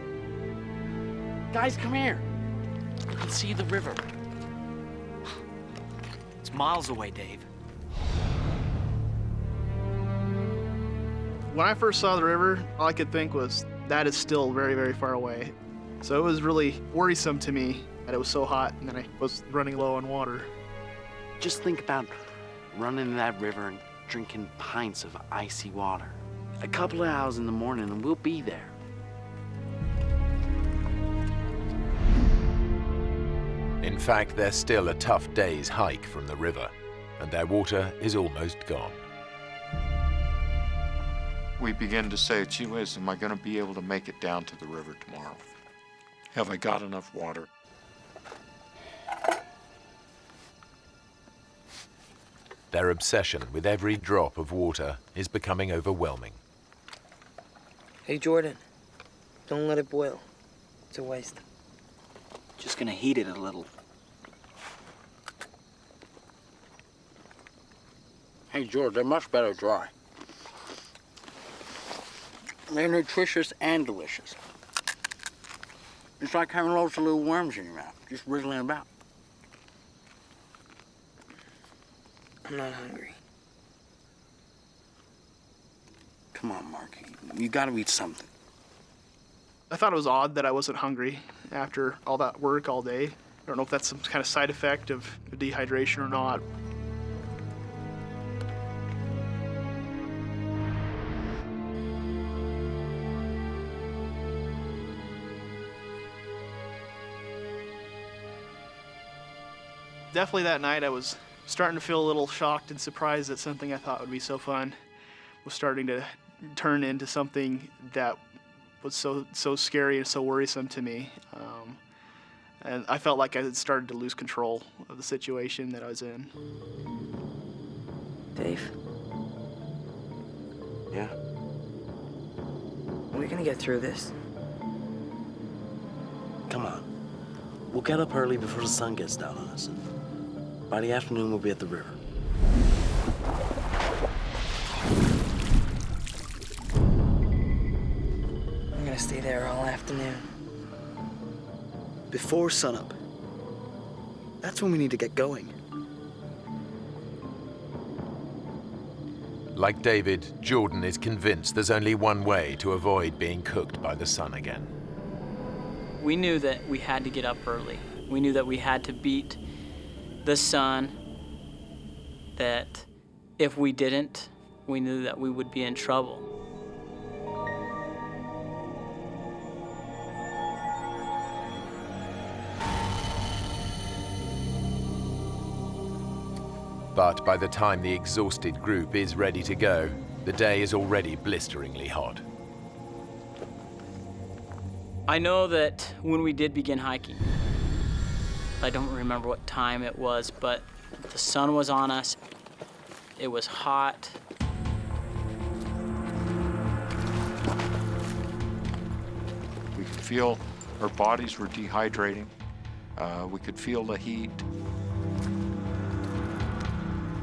Guys, come here. You can see the river. It's miles away, Dave. When I first saw the river, all I could think was, that is still very, very far away. So it was really worrisome to me that it was so hot and that I was running low on water. Just think about running in that river and drinking pints of icy water. A couple of hours in the morning and we'll be there. In fact, they're still a tough day's hike from the river, and their water is almost gone. We begin to say, gee whiz, am I going to be able to make it down to the river tomorrow? Have I got enough water? Their obsession with every drop of water is becoming overwhelming. Hey, Jordan, don't let it boil. It's a waste. Just gonna heat it a little. Hey, George, they're much better dry. They're nutritious and delicious. It's like having loads of little worms in your mouth, just wriggling about. I'm not hungry. Come on, Mark. You gotta eat something. I thought it was odd that I wasn't hungry after all that work all day. I don't know if that's some kind of side effect of dehydration or not. Definitely that night I was starting to feel a little shocked and surprised that something I thought would be so fun was starting to turn into something that was so scary and so worrisome to me. And I felt like I had started to lose control of the situation that I was in. Dave? Yeah? Are we gonna get through this? Come on. We'll get up early before the sun gets down on us. And by the afternoon, we'll be at the river. I'm gonna stay there all afternoon. Before sunup. That's when we need to get going. Like David, Jordan is convinced there's only one way to avoid being cooked by the sun again. We knew that we had to get up early. We knew that we had to beat the sun, that if we didn't, we knew that we would be in trouble. But by the time the exhausted group is ready to go, the day is already blisteringly hot. I know that when we did begin hiking, I don't remember what time it was, but the sun was on us. It was hot. We could feel our bodies were dehydrating. We could feel the heat.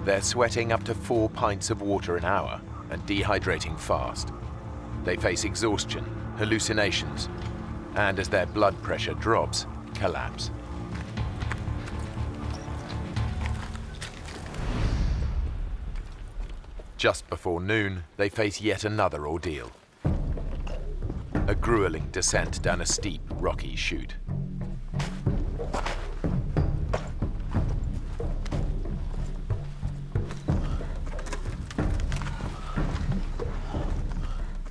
They're sweating up to 4 pints of water an hour and dehydrating fast. They face exhaustion, hallucinations, and as their blood pressure drops, collapse. Just before noon, they face yet another ordeal. A grueling descent down a steep, rocky chute.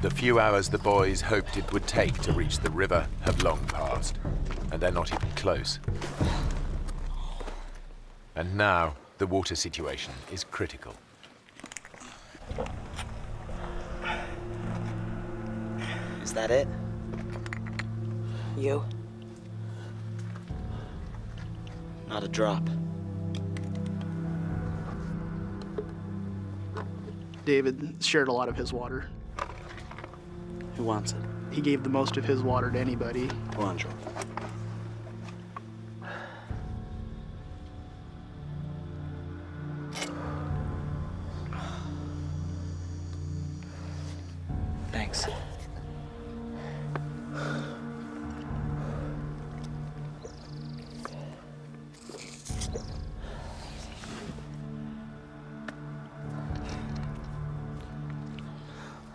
The few hours the boys hoped it would take to reach the river have long passed, and they're not even close. And now, the water situation is critical. Is that it? You? Not a drop. David shared a lot of his water. Who wants it? He gave the most of his water to anybody. Go on, Jordan. Thanks.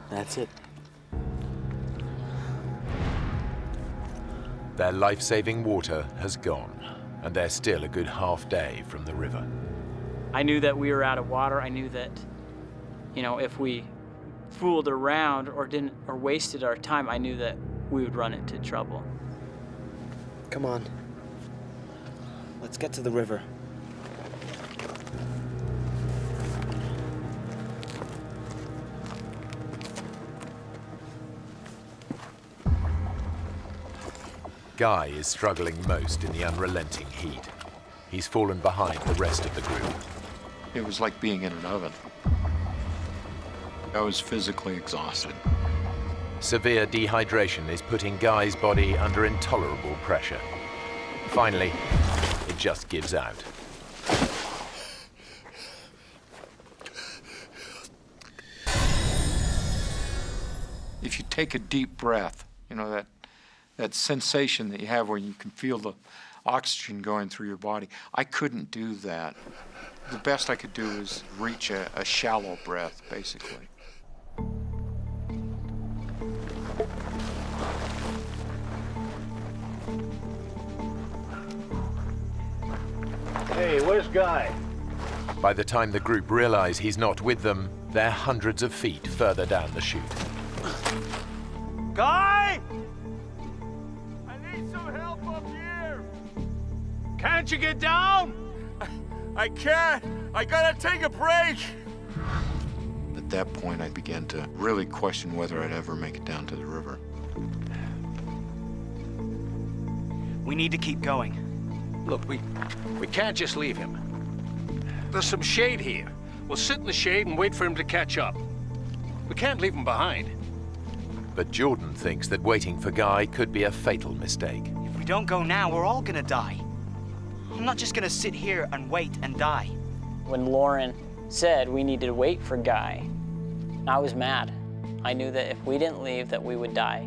That's it. Their life-saving water has gone, and they're still a good half day from the river. I knew that we were out of water. I knew that, if we fooled around or wasted our time, I knew that we would run into trouble. Come on. Let's get to the river. Guy is struggling most in the unrelenting heat. He's fallen behind the rest of the group. It was like being in an oven. I was physically exhausted. Severe dehydration is putting Guy's body under intolerable pressure. Finally, it just gives out. If you take a deep breath, that sensation that you have where you can feel the oxygen going through your body, I couldn't do that. The best I could do is reach a shallow breath, basically. Hey, where's Guy? By the time the group realize he's not with them, they're hundreds of feet further down the chute. Guy! I need some help up here! Can't you get down? I can't. I gotta take a break. At that point, I began to really question whether I'd ever make it down to the river. We need to keep going. Look, we can't just leave him. There's some shade here. We'll sit in the shade and wait for him to catch up. We can't leave him behind. But Jordan thinks that waiting for Guy could be a fatal mistake. If we don't go now, we're all gonna die. I'm not just gonna sit here and wait and die. When Lauren said we needed to wait for Guy, I was mad. I knew that if we didn't leave, that we would die.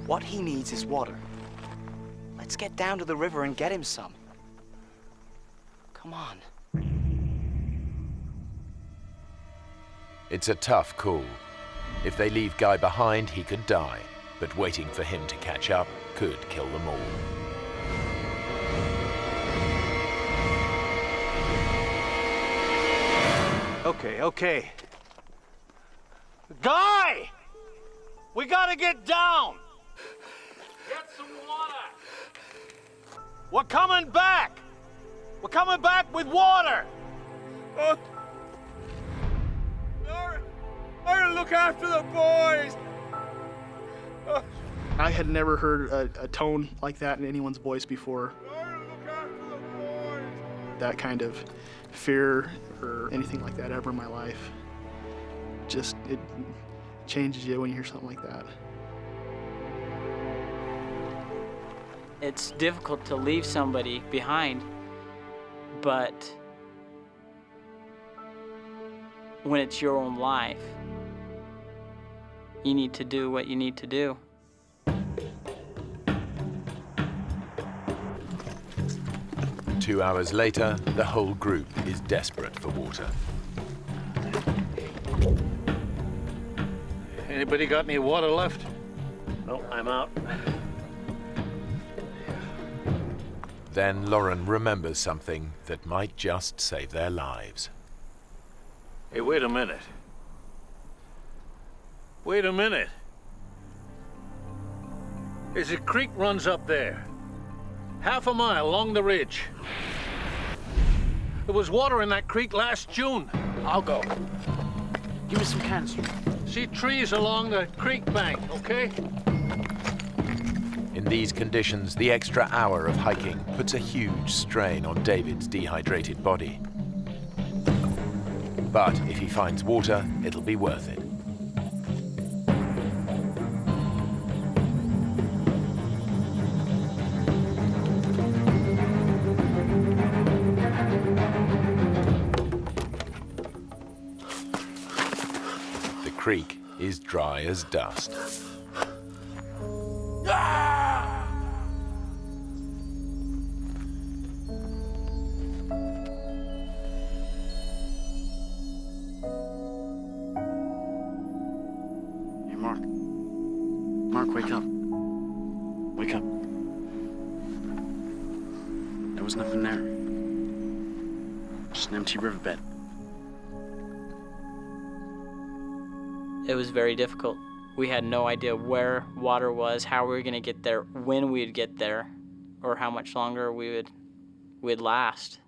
What he needs is water. Let's get down to the river and get him some. Come on. It's a tough call. If they leave Guy behind, he could die. But waiting for him to catch up could kill them all. Okay. Guy! We gotta get down! Get some water! We're coming back! We're coming back with water! I'll look after the boys! I had never heard a tone like that in anyone's voice before. That kind of fear or anything like that ever in my life. Just, it changes you when you hear something like that. It's difficult to leave somebody behind, but when it's your own life, you need to do what you need to do. Two hours later, the whole group is desperate for water. Anybody got any water left? No, I'm out. Then Lauren remembers something that might just save their lives. Hey, wait a minute. Wait a minute. There's a creek runs up there. Half a mile along the ridge. There was water in that creek last June. I'll go. Give me some cans. See trees along the creek bank, okay? In these conditions, the extra hour of hiking puts a huge strain on David's dehydrated body. But if he finds water, it'll be worth it. The creek is dry as dust. Hey, Mark. Mark, wake up. Wake up. There was nothing there. Just an empty riverbed. It was very difficult. We had no idea where water was, how we were going to get there, when we'd get there, or how much longer we'd last.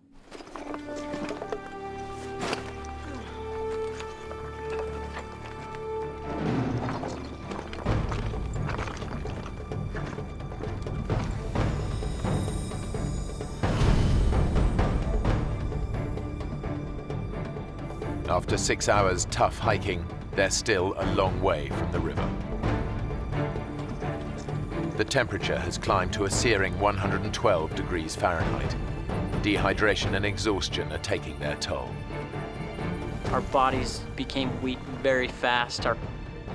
After 6 hours tough hiking, they're still a long way from the river. The temperature has climbed to a searing 112 degrees Fahrenheit. Dehydration and exhaustion are taking their toll. Our bodies became weak very fast. Our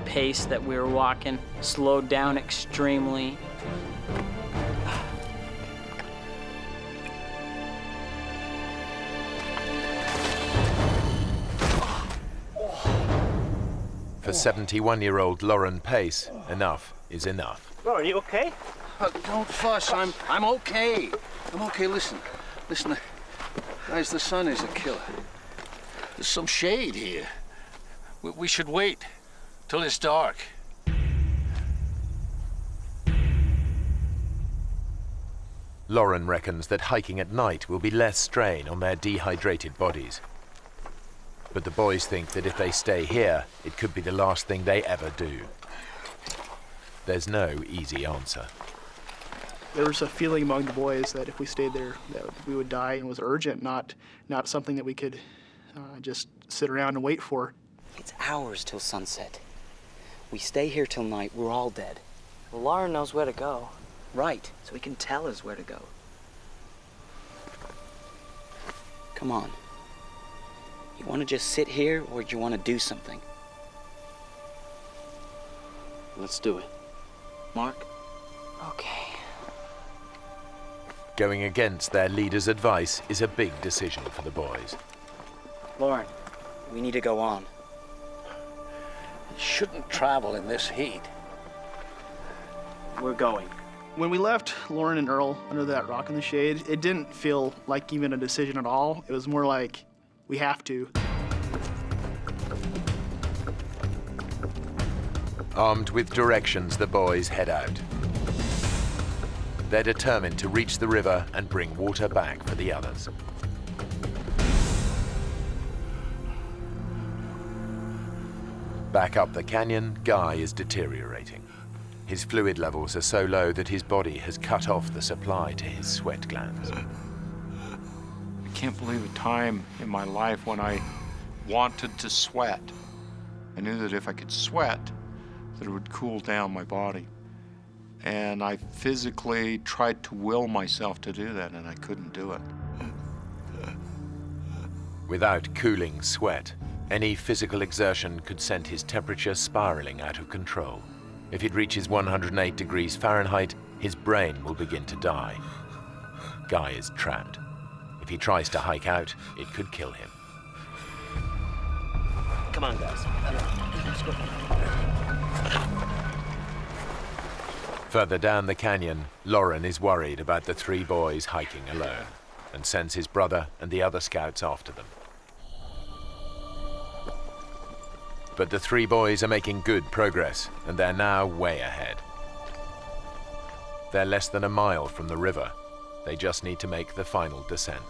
pace that we were walking slowed down extremely. For 71-year-old Lauren Pace, enough is enough. Lauren, you okay? Don't fuss. I'm okay. I'm okay. Listen, guys. The sun is a killer. There's some shade here. We should wait till it's dark. Lauren reckons that hiking at night will be less strain on their dehydrated bodies. But the boys think that if they stay here, it could be the last thing they ever do. There's no easy answer. There was a feeling among the boys that if we stayed there, that we would die, and it was urgent, not something that we could just sit around and wait for. It's hours till sunset. We stay here till night, we're all dead. Well, Lauren knows where to go. Right, so he can tell us where to go. Come on. You want to just sit here, or do you want to do something? Let's do it. Mark? Okay. Going against their leader's advice is a big decision for the boys. Lauren, we need to go on. You shouldn't travel in this heat. We're going. When we left Lauren and Earl under that rock in the shade, it didn't feel like even a decision at all. It was more like, we have to. Armed with directions, the boys head out. They're determined to reach the river and bring water back for the others. Back up the canyon, Guy is deteriorating. His fluid levels are so low that his body has cut off the supply to his sweat glands. I can't believe a time in my life when I wanted to sweat. I knew that if I could sweat, that it would cool down my body. And I physically tried to will myself to do that, and I couldn't do it. Without cooling sweat, any physical exertion could send his temperature spiraling out of control. If it reaches 108 degrees Fahrenheit, his brain will begin to die. Guy is trapped. If he tries to hike out, it could kill him. Come on, guys. Let's go. Further down the canyon, Lauren is worried about the three boys hiking alone and sends his brother and the other scouts after them. But the three boys are making good progress, and they're now way ahead. They're less than a mile from the river. They just need to make the final descent.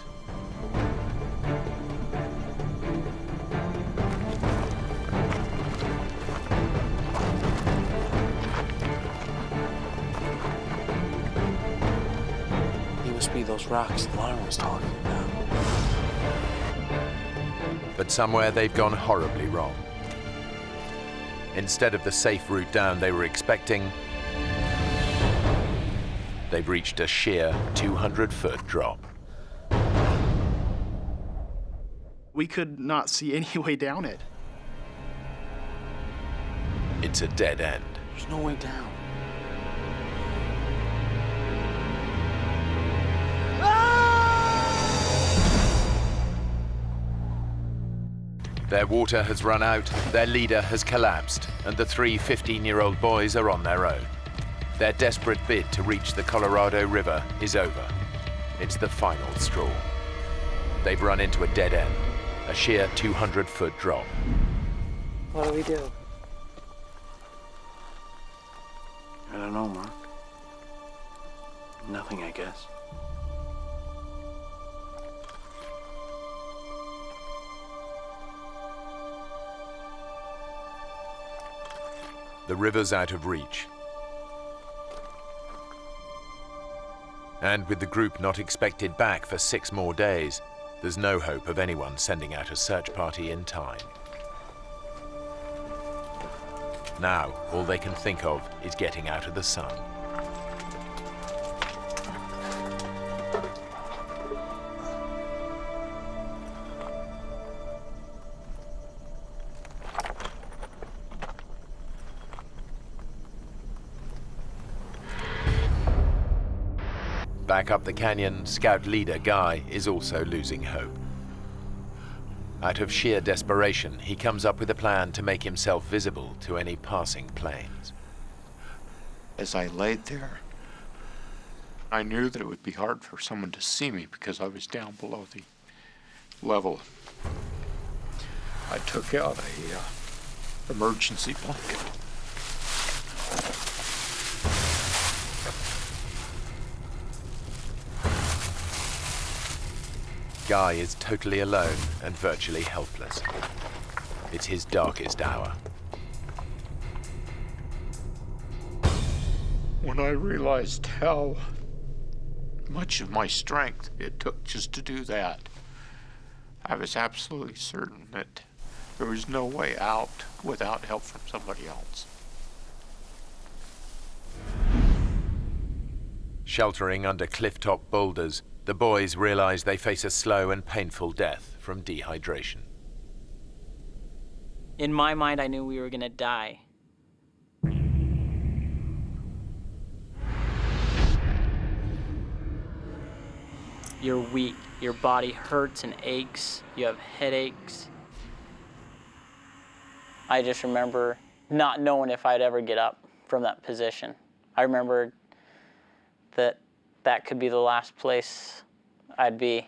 Must be those rocks Lauren was talking about. But somewhere they've gone horribly wrong. Instead of the safe route down they were expecting, they've reached a sheer 200-foot drop. We could not see any way down it. It's a dead end. There's no way down. Their water has run out, their leader has collapsed, and the three 15-year-old boys are on their own. Their desperate bid to reach the Colorado River is over. It's the final straw. They've run into a dead end, a sheer 200-foot drop. What do we do? I don't know, Mark. Nothing, I guess. The river's out of reach. And with the group not expected back for 6 more days, there's no hope of anyone sending out a search party in time. Now, all they can think of is getting out of the sun. Back up the canyon, Scout leader Guy is also losing hope. Out of sheer desperation, he comes up with a plan to make himself visible to any passing planes. As I laid there, I knew that it would be hard for someone to see me because I was down below the level. I took out a emergency blanket. Guy is totally alone and virtually helpless. It's his darkest hour. When I realized how much of my strength it took just to do that, I was absolutely certain that there was no way out without help from somebody else. Sheltering under cliff-top boulders, the boys realize they face a slow and painful death from dehydration. In my mind, I knew we were gonna die. You're weak, your body hurts and aches, you have headaches. I just remember not knowing if I'd ever get up from that position. I remember that could be the last place I'd be,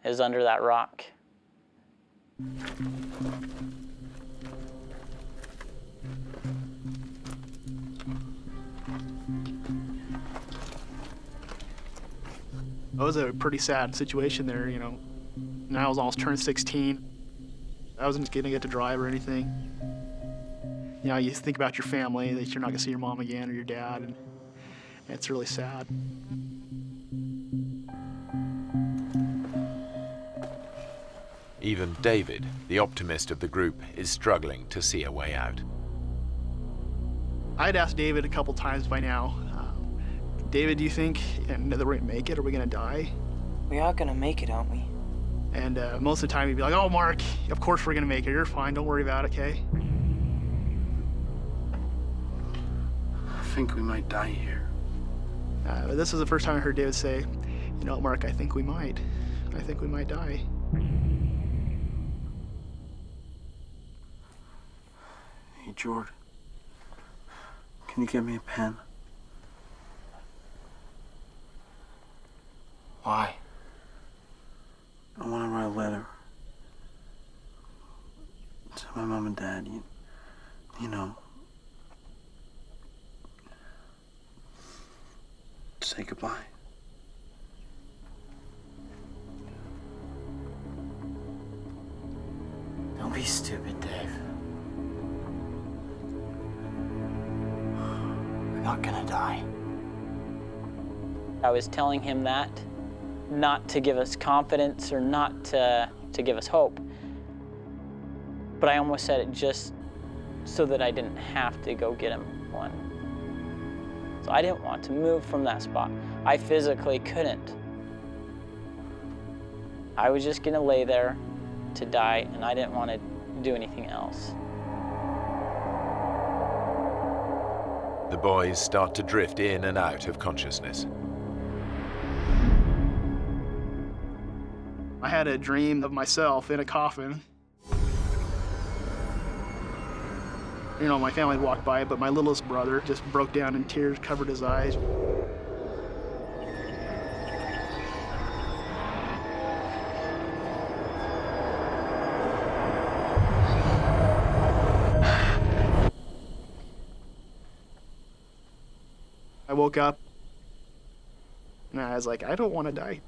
is under that rock. It was a pretty sad situation there, you know. And I was almost turned 16. I wasn't gonna get to drive or anything. You know, you think about your family, that you're not gonna see your mom again or your dad, and it's really sad. Even David, the optimist of the group, is struggling to see a way out. I'd asked David a couple times by now, David, do you think that we're gonna make it? Are we gonna die? We are gonna make it, aren't we? And most of the time he'd be like, oh, Mark, of course we're gonna make it. You're fine, don't worry about it, okay? I think we might die here. This was the first time I heard David say, you know, Mark, I think we might. I think we might die. Hey, Jordan, can you get me a pen? Why? I want to write a letter to my mom and dad, you know. Say goodbye. Don't be stupid, Dave. We're not gonna die. I was telling him that, not to give us confidence or not to give us hope, but I almost said it just so that I didn't have to go get him one. So I didn't want to move from that spot. I physically couldn't. I was just gonna lay there to die, and I didn't want to do anything else. The boys start to drift in and out of consciousness. I had a dream of myself in a coffin. You know, my family walked by, but my littlest brother just broke down in tears, covered his eyes. I woke up, and I was like, I don't want to die.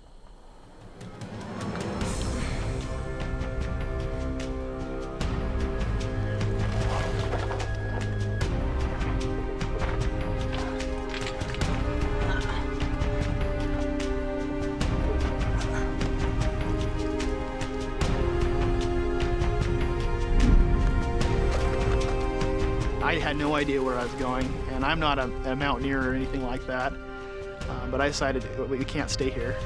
I had no idea where I was going, and I'm not a mountaineer or anything like that, but I decided we can't stay here.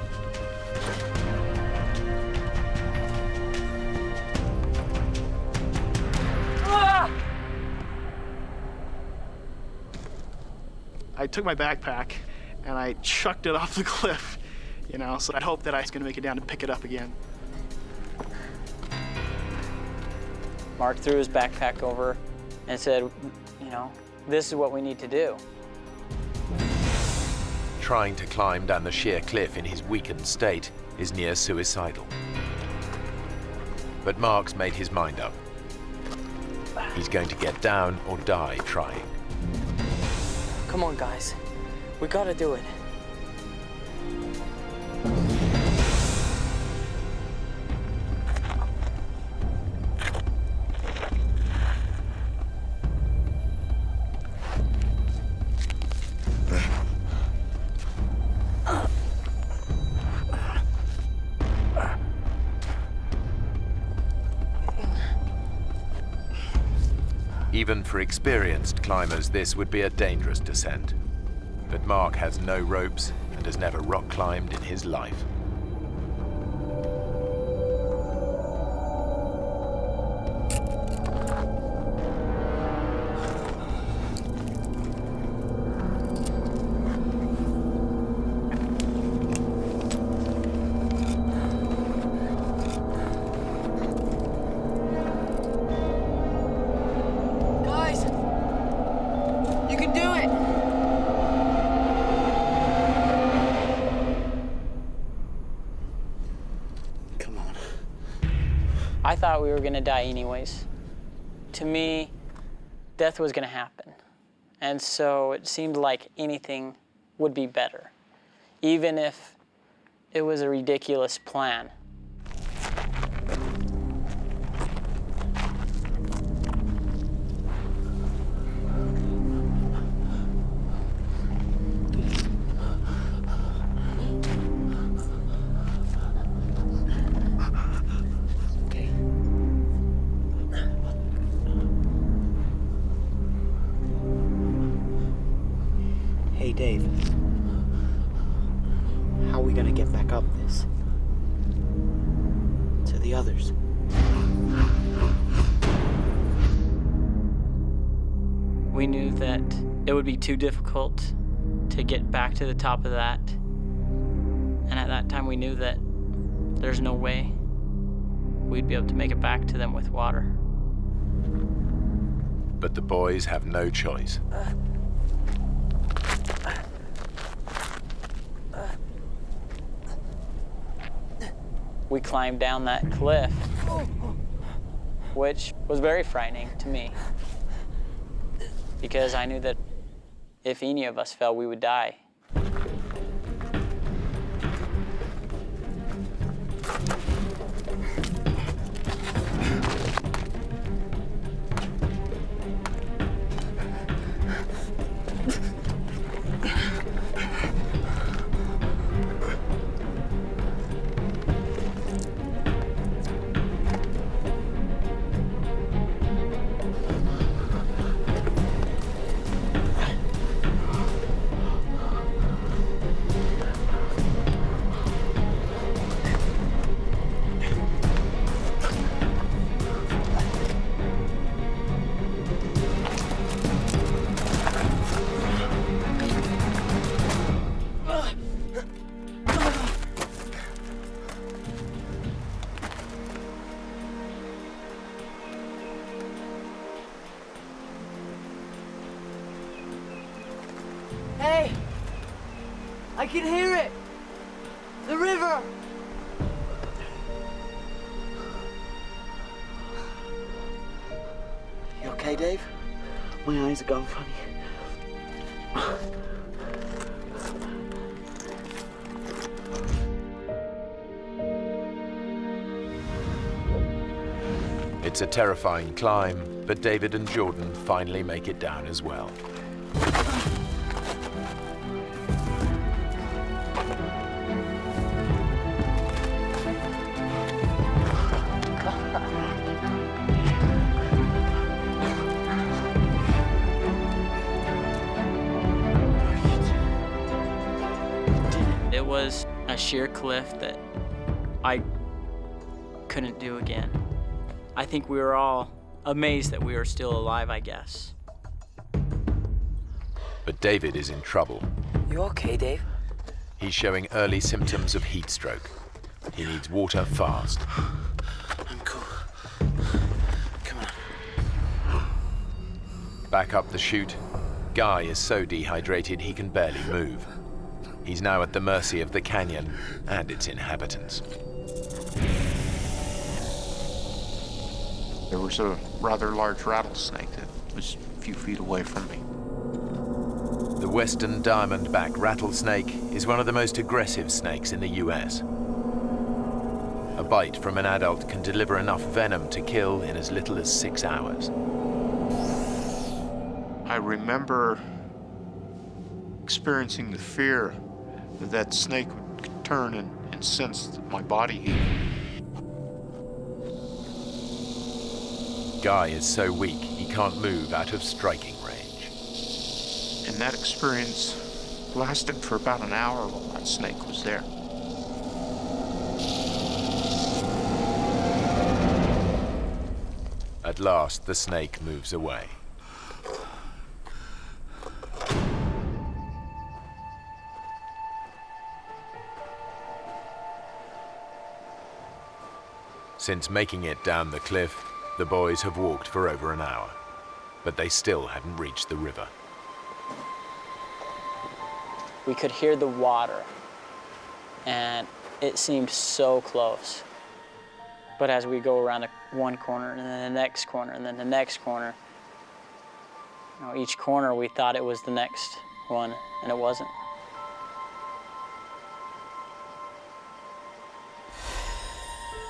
I took my backpack and I chucked it off the cliff, you know, so I'd hope that I was going to make it down to pick it up again. Mark threw his backpack over and said, you know, this is what we need to do. Trying to climb down the sheer cliff in his weakened state is near suicidal. But Mark's made his mind up. He's going to get down or die trying. Come on, guys. We gotta do it. Even for experienced climbers, this would be a dangerous descent. But Mark has no ropes and has never rock climbed in his life. Guys! You can do it! Come on. I thought we were gonna die anyways. To me, death was gonna happen. And so it seemed like anything would be better, even if it was a ridiculous plan. Hey, Dave. How are we gonna get back up this? To the others. We knew that it would be too difficult to get back to the top of that. And at that time we knew that there's no way we'd be able to make it back to them with water. But the boys have no choice. We climbed down that cliff, which was very frightening to me, because I knew that if any of us fell, we would die. Hey! I can hear it! The river! You okay, Dave? My eyes are going funny. It's a terrifying climb, but David and Jordan finally make it down as well. It was a sheer cliff that I couldn't do again. I think we were all amazed that we were still alive, I guess. But David is in trouble. You okay, Dave? He's showing early symptoms of heat stroke. He needs water fast. I'm cool. Come on. Back up the chute, Guy is so dehydrated he can barely move. He's now at the mercy of the canyon and its inhabitants. There was a rather large rattlesnake that was a few feet away from me. The western diamondback rattlesnake is one of the most aggressive snakes in the US. A bite from an adult can deliver enough venom to kill in as little as 6 hours. I remember experiencing the fear that that snake would turn and sense my body heat. Guy is so weak he can't move out of striking range. And that experience lasted for about an hour while that snake was there. At last, the snake moves away. Since making it down the cliff, the boys have walked for over an hour, but they still hadn't reached the river. We could hear the water, and it seemed so close. But as we go around one corner, and then the next corner, and then the next corner, you know, each corner we thought it was the next one, and it wasn't.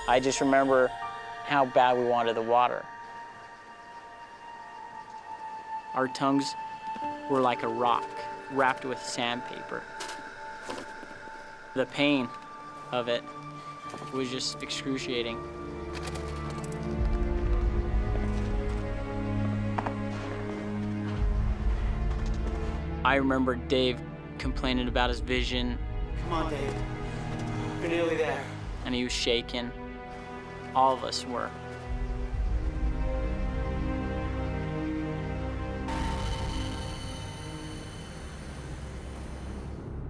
I just remember how bad we wanted the water. Our tongues were like a rock wrapped with sandpaper. The pain of it was just excruciating. I remember Dave complaining about his vision. Come on, Dave. You're nearly there. And he was shaking. All of us were.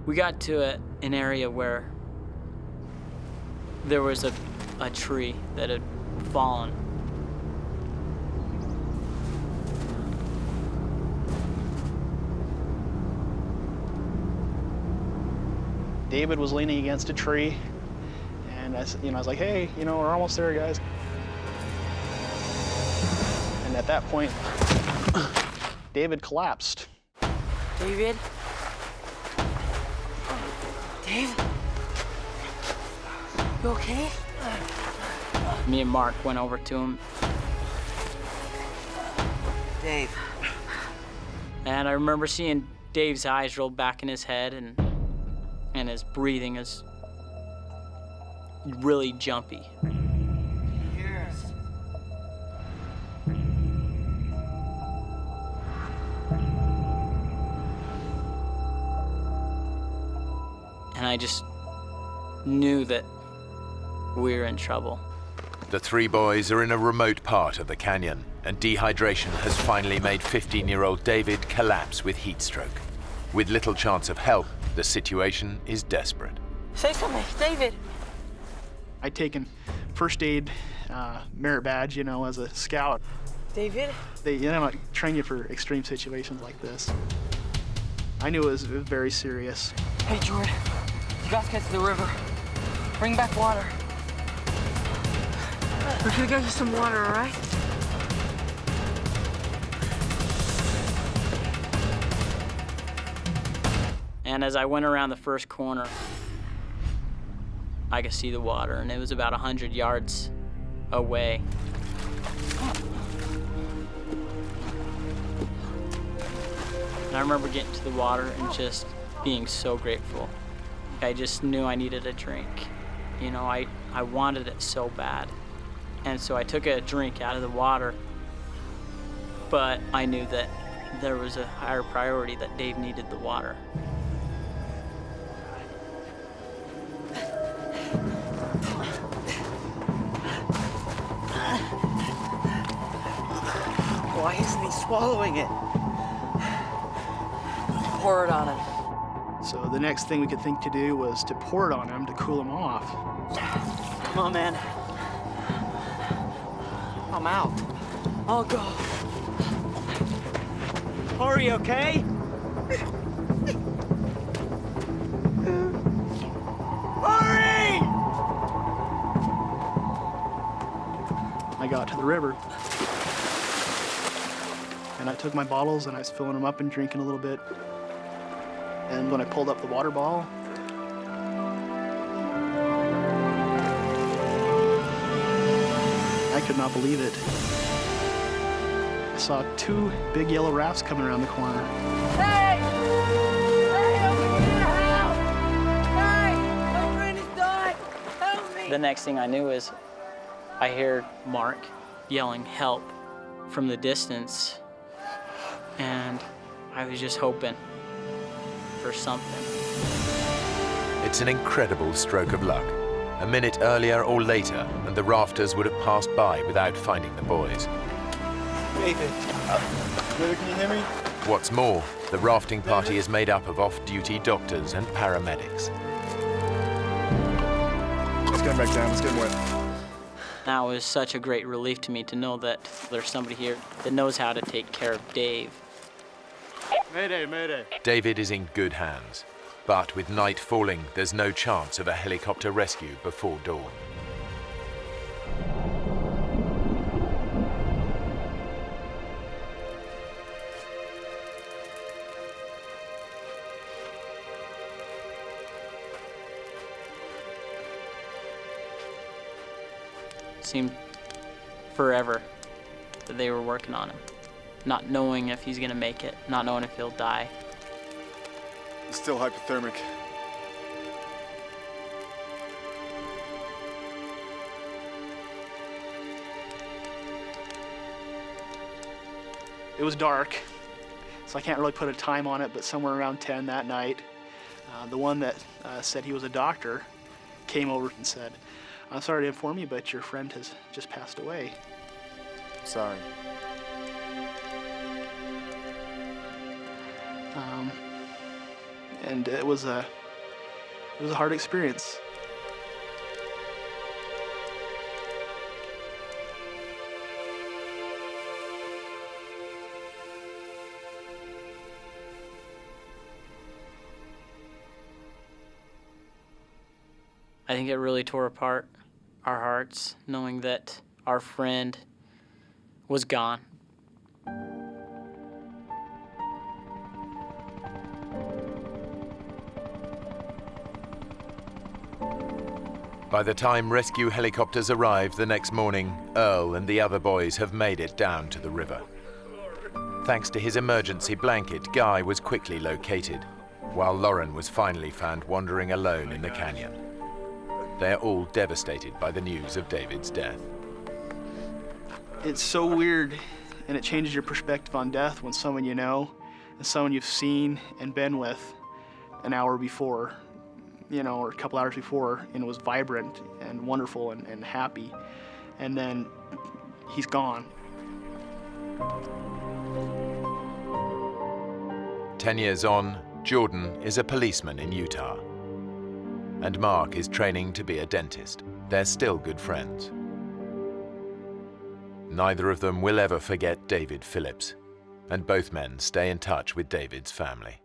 We got to an area where there was a tree that had fallen. David was leaning against a tree, and I was like, hey, we're almost there, guys. And at that point, David collapsed. David? Dave? You okay? Me and Mark went over to him. Dave. And I remember seeing Dave's eyes roll back in his head, and his breathing is really jumpy. Hear us. And I just knew that we were in trouble. The three boys are in a remote part of the canyon, and dehydration has finally made 15-year-old David collapse with heat stroke. With little chance of help, the situation is desperate. Say something, David. I'd taken first aid merit badge, as a scout. David? They train you for extreme situations like this. I knew it was very serious. Hey, Jordan. You guys get to the river. Bring back water. We're gonna get you some water, all right? And as I went around the first corner, I could see the water, and it was about 100 yards away. And I remember getting to the water and just being so grateful. I just knew I needed a drink. I wanted it so bad. And so I took a drink out of the water, but I knew that there was a higher priority, that Dave needed the water. Why isn't he swallowing it? Pour it on him. So the next thing we could think to do was to pour it on him to cool him off. Come on, man. I'm out. I'll go. Hurry, okay? Hurry! I got to the river, and I took my bottles and I was filling them up and drinking a little bit. And when I pulled up the water bottle, I could not believe it. I saw two big yellow rafts coming around the corner. Hey! Hey, over here, help! Hey! My friend is dying! Help me! The next thing I knew is I heard Mark yelling, "Help!" from the distance, and I was just hoping for something. It's an incredible stroke of luck. A minute earlier or later, and the rafters would have passed by without finding the boys. David. David, can you hear me? What's more, the rafting party is made up of off-duty doctors and paramedics. Let's get him back down. Let's get him wet. That was such a great relief to me to know that there's somebody here that knows how to take care of Dave. Mayday, mayday. David is in good hands, but with night falling, there's no chance of a helicopter rescue before dawn. Seemed forever that they were working on him, not knowing if he's gonna make it, not knowing if he'll die. He's still hypothermic. It was dark, so I can't really put a time on it, but somewhere around 10 that night, the one that said he was a doctor came over and said, "I'm sorry to inform you, but your friend has just passed away." Sorry. And it was a hard experience. I think it really tore apart our hearts, knowing that our friend was gone. By the time rescue helicopters arrive the next morning, Earl and the other boys have made it down to the river. Thanks to his emergency blanket, Guy was quickly located, while Lauren was finally found wandering alone in the canyon. They're all devastated by the news of David's death. It's so weird, and it changes your perspective on death when someone you know and someone you've seen and been with an hour before, or a couple hours before, and it was vibrant and wonderful and happy, and then he's gone. 10 years on, Jordan is a policeman in Utah, and Mark is training to be a dentist. They're still good friends. Neither of them will ever forget David Phillips, and both men stay in touch with David's family.